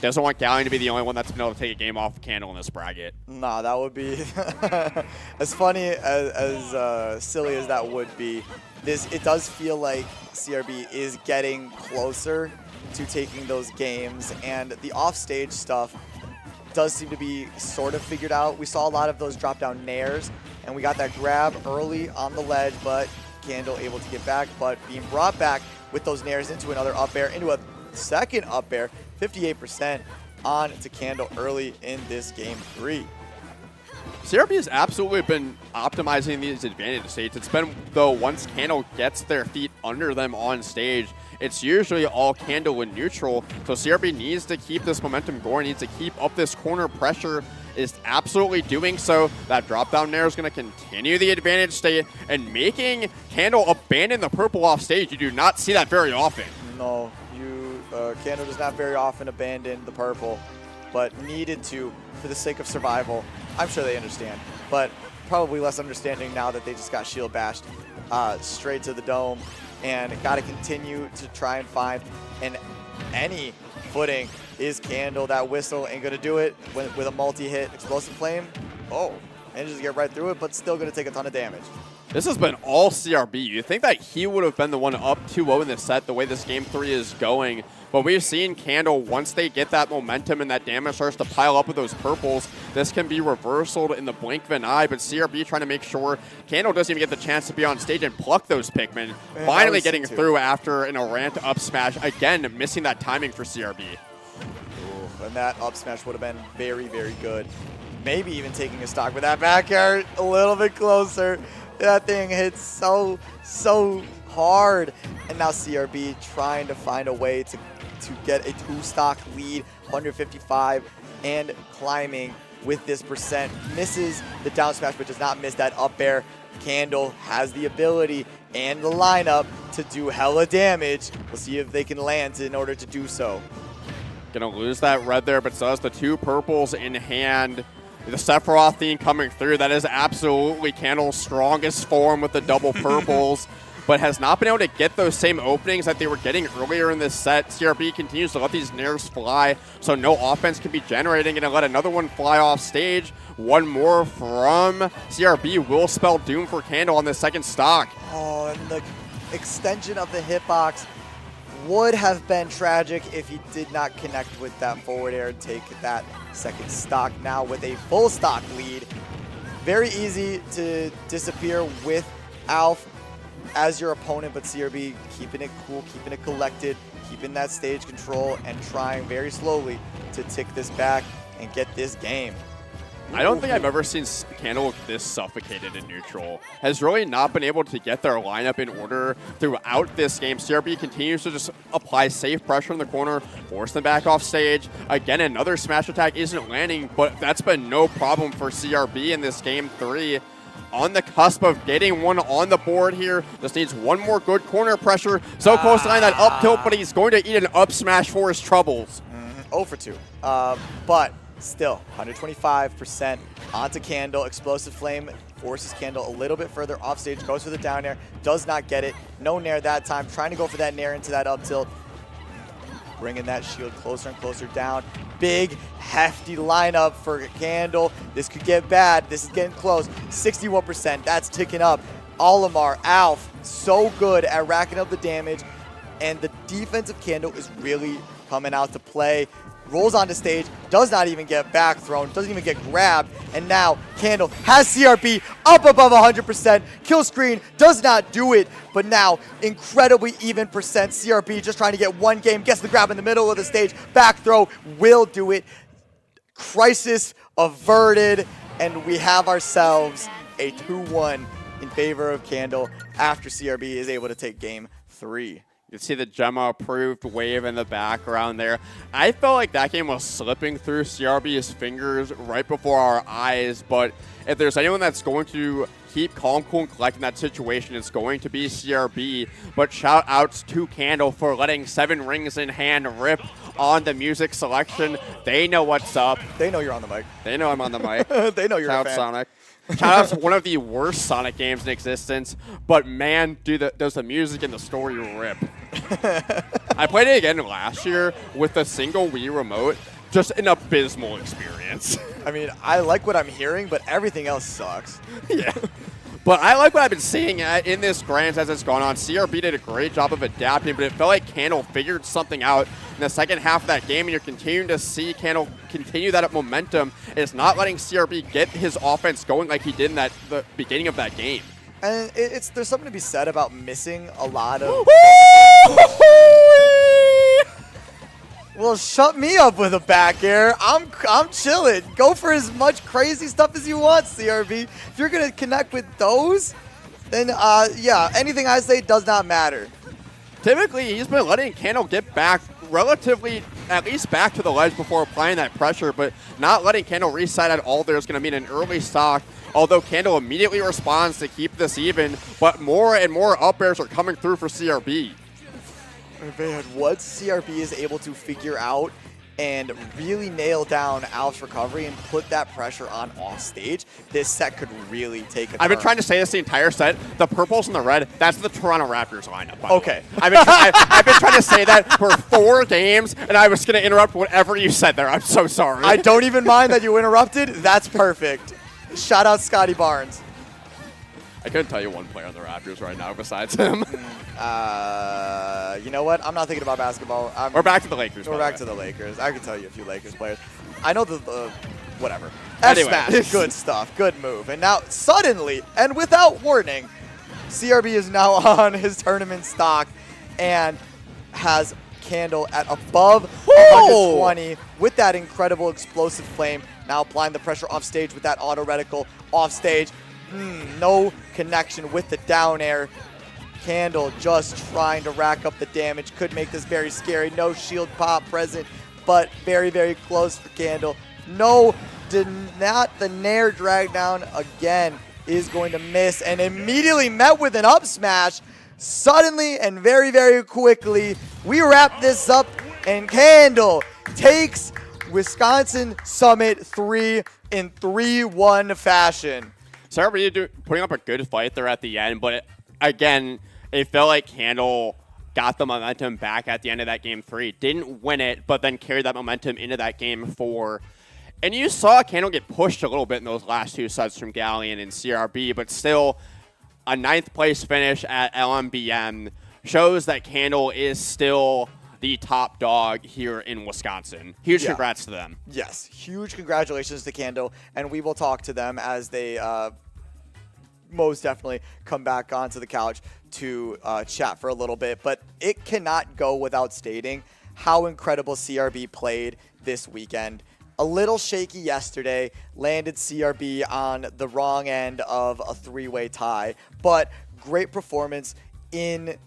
Doesn't want Galleon to be the only one that's been able to take a game off of Candle in this bracket. Nah, that would be as funny as silly as that would be. It does feel like CRB is getting closer to taking those games, and the offstage stuff does seem to be sort of figured out. We saw a lot of those drop down nairs, and we got that grab early on the ledge, but Candle able to get back, but being brought back with those nairs into another up air, into a second up air, 58% on to Candle early in this game 3. CRB has absolutely been optimizing these advantage states. It's been, though, once Candle gets their feet under them on stage, it's usually all Candle in neutral. So CRB needs to keep this momentum going, needs to keep up this corner pressure, is absolutely doing so. That drop down there is going to continue the advantage state and making Candle abandon the purple off stage. You do not see that very often. No, Candle does not very often abandon the purple, but needed to for the sake of survival. I'm sure they understand, but probably less understanding now that they just got shield bashed straight to the dome, and got to continue to try and find any footing. Is Candle. That whistle ain't going to do it with a multi-hit explosive flame. Oh, manages to get right through it, but still going to take a ton of damage. This has been all CRB. You think that he would have been the one up 2-0 in this set, the way this game 3 is going. But we've seen Candle, once they get that momentum and that damage starts to pile up with those purples, this can be reversaled in the blink of an eye. But CRB trying to make sure Candle doesn't even get the chance to be on stage and pluck those Pikmin. Finally getting through after an Orant up smash. Again, missing that timing for CRB. Ooh, and that up smash would have been very, very good. Maybe even taking a stock with that back air a little bit closer. That thing hits so hard. And now CRB trying to find a way to get a 2-stock lead, 155, and climbing with this percent. Misses the down smash, but does not miss that up air. Candle has the ability and the lineup to do hella damage. We'll see if they can land in order to do so. Gonna lose that red there, but still has the 2 purples in hand. The Sephiroth theme coming through. That is absolutely Candle's strongest form with the double purples, but has not been able to get those same openings that they were getting earlier in this set. CRB continues to let these nairs fly, so no offense can be generating. Gonna let another one fly off stage. One more from CRB will spell doom for Candle on the second stock. Oh, and the extension of the hitbox would have been tragic if he did not connect with that forward air and take that second stock. Now with a full stock lead, very easy to disappear with Alf as your opponent, but CRB keeping it cool, keeping it collected, keeping that stage control, and trying very slowly to tick this back and get this game. I don't think I've ever seen Candle look this suffocated in neutral. Has really not been able to get their lineup in order throughout this game. CRB continues to just apply safe pressure in the corner, force them back off stage. Again, another smash attack isn't landing, but that's been no problem for CRB in this game 3. On the cusp of getting one on the board here. Just needs one more good corner pressure. So close to line that up tilt, but he's going to eat an up smash for his troubles. 0 for 2. But still, 125% onto Candle. Explosive Flame forces Candle a little bit further off stage. Goes for the down air. Does not get it. No nair that time. Trying to go for that nair into that up tilt. Bringing that shield closer and closer down. Big, hefty lineup for Candle. This could get bad. This is getting close. 61%. That's ticking up. Olimar, Alf, so good at racking up the damage. And the defense of Candle is really coming out to play. Rolls onto stage, does not even get back thrown, doesn't even get grabbed, and now Candle has CRB up above 100%. Kill screen does not do it, but now incredibly even percent. CRB just trying to get one game, gets the grab in the middle of the stage, back throw will do it. Crisis averted, and we have ourselves a 2-1 in favor of Candle after CRB is able to take game 3. You can see the Gemma approved wave in the background there. I felt like that game was slipping through CRB's fingers right before our eyes, but if there's anyone that's going to keep calm, cool, and collect in that situation, it's going to be CRB. But shout outs to Candle for letting 7 rings in hand rip on the music selection. They know what's up. They know you're on the mic. They know I'm on the mic. They know you're Shout a fan. Sonic. Shout out to one of the worst Sonic games in existence, but man, does the music and the story rip. I played it again last year with a single Wii remote. Just an abysmal experience. I mean, I like what I'm hearing, but everything else sucks. Yeah. But I like what I've been seeing in this Grands as it's gone on. CRB did a great job of adapting, but it felt like Candle figured something out in the second half of that game, and you're continuing to see Candle continue that momentum. It's not letting CRB get his offense going like he did in the beginning of that game. And there's something to be said about missing a lot of... Well, shut me up with a back air. I'm chilling. Go for as much crazy stuff as you want, CRB. If you're going to connect with those, then, yeah, anything I say does not matter. Typically, he's been letting Candle get back relatively, at least back to the ledge before applying that pressure, but not letting Candle reset at all. There's going to be an early stock, although Candle immediately responds to keep this even, but more and more up airs are coming through for CRB. Man, what CRB is able to figure out and really nail down Alf's recovery and put that pressure on off stage, this set could really take a turn. I've been trying to say this the entire set. The purples and the red, that's the Toronto Raptors lineup. Okay. I've been trying to say that for 4 games, and I was going to interrupt whatever you said there. I'm so sorry. I don't even mind that you interrupted. That's perfect. Shout out Scotty Barnes. I couldn't tell you one player on the Raptors right now besides him. You know what? I'm not thinking about basketball. We're back to the Lakers. We're back to the Lakers. I can tell you a few Lakers players. I know the whatever. Anyway. F-Smash, good stuff, good move. And now suddenly, and without warning, CRB is now on his tournament stock and has Candle at above 120 with that incredible explosive flame. Now applying the pressure off stage with that auto reticle off stage. No connection with the down air. Candle just trying to rack up the damage. Could make this very scary. No shield pop present, but very, very close for Candle. No, did not the Nair drag down again is going to miss and immediately met with an up smash. Suddenly and very, very quickly, we wrap this up and Candle takes Wisconsin Summit 3 in 3-1 fashion. CRB putting up a good fight there at the end, but again, it felt like Candle got the momentum back at the end of that game 3. Didn't win it, but then carried that momentum into that game 4. And you saw Candle get pushed a little bit in those last 2 sets from Galleon and CRB, but still a 9th place finish at LMBM shows that Candle is still the top dog here in Wisconsin. Huge congrats to them. Yes, huge congratulations to Candle, and we will talk to them as they most definitely come back onto the couch to chat for a little bit. But it cannot go without stating how incredible CRB played this weekend. A little shaky yesterday, landed CRB on the wrong end of a 3-way tie, but great performance in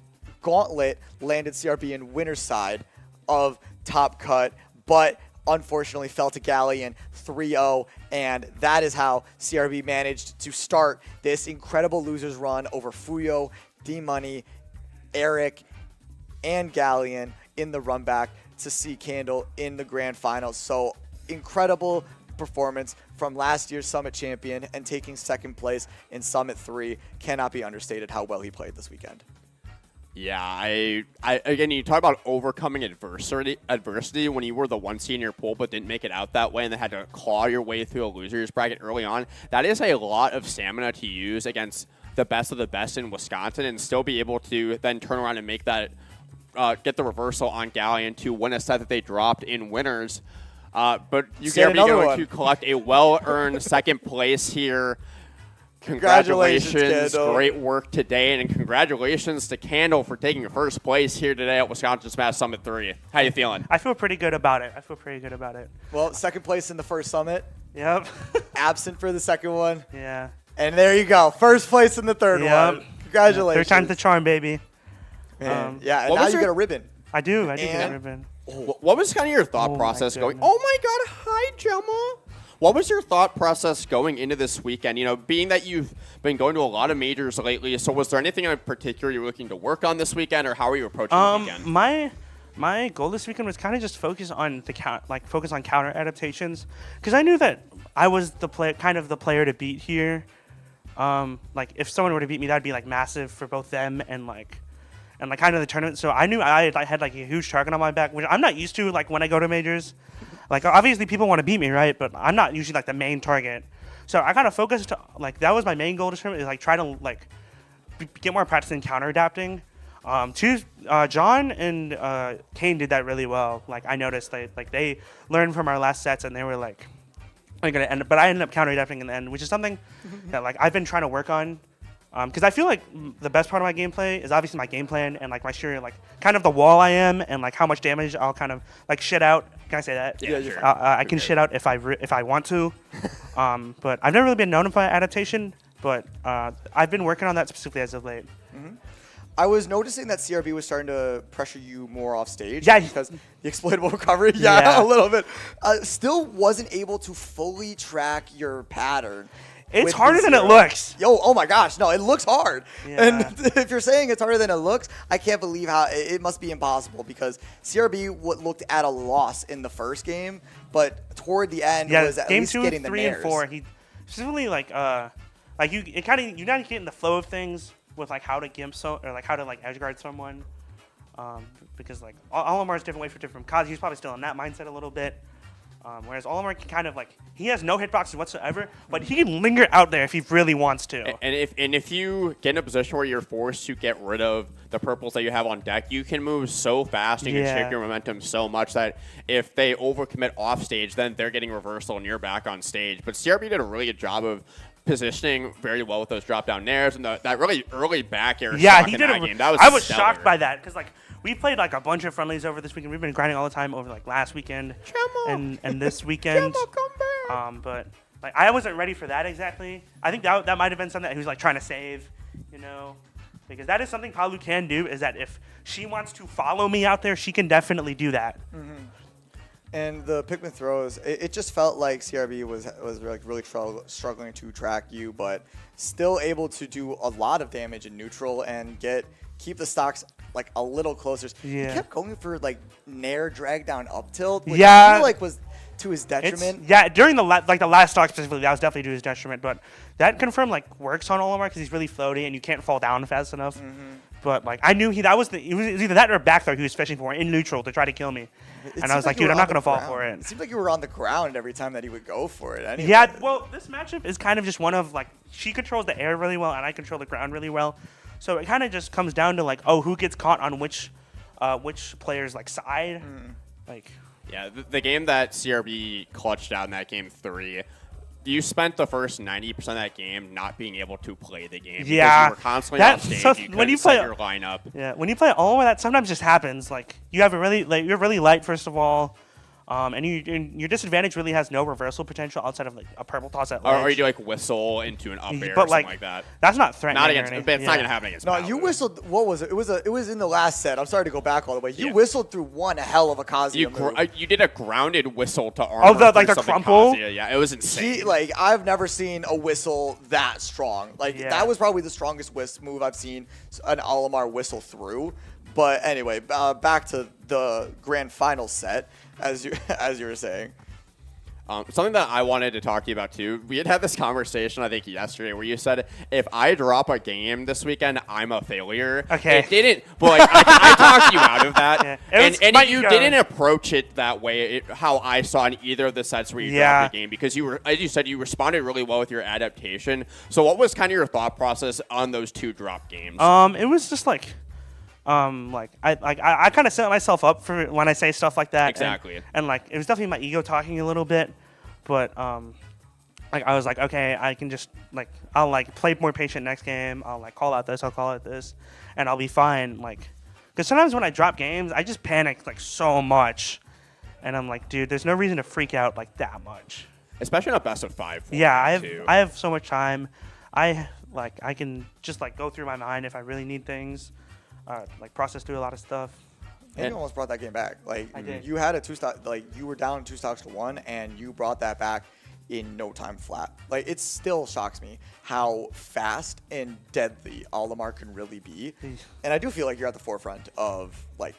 Gauntlet, landed CRB in winner's side of Top Cut, but unfortunately fell to Galleon 3-0, and that is how CRB managed to start this incredible losers run over Fuyo, D-Money, Eric, and Galleon in the run back to see Candle in the grand finals. So incredible performance from last year's Summit champion, and taking 2nd place in Summit 3 cannot be understated how well he played this weekend. Yeah, again, you talk about overcoming adversity when you were the 1 seed in your pool but didn't make it out that way and then had to claw your way through a loser's bracket early on. That is a lot of stamina to use against the best of the best in Wisconsin and still be able to then turn around and make that, get the reversal on Galleon to win a set that they dropped in winners. But you are going to collect a well-earned 2nd place here. Congratulations. Great work today, and congratulations to Candle for taking 1st place here today at Wisconsin Smash Summit 3. How you feeling? I feel pretty good about it. Well, 2nd place in the 1st Summit. Yep. Absent for the 2nd one. Yeah. And there you go. 1st place in the 3rd one. Congratulations. 3 times the charm, baby. Man. Yeah, and now you get a ribbon. I do get a ribbon. What was kind of your thought process going? Oh my God! Hi, Gemma. What was your thought process going into this weekend? You know, being that you've been going to a lot of majors lately, so was there anything in particular you were looking to work on this weekend, or how are you approaching the weekend? My goal this weekend was kind of just focus on counter adaptations, because I knew that I was the player to beat here. Like if someone were to beat me, that'd be like massive for both them and and like kind of the tournament. So I knew I had like a huge target on my back, which I'm not used to like when I go to majors. Like obviously people want to beat me, right? But I'm not usually like the main target. So I kind of focused like that was my main goal this tournament, is like try to like get more practice in counter adapting. John and Kane did that really well. Like I noticed they learned from our last sets and they were like gonna end. But I ended up counter adapting in the end, which is something that like I've been trying to work on. Because I feel like the best part of my gameplay is obviously my game plan and like my sheer like kind of the wall I am and like how much damage I'll kind of like shit out. Can I say that? Yeah, sure. I can shit out if I want to. But I've never really been known for adaptation. But I've been working on that specifically as of late. I was noticing that CRB was starting to pressure you more off stage. Yeah. Because the exploitable recovery, a little bit. Still wasn't able to fully track your pattern. It's harder than it looks. Oh my gosh, no, it looks hard. Yeah. And if you're saying it's harder than it looks, I can't believe how it must be impossible, because CRB looked at a loss in the first game, but toward the end was at game least 2, getting the 3, nairs. and 4. He specifically like you kind of get in the flow of things with like how to gimp or like how to like edge guard someone, because like Olimar's different way for different causes. He's probably still in that mindset a little bit. Whereas Olimar can kind of like, he has no hitboxes whatsoever, but he can linger out there if he really wants to. And if you get in a position where you're forced to get rid of the purples that you have on deck, you can move so fast and you can shift your momentum so much that if they overcommit off stage, then they're getting reversal and you're back on stage. But CRB did a really good job of positioning very well with those drop down nairs and that really early back air. Yeah, he did that game. That was I was stellar. shocked by that because like we played like a bunch of friendlies over this weekend. We've been grinding all the time over like last weekend and this weekend. But like I wasn't ready for that exactly. I think that might have been something that he was like trying to save, you know, because that is something Palu can do. Is that if she wants to follow me out there, she can definitely do that. And the Pikmin throws, it just felt like CRB was like really struggling to track you, but still able to do a lot of damage in neutral and keep the stocks like a little closer. Yeah. He kept going for like nair drag down up tilt, which Yeah. I feel like was to his detriment. During the last stock specifically, that was definitely to his detriment. But that confirmed like works on Olimar because he's really floaty and you can't fall down fast enough. But like I knew it was either that or back throw he was fishing for in neutral to try to kill me. And I was like, dude, I'm not gonna fall for it. It seemed like you were on the ground every time that he would go for it. Anyway. Yeah, well, this matchup is kind of just one of like she controls the air really well and I control the ground really well. So it kind of just comes down to like, who gets caught on which player's like side. Like Yeah, the game that CRB clutched out in that game 3, you spent the first 90% of that game not being able to play the game. Yeah, because you were constantly on stage. so You when you couldn't play set your lineup. Yeah, when you play Olimar, that sometimes just happens. Like you have you're really light first of all. And your disadvantage really has no reversal potential outside of like a purple toss at ledge. Or you do like whistle into an up air or But something like that. That's not threatening. Not or against, anything. but it's not gonna happen against. No, Palu. you whistled. What was it? It was in the last set. I'm sorry to go back all the way. You whistled through one hell of a Kazuya move. You did a grounded whistle to armor. Like the something crumple? Kazuya. Yeah, it was insane. I've never seen a whistle that strong. That was probably the strongest move I've seen an Olimar whistle through. But anyway, back to the grand final set, as you were saying. Something that I wanted to talk to you about too. We had this conversation I think yesterday where you said if I drop a game this weekend, I'm a failure. Okay. It didn't, but like, I talked you out of that, Yeah. and you didn't approach it that way. How I saw in either of the sets where you dropped a game, because you were, as you said, you responded really well with your adaptation. So what was kind of your thought process on those 2 drop games? It was just like. I kind of set myself up for when I say stuff like that. Exactly. And like it was definitely my ego talking a little bit, but like I was like, okay, I can just like I'll like play more patient next game. I'll like call out this, I'll call out this, and I'll be fine. Like, because sometimes when I drop games, I just panic like so much, and I'm like, dude, there's no reason to freak out like that much. Especially in a best of 5. Yeah, I have so much time. I can just like go through my mind if I really need things. Like process through a lot of stuff. And you almost brought that game back. Like I did. You had a 2-stock. Like you were down 2 stocks to 1, and you brought that back in no time flat. Like it still shocks me how fast and deadly Olimar can really be. And I do feel like you're at the forefront of like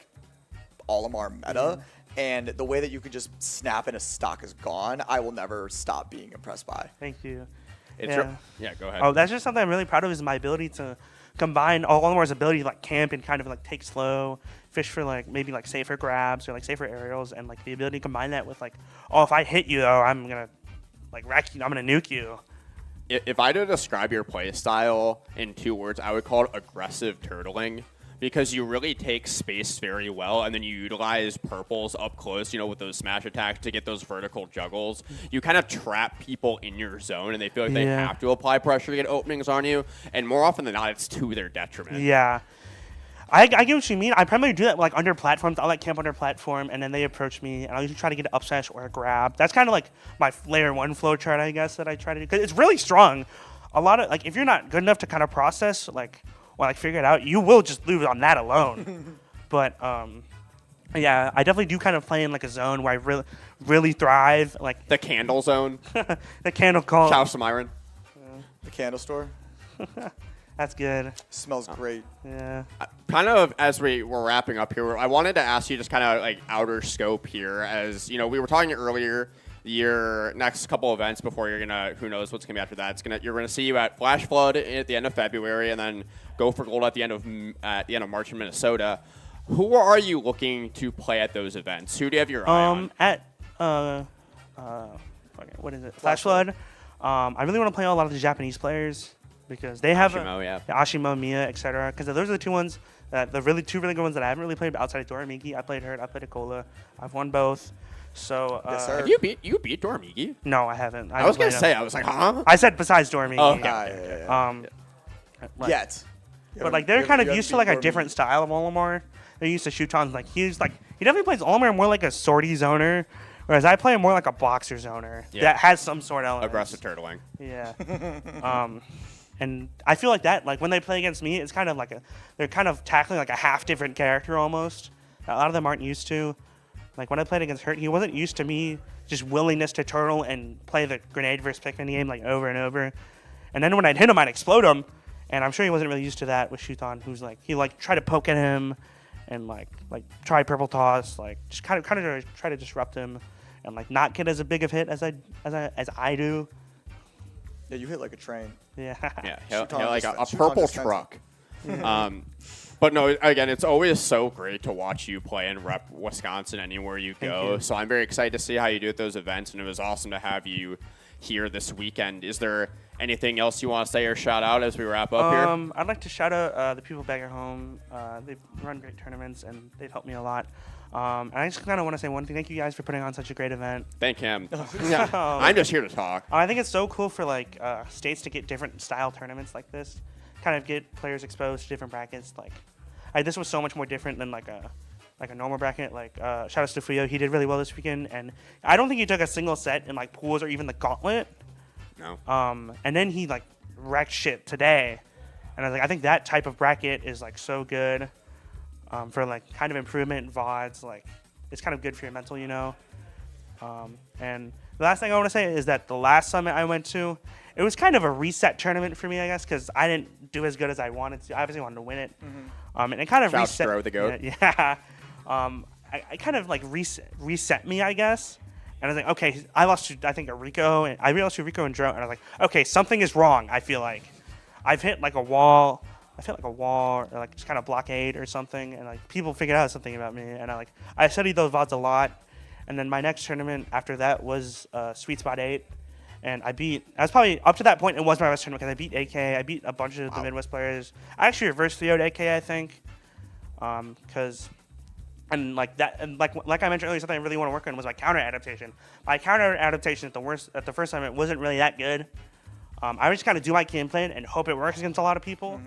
Olimar meta. And the way that you can just snap and a stock is gone, I will never stop being impressed by. Thank you. Yeah, go ahead. Oh, that's just something I'm really proud of is my ability to combine Olimar's ability to like camp and kind of like take slow, fish for like maybe like safer grabs or like safer aerials, and like the ability to combine that with like, oh, if I hit you though, I'm gonna like wreck you, I'm gonna nuke you. If I had to describe your play style in 2 words, I would call it aggressive turtling. Because you really take space very well, and then you utilize purples up close, with those smash attacks to get those vertical juggles. You kind of trap people in your zone, and they feel like they have to apply pressure to get openings on you. And more often than not, it's to their detriment. Yeah. I get what you mean. I primarily do that like under platforms. I'll like camp under platform, and then they approach me, and I'll usually try to get an up smash or a grab. That's kind of like my layer 1 flow chart, I guess, that I try to do. Because it's really strong. A lot of, like, if you're not good enough to kind of process, figure it out, you will just lose on that alone. But yeah, I definitely do kind of play in like a zone where I really thrive, like the candle zone. the candle call. Shout out to Myron. The candle store. That's good. Smells great. Yeah. Kind of as we were wrapping up here, I wanted to ask you just kind of like outer scope here, as we were talking earlier. Your next couple events before you're gonna, who knows what's gonna be after that. You're gonna see you at Flash Flood at the end of February, and then Go for Gold at the end of March in Minnesota. Who are you looking to play at those events? Who do you have your eye on? What is it? Flash Flood. I really want to play a lot of the Japanese players because they have Ashimo, Mia, etc. Because those are the 2 ones the two really good ones that I haven't really played outside of Doramiki. I played Hurt, I played Akola. I've won both. So yes, sir. Have you beat Doramiki? No, I haven't. I was gonna say, I was like, huh? I said besides Doramiki. Oh, Yet. But like they're kind of used to like a different style of Olimar. They're used to Shutons. Like he definitely plays Olimar more like a swordy zoner, whereas I play him more like a boxer zoner that has some sword elements. Aggressive turtling. Yeah. And I feel like that, like when they play against me, it's kind of like they're kind of tackling like a half different character almost. A lot of them aren't used to. Like when I played against Hurt, he wasn't used to me just willingness to turtle and play the grenade versus pick game like over and over. And then when I'd hit him, I'd explode him. And I'm sure he wasn't really used to that with Shuton, who's like he like tried to poke at him and like try purple toss, like just kind of try to disrupt him and like not get as a big of hit as I do. Yeah, you hit like a train. Yeah. Yeah, like a purple truck. But no, again, it's always so great to watch you play and rep Wisconsin anywhere you go. So I'm very excited to see how you do at those events, and it was awesome to have you here this weekend. Is there anything else you want to say or shout out as we wrap up here? I'd like to shout out the people back at home. They've run great tournaments, and they've helped me a lot. And I just kind of want to say one thing. Thank you guys for putting on such a great event. Thank him. I'm just here to talk. I think it's so cool for like states to get different style tournaments like this, kind of get players exposed to different brackets. Like, this was so much more different than like a normal bracket. Like shout out to Fuyo, he did really well this weekend, and I don't think he took a single set in like pools or even the gauntlet. No. And then he like wrecked shit today, and I was like, I think that type of bracket is like so good. For like kind of improvement in VODs, like it's kind of good for your mental, And the last thing I want to say is that the last summit I went to, it was kind of a reset tournament for me, I guess, because I didn't do as good as I wanted to. I obviously wanted to win it, and it kind of reset. Stro the goat. Yeah. I kind of like reset me, I guess. And I was like, okay, I lost to I think Rico, and I lost to Rico and Dro, and I was like, okay, something is wrong. I feel like I've hit like a wall. I feel like a wall or like just kind of blockade or something, and like people figured out something about me, and I studied those VODs a lot, and then my next tournament after that was Sweet Spot 8, and I was probably up to that point it was my best tournament because I beat AK, I beat a bunch of the Midwest players. I actually reversed 3-0'd AK, I think, like I mentioned earlier, something I really want to work on was my counter adaptation. My counter adaptation at the first tournament wasn't really that good. I would just kind of do my game plan and hope it works against a lot of people.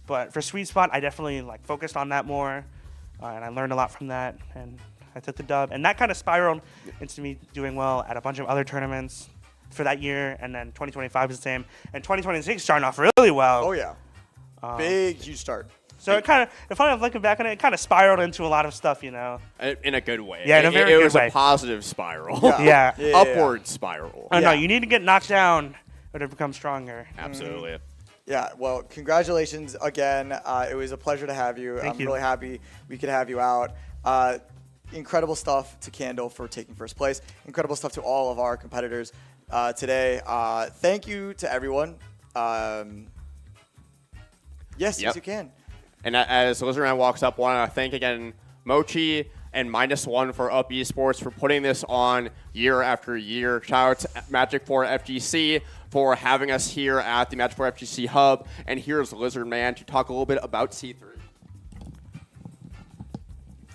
But for Sweet Spot, I definitely like focused on that more, and I learned a lot from that, and I took the dub. And that kind of spiraled into me doing well at a bunch of other tournaments for that year, and then 2025 was the same, and 2026 starting off really well. Oh yeah, big huge start. So it kind of, if I'm looking back on it, it kind of spiraled into a lot of stuff, In a good way. Yeah, in a very good way. It was a positive spiral. Yeah. Upward spiral. Oh no, you need to get knocked down or to become stronger. Absolutely. Yeah, well, congratulations again. It was a pleasure to have you. Thank you. Really happy we could have you out. Incredible stuff to Candle for taking first place. Incredible stuff to all of our competitors today. Thank you to everyone. Yes, Yep. yes, you can. And as Lizardman walks up, want to thank again Mochi and -1 for Up Esports for putting this on year after year. Shout out to Magic 4 FGC for having us here at the Magic 4 FGC Hub. And here's Lizardman to talk a little bit about C3.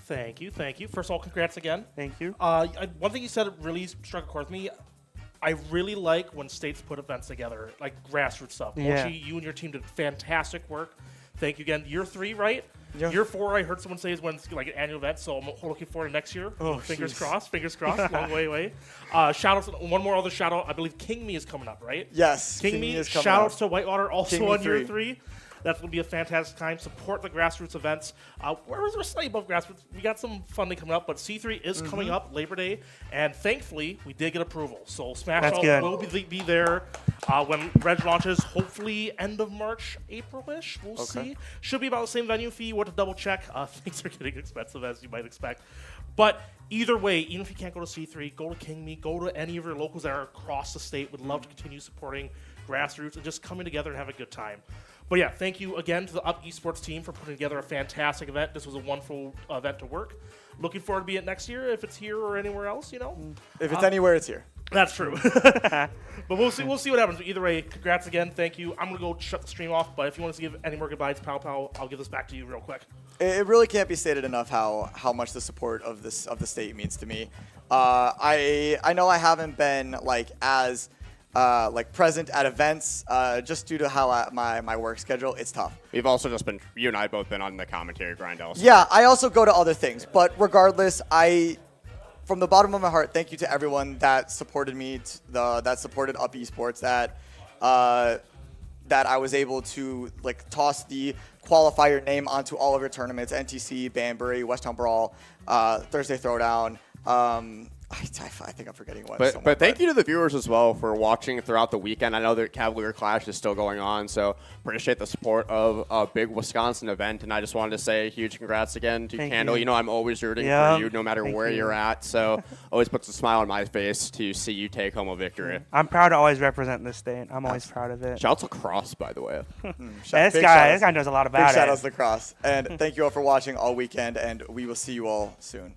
Thank you. First of all, congrats again. Thank you. One thing you said really struck a chord with me. I really like when states put events together, like grassroots stuff. Yeah. Mochi, you and your team did fantastic work. Thank you again. Year 3, right? Yeah. Year 4, I heard someone say is when it's like an annual event, so I'm looking forward to next year. Oh, fingers jeez. crossed, long way away. Shout outs, one more other shout out. I believe King Me is coming up, right? Yes, King King Me, Me is coming shout up. outs to Whitewater, also King Me on year 3. 3. That's going to be a fantastic time. Support the grassroots events. Where is our study above grassroots? We got some funding coming up, but C3 is coming up Labor Day, and thankfully we did get approval. So Smash That's Out good. will be there when Reg launches. Hopefully end of March, April-ish. We'll see. Should be about the same venue fee. What to double check? Things are getting expensive as you might expect, but either way, even if you can't go to C3, go to King Me. Go to any of your locals that are across the state. Would love to continue supporting grassroots and just coming together and have a good time. But yeah, thank you again to the Up Esports team for putting together a fantastic event. This was a wonderful event to work. Looking forward to be it next year, if it's here or anywhere else, you know. If it's anywhere, it's here. That's true. But we'll see what happens. Either way, congrats again. Thank you. I'm gonna go shut the stream off. But if you want to give any more goodbyes, Pow, I'll give this back to you real quick. It really can't be stated enough how much the support of the state means to me. I know I haven't been as present at events just due to how my work schedule. It's tough. We've also just been, you and I both been on the commentary grind also. Yeah, I also go to other things, but regardless, from the bottom of my heart, thank you to everyone that supported me, that supported Up Esports, that I was able to toss the qualifier name onto all of your tournaments: NTC, Banbury, Westtown Brawl, Thursday Throwdown. I think I'm forgetting one. But thank you to the viewers as well for watching throughout the weekend. I know that Cavalier Clash is still going on, so appreciate the support of a big Wisconsin event. And I just wanted to say a huge congrats again to Thank Candle. you. You know I'm always rooting Yeah. for you no matter Thank where you. you're at. So always puts a smile on my face to see you take home a victory. I'm proud to always represent this state. I'm always proud of it. Shouts lacrosse, by the way. This guy knows a lot Big about shout outs it. lacrosse. And thank you all for watching all weekend, and we will see you all soon.